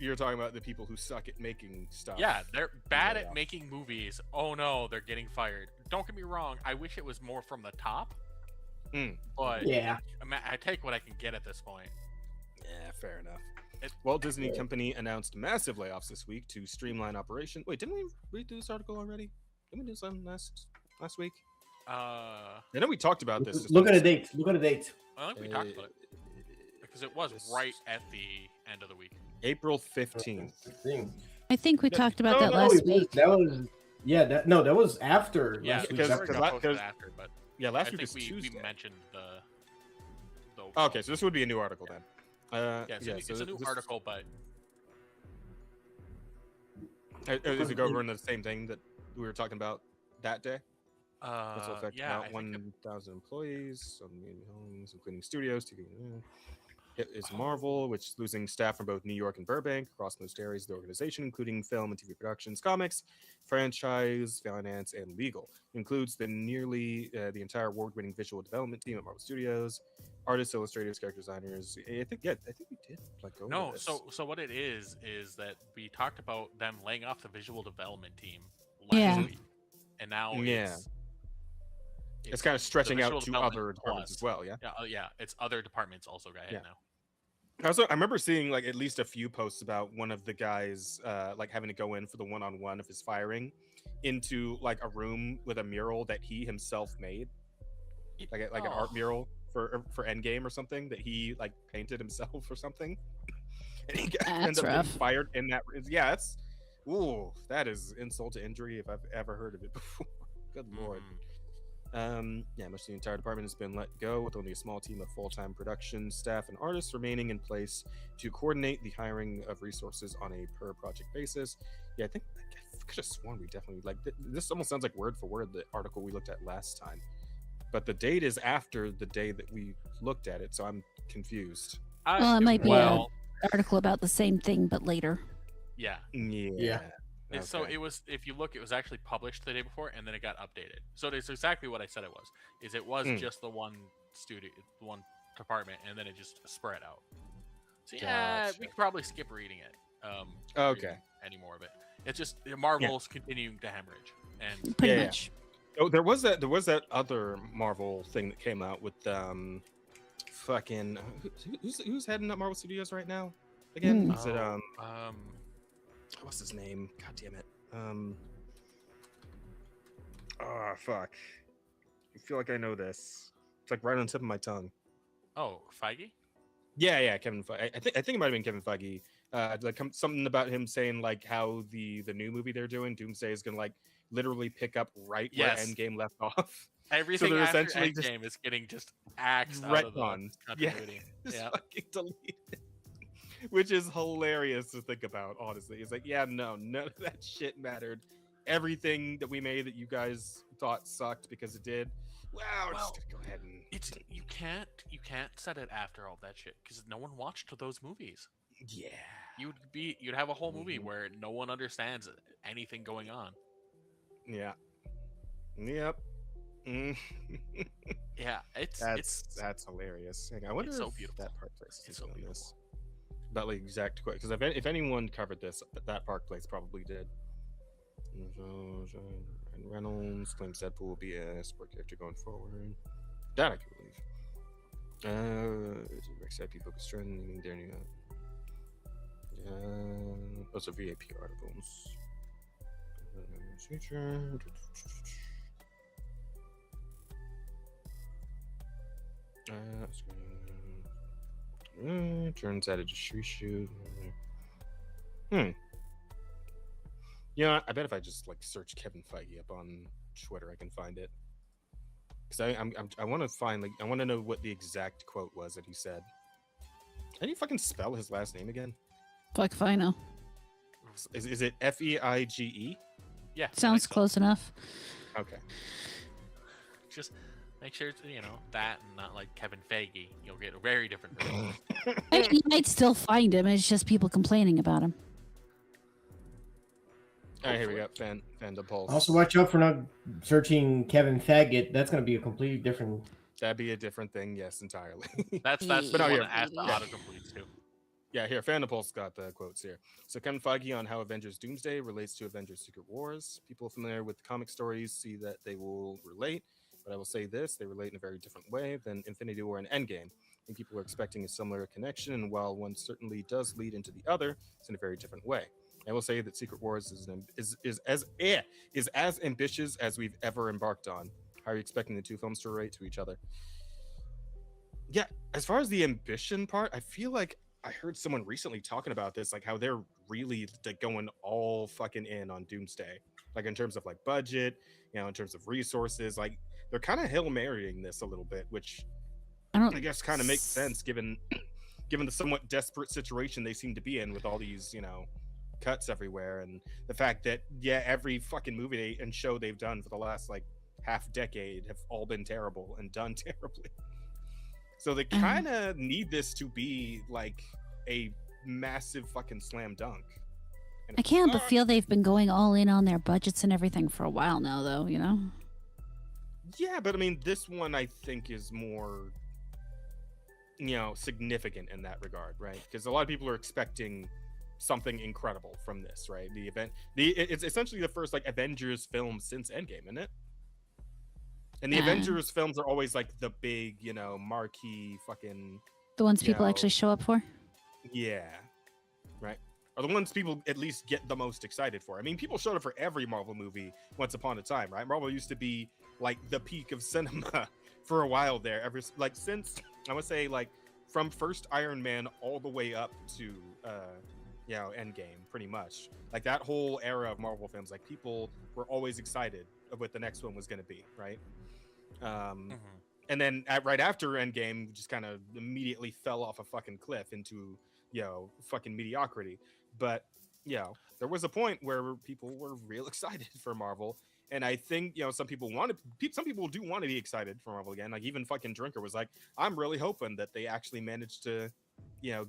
[SPEAKER 1] you're talking about the people who suck at making stuff.
[SPEAKER 3] Yeah, they're bad at making movies. Oh no, they're getting fired. Don't get me wrong. I wish it was more from the top. But
[SPEAKER 2] yeah,
[SPEAKER 3] I take what I can get at this point.
[SPEAKER 1] Yeah, fair enough. Walt Disney Company announced massive layoffs this week to streamline operation. Wait, didn't we read through this article already? Didn't we do something last week? I know we talked about this.
[SPEAKER 2] Look at the date. Look at the date.
[SPEAKER 3] I think we talked about it because it was right at the end of the week.
[SPEAKER 1] April 15th.
[SPEAKER 4] I think we talked about that last week.
[SPEAKER 2] That was that was after.
[SPEAKER 3] Yeah,
[SPEAKER 2] last
[SPEAKER 3] because
[SPEAKER 2] week's episode.
[SPEAKER 3] after, but
[SPEAKER 1] yeah, last week
[SPEAKER 3] I
[SPEAKER 1] was
[SPEAKER 3] think
[SPEAKER 1] Tuesday.
[SPEAKER 3] we mentioned the
[SPEAKER 1] okay, so this would be a new article then.
[SPEAKER 3] It's a new article, but
[SPEAKER 1] is it over in the same thing that we were talking about that day? This will affect about 1,000 employees, some homes, including studios. It's Marvel, which is losing staff from both New York and Burbank across most areas of the organization, including film and TV productions, comics, franchise, finance, and legal. It includes the entire award-winning visual development team at Marvel Studios, artists, illustrators, character designers. I think we did go over this.
[SPEAKER 3] So what it is that we talked about them laying off the visual development team
[SPEAKER 4] Yeah.
[SPEAKER 3] last week, and now
[SPEAKER 1] it's kind of stretching
[SPEAKER 3] the
[SPEAKER 1] out
[SPEAKER 3] visual
[SPEAKER 1] to
[SPEAKER 3] development
[SPEAKER 1] other departments as well. Yeah.
[SPEAKER 3] Yeah. It's other departments also got hit now.
[SPEAKER 1] I remember seeing like at least a few posts about one of the guys like having to go in for the one-on-one of his firing into like a room with a mural that he himself made, like an art mural for Endgame or something that he like painted himself or something, and he ended up getting fired in that. Yeah, Ooh, that is insult to injury if I've ever heard of it before. Good lord. Yeah, much of the entire department has been let go, with only a small team of full-time production staff and artists remaining in place to coordinate the hiring of resources on a per-project basis. Yeah, I think I could have sworn we definitely this almost sounds like word for word the article we looked at last time, but the date is after the day that we looked at it, so I'm confused.
[SPEAKER 4] Well, it might be an article about the same thing, but later.
[SPEAKER 3] Yeah.
[SPEAKER 1] Okay.
[SPEAKER 3] So it was, if you look, it was actually published the day before, and then it got updated. So it's exactly what I said it was. It was just the one studio, the one department, and then it just spread out. So yeah, we could probably skip reading it.
[SPEAKER 1] Okay.
[SPEAKER 3] Any more of it? It's just Marvel's continuing to hemorrhage, and
[SPEAKER 4] pretty much.
[SPEAKER 1] Oh, there was that other Marvel thing that came out with fucking who's heading up Marvel Studios right now again? Is it what's his name? God damn it. Oh fuck. I feel like I know this. It's like right on the tip of my tongue.
[SPEAKER 3] Oh, Feige?
[SPEAKER 1] Yeah, Kevin Feige. I think it might have been Kevin Feige. Like something about him saying like how the new movie they're doing, Doomsday, is gonna like literally pick up right where Endgame left off.
[SPEAKER 3] Everything
[SPEAKER 1] so
[SPEAKER 3] after
[SPEAKER 1] essentially
[SPEAKER 3] Endgame is getting just axed out of the continuity.
[SPEAKER 1] Just fucking deleted. Which is hilarious to think about, honestly. It's like, yeah, no, none of that shit mattered. Everything that we made that you guys thought sucked because it did. Wow, we're just gonna go ahead and
[SPEAKER 3] you can't set it after all that shit because no one watched those movies.
[SPEAKER 1] Yeah.
[SPEAKER 3] You'd have a whole movie where no one understands anything going on.
[SPEAKER 1] Yeah. Yep.
[SPEAKER 3] Yeah,
[SPEAKER 1] that's hilarious. I wonder
[SPEAKER 3] it's so
[SPEAKER 1] if
[SPEAKER 3] beautiful.
[SPEAKER 1] that park place is
[SPEAKER 3] so
[SPEAKER 1] doing
[SPEAKER 3] beautiful.
[SPEAKER 1] this. About the exact quote, because if anyone covered this, that park place probably did. And Reynolds claims Deadpool will be a sport character going forward. That I can believe. Except people strengthening their new. Those are VIP articles. Future. Turns out it's a reshoot. Yeah, I bet if I just like search Kevin Feige up on Twitter, I can find it. Because I want to find I want to know what the exact quote was that he said. How do you fucking spell his last name again?
[SPEAKER 4] Fuck if I know.
[SPEAKER 1] Is it Feige?
[SPEAKER 3] Yeah.
[SPEAKER 4] Sounds close enough.
[SPEAKER 1] Okay.
[SPEAKER 3] Just make sure it's, that and not like Kevin Feige. You'll get a very different result.
[SPEAKER 4] I mean, you might still find him. It's just people complaining about him.
[SPEAKER 1] All right, here we go. Fandom Pulse.
[SPEAKER 2] Also, watch out for not searching Kevin Faggot. That's going to be a completely different.
[SPEAKER 1] That'd be a different thing, yes, entirely.
[SPEAKER 3] That's the one that asked the autocompletes too.
[SPEAKER 1] Yeah, here, Fandom Pulse got the quotes here. So Kevin Feige on how Avengers Doomsday relates to Avengers Secret Wars. People familiar with the comic stories see that they will relate, but I will say this, they relate in a very different way than Infinity War and Endgame. I think people are expecting a similar connection, and while one certainly does lead into the other, it's in a very different way. I will say that Secret Wars is as ambitious as we've ever embarked on. How are you expecting the two films to relate to each other? Yeah, as far as the ambition part, I feel like I heard someone recently talking about this, like how they're really like going all fucking in on Doomsday, like in terms of like budget, in terms of resources, like they're kind of Hail Marying this a little bit, which I guess kind of makes sense given the somewhat desperate situation they seem to be in with all these, cuts everywhere, and the fact that every fucking movie and show they've done for the last like half decade have all been terrible and done terribly. So they kind of need this to be like a massive fucking slam dunk. And
[SPEAKER 4] I can't but feel they've been going all in on their budgets and everything for a while now, though.
[SPEAKER 1] Yeah, but I mean, this one I think is more, significant in that regard, right? Because a lot of people are expecting something incredible from this, right? It's essentially the first like Avengers film since Endgame, isn't it? And the Avengers films are always like the big, marquee fucking...
[SPEAKER 4] The ones people actually show up for?
[SPEAKER 1] Yeah. Right? Or the ones people at least get the most excited for. I mean, people showed up for every Marvel movie once upon a time, right? Marvel used to be like the peak of cinema for a while there. Since, I would say, like, from first Iron Man all the way up to Endgame, pretty much. Like that whole era of Marvel films, like people were always excited of what the next one was going to be, right? And then right after Endgame, just kind of immediately fell off a fucking cliff into fucking mediocrity. But there was a point where people were real excited for Marvel, and I think some people do want to be excited for Marvel again. Like even fucking Drinker was like, I'm really hoping that they actually managed to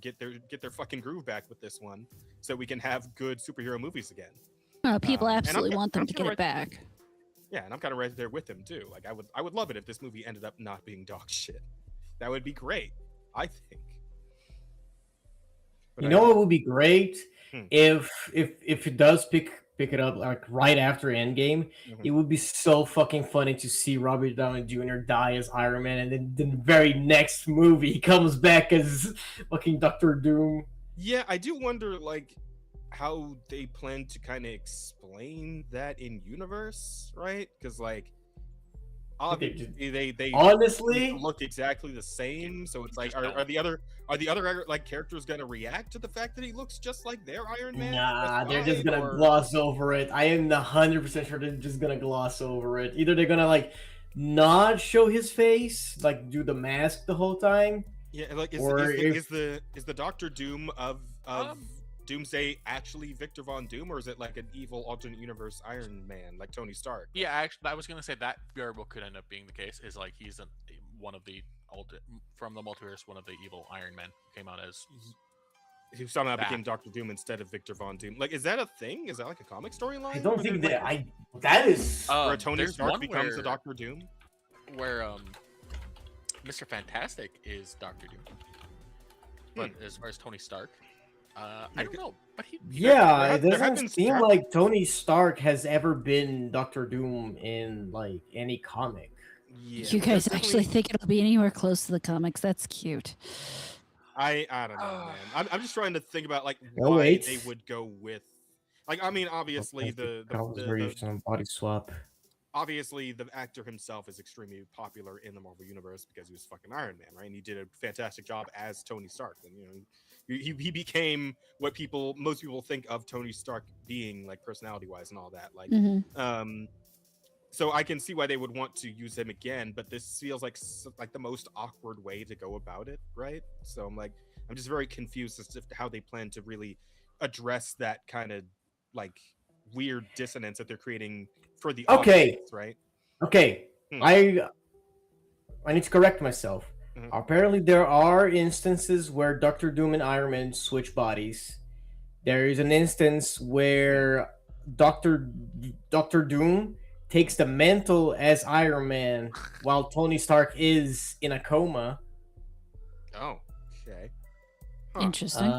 [SPEAKER 1] get their fucking groove back with this one, so we can have good superhero movies again.
[SPEAKER 4] People absolutely want them
[SPEAKER 1] I'm
[SPEAKER 4] to get it back.
[SPEAKER 1] Yeah, and I'm kind of right there with him too. Like I would love it if this movie ended up not being dog shit. That would be great, I think. But
[SPEAKER 2] what would be great if it does pick it up like right after Endgame. It would be so fucking funny to see Robert Downey Jr. die as Iron Man, and then the very next movie he comes back as fucking Doctor Doom.
[SPEAKER 1] Yeah, I do wonder like how they plan to kind of explain that in universe, right? Because like obviously they
[SPEAKER 2] honestly
[SPEAKER 1] look exactly the same, so it's like are the other like characters gonna react to the fact that he looks just like their Iron Man?
[SPEAKER 2] Nah, they're just gonna gloss over it. I am 100% sure they're just gonna gloss over it. Either they're gonna like not show his face, like do the mask the whole time.
[SPEAKER 1] Yeah, like is the Doctor Doom of Doomsday actually Victor Von Doom, or is it like an evil alternate universe Iron Man, like Tony Stark?
[SPEAKER 3] Yeah, actually, I was gonna say that variable could end up being the case. Is like he's one of the from the multiverse, one of the evil Iron Men who came out as
[SPEAKER 1] who somehow became Doctor Doom instead of Victor Von Doom. Like, is that a thing? Is that like a comic storyline?
[SPEAKER 2] I don't think that that is
[SPEAKER 1] where Tony Stark becomes the Doctor Doom,
[SPEAKER 3] where Mr. Fantastic is Doctor Doom, but as far as Tony Stark. I don't know, but
[SPEAKER 2] it doesn't seem like Tony Stark has ever been Doctor Doom in like any comic.
[SPEAKER 4] Yeah, you guys actually think it'll be anywhere close to the comics? That's cute.
[SPEAKER 1] I don't know, man. I'm just trying to think about like why they would go with, like, I mean, obviously the
[SPEAKER 2] body swap.
[SPEAKER 1] Obviously, the actor himself is extremely popular in the Marvel universe because he was fucking Iron Man, right? And he did a fantastic job as Tony Stark. And he became what most people think of Tony Stark being, like personality-wise and all that. Like, so I can see why they would want to use him again, but this feels like the most awkward way to go about it, right? So I'm just very confused as to how they plan to really address that kind of like weird dissonance that they're creating for the audience, right?
[SPEAKER 2] Okay. I need to correct myself. Apparently there are instances where Doctor Doom and Iron Man switch bodies. There is an instance where Doctor Doom takes the mantle as Iron Man while Tony Stark is in a coma.
[SPEAKER 1] Oh, okay.
[SPEAKER 4] Interesting.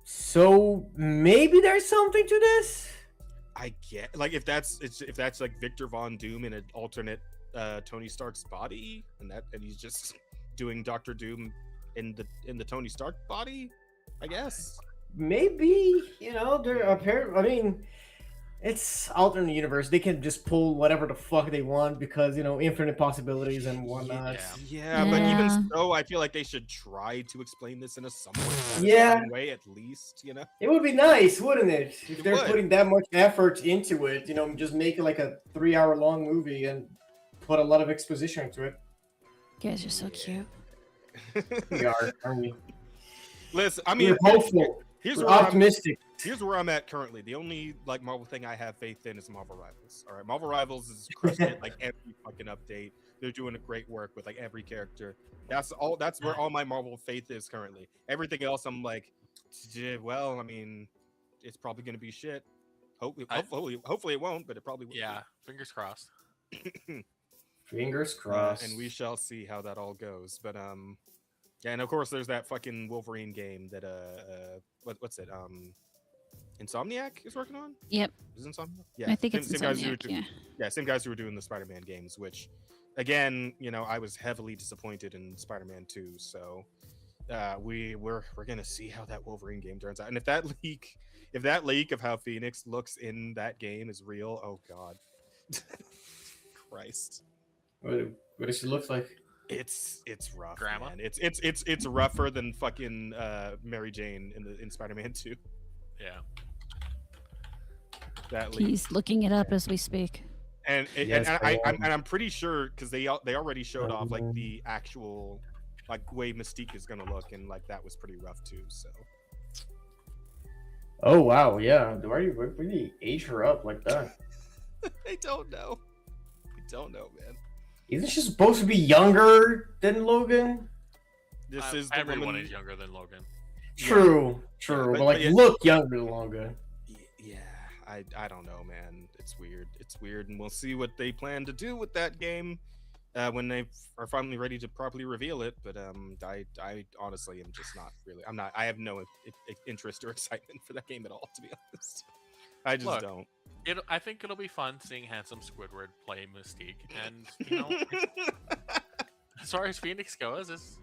[SPEAKER 2] So maybe there's something to this.
[SPEAKER 1] I get like if that's like Victor Von Doom in an alternate Tony Stark's body, and he's just doing Doctor Doom in the Tony Stark body, I guess.
[SPEAKER 2] Maybe they're apparent. I mean, it's alternate universe. They can just pull whatever the fuck they want because infinite possibilities and whatnot.
[SPEAKER 1] Yeah, but even so, I feel like they should try to explain this in a somewhat way at least.
[SPEAKER 2] It would be nice, wouldn't it? If they're putting that much effort into it, just make it like a 3-hour-long movie and put a lot of exposition into it.
[SPEAKER 4] You guys are so cute.
[SPEAKER 2] We are, aren't we?
[SPEAKER 1] Listen, I mean,
[SPEAKER 2] we're hopeful. We're optimistic.
[SPEAKER 1] Here's where I'm at currently. The only like Marvel thing I have faith in is Marvel Rivals. All right, Marvel Rivals is crushing it like every fucking update. They're doing a great work with like every character. That's where all my Marvel faith is currently. Everything else, I'm like, well, I mean, it's probably gonna be shit. Hopefully it won't, but it probably will.
[SPEAKER 3] Yeah, fingers crossed.
[SPEAKER 2] Fingers crossed.
[SPEAKER 1] And we shall see how that all goes. But yeah, and of course there's that fucking Wolverine game that what's it? Insomniac is working on?
[SPEAKER 4] Yep.
[SPEAKER 1] Is it Insomniac? Yeah.
[SPEAKER 4] I think it's Insomniac,
[SPEAKER 1] same guys who were doing the Spider-Man games, which again, I was heavily disappointed in Spider-Man 2, so we're gonna see how that Wolverine game turns out. And if that leak of how Phoenix looks in that game is real, oh god. Christ.
[SPEAKER 2] What does she look like?
[SPEAKER 1] It's rough,
[SPEAKER 3] Grandma?
[SPEAKER 1] man. It's rougher than fucking Mary Jane in Spider-Man 2.
[SPEAKER 3] Yeah.
[SPEAKER 1] That leak.
[SPEAKER 4] He's looking it up as we speak.
[SPEAKER 1] And
[SPEAKER 2] Yes,
[SPEAKER 1] I'm pretty sure because they already showed off like the actual like way Mystique is gonna look, and like that was pretty rough too. So
[SPEAKER 2] Oh wow, yeah. Why do you age her up like that?
[SPEAKER 1] I don't know. I don't know, man.
[SPEAKER 2] Isn't she supposed to be younger than Logan?
[SPEAKER 1] This is the
[SPEAKER 3] everyone
[SPEAKER 1] woman.
[SPEAKER 3] is younger than Logan.
[SPEAKER 2] True,
[SPEAKER 1] Yeah,
[SPEAKER 2] but like
[SPEAKER 1] yeah.
[SPEAKER 2] look younger than Logan.
[SPEAKER 1] Yeah, I don't know, man. It's weird. It's weird, and we'll see what they plan to do with that game when they are finally ready to properly reveal it. But I honestly am just not really. I have no interest or excitement for that game at all, to be honest. I just don't.
[SPEAKER 3] I think it'll be fun seeing handsome Squidward play Mystique, and you know, as far as Phoenix goes,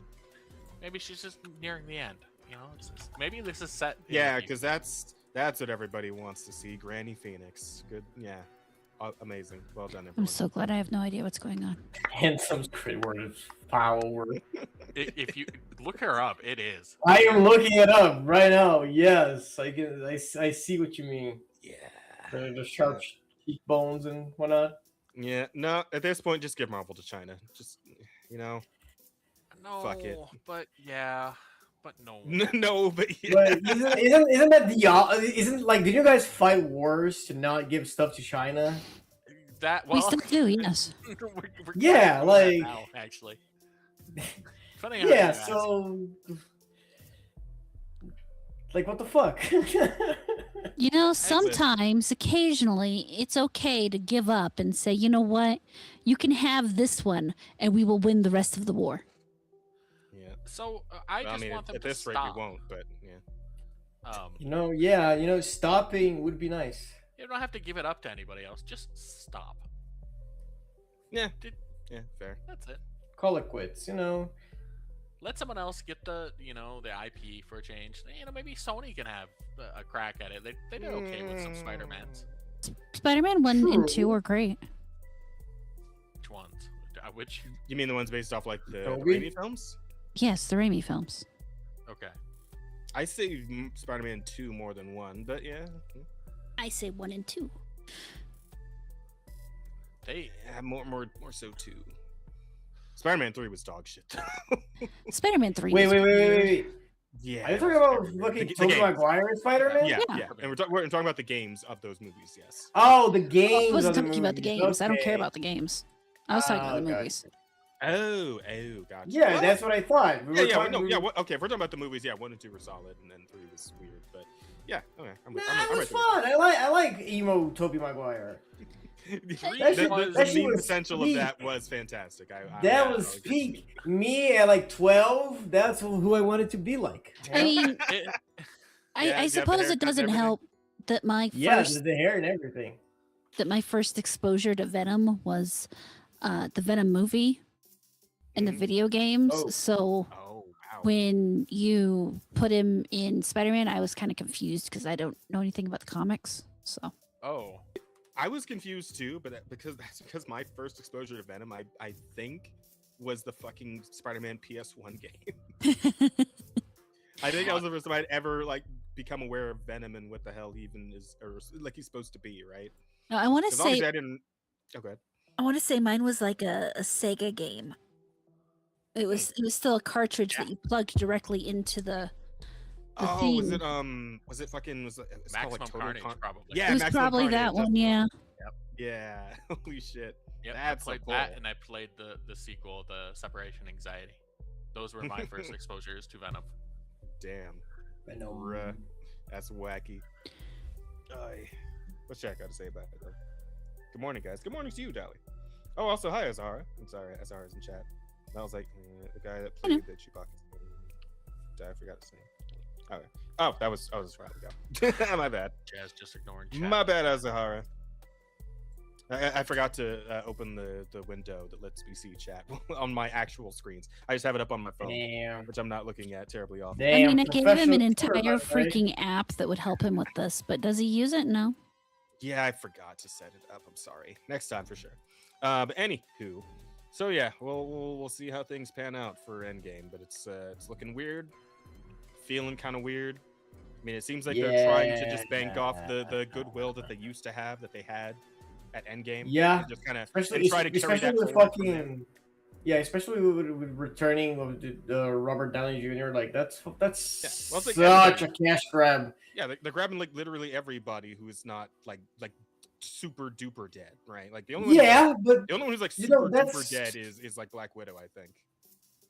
[SPEAKER 3] maybe she's just nearing the end. You know, maybe this is set.
[SPEAKER 1] Yeah, because that's what everybody wants to see. Granny Phoenix, good. Yeah, amazing. Well done, everyone.
[SPEAKER 4] I'm so glad I have no idea what's going on.
[SPEAKER 2] Handsome Squidward is foul word.
[SPEAKER 3] If you look her up, it is.
[SPEAKER 2] I am looking it up right now. Yes, I see what you mean.
[SPEAKER 1] Yeah.
[SPEAKER 2] The sharp cheekbones and whatnot.
[SPEAKER 1] Yeah, no. At this point, just give Marvel to China. Just
[SPEAKER 3] No,
[SPEAKER 1] fuck it.
[SPEAKER 3] But yeah, but no.
[SPEAKER 1] No, but yeah.
[SPEAKER 2] But isn't that the isn't like? Did you guys fight wars to not give stuff to China?
[SPEAKER 4] We still do, yes.
[SPEAKER 3] we're
[SPEAKER 2] Yeah, like
[SPEAKER 3] now, actually. Funny how
[SPEAKER 2] yeah.
[SPEAKER 3] you ask.
[SPEAKER 2] So, like, what the fuck?
[SPEAKER 4] You know, sometimes, occasionally, it's okay to give up and say, you know what? You can have this one, and we will win the rest of the war.
[SPEAKER 1] Yeah.
[SPEAKER 3] So I just want them
[SPEAKER 1] at
[SPEAKER 3] to
[SPEAKER 1] this rate,
[SPEAKER 3] stop.
[SPEAKER 1] we won't. But yeah.
[SPEAKER 2] Stopping would be nice.
[SPEAKER 3] You don't have to give it up to anybody else. Just stop.
[SPEAKER 1] Yeah. Yeah. Fair.
[SPEAKER 3] That's it.
[SPEAKER 2] Call it quits.
[SPEAKER 3] Let someone else get the IP for a change. Maybe Sony can have a crack at it. They did okay with some Spider-Mans.
[SPEAKER 4] Spider-Man 1 and 2 are great.
[SPEAKER 3] Which ones? Which?
[SPEAKER 1] You mean the ones based off like the
[SPEAKER 2] Toby?
[SPEAKER 1] Raimi films?
[SPEAKER 4] Yes, the Raimi films.
[SPEAKER 3] Okay.
[SPEAKER 1] I say Spider-Man 2 more than 1, but yeah.
[SPEAKER 4] I say 1 and 2.
[SPEAKER 1] Yeah, more so 2. Spider-Man 3 was dog shit.
[SPEAKER 4] Spider-Man 3.
[SPEAKER 2] Wait.
[SPEAKER 1] Yeah.
[SPEAKER 2] Are you talking about fucking Tobey Maguire and Spider-Man?
[SPEAKER 1] Yeah. And we're talking about the games of those movies, yes.
[SPEAKER 2] Oh, the games.
[SPEAKER 4] I wasn't
[SPEAKER 2] of the
[SPEAKER 4] talking about the
[SPEAKER 2] movies.
[SPEAKER 4] games. I don't care
[SPEAKER 2] Okay.
[SPEAKER 4] about the games. I was talking about the movies.
[SPEAKER 1] Oh, gotcha.
[SPEAKER 2] Yeah, that's what I thought.
[SPEAKER 1] Okay, if we're talking about the movies, yeah, 1 and 2 were solid, and then 3 was weird, but yeah, okay. I'm
[SPEAKER 2] It was fun. I like emo Tobey Maguire.
[SPEAKER 1] The meme potential of that was fantastic.
[SPEAKER 2] That was peak. Me at like 12. That's who I wanted to be like.
[SPEAKER 4] I mean, I suppose it doesn't help that my first
[SPEAKER 2] the hair and everything.
[SPEAKER 4] That my first exposure to Venom was the Venom movie and the video games.
[SPEAKER 2] Oh.
[SPEAKER 4] So when you put him in Spider-Man, I was kind of confused because I don't know anything about the comics. So
[SPEAKER 1] I was confused too, but because my first exposure to Venom, I think, was the fucking Spider-Man PS1 game. I think that was the first time I'd ever like become aware of Venom and what the hell he even is, or like he's supposed to be, right?
[SPEAKER 4] No, I want to say
[SPEAKER 1] I didn't. Oh, go ahead.
[SPEAKER 4] I want to say mine was like a Sega game. It was still a cartridge that you plugged directly into the theme.
[SPEAKER 1] Was it fucking it's
[SPEAKER 3] Maximum
[SPEAKER 1] called, like,
[SPEAKER 3] Carnage, probably.
[SPEAKER 1] Yeah,
[SPEAKER 4] it was
[SPEAKER 1] Maximum
[SPEAKER 4] probably
[SPEAKER 1] Carnage,
[SPEAKER 4] that one. Yeah.
[SPEAKER 1] Yeah. Holy shit.
[SPEAKER 3] Yep,
[SPEAKER 1] That's
[SPEAKER 3] I played
[SPEAKER 1] so
[SPEAKER 3] that,
[SPEAKER 1] cool.
[SPEAKER 3] and I played the sequel, the Separation Anxiety. Those were my first exposures to Venom.
[SPEAKER 1] Damn.
[SPEAKER 2] Venom.
[SPEAKER 1] That's wacky. What's Jack got to say about it, though? Good morning, guys. Good morning to you, Dolly. Oh, also, hi, Azara. I'm sorry, Azara's in chat. That was like the guy that played the Chewbacca. I forgot his name. Okay. Oh, that was Riley. Go. My bad.
[SPEAKER 3] Jazz just ignoring chat.
[SPEAKER 1] My bad, Azahara. I forgot to open the window that lets me see chat on my actual screens. I just have it up on my phone, which I'm not looking at terribly often.
[SPEAKER 4] I mean, I gave him an entire freaking app that would help him with this, but does he use it? No.
[SPEAKER 1] Yeah, I forgot to set it up. I'm sorry. Next time for sure. But anywho, so yeah, we'll see how things pan out for Endgame, but it's looking weird, feeling kind of weird. I mean, it seems like they're trying to just bank off the goodwill that they used to have, that they had at Endgame.
[SPEAKER 2] Yeah,
[SPEAKER 1] and just kind of
[SPEAKER 2] especially
[SPEAKER 1] try to carry that
[SPEAKER 2] with
[SPEAKER 1] forward from there.
[SPEAKER 2] fucking. Yeah, especially with returning of the Robert Downey Jr. Like that's
[SPEAKER 1] Well, it's like
[SPEAKER 2] such a cash grab.
[SPEAKER 1] Yeah, they're grabbing like literally everybody who is not like super duper dead, right? Like the only
[SPEAKER 2] but
[SPEAKER 1] the only one who's like
[SPEAKER 2] you
[SPEAKER 1] super
[SPEAKER 2] know,
[SPEAKER 1] duper dead is like Black Widow, I think.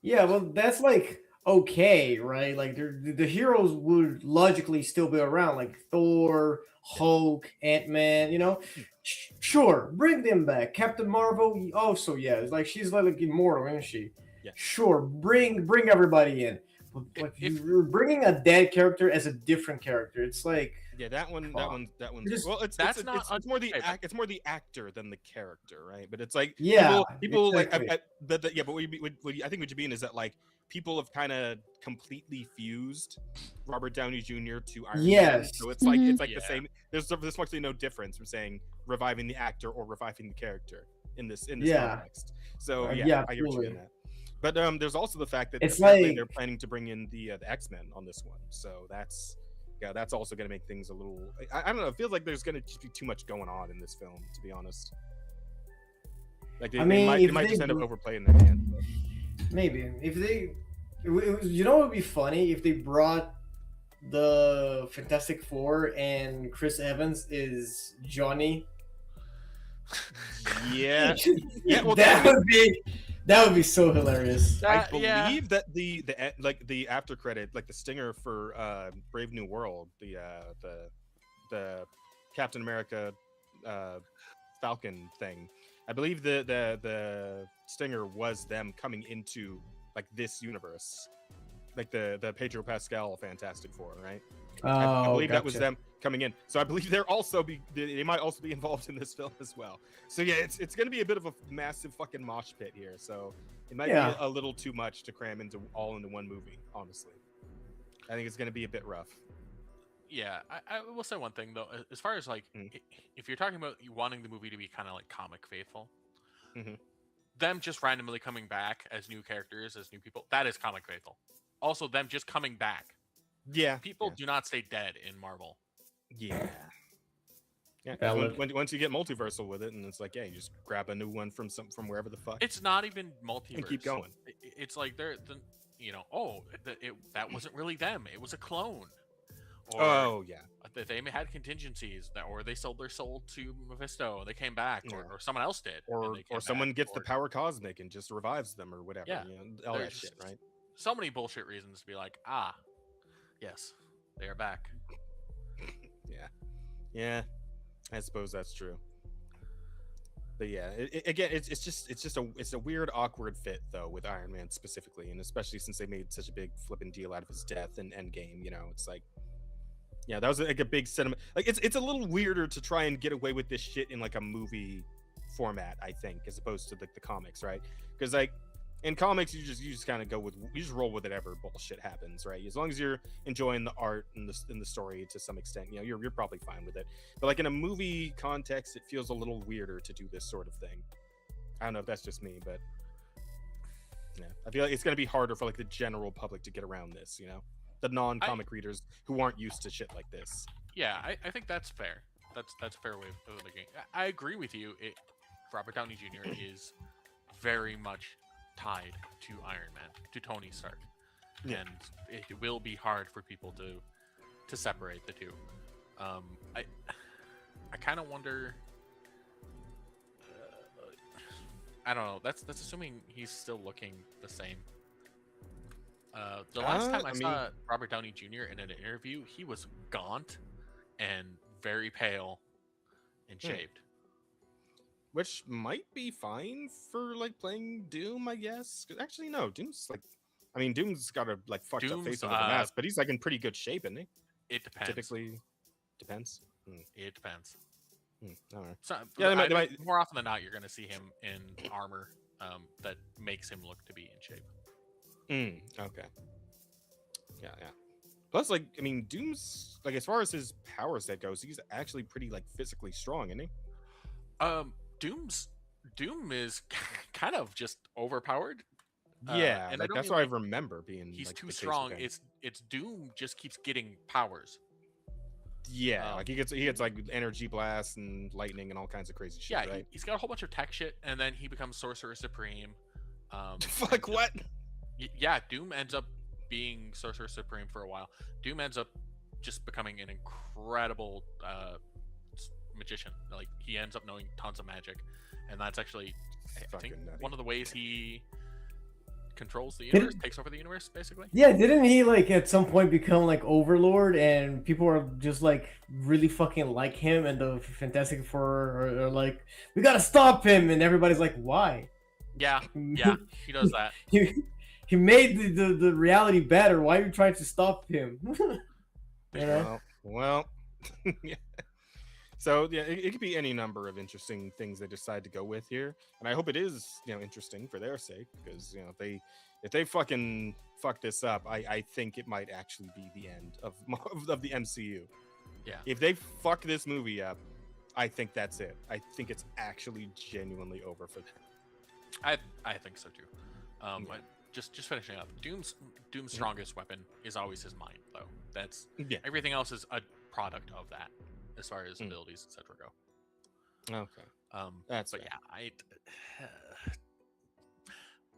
[SPEAKER 2] Yeah, well, that's like okay, right? Like the heroes would logically still be around, like Thor, Hulk, Ant-Man. You know, sure, bring them back. Captain Marvel, also, yeah, it's like she's like immortal, isn't she?
[SPEAKER 1] Yeah.
[SPEAKER 2] Sure, bring everybody in. But like you're bringing a dead character as a different character. It's like
[SPEAKER 1] that one's
[SPEAKER 2] just-
[SPEAKER 1] well, it's more the actor than the character, right? But it's like people
[SPEAKER 2] exactly.
[SPEAKER 1] like but I think what you mean is that like people have kind of completely fused Robert Downey Jr. to Iron Man. So it's like the same. There's much no difference from saying reviving the actor or reviving the character in this context. So I get what you're getting at. But there's also the fact that they're planning to bring in the X-Men on this one. So that's also going to make things a little. I don't know. It feels like there's going to just be too much going on in this film, to be honest. Like they might just end up overplaying their hand.
[SPEAKER 2] Maybe if they, you know, it would be funny if they brought the Fantastic Four and Chris Evans is Johnny.
[SPEAKER 1] Yeah. Well,
[SPEAKER 2] that would be so hilarious.
[SPEAKER 1] I believe that the after credit, like the stinger for Brave New World, the Captain America Falcon thing. I believe the stinger was them coming into like this universe, like the Pedro Pascal Fantastic Four, right? I believe that was them coming in. So I believe they might also be involved in this film as well. So yeah, it's going to be a bit of a massive fucking mosh pit here. So it might be a little too much to cram into one movie. Honestly, I think it's going to be a bit rough.
[SPEAKER 3] Yeah, I will say one thing though. As far as like, if you're talking about you wanting the movie to be kind of like comic faithful, them just randomly coming back as new characters, as new people, that is comic faithful. Also, them just coming back.
[SPEAKER 1] Yeah,
[SPEAKER 3] people do not stay dead in Marvel.
[SPEAKER 1] Yeah. Once you get multiversal with it, and it's like, you just grab a new one from wherever the fuck.
[SPEAKER 3] It's not even multiverse.
[SPEAKER 1] And keep going.
[SPEAKER 3] It's like that wasn't really them. It was a clone. Or, that they had contingencies, or they sold their soul to Mephisto. They came back, or someone else did,
[SPEAKER 1] or someone gets the power cosmic and just revives them, or whatever.
[SPEAKER 3] Yeah,
[SPEAKER 1] all that shit, right?
[SPEAKER 3] So many bullshit reasons to be like, yes, they are back.
[SPEAKER 1] Yeah, I suppose that's true. But yeah, it's a weird, awkward fit though with Iron Man specifically, and especially since they made such a big flipping deal out of his death in Endgame. You know, it's like, that was like a big sentiment. Like it's a little weirder to try and get away with this shit in like a movie format, I think, as opposed to like the comics, right? Because like in comics, you just kind of you just roll with whatever bullshit happens, right? As long as you're enjoying the art and the story to some extent, you're probably fine with it. But like in a movie context, it feels a little weirder to do this sort of thing. I don't know if that's just me, but I feel like it's gonna be harder for like the general public to get around this, the non-comic readers who aren't used to shit like this.
[SPEAKER 3] Yeah, I think that's fair. That's a fair way of looking. I agree with you. Robert Downey Jr. is very much tied to Iron Man, to Tony Stark, and it will be hard for people to separate the two. I kind of wonder. I don't know. That's assuming he's still looking the same. The last time I saw Robert Downey Jr. in an interview, he was gaunt and very pale and shaved.
[SPEAKER 1] Which might be fine for like playing Doom, I guess. Actually, no, Doom's got a like fucked up face under the mask, but he's like in pretty good shape, isn't he?
[SPEAKER 3] It depends.
[SPEAKER 1] Typically, depends.
[SPEAKER 3] It depends.
[SPEAKER 1] All right.
[SPEAKER 3] So, more often than not, you're going to see him in armor that makes him look to be in shape.
[SPEAKER 1] Okay. Yeah. Plus, like, Doom's like, as far as his power set goes, he's actually pretty like physically strong, isn't he?
[SPEAKER 3] Doom is kind of just overpowered.
[SPEAKER 1] Yeah,
[SPEAKER 3] and I don't
[SPEAKER 1] that's
[SPEAKER 3] mean
[SPEAKER 1] what I
[SPEAKER 3] like
[SPEAKER 1] remember being.
[SPEAKER 3] he's
[SPEAKER 1] like,
[SPEAKER 3] too
[SPEAKER 1] the case
[SPEAKER 3] strong.
[SPEAKER 1] with him.
[SPEAKER 3] It's Doom just keeps getting powers.
[SPEAKER 1] Yeah, like he gets like energy blasts and lightning and all kinds of crazy shit.
[SPEAKER 3] Yeah,
[SPEAKER 1] Right?
[SPEAKER 3] he's got a whole bunch of tech shit, and then he becomes Sorcerer Supreme.
[SPEAKER 1] Fuck what?
[SPEAKER 3] Yeah, Doom ends up being Sorcerer Supreme for a while. Doom ends up just becoming an incredible magician. Like he ends up knowing tons of magic, and that's actually I think one of the ways he controls the universe, takes over the universe, basically.
[SPEAKER 2] Yeah, didn't he like at some point become like Overlord, and people are just like really fucking like him, and the Fantastic Four are like, we gotta stop him, and everybody's like, why?
[SPEAKER 3] Yeah, he does that.
[SPEAKER 2] He made the reality better. Why are you trying to stop him? You know?
[SPEAKER 1] Well, yeah. So yeah, it could be any number of interesting things they decide to go with here, and I hope it is interesting for their sake, because if they fucking fuck this up, I think it might actually be the end of the MCU.
[SPEAKER 3] Yeah.
[SPEAKER 1] If they fuck this movie up, I think that's it. I think it's actually genuinely over for them.
[SPEAKER 3] I think so too. But just finishing up, Doom's strongest weapon is always his mind, though. That's everything else is a product of that, as far as abilities, etc. go.
[SPEAKER 1] Okay.
[SPEAKER 3] But
[SPEAKER 1] fair.
[SPEAKER 3] yeah,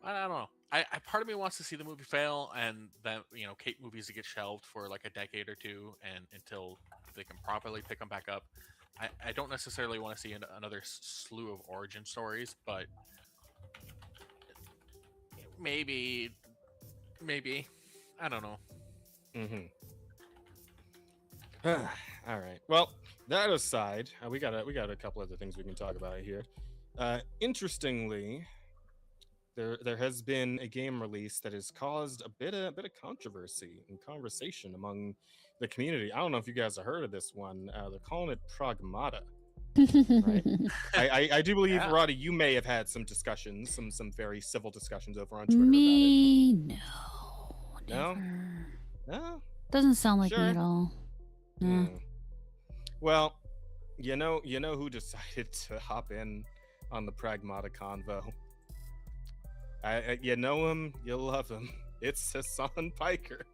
[SPEAKER 3] I don't know. I part of me wants to see the movie fail, and then Kate movies to get shelved for like a decade or two, and until they can properly pick them back up. I don't necessarily want to see another slew of origin stories, but maybe I don't know.
[SPEAKER 1] All right. Well, that aside, we got a couple other things we can talk about here. Interestingly, there has been a game release that has caused a bit of controversy and conversation among the community. I don't know if you guys have heard of this one. They're calling it Pragmata. Right? I do believe, Roddy, you may have had some discussions, some very civil discussions over on Twitter
[SPEAKER 4] Me,
[SPEAKER 1] about it.
[SPEAKER 4] No. Doesn't sound like me at all. No.
[SPEAKER 1] Well, you know who decided to hop in on the Pragmata convo? You know him, you love him. It's Hassan Piker.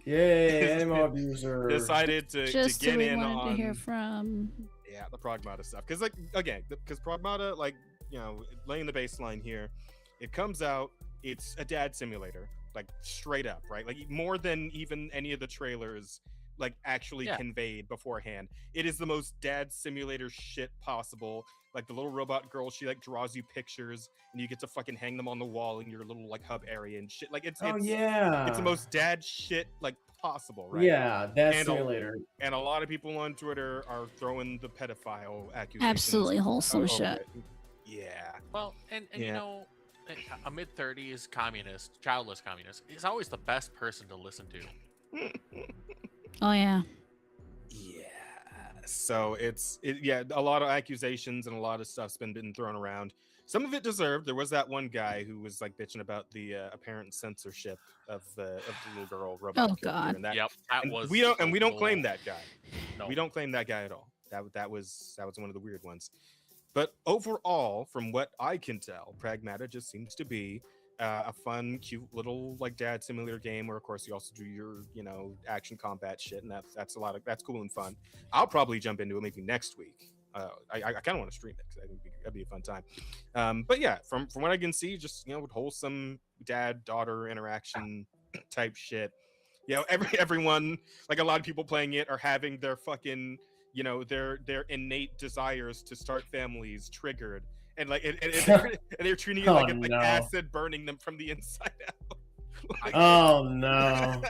[SPEAKER 2] Yay, animal abuser.
[SPEAKER 1] Decided to get in on
[SPEAKER 4] to hear from.
[SPEAKER 1] Yeah, the Pragmata stuff. Because because Pragmata, laying the baseline here, it comes out, it's a dad simulator, like straight up, right? Like more than even any of the trailers actually conveyed beforehand. It is the most dad simulator shit possible. Like the little robot girl, she draws you pictures and you get to fucking hang them on the wall in your little hub area and shit. It's the most dad shit possible, right?
[SPEAKER 2] Yeah, dad simulator.
[SPEAKER 1] And a lot of people on Twitter are throwing the pedophile accusations.
[SPEAKER 4] Absolutely wholesome shit.
[SPEAKER 1] Yeah.
[SPEAKER 3] Well, and a mid-30s communist, childless communist, is always the best person to listen to.
[SPEAKER 4] Oh yeah.
[SPEAKER 1] Yeah. So a lot of accusations and a lot of stuff's been thrown around. Some of it deserved. There was that one guy who was bitching about the apparent censorship of the little girl robot.
[SPEAKER 4] Oh God.
[SPEAKER 1] And that,
[SPEAKER 3] yep.
[SPEAKER 1] We don't claim that guy. No. We don't claim that guy at all. That was one of the weird ones. But overall, from what I can tell, Pragmata just seems to be a fun, cute little dad simulator game where, of course, you also do your action combat shit, and that's cool and fun. I'll probably jump into it maybe next week. I kind of want to stream it because I think that'd be a fun time. But yeah, from what I can see, just wholesome dad-daughter interaction type shit. Everyone, a lot of people playing it are having their fucking their innate desires to start families triggered. And they're treating it like it's acid burning them from the inside out.
[SPEAKER 2] Oh no.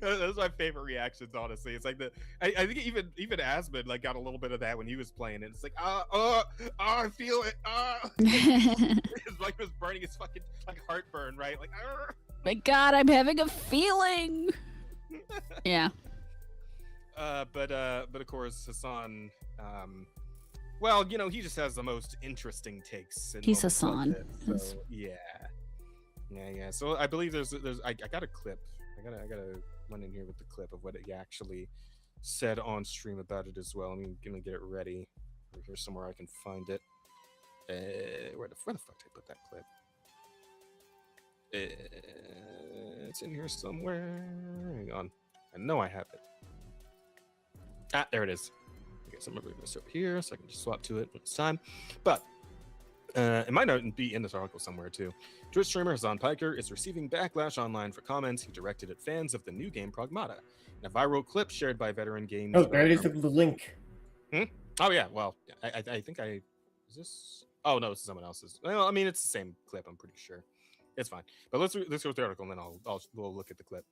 [SPEAKER 1] Those are my favorite reactions, honestly. It's I think even Asmund got a little bit of that when he was playing it. It's I feel it. His was burning his fucking heartburn, right?
[SPEAKER 4] My God, I'm having a feeling. Yeah.
[SPEAKER 1] But of course Hassan, well, he just has the most interesting takes.
[SPEAKER 4] He's Hassan.
[SPEAKER 1] So, yeah. So I believe there's I got a clip. I gotta run in here with the clip of what he actually said on stream about it as well. I'm gonna get it ready. Over here somewhere I can find it. Where the fuck did I put that clip? It's in here somewhere. Hang on. I know I have it. Ah, there it is. Okay, so I'm going to move this over here so I can just swap to it when it's time. But it might not be in this article somewhere, too. Twitch streamer Hassan Piker is receiving backlash online for comments he directed at fans of the new game Pragmata. In a viral clip shared by veteran games.
[SPEAKER 2] Oh, there it is, the link.
[SPEAKER 1] Oh, yeah. Well, I think I... Is this... Oh, no, this is someone else's. Well, I mean, it's the same clip, I'm pretty sure. It's fine. But let's go through the article, and then we'll look at the clip.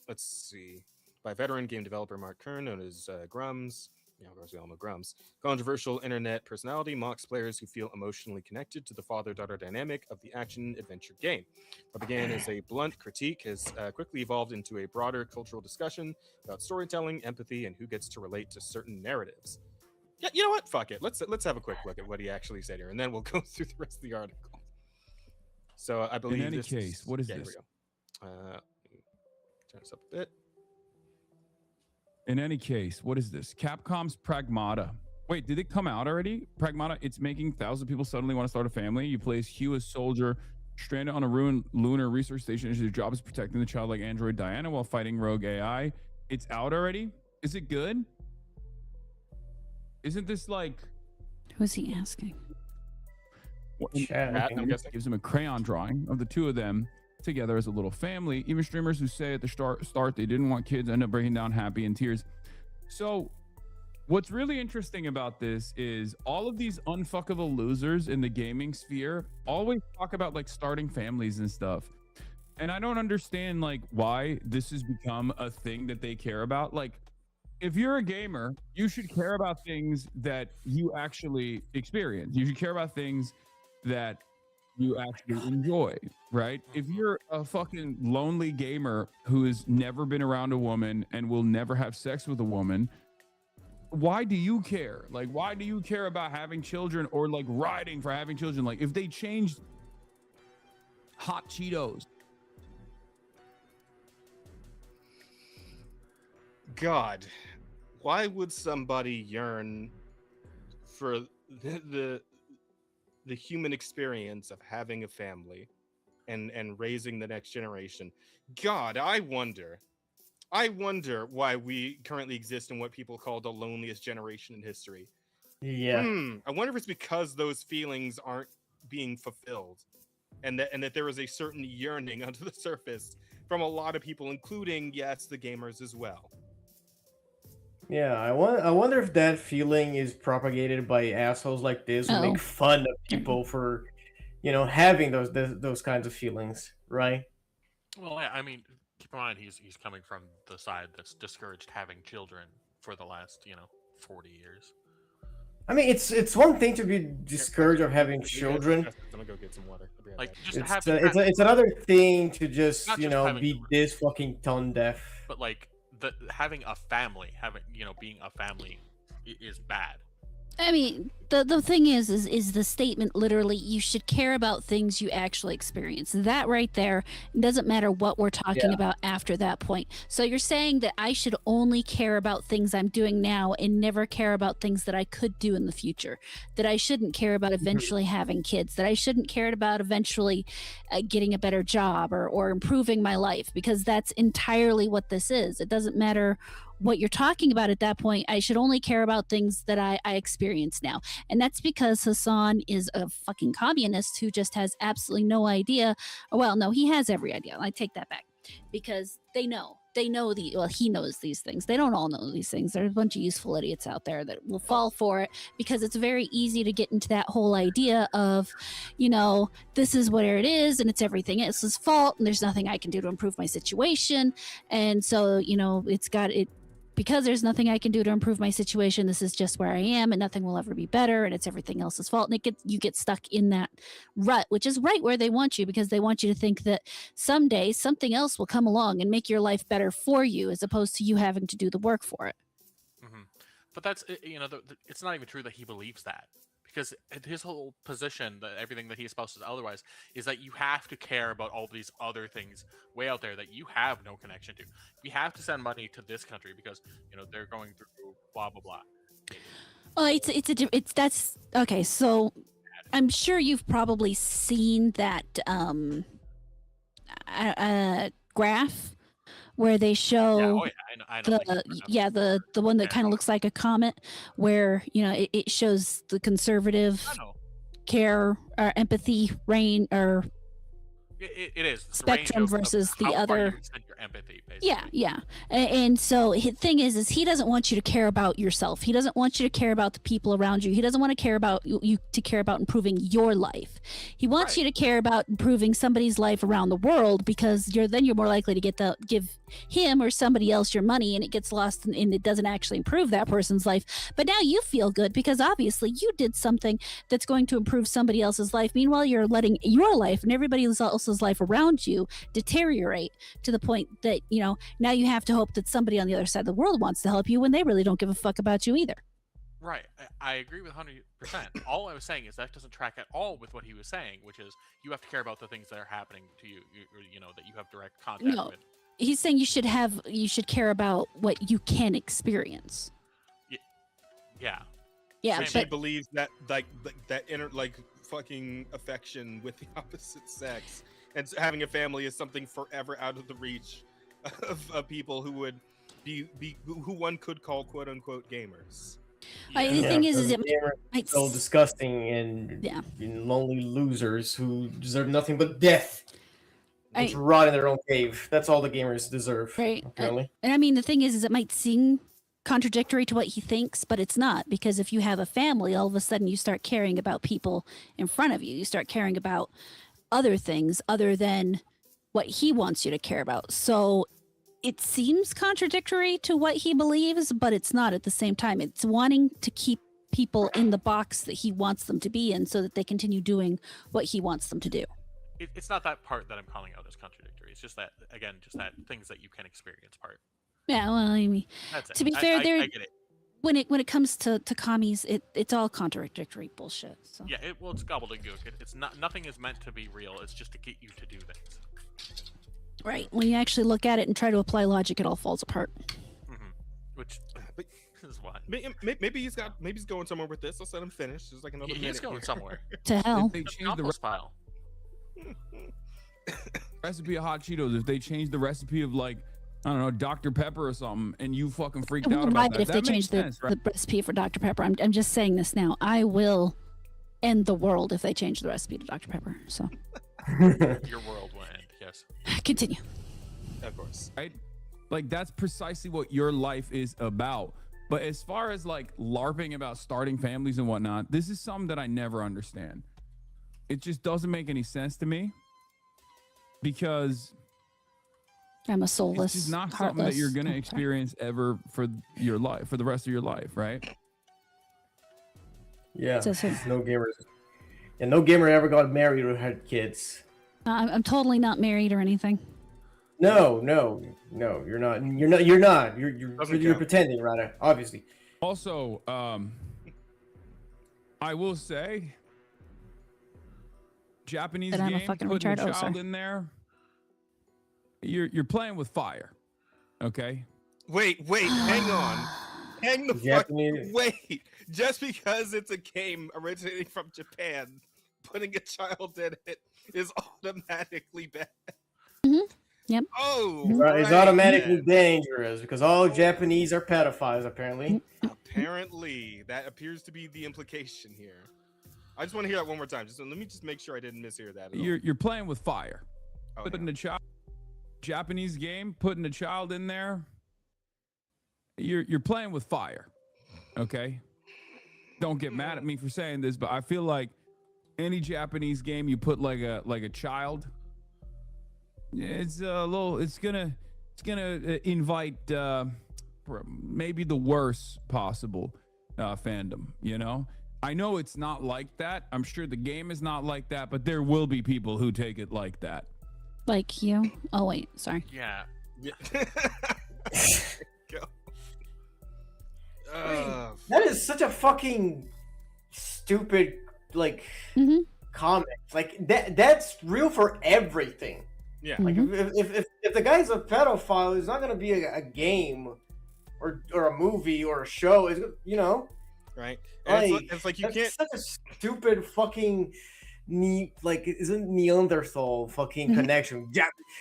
[SPEAKER 1] Let's see. By veteran game developer Mark Kern, known as Grums. Of course, we all know Grums. Controversial internet personality mocks players who feel emotionally connected to the father-daughter dynamic of the action-adventure game. What began as a blunt critique has quickly evolved into a broader cultural discussion about storytelling, empathy, and who gets to relate to certain narratives. Yeah, you know what? Fuck it. Let's have a quick look at what he actually said here, and then we'll go through the rest of the article. So I believe
[SPEAKER 12] in any case, what is this?
[SPEAKER 1] Here we go. Turn this up a bit.
[SPEAKER 12] In any case, what is this? Capcom's Pragmata. Wait, did it come out already? Pragmata, it's making thousands of people suddenly want to start a family. You play as Hugh, a soldier stranded on a ruined lunar research station. His job is protecting the childlike android Diana while fighting rogue AI. It's out already? Is it good? Isn't this like...
[SPEAKER 4] Who's he asking?
[SPEAKER 1] I'm guessing.
[SPEAKER 12] Gives him a crayon drawing of the two of them together as a little family. Even streamers who say at the start they didn't want kids end up breaking down happy in tears. So what's really interesting about this is all of these unfuckable losers in the gaming sphere always talk about like starting families and stuff. And I don't understand like why this has become a thing that they care about. Like, if you're a gamer, you should care about things that you actually experience. You should care about things that you actually enjoy, right? If you're a fucking lonely gamer who has never been around a woman and will never have sex with a woman, why do you care? Like, why do you care about having children or like riding for having children? Like, if they changed hot Cheetos.
[SPEAKER 1] God, why would somebody yearn for the human experience of having a family and raising the next generation? God, I wonder why we currently exist in what people call the loneliest generation in history.
[SPEAKER 2] Yeah.
[SPEAKER 1] I wonder if it's because those feelings aren't being fulfilled, and that there is a certain yearning under the surface from a lot of people, including, yes, the gamers as well.
[SPEAKER 2] Yeah, I wonder if that feeling is propagated by assholes like this who make fun of people for, having those kinds of feelings, right?
[SPEAKER 3] Well, I mean, keep in mind he's coming from the side that's discouraged having children for the last 40 years.
[SPEAKER 2] I mean, it's one thing to be discouraged of having children.
[SPEAKER 1] I'm gonna go get some water.
[SPEAKER 3] Like,
[SPEAKER 2] it's another thing to just be this fucking tone deaf.
[SPEAKER 3] But like having a family, being a family is bad.
[SPEAKER 4] I mean, the thing is the statement literally, you should care about things you actually experience. That right there, doesn't matter what we're talking about after that point. So you're saying that I should only care about things I'm doing now and never care about things that I could do in the future. That I shouldn't care about eventually having kids. That I shouldn't care about eventually getting a better job or improving my life, because that's entirely what this is. It doesn't matter what you're talking about at that point. I should only care about things that I experience now. And that's because Hassan is a fucking communist who just has absolutely no idea. Well, no, he has every idea. I take that back, because he knows these things. They don't all know these things. There's a bunch of useful idiots out there that will fall for it, because it's very easy to get into that whole idea of, this is where it is and it's everything else's fault and there's nothing I can do to improve my situation. And so, because there's nothing I can do to improve my situation, this is just where I am and nothing will ever be better and it's everything else's fault. And you get stuck in that rut, which is right where they want you, because they want you to think that someday something else will come along and make your life better for you, as opposed to you having to do the work for it.
[SPEAKER 3] Mm-hmm. But that's, it's not even true that he believes that, because his whole position, that everything that he espouses otherwise, is that you have to care about all these other things way out there that you have no connection to. We have to send money to this country because they're going through blah blah blah.
[SPEAKER 4] Well, that's okay. So I'm sure you've probably seen that graph where they show
[SPEAKER 3] I know
[SPEAKER 4] the one that kind of looks like a comet, where it shows the conservative care or empathy range or
[SPEAKER 3] it is the
[SPEAKER 4] spectrum
[SPEAKER 3] range
[SPEAKER 4] versus
[SPEAKER 3] of
[SPEAKER 4] the
[SPEAKER 3] how far
[SPEAKER 4] other.
[SPEAKER 3] you extend your empathy, basically.
[SPEAKER 4] Yeah. And so the thing is he doesn't want you to care about yourself. He doesn't want you to care about the people around you. He doesn't want to care about you to care about improving your life. He wants you to care about improving somebody's life around the world, because you're more likely to give him or somebody else your money, and it gets lost and it doesn't actually improve that person's life. But now you feel good because obviously you did something that's going to improve somebody else's life. Meanwhile, you're letting your life and everybody else's life around you deteriorate to the point that now you have to hope that somebody on the other side of the world wants to help you when they really don't give a fuck about you either.
[SPEAKER 3] Right. I agree with 100%. All I was saying is that doesn't track at all with what he was saying, which is you have to care about the things that are happening to you, that you have direct contact with.
[SPEAKER 4] He's saying you should care about what you can experience.
[SPEAKER 3] Yeah.
[SPEAKER 4] Yeah,
[SPEAKER 1] but she believes that that inner fucking affection with the opposite sex and having a family is something forever out of the reach of people who would be who one could call quote unquote gamers.
[SPEAKER 4] The thing is it
[SPEAKER 2] might so disgusting and lonely losers who deserve nothing but death. Just rot in their own cave. That's all the gamers deserve.
[SPEAKER 4] Right.
[SPEAKER 2] Apparently.
[SPEAKER 4] And I mean, the thing is it might seem contradictory to what he thinks, but it's not, because if you have a family, all of a sudden you start caring about people in front of you. You start caring about other things other than what he wants you to care about. So it seems contradictory to what he believes, but it's not at the same time. It's wanting to keep people in the box that he wants them to be in so that they continue doing what he wants them to do.
[SPEAKER 3] It's not that part that I'm calling out as contradictory. It's just that, again, that things that you can experience part.
[SPEAKER 4] Yeah, well, I mean, to be fair,
[SPEAKER 3] I get it.
[SPEAKER 4] When it comes to commies, it's all contradictory bullshit. So.
[SPEAKER 3] Yeah, it's gobbledygook. It's not, nothing is meant to be real. It's just to get you to do things.
[SPEAKER 4] Right. When you actually look at it and try to apply logic, it all falls apart.
[SPEAKER 3] Which is why.
[SPEAKER 1] Maybe he's going somewhere with this. Let's let him finish. There's like another minute.
[SPEAKER 3] He's going somewhere.
[SPEAKER 4] To hell.
[SPEAKER 12] If they change the
[SPEAKER 3] file.
[SPEAKER 12] Recipe of hot Cheetos, if they change the recipe of I don't know, Dr. Pepper or something, and you fucking freaked out about that.
[SPEAKER 4] If they change the recipe for Dr. Pepper, I'm just saying this now. I will end the world if they change the recipe to Dr. Pepper. So
[SPEAKER 3] your world will end. Yes.
[SPEAKER 4] Continue.
[SPEAKER 1] Of course.
[SPEAKER 12] Right? That's precisely what your life is about. But as far as LARPing about starting families and whatnot, this is something that I never understand. It just doesn't make any sense to me, because
[SPEAKER 4] I'm a soulless,
[SPEAKER 12] it's just not something that you're going to experience ever for your life, for the rest of your life, right?
[SPEAKER 2] Yeah, no gamers. And no gamer ever got married or had kids.
[SPEAKER 4] I'm totally not married or anything.
[SPEAKER 2] No, you're not. You're pretending, rather, obviously.
[SPEAKER 12] Also, I will say, Japanese game, putting a child in there, you're playing with fire, okay?
[SPEAKER 1] Wait, hang on. Hang the fuck. Wait, just because it's a game originating from Japan, putting a child in it is automatically bad.
[SPEAKER 4] Yep.
[SPEAKER 1] Oh,
[SPEAKER 2] it's automatically dangerous because all Japanese are pedophiles, apparently.
[SPEAKER 1] Apparently, that appears to be the implication here. I just want to hear that one more time. Let me just make sure I didn't mishear that.
[SPEAKER 12] You're playing with fire. Putting a child, Japanese game, putting a child in there. You're playing with fire, okay? Don't get mad at me for saying this, but I feel like any Japanese game you put like a child, it's gonna invite maybe the worst possible fandom, you know? I know it's not like that. I'm sure the game is not like that, but there will be people who take it like that.
[SPEAKER 4] Like you? Oh wait, sorry.
[SPEAKER 3] Yeah.
[SPEAKER 1] Go.
[SPEAKER 2] That is such a fucking stupid comment. That's real for everything.
[SPEAKER 1] Yeah.
[SPEAKER 2] If the guy's a pedophile, it's not gonna be a game or a movie or a show. It's,
[SPEAKER 1] right. And it's like you can't.
[SPEAKER 2] Such a stupid fucking isn't Neanderthal fucking connection?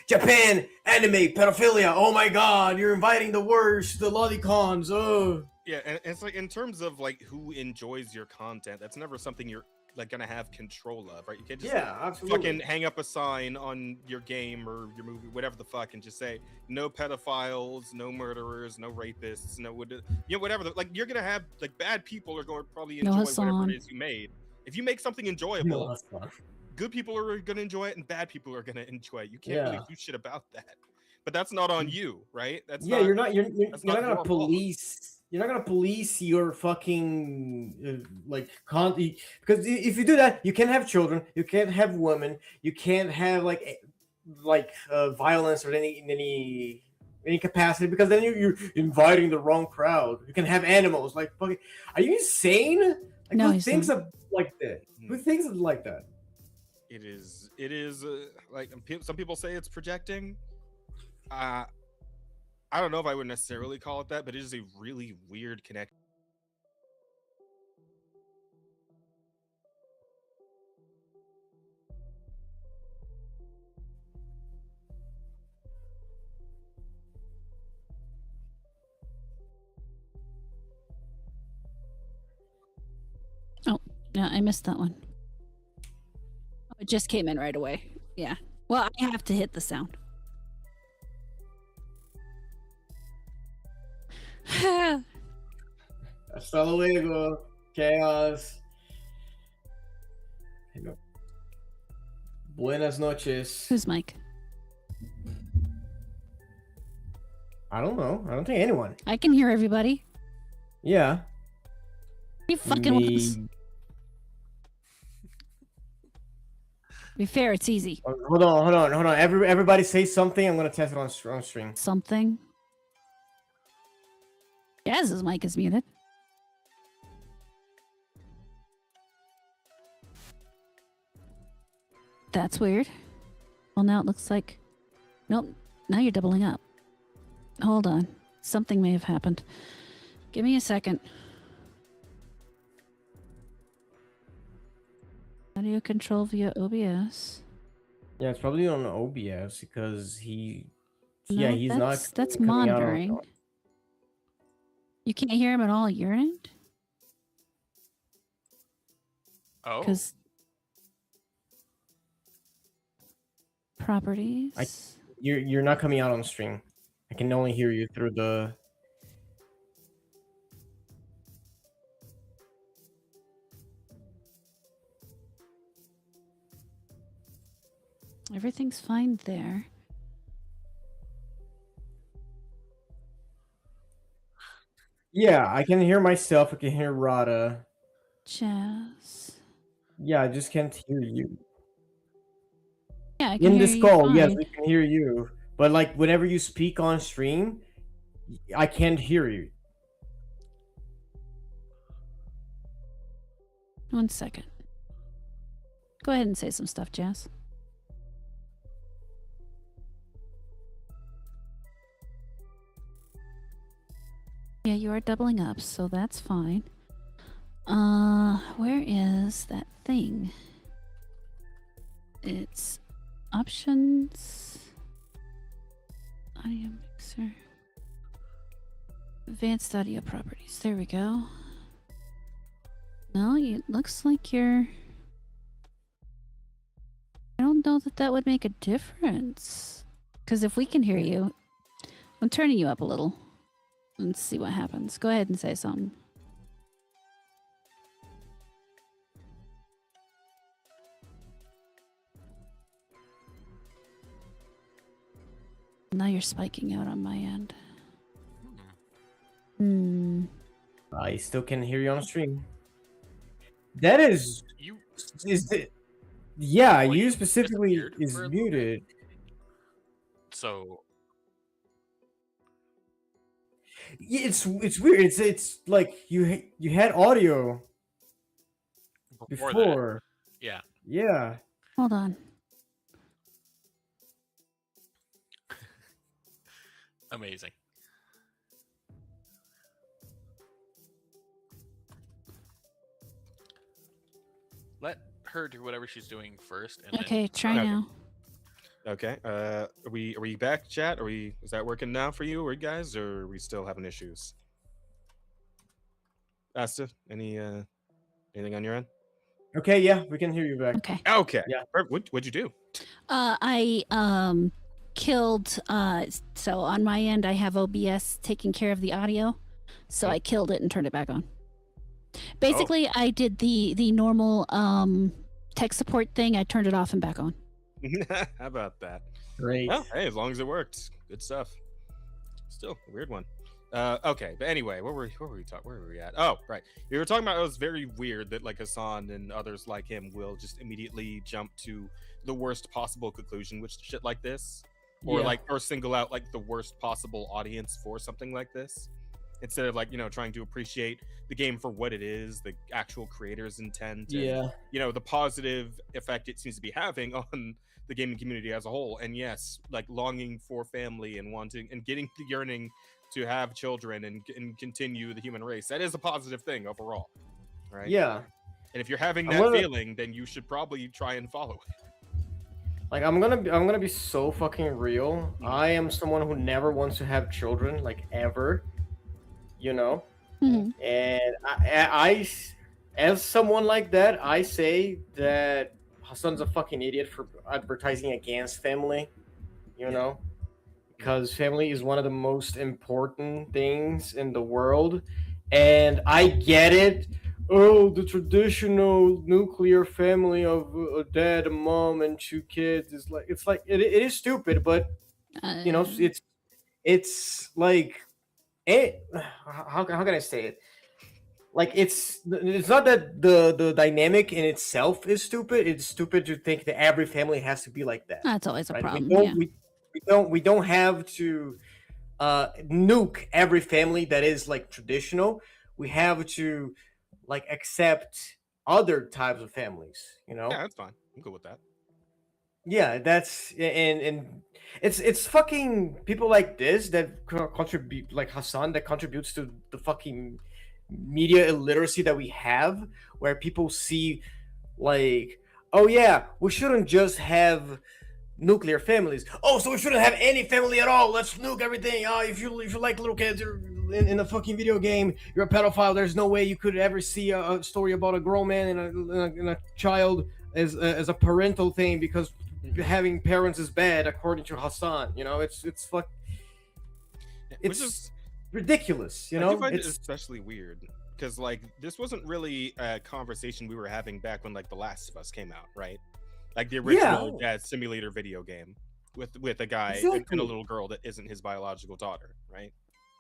[SPEAKER 2] Japan anime pedophilia. Oh my god, you're inviting the worst, the lolicons. Oh.
[SPEAKER 1] Yeah, and it's like in terms of like who enjoys your content, that's never something you're like gonna have control of, right? You can't just
[SPEAKER 2] absolutely.
[SPEAKER 1] fucking hang up a sign on your game or your movie, whatever the fuck, and just say no pedophiles, no murderers, no rapists, no whatever. Like you're gonna have like bad people are going to probably enjoy whatever it is you made. If you make something enjoyable, good people are gonna enjoy it and bad people are gonna enjoy it. You can't really do shit about that. But that's not on you, right? That's
[SPEAKER 2] you're not gonna police. You're not gonna police your fucking because if you do that, you can't have children, you can't have women, you can't have violence or any capacity, because then you're inviting the wrong crowd. You can have animals like fucking. Are you insane? Like,
[SPEAKER 4] no,
[SPEAKER 2] who thinks of like that? Who thinks of like that?
[SPEAKER 1] It is like some people say it's projecting. I don't know if I would necessarily call it that, but it is a really weird connection.
[SPEAKER 4] Oh, yeah, I missed that one. Oh, it just came in right away. Yeah. Well, I have to hit the sound.
[SPEAKER 2] Hasta luego, chaos. Buenas noches.
[SPEAKER 4] Who's Mike?
[SPEAKER 2] I don't know. I don't think anyone.
[SPEAKER 4] I can hear everybody.
[SPEAKER 2] Yeah.
[SPEAKER 4] You fucking was. To be fair, it's easy.
[SPEAKER 2] Hold on. Everybody say something. I'm gonna test it on stream.
[SPEAKER 4] Something. Jazz's mic is muted. That's weird. Well, now it looks like... Nope. Now you're doubling up. Hold on. Something may have happened. Give me a second. Audio control via OBS.
[SPEAKER 2] Yeah, it's probably on OBS because he...
[SPEAKER 4] No,
[SPEAKER 2] yeah, he's not...
[SPEAKER 4] That's monitoring. You can't hear him at all at your end?
[SPEAKER 3] Oh.
[SPEAKER 4] Because... Properties.
[SPEAKER 2] You're not coming out on stream. I can only hear you through the.
[SPEAKER 4] Everything's fine there.
[SPEAKER 2] Yeah, I can hear myself. I can hear Rada.
[SPEAKER 4] Jazz.
[SPEAKER 2] Yeah, I just can't hear you.
[SPEAKER 4] Yeah, I can
[SPEAKER 2] in
[SPEAKER 4] hear
[SPEAKER 2] this call,
[SPEAKER 4] you
[SPEAKER 2] yes,
[SPEAKER 4] fine.
[SPEAKER 2] we can hear you. But like whenever you speak on stream, I can't hear you.
[SPEAKER 4] 1 second. Go ahead and say some stuff, Jazz. Yeah, you are doubling up, so that's fine. Where is that thing? It's options. Audio mixer. Advanced audio properties. There we go. No, it looks like you're... I don't know that would make a difference. Because if we can hear you... I'm turning you up a little. Let's see what happens. Go ahead and say something. Now you're spiking out on my end.
[SPEAKER 2] I still can hear you on stream. That is...
[SPEAKER 3] You...
[SPEAKER 2] Is it... Yeah,
[SPEAKER 3] well,
[SPEAKER 2] you specifically is muted.
[SPEAKER 3] So...
[SPEAKER 2] It's weird. It's like you had audio before.
[SPEAKER 3] Yeah.
[SPEAKER 2] Yeah.
[SPEAKER 4] Hold on.
[SPEAKER 3] Amazing. let her do whatever she's doing first. And
[SPEAKER 4] Okay, try
[SPEAKER 1] Okay.
[SPEAKER 4] now.
[SPEAKER 1] Okay. Are we back, chat? Is that working now for you, or you guys, or are we still having issues? Asta, anything on your end?
[SPEAKER 2] Okay, yeah, we can hear you back.
[SPEAKER 4] Okay.
[SPEAKER 1] Okay.
[SPEAKER 2] Yeah.
[SPEAKER 1] What'd you do?
[SPEAKER 4] I killed so on my end I have OBS taking care of the audio. So I killed it and turned it back on. Basically, I did the normal tech support thing. I turned it off and back on.
[SPEAKER 1] How about that?
[SPEAKER 2] Great.
[SPEAKER 1] Well, hey, as long as it worked, good stuff. Still a weird one. Okay, but anyway, where were we at? Oh, right. We were talking about it was very weird that like Hassan and others like him will just immediately jump to the worst possible conclusion with shit like this, or or single out like the worst possible audience for something like this, instead of like trying to appreciate the game for what it is, the actual creator's intent, and the positive effect it seems to be having on the gaming community as a whole. And yes, like longing for family and wanting and getting the yearning to have children and continue the human race. That is a positive thing overall, right?
[SPEAKER 2] Yeah.
[SPEAKER 1] And if you're having that feeling, then you should probably try and follow it.
[SPEAKER 2] Like I'm gonna be so fucking real. I am someone who never wants to have children, like ever. And I as someone like that, I say that Hassan's a fucking idiot for advertising against family. Because family is one of the most important things in the world, and I get it. Oh, the traditional nuclear family of a dad, a mom, and 2 kids is like it is stupid, but it's like how can I say it? Like it's not that the dynamic in itself is stupid. It's stupid to think that every family has to be like that.
[SPEAKER 4] That's always a
[SPEAKER 2] right?
[SPEAKER 4] problem.
[SPEAKER 2] We don't have to nuke every family that is like traditional. We have to like accept other types of families.
[SPEAKER 1] Yeah, that's fine. I'm good with that.
[SPEAKER 2] Yeah, that's and it's fucking people like this that contribute, like Hassan, that contributes to the fucking media illiteracy that we have, where people see like, oh yeah, we shouldn't just have nuclear families. Oh, so we shouldn't have any family at all. Let's nuke everything. Oh, if you like little kids in a fucking video game, you're a pedophile. There's no way you could ever see a story about a grown man and a child as a parental thing, because having parents is bad according to Hassan. It's ridiculous.
[SPEAKER 1] I find it especially weird because like this wasn't really a conversation we were having back when like The Last of Us came out, right? Like the original simulator video game with a guy and a little girl that isn't his biological daughter, right?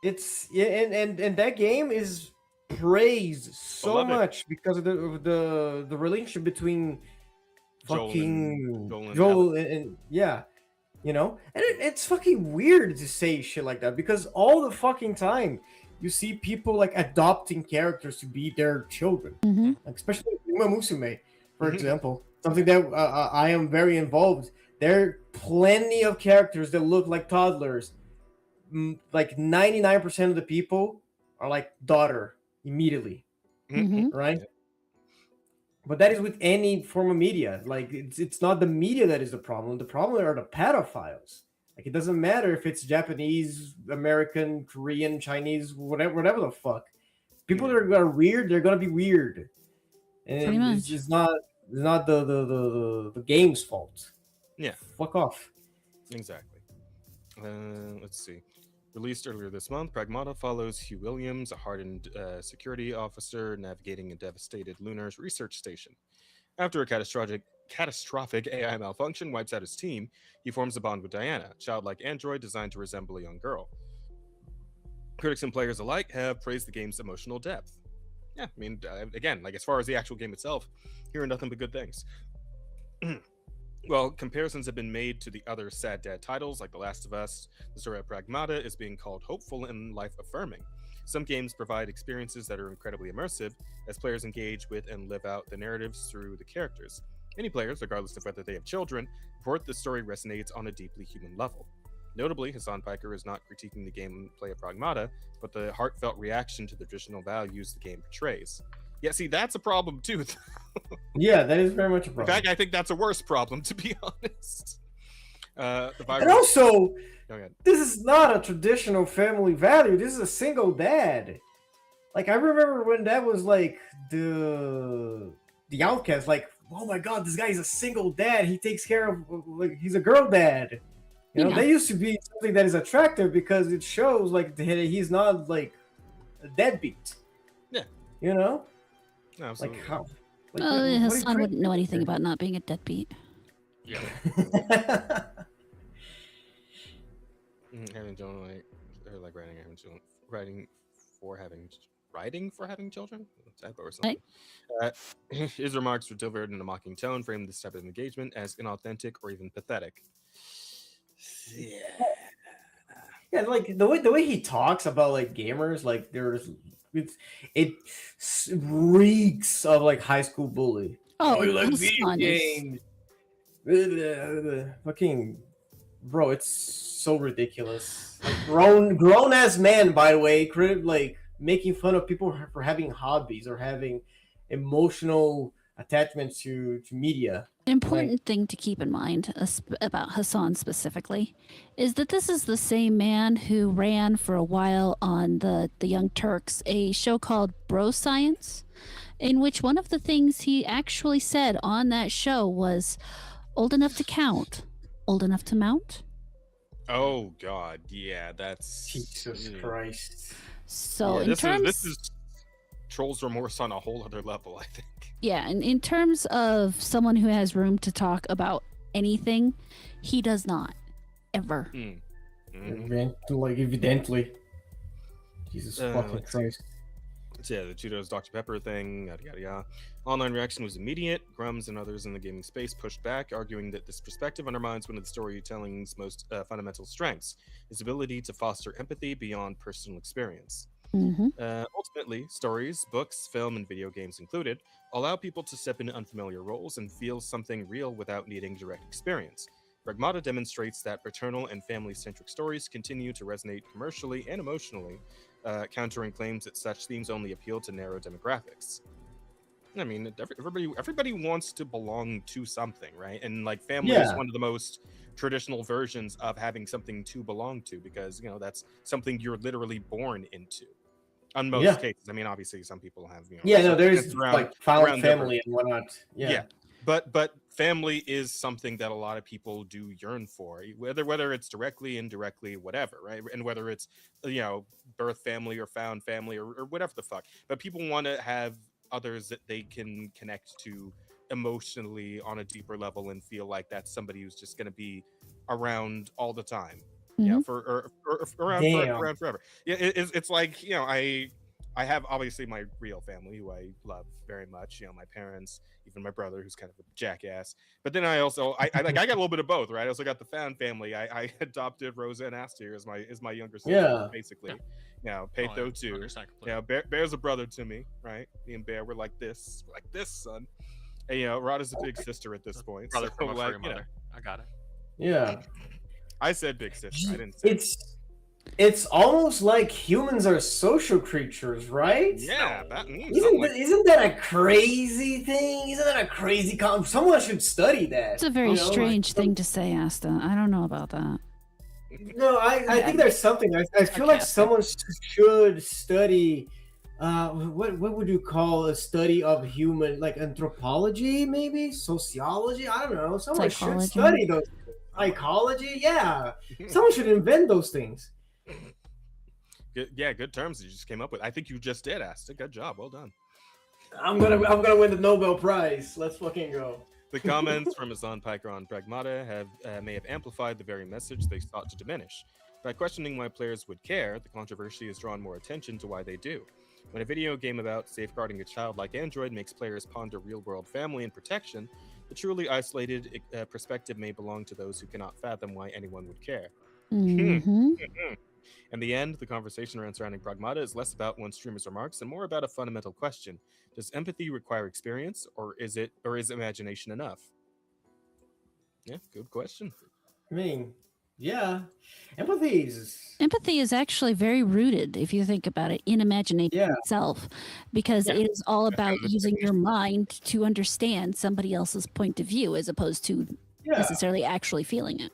[SPEAKER 2] It's and that game is praised so much because of the relationship between fucking Joel and and it's fucking weird to say shit like that, because all the fucking time you see people like adopting characters to be their children, like especially Uma Musume, for example. Something that I am very involved. There are plenty of characters that look like toddlers. Like 99% of the people are like daughter immediately, right? But that is with any form of media. Like it's not the media that is the problem. The problem are the pedophiles. Like it doesn't matter if it's Japanese, American, Korean, Chinese, whatever the fuck. People that are weird, they're gonna be weird, and it's just not. It's not the game's fault.
[SPEAKER 1] Yeah.
[SPEAKER 2] Fuck off.
[SPEAKER 1] Exactly. Let's see. Released earlier this month, Pragmata follows Hugh Williams, a hardened security officer navigating a devastated lunar research station. After a catastrophic AI malfunction wipes out his team, he forms a bond with Diana, a childlike android designed to resemble a young girl. Critics and players alike have praised the game's emotional depth. Yeah, I mean, again, like as far as the actual game itself, hearing nothing but good things. Well, comparisons have been made to the other sad dad titles like The Last of Us. The story of Pragmata is being called hopeful and life-affirming. Some games provide experiences that are incredibly immersive as players engage with and live out the narratives through the characters. Many players, regardless of whether they have children, report the story resonates on a deeply human level. Notably, Hassan Piker is not critiquing the gameplay of Pragmata, but the heartfelt reaction to the traditional values the game portrays. Yeah, see, that's a problem too.
[SPEAKER 2] Yeah, that is very much a
[SPEAKER 1] In
[SPEAKER 2] problem.
[SPEAKER 1] fact, I think that's a worse problem, to be honest. The virus.
[SPEAKER 2] And also,
[SPEAKER 1] Go ahead.
[SPEAKER 2] this is not a traditional family value. This is a single dad. Like, I remember when that was like the outcast. Like, oh my god, this guy is a single dad. He takes care of, like, he's a girl dad. You know, that used to be something that is attractive because it shows like that he's not like a deadbeat.
[SPEAKER 1] Yeah.
[SPEAKER 2] You know.
[SPEAKER 1] Absolutely.
[SPEAKER 2] Like how? Like,
[SPEAKER 4] Well, Hassan wouldn't know anything about not being a deadbeat.
[SPEAKER 3] Yeah.
[SPEAKER 1] Having children, like writing for having children. Typo or something. His remarks were delivered in a mocking tone, framed this type of engagement as inauthentic or even pathetic. Yeah.
[SPEAKER 2] Yeah, like the way he talks about like gamers, like it reeks of like high school bully.
[SPEAKER 4] Oh,
[SPEAKER 2] you like
[SPEAKER 4] Hassan
[SPEAKER 2] video
[SPEAKER 4] is-
[SPEAKER 2] games? Fucking bro, it's so ridiculous. Like grown ass man, by the way, like making fun of people for having hobbies or having emotional attachment to media.
[SPEAKER 4] An important thing to keep in mind about Hassan specifically is that this is the same man who ran for a while on the Young Turks, a show called Bro Science, in which one of the things he actually said on that show was old enough to count, old enough to mount.
[SPEAKER 1] Oh God, yeah, that's
[SPEAKER 2] Jesus Christ.
[SPEAKER 4] So
[SPEAKER 1] yeah,
[SPEAKER 4] in
[SPEAKER 1] this is trolls remorse on a whole other level, I think.
[SPEAKER 4] Yeah, and in terms of someone who has room to talk about anything, he does not. Ever.
[SPEAKER 2] Evidently. Jesus fucking Christ.
[SPEAKER 1] Yeah, the Cheetos Dr. Pepper thing, yada yada yada. Online reaction was immediate. Grums and others in the gaming space pushed back, arguing that this perspective undermines one of the storytelling's most fundamental strengths, its ability to foster empathy beyond personal experience. Ultimately, stories, books, film, and video games included, allow people to step into unfamiliar roles and feel something real without needing direct experience. Pragmata demonstrates that paternal and family-centric stories continue to resonate commercially and emotionally, countering claims that such themes only appeal to narrow demographics. I mean, everybody wants to belong to something, right? And like family is one of the most traditional versions of having something to belong to, because you know that's something you're literally born into. On most cases, I mean, obviously some people have, you know,
[SPEAKER 2] there's like found family and whatnot.
[SPEAKER 1] But family is something that a lot of people do yearn for, whether it's directly, indirectly, whatever, right? And whether it's, you know, birth family or found family or whatever the fuck. But people want to have others that they can connect to emotionally on a deeper level and feel like that's somebody who's just going to be around all the time. Yeah, around forever. Yeah, it's like, you know, I have obviously my real family who I love very much. You know, my parents, even my brother who's kind of a jackass. But then I also I got a little bit of both, right? I also got the found family. I adopted Rosa and Aster as my younger sister, basically. You know, Peto too. You know, Bear's a brother to me, right? Me and Bear we're like this, son. And you know, Rod is a big sister at this point.
[SPEAKER 3] Brother
[SPEAKER 1] So,
[SPEAKER 3] from a
[SPEAKER 1] like,
[SPEAKER 3] furry mother. I got it.
[SPEAKER 2] Yeah.
[SPEAKER 1] I said big sister. I didn't say
[SPEAKER 2] it's almost like humans are social creatures, right?
[SPEAKER 1] Yeah,
[SPEAKER 2] isn't that a crazy thing? Isn't that a crazy someone should study that.
[SPEAKER 4] It's a very strange thing to say, Asta. I don't know about that.
[SPEAKER 2] No, I think there's something. I feel like someone should study what would you call a study of human, like anthropology, maybe sociology? I don't know. Someone should study those. Psychology, yeah. Someone should invent those things.
[SPEAKER 1] Good terms you just came up with. I think you just did, Asta. Good job. Well done.
[SPEAKER 2] I'm gonna win the Nobel Prize. Let's fucking go.
[SPEAKER 1] The comments from Hassan Piker on Pragmata may have amplified the very message they sought to diminish. By questioning why players would care, the controversy has drawn more attention to why they do. When a video game about safeguarding a child like Android makes players ponder real-world family and protection, the truly isolated perspective may belong to those who cannot fathom why anyone would care. In the end, the conversation around surrounding Pragmata is less about one streamer's remarks and more about a fundamental question: does empathy require experience, or is imagination enough? Yeah, good question.
[SPEAKER 2] I mean, Yeah, empathy
[SPEAKER 4] is actually very rooted, if you think about it, in imagination
[SPEAKER 2] Yeah.
[SPEAKER 4] itself, because it is all about using your mind to understand somebody else's point of view as opposed to necessarily actually feeling it.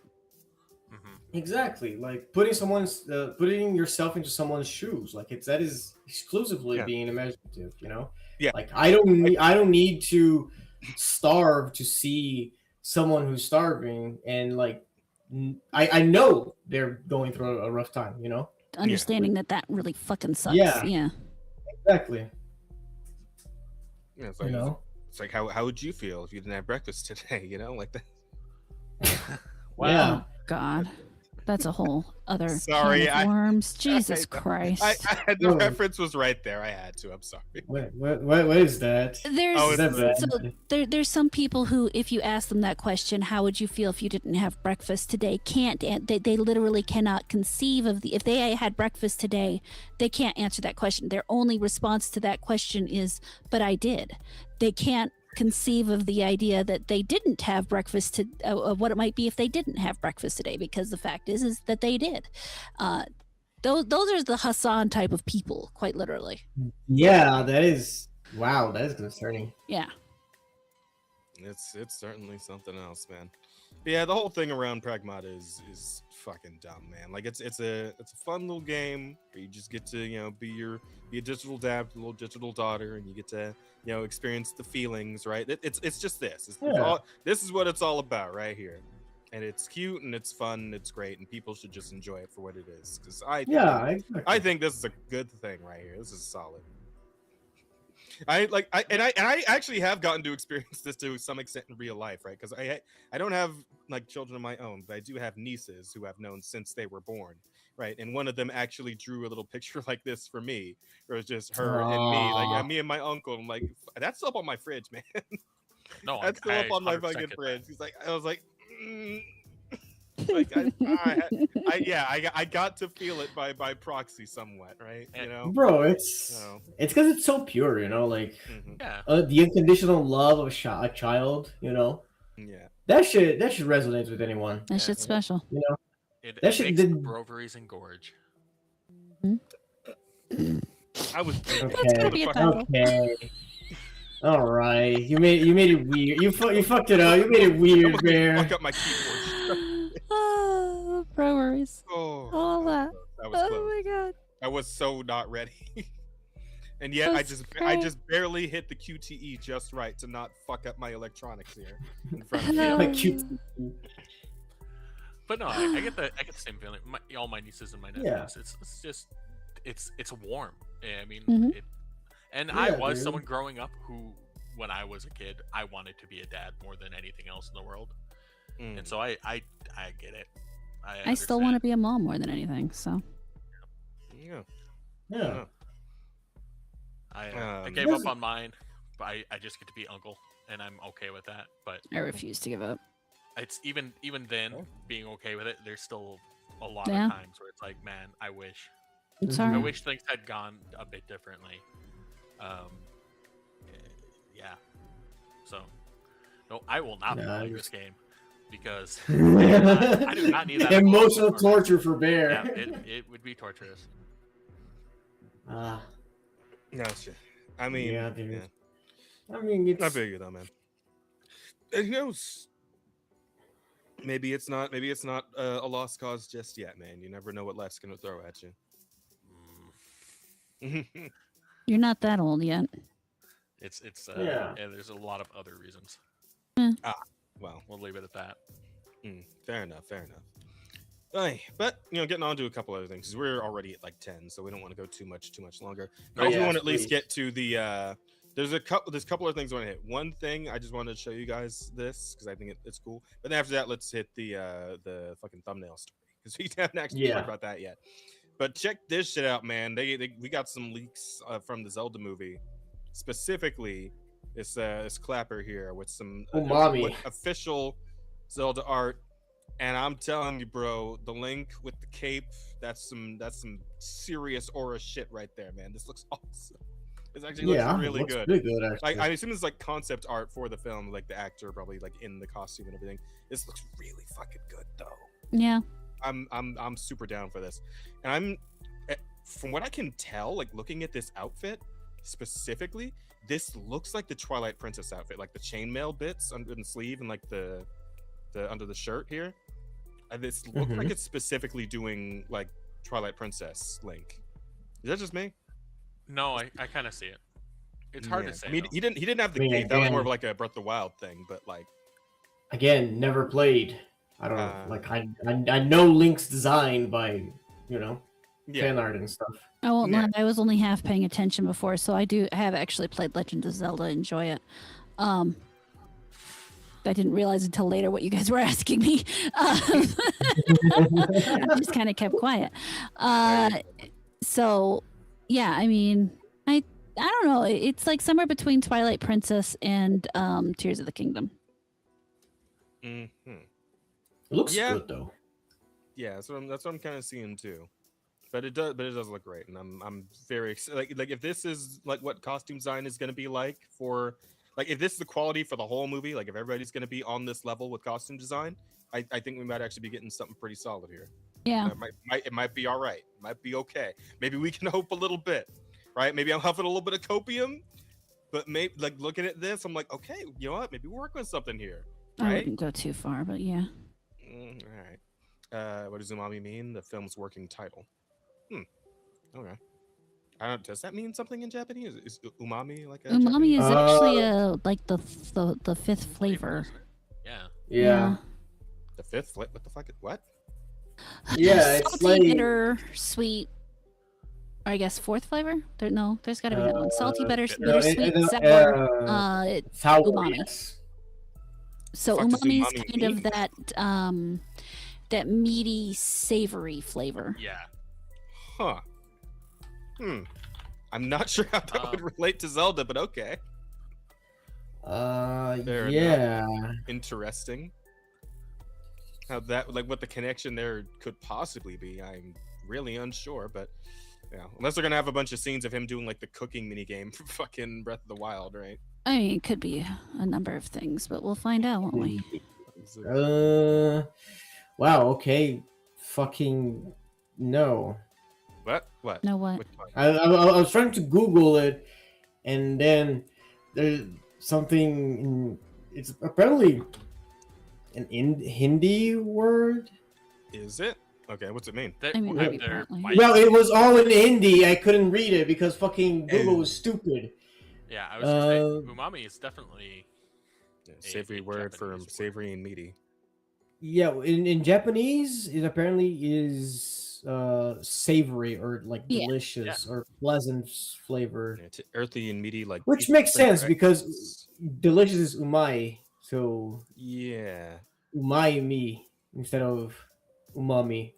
[SPEAKER 2] Exactly, like putting yourself into someone's shoes, like that is exclusively being imaginative, you know.
[SPEAKER 1] Yeah.
[SPEAKER 2] Like I don't need to starve to see someone who's starving, and like I know they're going through a rough time, you know.
[SPEAKER 4] Understanding that really fucking sucks.
[SPEAKER 2] Yeah. Exactly.
[SPEAKER 1] Yeah, it's
[SPEAKER 2] You
[SPEAKER 1] like,
[SPEAKER 2] know?
[SPEAKER 1] it's like how would you feel if you didn't have breakfast today? You know, like that.
[SPEAKER 4] Wow. Oh, God. That's a whole other
[SPEAKER 1] Sorry,
[SPEAKER 4] can of worms. Jesus Christ.
[SPEAKER 1] The reference was right there. I had to. I'm sorry.
[SPEAKER 2] What is that?
[SPEAKER 4] There's some people who, if you ask them that question, how would you feel if you didn't have breakfast today, can't, they literally cannot conceive of if they had breakfast today, they can't answer that question. Their only response to that question is, but I did. They can't conceive of the idea that they didn't have breakfast what it might be if they didn't have breakfast today, because the fact is that they did. Those are the Hassan type of people, quite literally.
[SPEAKER 2] Yeah, that is concerning.
[SPEAKER 4] Yeah,
[SPEAKER 1] it's certainly something else, man. But yeah, the whole thing around Pragmata is fucking dumb, man. Like it's a fun little game where you just get to be a digital dad, little digital daughter, and you get to experience the feelings, right? It's just this. This is what it's all about right here, and it's cute and it's fun and it's great, and people should just enjoy it for what it is. Because I think this is a good thing right here. This is solid. I actually have gotten to experience this to some extent in real life, right? Because I don't have like children of my own, but I do have nieces who I've known since they were born, right? And one of them actually drew a little picture like this for me. It was just her and me, like me and my uncle. I'm like, that's up on my fridge, man.
[SPEAKER 3] No,
[SPEAKER 1] that's still up on my fucking fridge. He's like, I was like. Like I got to feel it by proxy somewhat, right? You know,
[SPEAKER 2] bro, it's because it's so pure, you know, like the unconditional love of a child, you know.
[SPEAKER 1] Yeah,
[SPEAKER 2] that shit resonates with anyone.
[SPEAKER 4] That shit's special.
[SPEAKER 2] You know,
[SPEAKER 3] it makes the Brovaries engorge.
[SPEAKER 1] I was
[SPEAKER 2] okay. All right, you made it weird. You fucked it up. You made it weird, Bear.
[SPEAKER 1] Fuck up my keyboard.
[SPEAKER 4] Oh, Brovaries.
[SPEAKER 1] Oh,
[SPEAKER 4] all that.
[SPEAKER 1] Was close.
[SPEAKER 4] My God.
[SPEAKER 1] I was so not ready. And yet I just barely hit the QTE just right to not fuck up my electronics here in front of me.
[SPEAKER 3] But no, I get the same feeling. All my nieces and my nephews. It's just it's warm. I mean, I was someone growing up who, when I was a kid, I wanted to be a dad more than anything else in the world. And so I get it.
[SPEAKER 4] I still want to be a mom more than anything. So.
[SPEAKER 1] Yeah.
[SPEAKER 3] I gave up on mine, but I just get to be uncle, and I'm okay with that. But
[SPEAKER 4] I refuse to give up.
[SPEAKER 3] It's even then being okay with it. There's still a lot of times where it's like, man, I wish things had gone a bit differently. Yeah. So, no, I will not be playing this game because I do not need that
[SPEAKER 2] emotional torture for Bear.
[SPEAKER 3] Yeah, it would be torturous.
[SPEAKER 1] No shit. I mean,
[SPEAKER 2] dude. I mean, it's...
[SPEAKER 1] I figure though, man. And who knows? Maybe it's not a lost cause just yet, man. You never know what life's gonna throw at you.
[SPEAKER 4] You're not that old yet.
[SPEAKER 3] It's there's a lot of other reasons.
[SPEAKER 1] Well,
[SPEAKER 3] we'll leave it at that.
[SPEAKER 1] Fair enough. But getting on to a couple other things, because we're already at like 10, so we don't want to go too much longer. I do want to at least get to the there's a couple of things I want to hit. One thing I just wanted to show you guys this because I think it's cool. But then after that, let's hit the fucking thumbnail story because we haven't actually talked about that yet. But check this shit out, man. We got some leaks from the Zelda movie, specifically this clapper here with some official Zelda art. And I'm telling you, bro, the Link with the cape, that's some serious aura shit right there, man. This looks awesome. It actually looks really good.
[SPEAKER 2] Pretty good, actually.
[SPEAKER 1] Like, I assume it's like concept art for the film, like the actor probably like in the costume and everything. This looks really fucking good though.
[SPEAKER 4] Yeah.
[SPEAKER 1] I'm super down for this, and from what I can tell, like looking at this outfit specifically, this looks like the Twilight Princess outfit, like the chainmail bits under the sleeve and like the under the shirt here. This looks like it's specifically doing like Twilight Princess Link. Is that just me?
[SPEAKER 3] No, I kind of see it. It's hard to say.
[SPEAKER 1] I mean,
[SPEAKER 3] though.
[SPEAKER 1] he didn't have the cape. That was more of like a Breath of the Wild thing, but like
[SPEAKER 2] again, never played. I don't know. Like I know Link's design by fan art and stuff.
[SPEAKER 4] I won't lie, I was only half paying attention before, so I have actually played Legend of Zelda. Enjoy it. I didn't realize until later what you guys were asking me. I just kind of kept quiet. So, yeah, I mean, I don't know. It's like somewhere between Twilight Princess and Tears of the Kingdom.
[SPEAKER 2] It looks good though.
[SPEAKER 1] Yeah, that's what I'm kind of seeing too. But it does look great, and I'm very excited. Like if this is like what costume design is going to be like for. Like, if this is the quality for the whole movie, like, if everybody's going to be on this level with costume design, I think we might actually be getting something pretty solid here.
[SPEAKER 4] Yeah.
[SPEAKER 1] It might be all right. It might be okay. Maybe we can hope a little bit, right? Maybe I'm huffing a little bit of copium, but maybe, like, looking at this, I'm like, okay, you know what? Maybe we're working with something here, right?
[SPEAKER 4] I wouldn't go too far, but yeah.
[SPEAKER 1] All right. What does umami mean? The film's working title. Okay. Does that mean something in Japanese? Is umami like a
[SPEAKER 4] umami
[SPEAKER 1] Japanese?
[SPEAKER 4] is actually like the fifth flavor.
[SPEAKER 2] Yeah.
[SPEAKER 1] The fifth flavor? What the fuck? What?
[SPEAKER 2] Yeah, it's
[SPEAKER 4] salty,
[SPEAKER 2] like
[SPEAKER 4] bitter, sweet. I guess fourth flavor. There's got to be that one. Salty, bitter, sweet, sour. Umami.
[SPEAKER 2] Yes.
[SPEAKER 4] So umami is kind of that meaty, savory flavor.
[SPEAKER 3] Yeah.
[SPEAKER 1] Huh. I'm not sure how that would relate to Zelda, but okay. Fair
[SPEAKER 2] yeah.
[SPEAKER 1] enough. Interesting. How that, like, what the connection there could possibly be, I'm really unsure, but yeah. Unless they're gonna have a bunch of scenes of him doing like the cooking mini game for fucking Breath of the Wild, right?
[SPEAKER 4] I mean, it could be a number of things, but we'll find out, won't we?
[SPEAKER 2] Wow. Okay. Fucking no.
[SPEAKER 1] What?
[SPEAKER 4] No, what?
[SPEAKER 2] I was trying to Google it, and then there's something. It's apparently an Hindi word.
[SPEAKER 1] Is it? Okay, what's it mean?
[SPEAKER 4] I mean, maybe partly.
[SPEAKER 2] Well, it was all in Hindi. I couldn't read it because fucking Google was stupid.
[SPEAKER 3] Yeah, I was gonna say umami is definitely
[SPEAKER 1] a savory word for savory and meaty.
[SPEAKER 2] Yeah, in Japanese, it apparently is savory or like delicious or pleasant flavor.
[SPEAKER 1] Yeah, earthy and meaty, like,
[SPEAKER 2] which makes sense because delicious is umai, so
[SPEAKER 1] yeah,
[SPEAKER 2] umai instead of umami.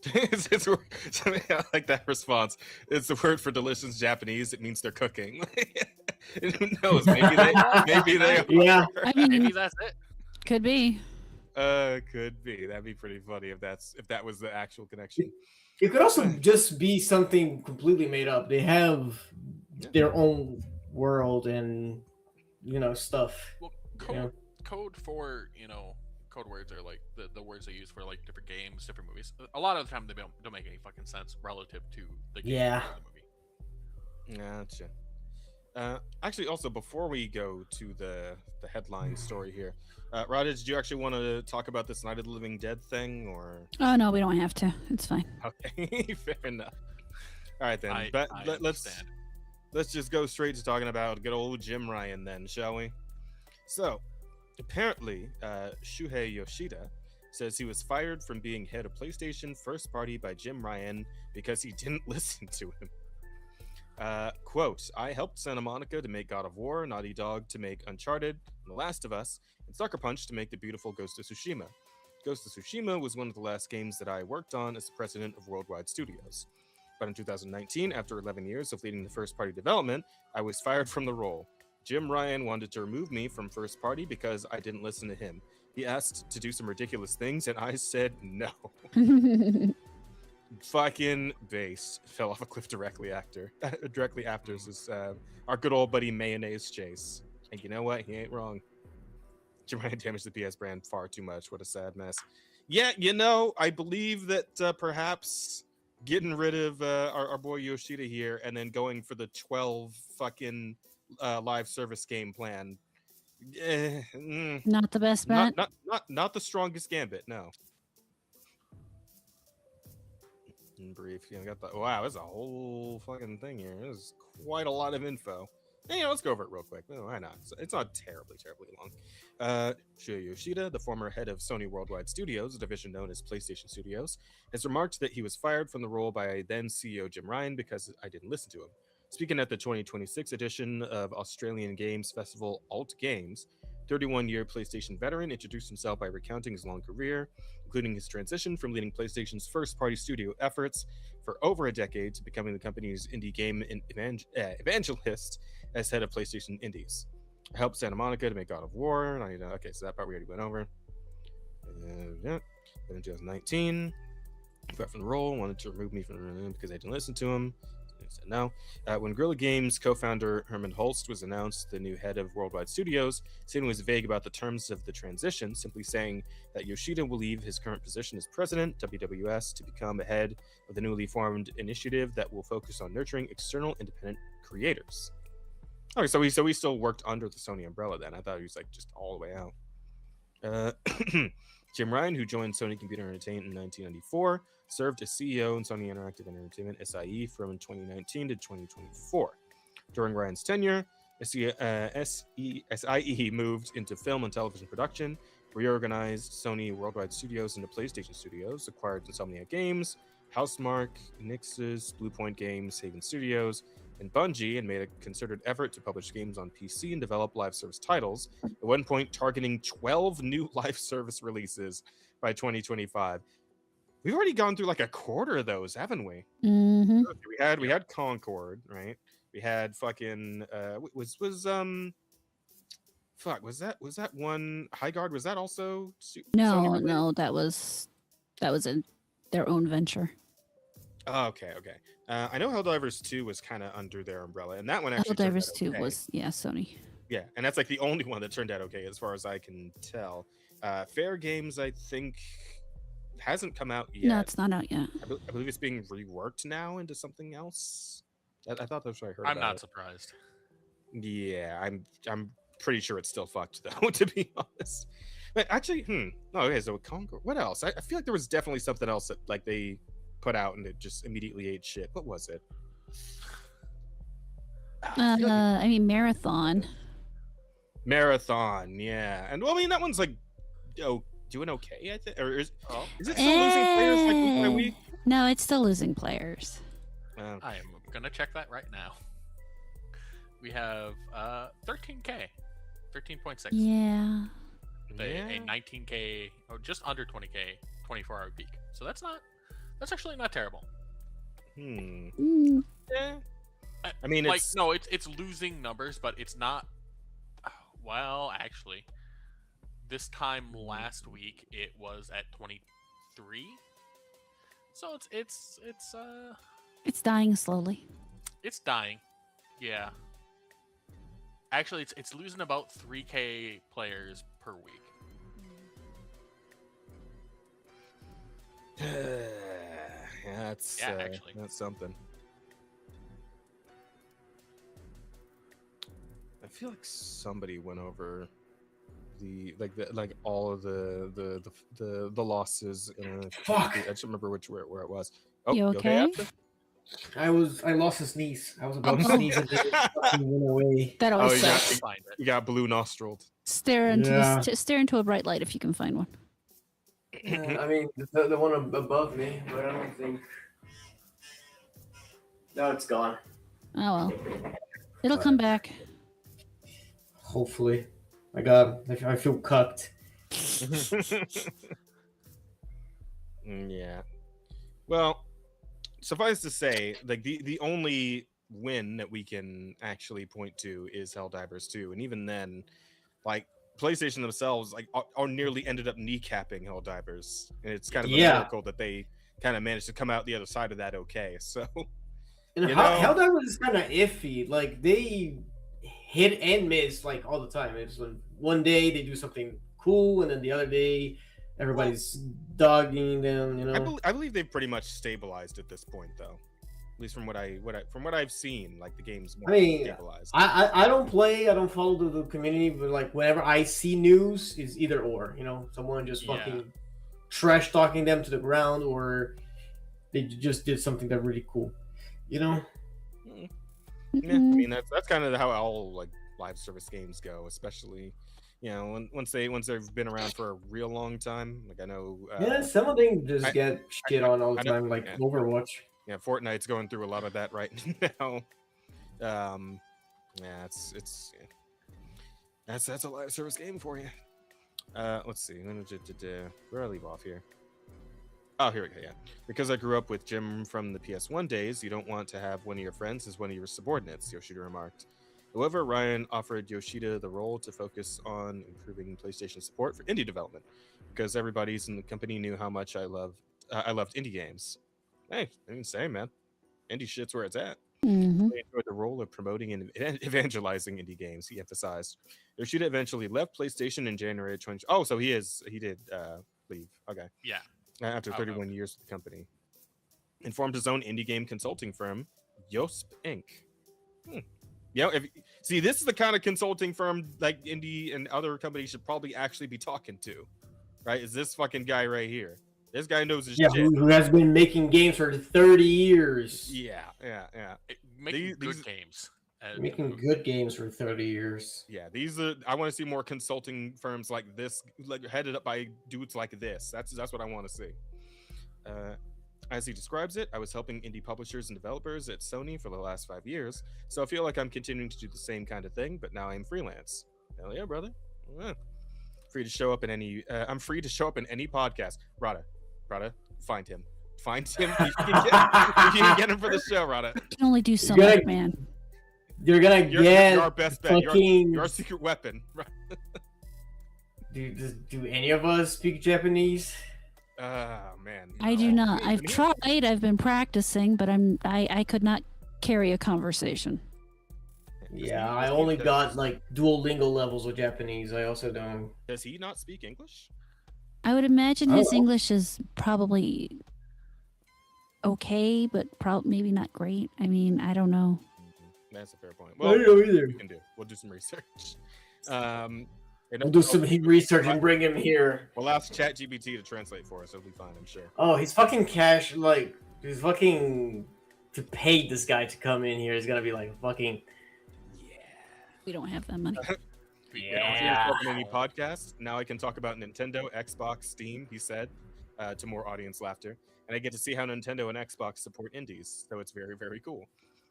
[SPEAKER 1] I like that response. It's the word for delicious in Japanese. It means they're cooking. Who knows? Maybe they
[SPEAKER 2] yeah.
[SPEAKER 4] I mean,
[SPEAKER 3] maybe that's it.
[SPEAKER 4] Could be.
[SPEAKER 1] Could be. That'd be pretty funny if that was the actual connection.
[SPEAKER 2] It could also just be something completely made up. They have their own world and stuff.
[SPEAKER 3] Well, code for code words are like the words they use for like different games, different movies. A lot of the time they don't make any fucking sense relative to the game or the movie.
[SPEAKER 1] Gotcha. Actually, also before we go to the headline story here, Rada, did you actually want to talk about this Night of the Living Dead thing, or?
[SPEAKER 4] Oh no, we don't have to. It's fine.
[SPEAKER 1] Okay, fair enough. All right then, let's just go straight to talking about good old Jim Ryan then, shall we? So, apparently, Shuhei Yoshida says he was fired from being head of PlayStation first party by Jim Ryan because he didn't listen to him. Quote, I helped Santa Monica to make God of War, Naughty Dog to make Uncharted, and The Last of Us, and Sucker Punch to make the beautiful Ghost of Tsushima. Ghost of Tsushima was one of the last games that I worked on as the president of Worldwide Studios. But in 2019, after 11 years of leading the first-party development, I was fired from the role. Jim Ryan wanted to remove me from first party because I didn't listen to him. He asked to do some ridiculous things, and I said no. Fucking base fell off a cliff directly after this, our good old buddy Mayonnaise Chase. And you know what? He ain't wrong. Jim Ryan damaged the PS brand far too much. What a sad mess. Yeah, I believe that perhaps getting rid of our boy Yoshida here and then going for the 12 fucking live service game plan.
[SPEAKER 4] Not the best bet.
[SPEAKER 1] Not the strongest gambit. No. In brief, got the wow. There's a whole fucking thing here. There's quite a lot of info. Hey, let's go over it real quick. Why not? It's not terribly long. Shuya Yoshida, the former head of Sony Worldwide Studios, a division known as PlayStation Studios, has remarked that he was fired from the role by then CEO Jim Ryan because I didn't listen to him. Speaking at the 2026 edition of Australian Games Festival Alt Games, 31-year PlayStation veteran introduced himself by recounting his long career, including his transition from leading PlayStation's first-party studio efforts for over a decade to becoming the company's indie game evangelist as head of PlayStation Indies. I helped Santa Monica to make God of War. Okay, so that part we already went over. Yeah. Then in 2019, fired from the role, wanted to remove me from the room because I didn't listen to him. He said no. When Guerrilla Games co-founder Herman Holst was announced the new head of Worldwide Studios, Satan was vague about the terms of the transition, simply saying that Yoshida will leave his current position as president, WWS, to become the head of the newly formed initiative that will focus on nurturing external independent creators. Okay, so he still worked under the Sony umbrella then. I thought he was like just all the way out. Jim Ryan, who joined Sony Computer Entertainment in 1994, served as CEO in Sony Interactive Entertainment SIE from 2019 to 2024. During Ryan's tenure, SIE moved into film and television production, reorganized Sony Worldwide Studios into PlayStation Studios, acquired Insomniac Games, Housemarque, Nix's, Bluepoint Games, Haven Studios, and Bungie, and made a concerted effort to publish games on PC and develop live service titles, at one point targeting 12 new live service releases by 2025. We've already gone through like a quarter of those, haven't we?
[SPEAKER 4] Mm-hmm.
[SPEAKER 1] We had Concord, right? We had fucking was that one Highguard? Was that also
[SPEAKER 4] No, that was their own venture.
[SPEAKER 1] Oh, okay. I know Helldivers 2 was kind of under their umbrella, and that one actually
[SPEAKER 4] Helldivers 2 was Sony.
[SPEAKER 1] Yeah, and that's like the only one that turned out okay as far as I can tell. Fair Games, I think, hasn't come out yet.
[SPEAKER 4] No, it's not out yet.
[SPEAKER 1] I believe it's being reworked now into something else. I thought that's what I heard.
[SPEAKER 3] I'm not surprised.
[SPEAKER 1] Yeah, I'm pretty sure it's still fucked though, to be honest. But actually, okay, so Concord. What else? I feel like there was definitely something else that like they put out and it just immediately ate shit. What was it?
[SPEAKER 4] Marathon.
[SPEAKER 1] Marathon, yeah. And well, I mean that one's like doing okay, I think. Or is it still losing players like week by week?
[SPEAKER 4] No, it's still losing players.
[SPEAKER 3] I am gonna check that right now. We have 13K. 13.6.
[SPEAKER 4] Yeah.
[SPEAKER 3] A 19K or just under 20K 24-hour peak. So that's actually not terrible.
[SPEAKER 1] Yeah. I mean,
[SPEAKER 3] it's losing numbers, but it's not. Well, actually, this time last week it was at 23. So
[SPEAKER 4] it's dying slowly.
[SPEAKER 3] It's dying. Yeah. Actually, it's losing about 3K players per week.
[SPEAKER 1] That's something. I feel like somebody went over all of the losses.
[SPEAKER 2] Fuck!
[SPEAKER 1] I just remember where it was. Oh,
[SPEAKER 4] you okay?
[SPEAKER 2] I lost a sneeze. I was about to sneeze and it fucking went away.
[SPEAKER 4] That always sucks.
[SPEAKER 1] You got blue nostriled.
[SPEAKER 4] Stare into a bright light if you can find one.
[SPEAKER 2] I mean, the one above me, but I don't think. No, it's gone.
[SPEAKER 4] Oh well, it'll come back.
[SPEAKER 2] Hopefully, I feel cucked.
[SPEAKER 1] Yeah. Well, suffice to say, like the only win that we can actually point to is Helldivers 2, and even then, like PlayStation themselves, like are nearly ended up kneecapping Helldivers, and it's kind of a miracle that they kind of managed to come out the other side of that okay. So,
[SPEAKER 2] and Helldivers is kind of iffy. Like they hit and miss like all the time. It's one day they do something cool, and then the other day everybody's dogging them. You know,
[SPEAKER 1] I believe they've pretty much stabilized at this point, though. At least from what I've seen, like the game's more stabilized.
[SPEAKER 2] I don't play, I don't follow the community, but like whenever I see news, it's either or. You know, someone just fucking trash talking them to the ground, or they just did something that really cool. You know.
[SPEAKER 1] Yeah, I mean that's kind of how all like live service games go, especially once they've been around for a real long time. Like I know
[SPEAKER 2] some of them just get shit on all the time, like Overwatch.
[SPEAKER 1] Yeah, Fortnite's going through a lot of that right now. That's a live service game for you. Let's see. Where do I leave off here? Oh, here we go. Yeah, because I grew up with Jim from the PS1 days, you don't want to have one of your friends as one of your subordinates, Yoshida remarked. However, Ryan offered Yoshida the role to focus on improving PlayStation support for indie development, because everybody's in the company knew how much I loved indie games. Hey, I didn't say, man. Indie shit's where it's at.
[SPEAKER 4] Mm-hmm.
[SPEAKER 1] I enjoyed the role of promoting and evangelizing indie games, he emphasized. Yoshida eventually left PlayStation in January 20. Oh, so he did leave. Okay.
[SPEAKER 3] Yeah.
[SPEAKER 1] After 31 years with the company. And formed his own indie game consulting firm, Yosp Inc. See, this is the kind of consulting firm like indie and other companies should probably actually be talking to, right? Is this fucking guy right here? This guy knows his shit.
[SPEAKER 2] Who has been making games for 30 years.
[SPEAKER 1] Yeah.
[SPEAKER 3] Making good games.
[SPEAKER 2] Making good games for 30 years.
[SPEAKER 1] Yeah, I want to see more consulting firms like this, like headed up by dudes like this. That's what I want to see. As he describes it, I was helping indie publishers and developers at Sony for the last 5 years, so I feel like I'm continuing to do the same kind of thing, but now I'm freelance. Hell yeah, brother. Yeah. Free to show up in any. I'm free to show up in any podcast. Rada, find him. You can get him for the show, Rada.
[SPEAKER 4] You can only do so much, man.
[SPEAKER 2] You're
[SPEAKER 1] you're our best bet. You're our secret weapon.
[SPEAKER 2] Do any of us speak Japanese?
[SPEAKER 1] Oh man.
[SPEAKER 4] I do not. I've tried. I've been practicing, but I could not carry a conversation.
[SPEAKER 2] Yeah, I only got like Duolingo levels of Japanese. I also don't.
[SPEAKER 1] Does he not speak English?
[SPEAKER 4] I would imagine his English is probably okay, but maybe not great. I mean, I don't know.
[SPEAKER 1] That's a fair point.
[SPEAKER 2] Well, I don't know either.
[SPEAKER 1] We'll do some research.
[SPEAKER 2] We'll do some research and bring him here.
[SPEAKER 1] We'll ask ChatGPT to translate for us. It'll be fine, I'm sure.
[SPEAKER 2] Oh, he's fucking cash. Like, he's fucking to pay this guy to come in here is gonna be like fucking.
[SPEAKER 4] Yeah. We don't have that money.
[SPEAKER 1] Yeah. Any podcast. Now I can talk about Nintendo, Xbox, Steam. He said, to more audience laughter, and I get to see how Nintendo and Xbox support indies. So it's very, very cool.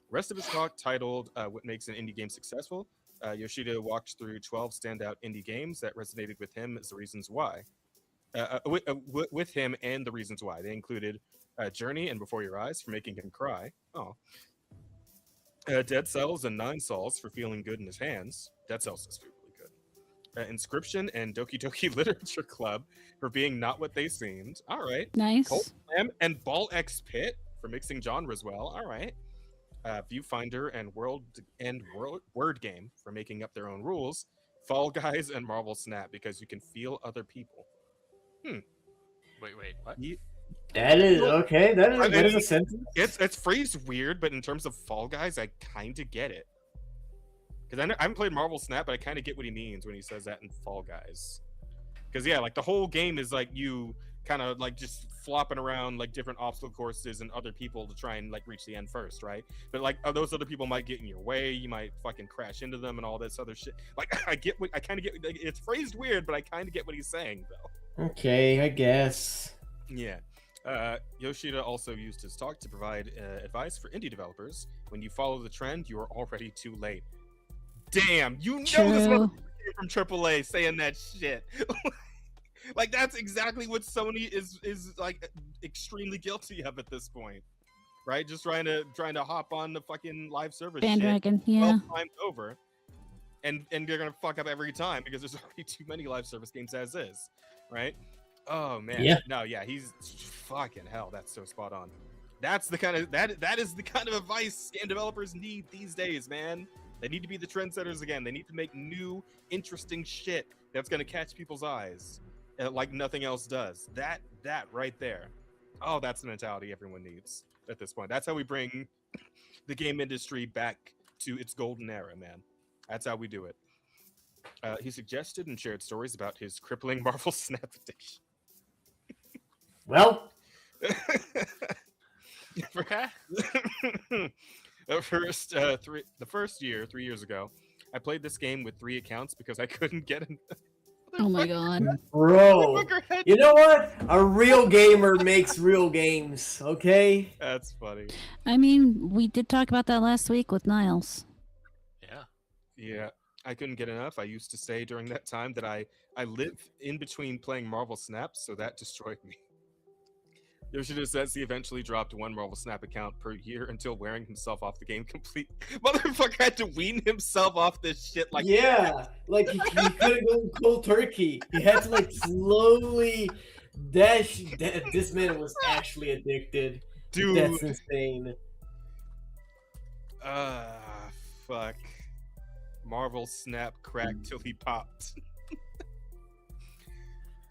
[SPEAKER 1] Rest of his talk, titled "What Makes an Indie Game Successful," Yoshida walked through 12 standout indie games that resonated with him as the reasons why. With him and the reasons why. They included Journey and Before Your Eyes for making him cry. Dead Cells and Nine Sols for feeling good in his hands. Dead Cells is really good. Inscription and Doki Doki Literature Club for being not what they seemed. All right.
[SPEAKER 4] Nice.
[SPEAKER 1] Cold Slam and Ball X Pit for mixing genres well. All right. Viewfinder and Word Game for making up their own rules. Fall Guys and Marvel Snap because you can feel other people.
[SPEAKER 3] Wait, what?
[SPEAKER 2] That is okay. That is a sentence.
[SPEAKER 1] It's phrased weird, but in terms of Fall Guys, I kind of get it. Because I haven't played Marvel Snap, but I kind of get what he means when he says that in Fall Guys. Because yeah, like the whole game is like you kind of like just flopping around like different obstacle courses and other people to try and like reach the end first, right? But like those other people might get in your way, you might fucking crash into them and all this other shit. Like I kind of get like, it's phrased weird, but I kind of get what he's saying though.
[SPEAKER 2] Okay, I guess.
[SPEAKER 1] Yeah. Yoshida also used his talk to provide advice for indie developers. When you follow the trend, you are already too late. Damn, you know this motherfucker from AAA saying that shit. Like that's exactly what Sony is like extremely guilty of at this point, right? Just trying to hop on the fucking live service
[SPEAKER 4] bandwagon,
[SPEAKER 1] shit 12
[SPEAKER 4] yeah.
[SPEAKER 1] times over, and they're gonna fuck up every time because there's already too many live service games as is, right? Oh man,
[SPEAKER 2] yeah.
[SPEAKER 1] No, yeah, he's fucking hell. That's so spot on. That's the kind of that is the kind of advice game developers need these days, man. They need to be the trendsetters again. They need to make new, interesting shit that's going to catch people's eyes like nothing else does. That right there. Oh, that's the mentality everyone needs at this point. That's how we bring the game industry back to its golden era, man. That's how we do it. He suggested and shared stories about his crippling Marvel Snap addiction.
[SPEAKER 2] Well,
[SPEAKER 3] Okay.
[SPEAKER 1] The first year, 3 years ago, I played this game with 3 accounts because I couldn't get an.
[SPEAKER 4] Oh my god.
[SPEAKER 2] bro, you know what? A real gamer makes real games, okay?
[SPEAKER 1] That's funny.
[SPEAKER 4] I mean, we did talk about that last week with Niles.
[SPEAKER 3] Yeah.
[SPEAKER 1] Yeah, I couldn't get enough. I used to say during that time that I live in between playing Marvel Snaps, so that destroyed me. Yoshida says he eventually dropped 1 Marvel Snap account per year until wearing himself off the game complete. Motherfucker had to wean himself off this shit like
[SPEAKER 2] like he couldn't go cold turkey. He had to like slowly dash. This man was actually addicted.
[SPEAKER 1] Dude.
[SPEAKER 2] That's insane.
[SPEAKER 1] Fuck. Marvel Snap cracked till he popped.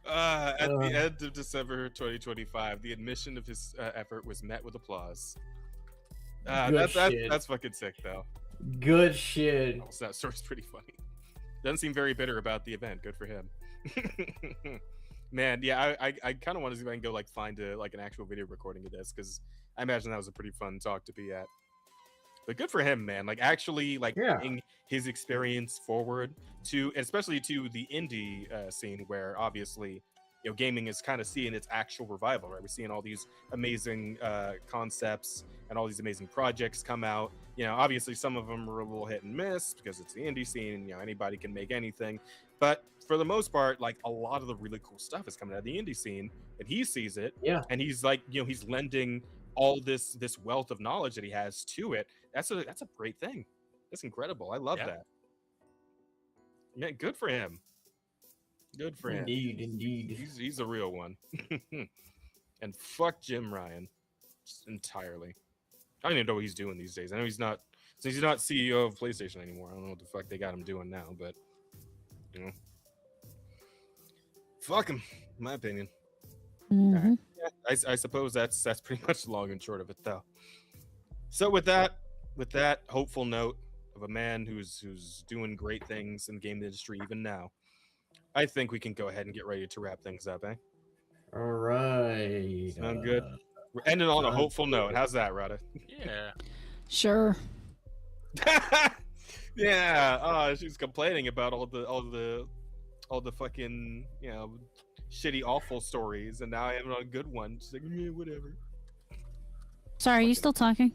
[SPEAKER 1] At the end of December 2025, the admission of his effort was met with applause. That's fucking sick, though.
[SPEAKER 2] Good shit.
[SPEAKER 1] That story's pretty funny. Doesn't seem very bitter about the event. Good for him. Man, yeah, I kind of want to see if I can go like find an actual video recording of this, because I imagine that was a pretty fun talk to be at. But good for him, man. Like actually, bringing his experience forward to, especially to the indie scene, where obviously, gaming is kind of seeing its actual revival. Right, we're seeing all these amazing concepts and all these amazing projects come out. Obviously, some of them are a little hit and miss because it's the indie scene, and anybody can make anything. But for the most part, like a lot of the really cool stuff is coming out of the indie scene, and he sees it.
[SPEAKER 2] Yeah,
[SPEAKER 1] and he's like, he's lending all this wealth of knowledge that he has to it. That's a great thing. That's incredible. I love that. Yeah, good for him. Good for him.
[SPEAKER 2] Indeed.
[SPEAKER 1] He's a real one. And fuck Jim Ryan, just entirely. I don't even know what he's doing these days. I know he's not CEO of PlayStation anymore. I don't know what the fuck they got him doing now, but fuck him, in my opinion.
[SPEAKER 4] Mm-hmm.
[SPEAKER 1] Yeah, I suppose that's pretty much the long and short of it, though. So with that hopeful note of a man who's doing great things in the game industry even now, I think we can go ahead and get ready to wrap things up, eh?
[SPEAKER 2] All right.
[SPEAKER 1] Sound good? We're ending on a hopeful note. How's that, Rada?
[SPEAKER 3] Yeah.
[SPEAKER 4] Sure.
[SPEAKER 1] Yeah. Oh, she's complaining about all the fucking shitty, awful stories, and now I have a good one. She's like, yeah, whatever.
[SPEAKER 4] Sorry, are you still talking?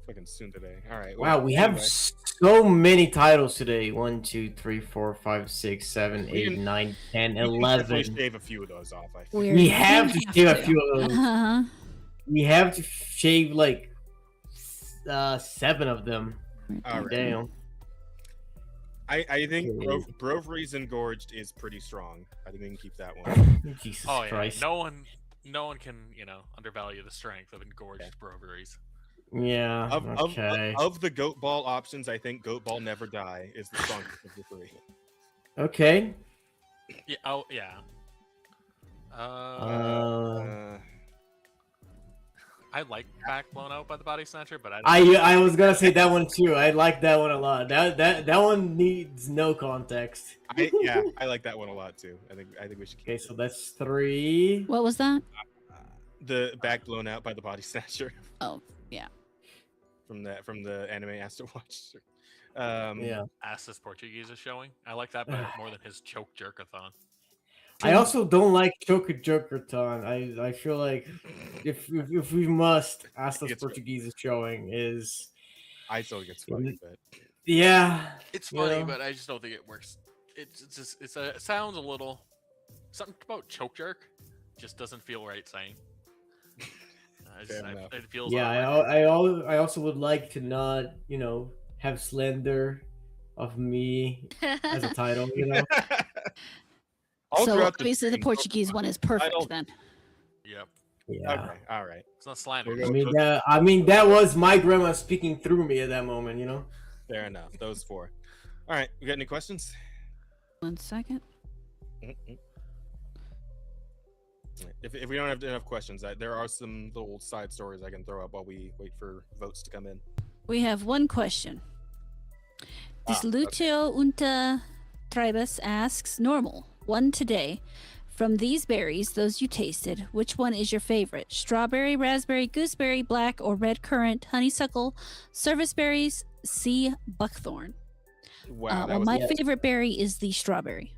[SPEAKER 1] Fucking soon today. All right.
[SPEAKER 2] Wow, we have so many titles today. 1, 2, 3, 4, 5, 6, 7, 8, 9, 10, 11.
[SPEAKER 1] We shave a few of those off. I think.
[SPEAKER 2] We have to shave a few of those. We have to shave like 7 of them.
[SPEAKER 1] All right.
[SPEAKER 2] Damn.
[SPEAKER 1] I think Brovaries Engorged is pretty strong. I think we can keep that one.
[SPEAKER 2] Jesus
[SPEAKER 3] Christ. No one can, undervalue the strength of Engorged Brovaries.
[SPEAKER 2] Yeah.
[SPEAKER 1] Of the goat ball options, I think goat ball never die is the strongest of the 3.
[SPEAKER 2] Okay.
[SPEAKER 3] Yeah. Oh yeah. I like Back Blown Out by the Body Snatcher, but
[SPEAKER 2] I was gonna say that one too. I like that one a lot. That one needs no context.
[SPEAKER 1] I like that one a lot too. I think we should.
[SPEAKER 2] Okay, so that's 3.
[SPEAKER 4] What was that?
[SPEAKER 1] The Back Blown Out by the Body Snatcher.
[SPEAKER 4] Oh yeah.
[SPEAKER 1] From the anime Astro Watch.
[SPEAKER 2] Yeah.
[SPEAKER 3] Assa's Portuguese is showing. I like that better more than his Choke Jerkathon.
[SPEAKER 2] I also don't like Choker Jokerton. I feel like if we must, Assa's Portuguese is showing is.
[SPEAKER 1] I still think it's funny, but
[SPEAKER 2] yeah,
[SPEAKER 3] it's funny, but I just don't think it works. It sounds a little something about choke jerk just doesn't feel right saying. It feels
[SPEAKER 2] I also would like to not have Slender of Me as a title,
[SPEAKER 4] So obviously the Portuguese one is perfect then.
[SPEAKER 3] Yep.
[SPEAKER 2] Yeah.
[SPEAKER 1] Okay. All right.
[SPEAKER 3] It's not slander.
[SPEAKER 2] I mean that was my grandma speaking through me at that moment,
[SPEAKER 1] Fair enough. Those 4. All right. We got any questions?
[SPEAKER 4] 1 second.
[SPEAKER 1] Mm-mm. If we don't have enough questions, there are some little side stories I can throw up while we wait for votes to come in.
[SPEAKER 4] We have one question. Dislutio Unta Tribus asks, normal, 1 today. From these berries, those you tasted, which one is your favorite? Strawberry, raspberry, gooseberry, black or red currant, honeysuckle, service berries, C, buckthorn.
[SPEAKER 1] Wow.
[SPEAKER 4] Well, my favorite berry is the strawberry.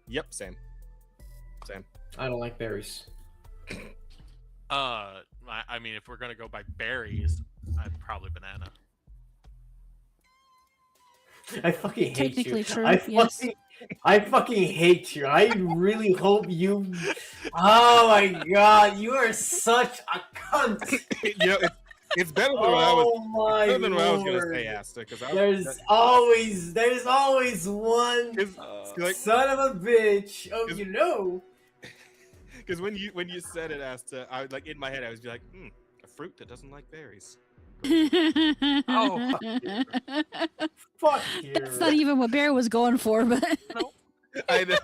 [SPEAKER 1] Yep, same.
[SPEAKER 2] I don't like berries.
[SPEAKER 3] I mean, if we're gonna go by berries, I'd probably banana.
[SPEAKER 2] I fucking hate
[SPEAKER 4] Technically
[SPEAKER 2] you.
[SPEAKER 4] true,
[SPEAKER 2] I fucking hate you. I really hope you. Oh my god, you are such a cunt.
[SPEAKER 1] You know, it's better than what I was.
[SPEAKER 2] Oh my
[SPEAKER 1] Better than what I was gonna
[SPEAKER 2] lord.
[SPEAKER 1] say, Asta. Because
[SPEAKER 2] There's always one son of a bitch. Oh, you know.
[SPEAKER 1] Because when you said it, Asta, I like in my head I was like, a fruit that doesn't like berries.
[SPEAKER 2] Oh, fuck you.
[SPEAKER 4] That's not even what Bear was going for, but
[SPEAKER 1] I know.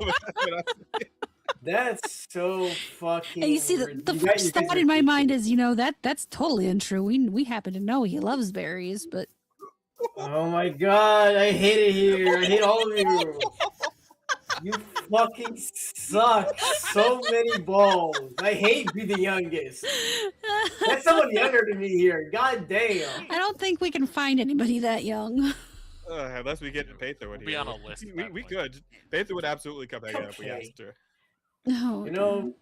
[SPEAKER 2] That's so fucking.
[SPEAKER 4] and you see, the first thought in my mind is, that's totally untrue. We happen to know he loves berries, but
[SPEAKER 2] oh my god, I hate it here. I hate all of you. You fucking suck. So many balls. I hate being the youngest. That's someone younger than me here. God damn.
[SPEAKER 4] I don't think we can find anybody that young.
[SPEAKER 1] Unless we get Pather in
[SPEAKER 3] We'll
[SPEAKER 1] here.
[SPEAKER 3] be on a list.
[SPEAKER 1] We could. Pather would absolutely come back if we asked her.
[SPEAKER 4] No,
[SPEAKER 2] you know,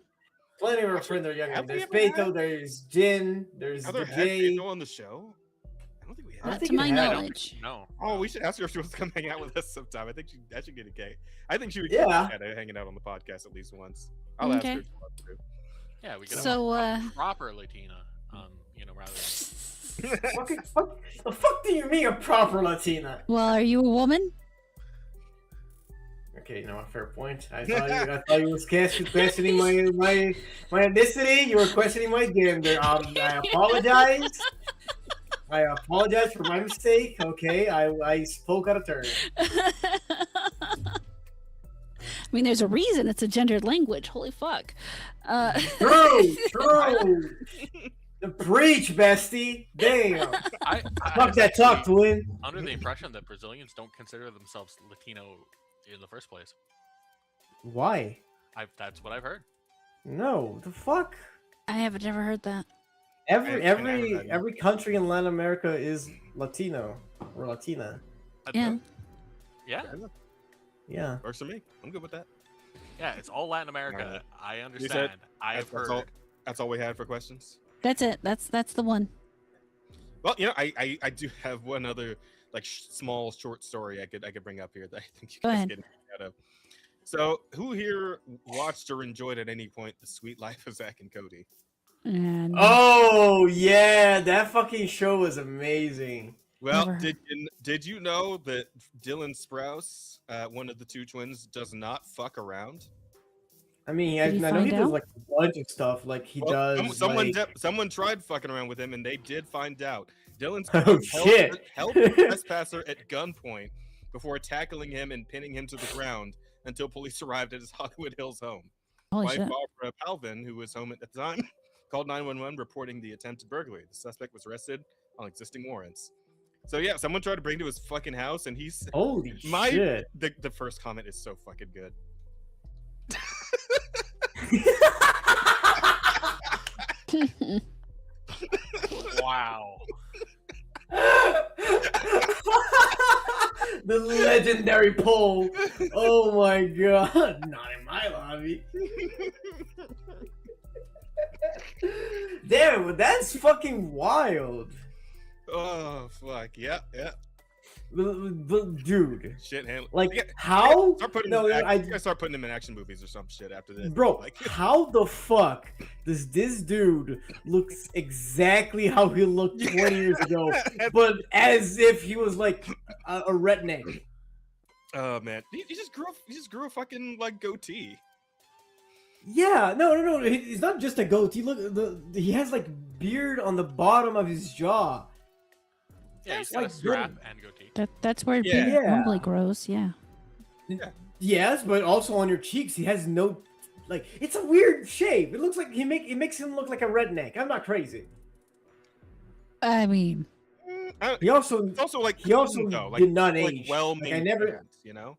[SPEAKER 2] plenty of our friends are younger. There's Beto, there's Jin, there's
[SPEAKER 1] Have there had
[SPEAKER 2] Jay.
[SPEAKER 1] Beto on the show? I don't think we have.
[SPEAKER 4] Not to my knowledge.
[SPEAKER 3] No.
[SPEAKER 1] Oh, we should ask her if she wants to come hang out with us sometime. I think that should get a gay. I think she would
[SPEAKER 2] Yeah.
[SPEAKER 1] get hanging out on the podcast at least once. I'll ask her if she wants to.
[SPEAKER 3] Yeah, we could
[SPEAKER 4] So,
[SPEAKER 3] have a proper Latina, rather than.
[SPEAKER 2] The fuck do you mean a proper Latina?
[SPEAKER 4] Well, are you a woman?
[SPEAKER 2] Okay, no, fair point. I thought you was questioning my ethnicity. You were questioning my gender. I apologize. I apologize for my mistake. Okay, I spoke out of turn.
[SPEAKER 4] I mean, there's a reason it's a gendered language. Holy fuck.
[SPEAKER 2] True. The preach, bestie. Damn. Fuck that talk, twin.
[SPEAKER 3] Under the impression that Brazilians don't consider themselves Latino in the first place.
[SPEAKER 2] Why?
[SPEAKER 3] That's what I've heard.
[SPEAKER 2] No, the fuck.
[SPEAKER 4] I have never heard that.
[SPEAKER 2] Every country in Latin America is Latino or Latina.
[SPEAKER 4] Yeah.
[SPEAKER 3] Yeah.
[SPEAKER 2] Yeah.
[SPEAKER 1] Works for me. I'm good with that.
[SPEAKER 3] Yeah, it's all Latin America.
[SPEAKER 1] Alright.
[SPEAKER 3] I
[SPEAKER 1] You said
[SPEAKER 3] understand. I've heard.
[SPEAKER 1] That's all we had for questions.
[SPEAKER 4] That's it. That's the one.
[SPEAKER 1] Well, I do have one other small short story I could bring up here that I think you
[SPEAKER 4] Go
[SPEAKER 1] guys
[SPEAKER 4] ahead.
[SPEAKER 1] get out of. So, who here watched or enjoyed at any point The Sweet Life of Zack and Cody?
[SPEAKER 4] And
[SPEAKER 2] Oh yeah, that fucking show was amazing.
[SPEAKER 1] Well,
[SPEAKER 4] Never.
[SPEAKER 1] did you know that Dylan Sprouse, one of the two twins, does not fuck around?
[SPEAKER 2] I mean,
[SPEAKER 4] Did he
[SPEAKER 2] I know he
[SPEAKER 4] find
[SPEAKER 2] does
[SPEAKER 4] out?
[SPEAKER 2] like a bunch of stuff. Like he
[SPEAKER 1] Well,
[SPEAKER 2] does.
[SPEAKER 1] someone tried fucking around with him, and they did find out. Dylan
[SPEAKER 2] Oh,
[SPEAKER 1] Sprouse
[SPEAKER 2] shit.
[SPEAKER 1] held the trespasser at gunpoint before tackling him and pinning him to the ground until police arrived at his Hollywood Hills home.
[SPEAKER 4] holy
[SPEAKER 1] Wife
[SPEAKER 4] shit.
[SPEAKER 1] Barbara Palvin, who was home at the time, called 911 reporting the attempted burglary. The suspect was arrested on existing warrants. So yeah, someone tried to break into his fucking house, and he's
[SPEAKER 2] Holy shit.
[SPEAKER 1] the first comment is so fucking good.
[SPEAKER 3] Wow.
[SPEAKER 2] The legendary poll. Oh my god. Not in my lobby. Damn, that's fucking wild.
[SPEAKER 1] Oh fuck yeah.
[SPEAKER 2] But dude,
[SPEAKER 1] Shit handle.
[SPEAKER 2] like
[SPEAKER 1] Yeah,
[SPEAKER 2] how?
[SPEAKER 1] Start putting
[SPEAKER 2] No,
[SPEAKER 1] him in
[SPEAKER 2] I-
[SPEAKER 1] you gotta start putting him in action movies or some shit after this.
[SPEAKER 2] Bro,
[SPEAKER 1] Like,
[SPEAKER 2] how the fuck does this dude looks exactly how he looked 20 years ago, but as if he was like a redneck?
[SPEAKER 1] oh man, he just grew a fucking goatee.
[SPEAKER 2] Yeah, no. He's not just a goatee. Look, he has like beard on the bottom of his jaw.
[SPEAKER 3] Yeah, he's
[SPEAKER 2] Like
[SPEAKER 3] got a strap and goatee.
[SPEAKER 4] That's where
[SPEAKER 1] Yeah.
[SPEAKER 4] beard normally grows. Yeah.
[SPEAKER 2] Yes, but also on your cheeks, he has no, like, it's a weird shape. It looks like it makes him look like a redneck. I'm not crazy.
[SPEAKER 4] I mean,
[SPEAKER 2] He also
[SPEAKER 1] It's also like
[SPEAKER 2] he also
[SPEAKER 1] clean, though. Like,
[SPEAKER 2] did not
[SPEAKER 1] like
[SPEAKER 2] age.
[SPEAKER 1] well
[SPEAKER 2] Like,
[SPEAKER 1] maintained, you know.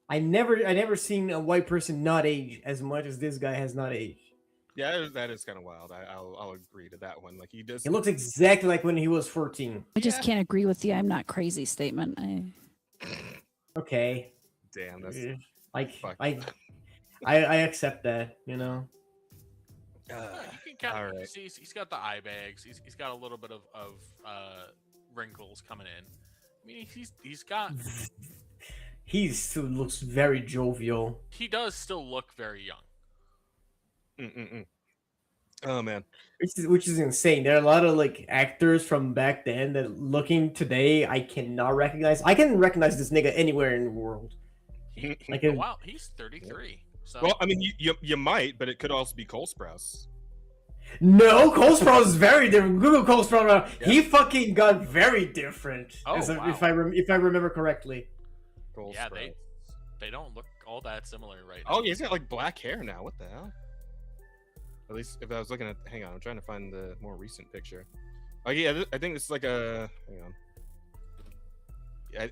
[SPEAKER 2] I never seen a white person not age as much as this guy has not aged.
[SPEAKER 1] Yeah, that is kind of wild. I'll agree to that one. Like he does.
[SPEAKER 2] He looks exactly like when he was 14.
[SPEAKER 4] I just can't agree with the "I'm not crazy" statement.
[SPEAKER 2] Okay.
[SPEAKER 1] Damn, that's
[SPEAKER 2] like
[SPEAKER 1] fuck.
[SPEAKER 2] I accept that, you know.
[SPEAKER 3] You can kind of see he's got the eye bags. He's got a little bit of wrinkles coming in. I mean, he's got.
[SPEAKER 2] He still looks very jovial.
[SPEAKER 3] He does still look very young.
[SPEAKER 1] Oh man,
[SPEAKER 2] which is insane. There are a lot of like actors from back then that looking today I cannot recognize. I can recognize this nigga anywhere in the world.
[SPEAKER 3] Wow, he's 33. So.
[SPEAKER 1] Well, I mean, you might, but it could also be Cole Sprouse.
[SPEAKER 2] No, Cole Sprouse is very different. Google Cole Sprouse. Yeah. He fucking got very different.
[SPEAKER 3] Oh, wow.
[SPEAKER 2] If I remember correctly.
[SPEAKER 1] Cole
[SPEAKER 3] yeah,
[SPEAKER 1] Sprouse.
[SPEAKER 3] they don't look all that similar right now.
[SPEAKER 1] Oh, yeah, he's got like black hair now. What the hell? At least if I was looking at, hang on, I'm trying to find the more recent picture. Oh yeah, I think this is like a, hang on.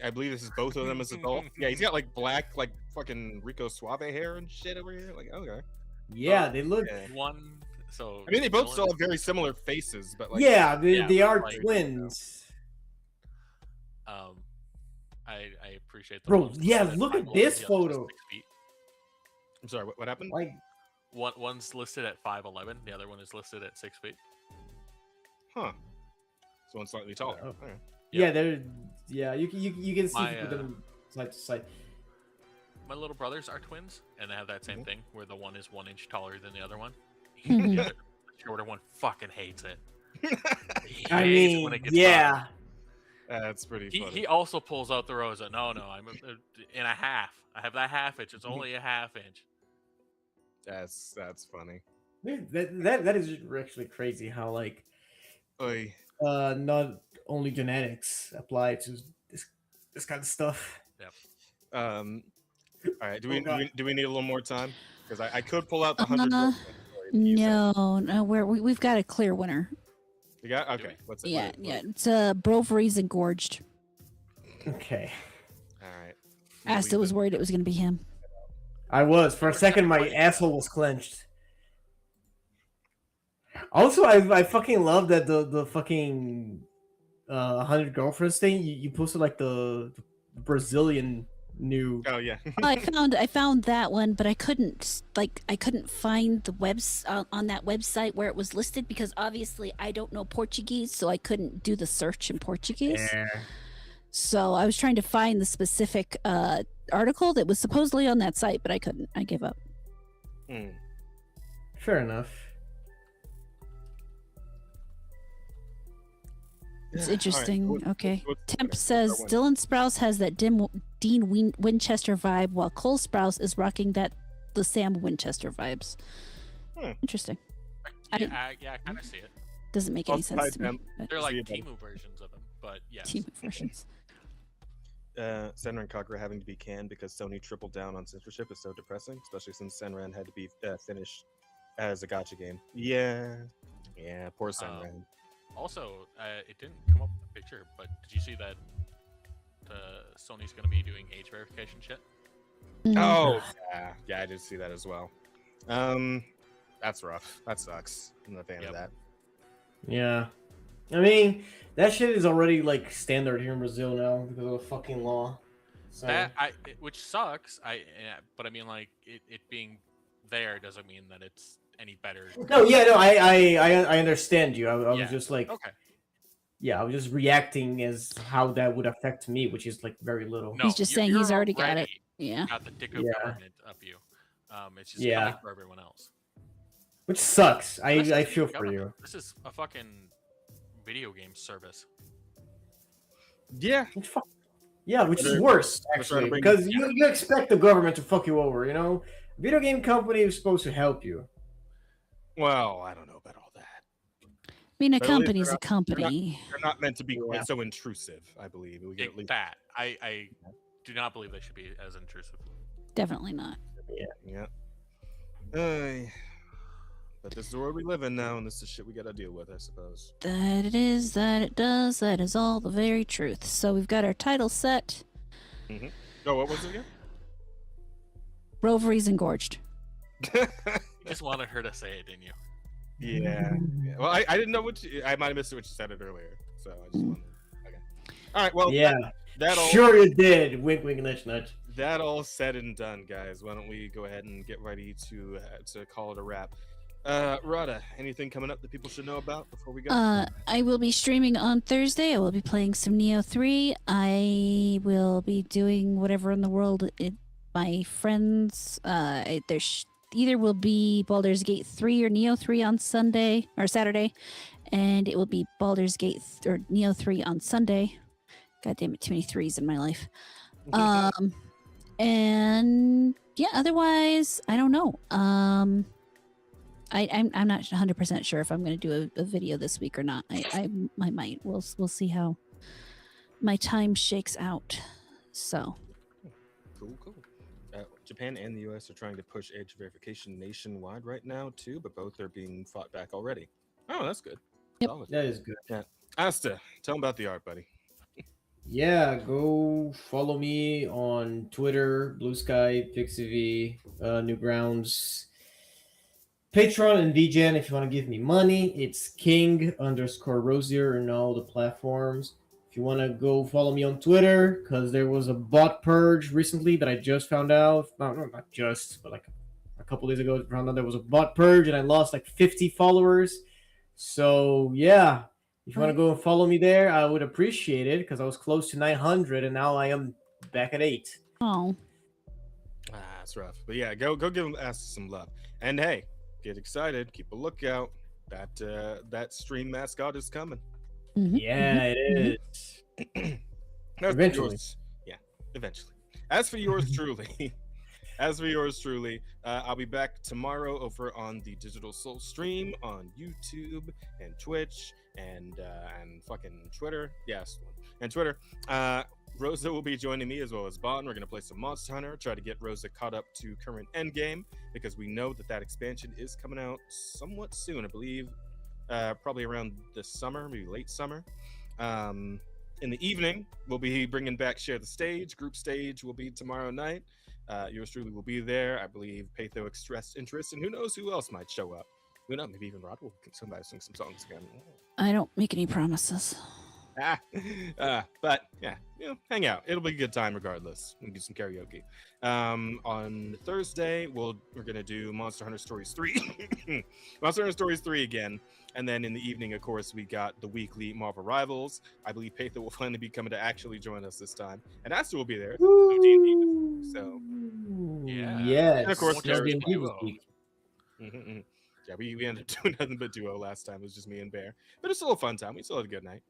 [SPEAKER 1] I believe this is both of them as adults. Yeah, he's got like black, like fucking Rico Suave hair and shit over here. Like, okay.
[SPEAKER 2] Yeah, they look.
[SPEAKER 3] One. So
[SPEAKER 1] I mean, they both still have very similar faces, but like.
[SPEAKER 2] Yeah, they are twins.
[SPEAKER 3] I appreciate.
[SPEAKER 2] Bro, yeah, look at this photo.
[SPEAKER 1] I'm sorry, what happened?
[SPEAKER 2] Like.
[SPEAKER 3] One's listed at 5'11", the other one is listed at 6 feet.
[SPEAKER 1] Huh. So one's slightly taller.
[SPEAKER 2] Oh.
[SPEAKER 1] Okay.
[SPEAKER 2] Yeah, you can see them side to side.
[SPEAKER 3] My little brothers are twins, and they have that same thing where the one is 1 inch taller than the other one.
[SPEAKER 4] Mhm.
[SPEAKER 3] The shorter one fucking hates it.
[SPEAKER 2] I mean,
[SPEAKER 3] when it gets
[SPEAKER 2] yeah.
[SPEAKER 1] That's pretty funny.
[SPEAKER 3] He also pulls out the Rosa. No, I'm in a half. I have that half inch. It's only a half inch.
[SPEAKER 1] That's funny.
[SPEAKER 2] That is actually crazy how like not only genetics apply to this kind of stuff.
[SPEAKER 3] Yep.
[SPEAKER 1] All right. Do we need a little more time? Because I could pull out the 100.
[SPEAKER 4] No, we've got a clear winner.
[SPEAKER 1] You got okay. What's it?
[SPEAKER 4] Yeah. It's Brovaries Engorged.
[SPEAKER 2] Okay.
[SPEAKER 1] All right.
[SPEAKER 4] Asta was worried it was going to be him.
[SPEAKER 2] I was. For a second, my asshole was clenched. Also, I fucking love that the fucking 100 girlfriends thing. You posted like the Brazilian new.
[SPEAKER 1] Oh yeah.
[SPEAKER 4] I found that one, but I couldn't find the on that website where it was listed because obviously I don't know Portuguese, so I couldn't do the search in Portuguese.
[SPEAKER 2] Yeah.
[SPEAKER 4] So I was trying to find the specific article that was supposedly on that site, but I couldn't. I gave up.
[SPEAKER 2] Fair enough.
[SPEAKER 4] It's interesting.
[SPEAKER 1] Right.
[SPEAKER 4] Okay. Temp says Dylan Sprouse has that Dean Winchester vibe, while Cole Sprouse is rocking the Sam Winchester vibes. Interesting.
[SPEAKER 3] Yeah, I kind of see it.
[SPEAKER 4] Doesn't make any sense to me.
[SPEAKER 3] They're like Temu versions of them, but yes.
[SPEAKER 4] Temu versions.
[SPEAKER 1] Senran and Kagura having to be canned because Sony tripled down on censorship is so depressing, especially since Senran had to be finished as a gacha game. Yeah, poor Senran.
[SPEAKER 3] Also, it didn't come up in the picture, but did you see that Sony's going to be doing age verification shit?
[SPEAKER 1] Oh, yeah, I did see that as well. That's rough. That sucks. I'm not a fan of that.
[SPEAKER 2] Yeah. I mean, that shit is already like standard here in Brazil now because of the fucking law. So.
[SPEAKER 3] Which sucks. But I mean, like it being there doesn't mean that it's any better.
[SPEAKER 2] No, I understand you. I was just like,
[SPEAKER 3] okay.
[SPEAKER 2] Yeah, I was just reacting as how that would affect me, which is like very little.
[SPEAKER 4] No, he's just saying he's already got it. Yeah.
[SPEAKER 3] Got the dick of government up you. It's just coming for everyone else.
[SPEAKER 2] Which sucks. I feel for you.
[SPEAKER 3] This is a fucking video game service.
[SPEAKER 1] Yeah.
[SPEAKER 2] Which is worse, actually. Because you expect the government to fuck you over, you know? Video game company is supposed to help you.
[SPEAKER 1] Well, I don't know about all that.
[SPEAKER 4] mean, a
[SPEAKER 1] But at least
[SPEAKER 4] company's a
[SPEAKER 1] They're
[SPEAKER 4] company.
[SPEAKER 1] not meant to be
[SPEAKER 2] Yeah.
[SPEAKER 1] quite so intrusive, I believe. We get at least
[SPEAKER 3] That I do not believe they should be as intrusive.
[SPEAKER 4] Definitely not.
[SPEAKER 1] yeah. But this is the world we live in now, and this is shit we gotta deal with, I suppose.
[SPEAKER 4] That it is, that it does, that is all the very truth. So we've got our title set.
[SPEAKER 1] Mm-hmm. Oh, what was it again?
[SPEAKER 4] Brovaries Engorged.
[SPEAKER 3] You just wanted her to say it, didn't you?
[SPEAKER 1] Yeah. Well, I didn't know I might have missed it when she said it earlier, so I just wanted. Okay. All right. Well.
[SPEAKER 2] Yeah.
[SPEAKER 1] That all.
[SPEAKER 2] Sure, you did. Wink, wink, nudge, nudge.
[SPEAKER 1] That all said and done, guys. Why don't we go ahead and get ready to call it a wrap? Rada, anything coming up that people should know about before we go?
[SPEAKER 4] I will be streaming on Thursday. I will be playing some Neo 3. I will be doing whatever in the world my friends. There's either will be Baldur's Gate 3 or Neo 3 on Sunday or Saturday, and it will be Baldur's Gate or Neo 3 on Sunday. God damn it, too many threes in my life. And yeah, otherwise, I don't know. I'm not 100% sure if I'm going to do a video this week or not. I might. We'll see how my time shakes out. So.
[SPEAKER 1] Cool. Japan and the U.S. are trying to push age verification nationwide right now too, but both are being fought back already. Oh, that's good.
[SPEAKER 4] Yep.
[SPEAKER 1] Solid.
[SPEAKER 2] That is good.
[SPEAKER 1] Yeah. Asta, tell them about the art, buddy.
[SPEAKER 2] Yeah, go follow me on Twitter, Blue Sky, PixieV, Newgrounds, Patreon, and VGen if you want to give me money. It's King_Rosier in all the platforms. If you want to go follow me on Twitter, because there was a bot purge recently that I just found out. Not just, but like a couple days ago, I found out there was a bot purge and I lost like 50 followers. So yeah, if you want to go and follow me there, I would appreciate it because I was close to 900 and now I am back at 8.
[SPEAKER 4] Oh.
[SPEAKER 1] That's rough. But yeah, go give them some love. And hey, get excited. Keep a lookout. That stream mascot is coming.
[SPEAKER 4] Mm-hmm.
[SPEAKER 2] Yeah, it is. Eventually.
[SPEAKER 1] Yeah, eventually. As for yours truly, I'll be back tomorrow over on the Digital Soul stream on YouTube and Twitch and fucking Twitter. Yes, and Twitter. Rosa will be joining me as well as Bon. We're going to play some Monster Hunter, try to get Rosa caught up to current endgame because we know that expansion is coming out somewhat soon. I believe probably around the summer, maybe late summer. In the evening, we'll be bringing back Share the Stage. Group stage will be tomorrow night. Yours truly will be there. I believe Patho expressed interest, and who knows who else might show up. Who knows? Maybe even Rod will somebody sing some songs again.
[SPEAKER 4] I don't make any promises.
[SPEAKER 1] But yeah, hang out. It'll be a good time regardless. We can do some karaoke. On Thursday, we're gonna do Monster Hunter Stories 3. Monster Hunter Stories 3 again. And then in the evening, of course, we got the weekly Marvel Rivals. I believe Patho will finally be coming to actually join us this time. And Asta will be there. So
[SPEAKER 2] yeah.
[SPEAKER 1] And of course,
[SPEAKER 2] D&D
[SPEAKER 1] Duo. Yeah, we ended up doing nothing but duo last time. It was just me and Bear. But it's still a fun time. We still had a good night.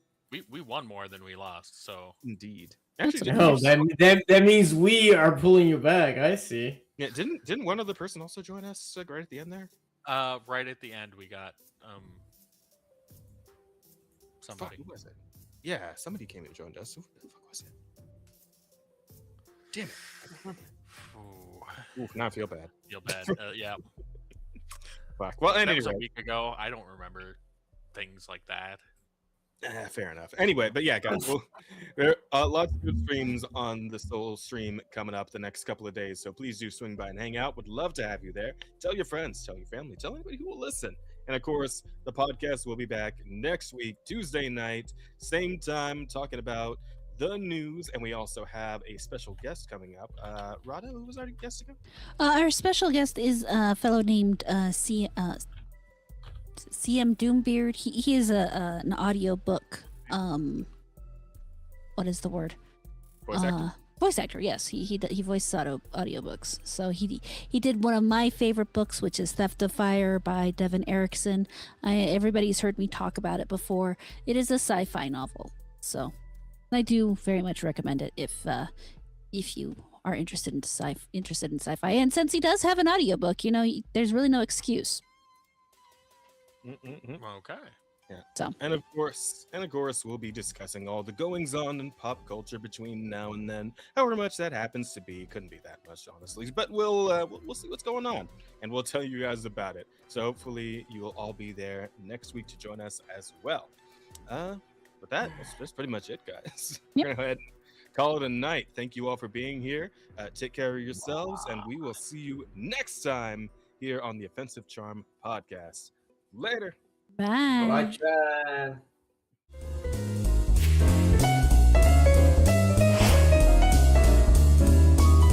[SPEAKER 3] We won more than we lost, so
[SPEAKER 1] indeed. Actually,
[SPEAKER 2] that means we are pulling you back. I see.
[SPEAKER 1] Yeah, didn't one other person also join us right at the end there?
[SPEAKER 3] Right at the end we got somebody.
[SPEAKER 1] Fuck, who was it? Yeah, somebody came and joined us. Who the fuck was it? Damn it! I don't remember. Ooh, now I feel bad.
[SPEAKER 3] Yeah.
[SPEAKER 1] Fuck. Well,
[SPEAKER 3] that
[SPEAKER 1] anyway,
[SPEAKER 3] was a week ago. I don't remember things like that.
[SPEAKER 1] Fair enough. Anyway, but yeah, guys, there are lots of good streams on the Soul stream coming up the next couple of days. So please do swing by and hang out. Would love to have you there. Tell your friends, tell your family, tell anybody who will listen. And of course, the podcast will be back next week, Tuesday night, same time, talking about the news. And we also have a special guest coming up. Rada, who was our guest again?
[SPEAKER 4] Our special guest is a fellow named CM Doombeard. He is an audio book. What is the word?
[SPEAKER 1] Voice actor.
[SPEAKER 4] Voice actor. Yes, he voices audiobooks. So he did one of my favorite books, which is Theft of Fire by Devin Erickson. Everybody's heard me talk about it before. It is a sci-fi novel, so I do very much recommend it if you are interested in sci-fi. And since he does have an audiobook, there's really no excuse.
[SPEAKER 3] Okay.
[SPEAKER 4] So,
[SPEAKER 1] and of course, we'll be discussing all the goings on in pop culture between now and then. However much that happens to be, couldn't be that much, honestly. But we'll see what's going on, and we'll tell you guys about it. So hopefully you will all be there next week to join us as well. But that's pretty much it, guys. We're gonna go ahead and call it a night. Thank you all for being here. Take care of yourselves, and we will see you next time here on the Offensive Charm podcast. Later.
[SPEAKER 4] bye.
[SPEAKER 2] Bye, Chad.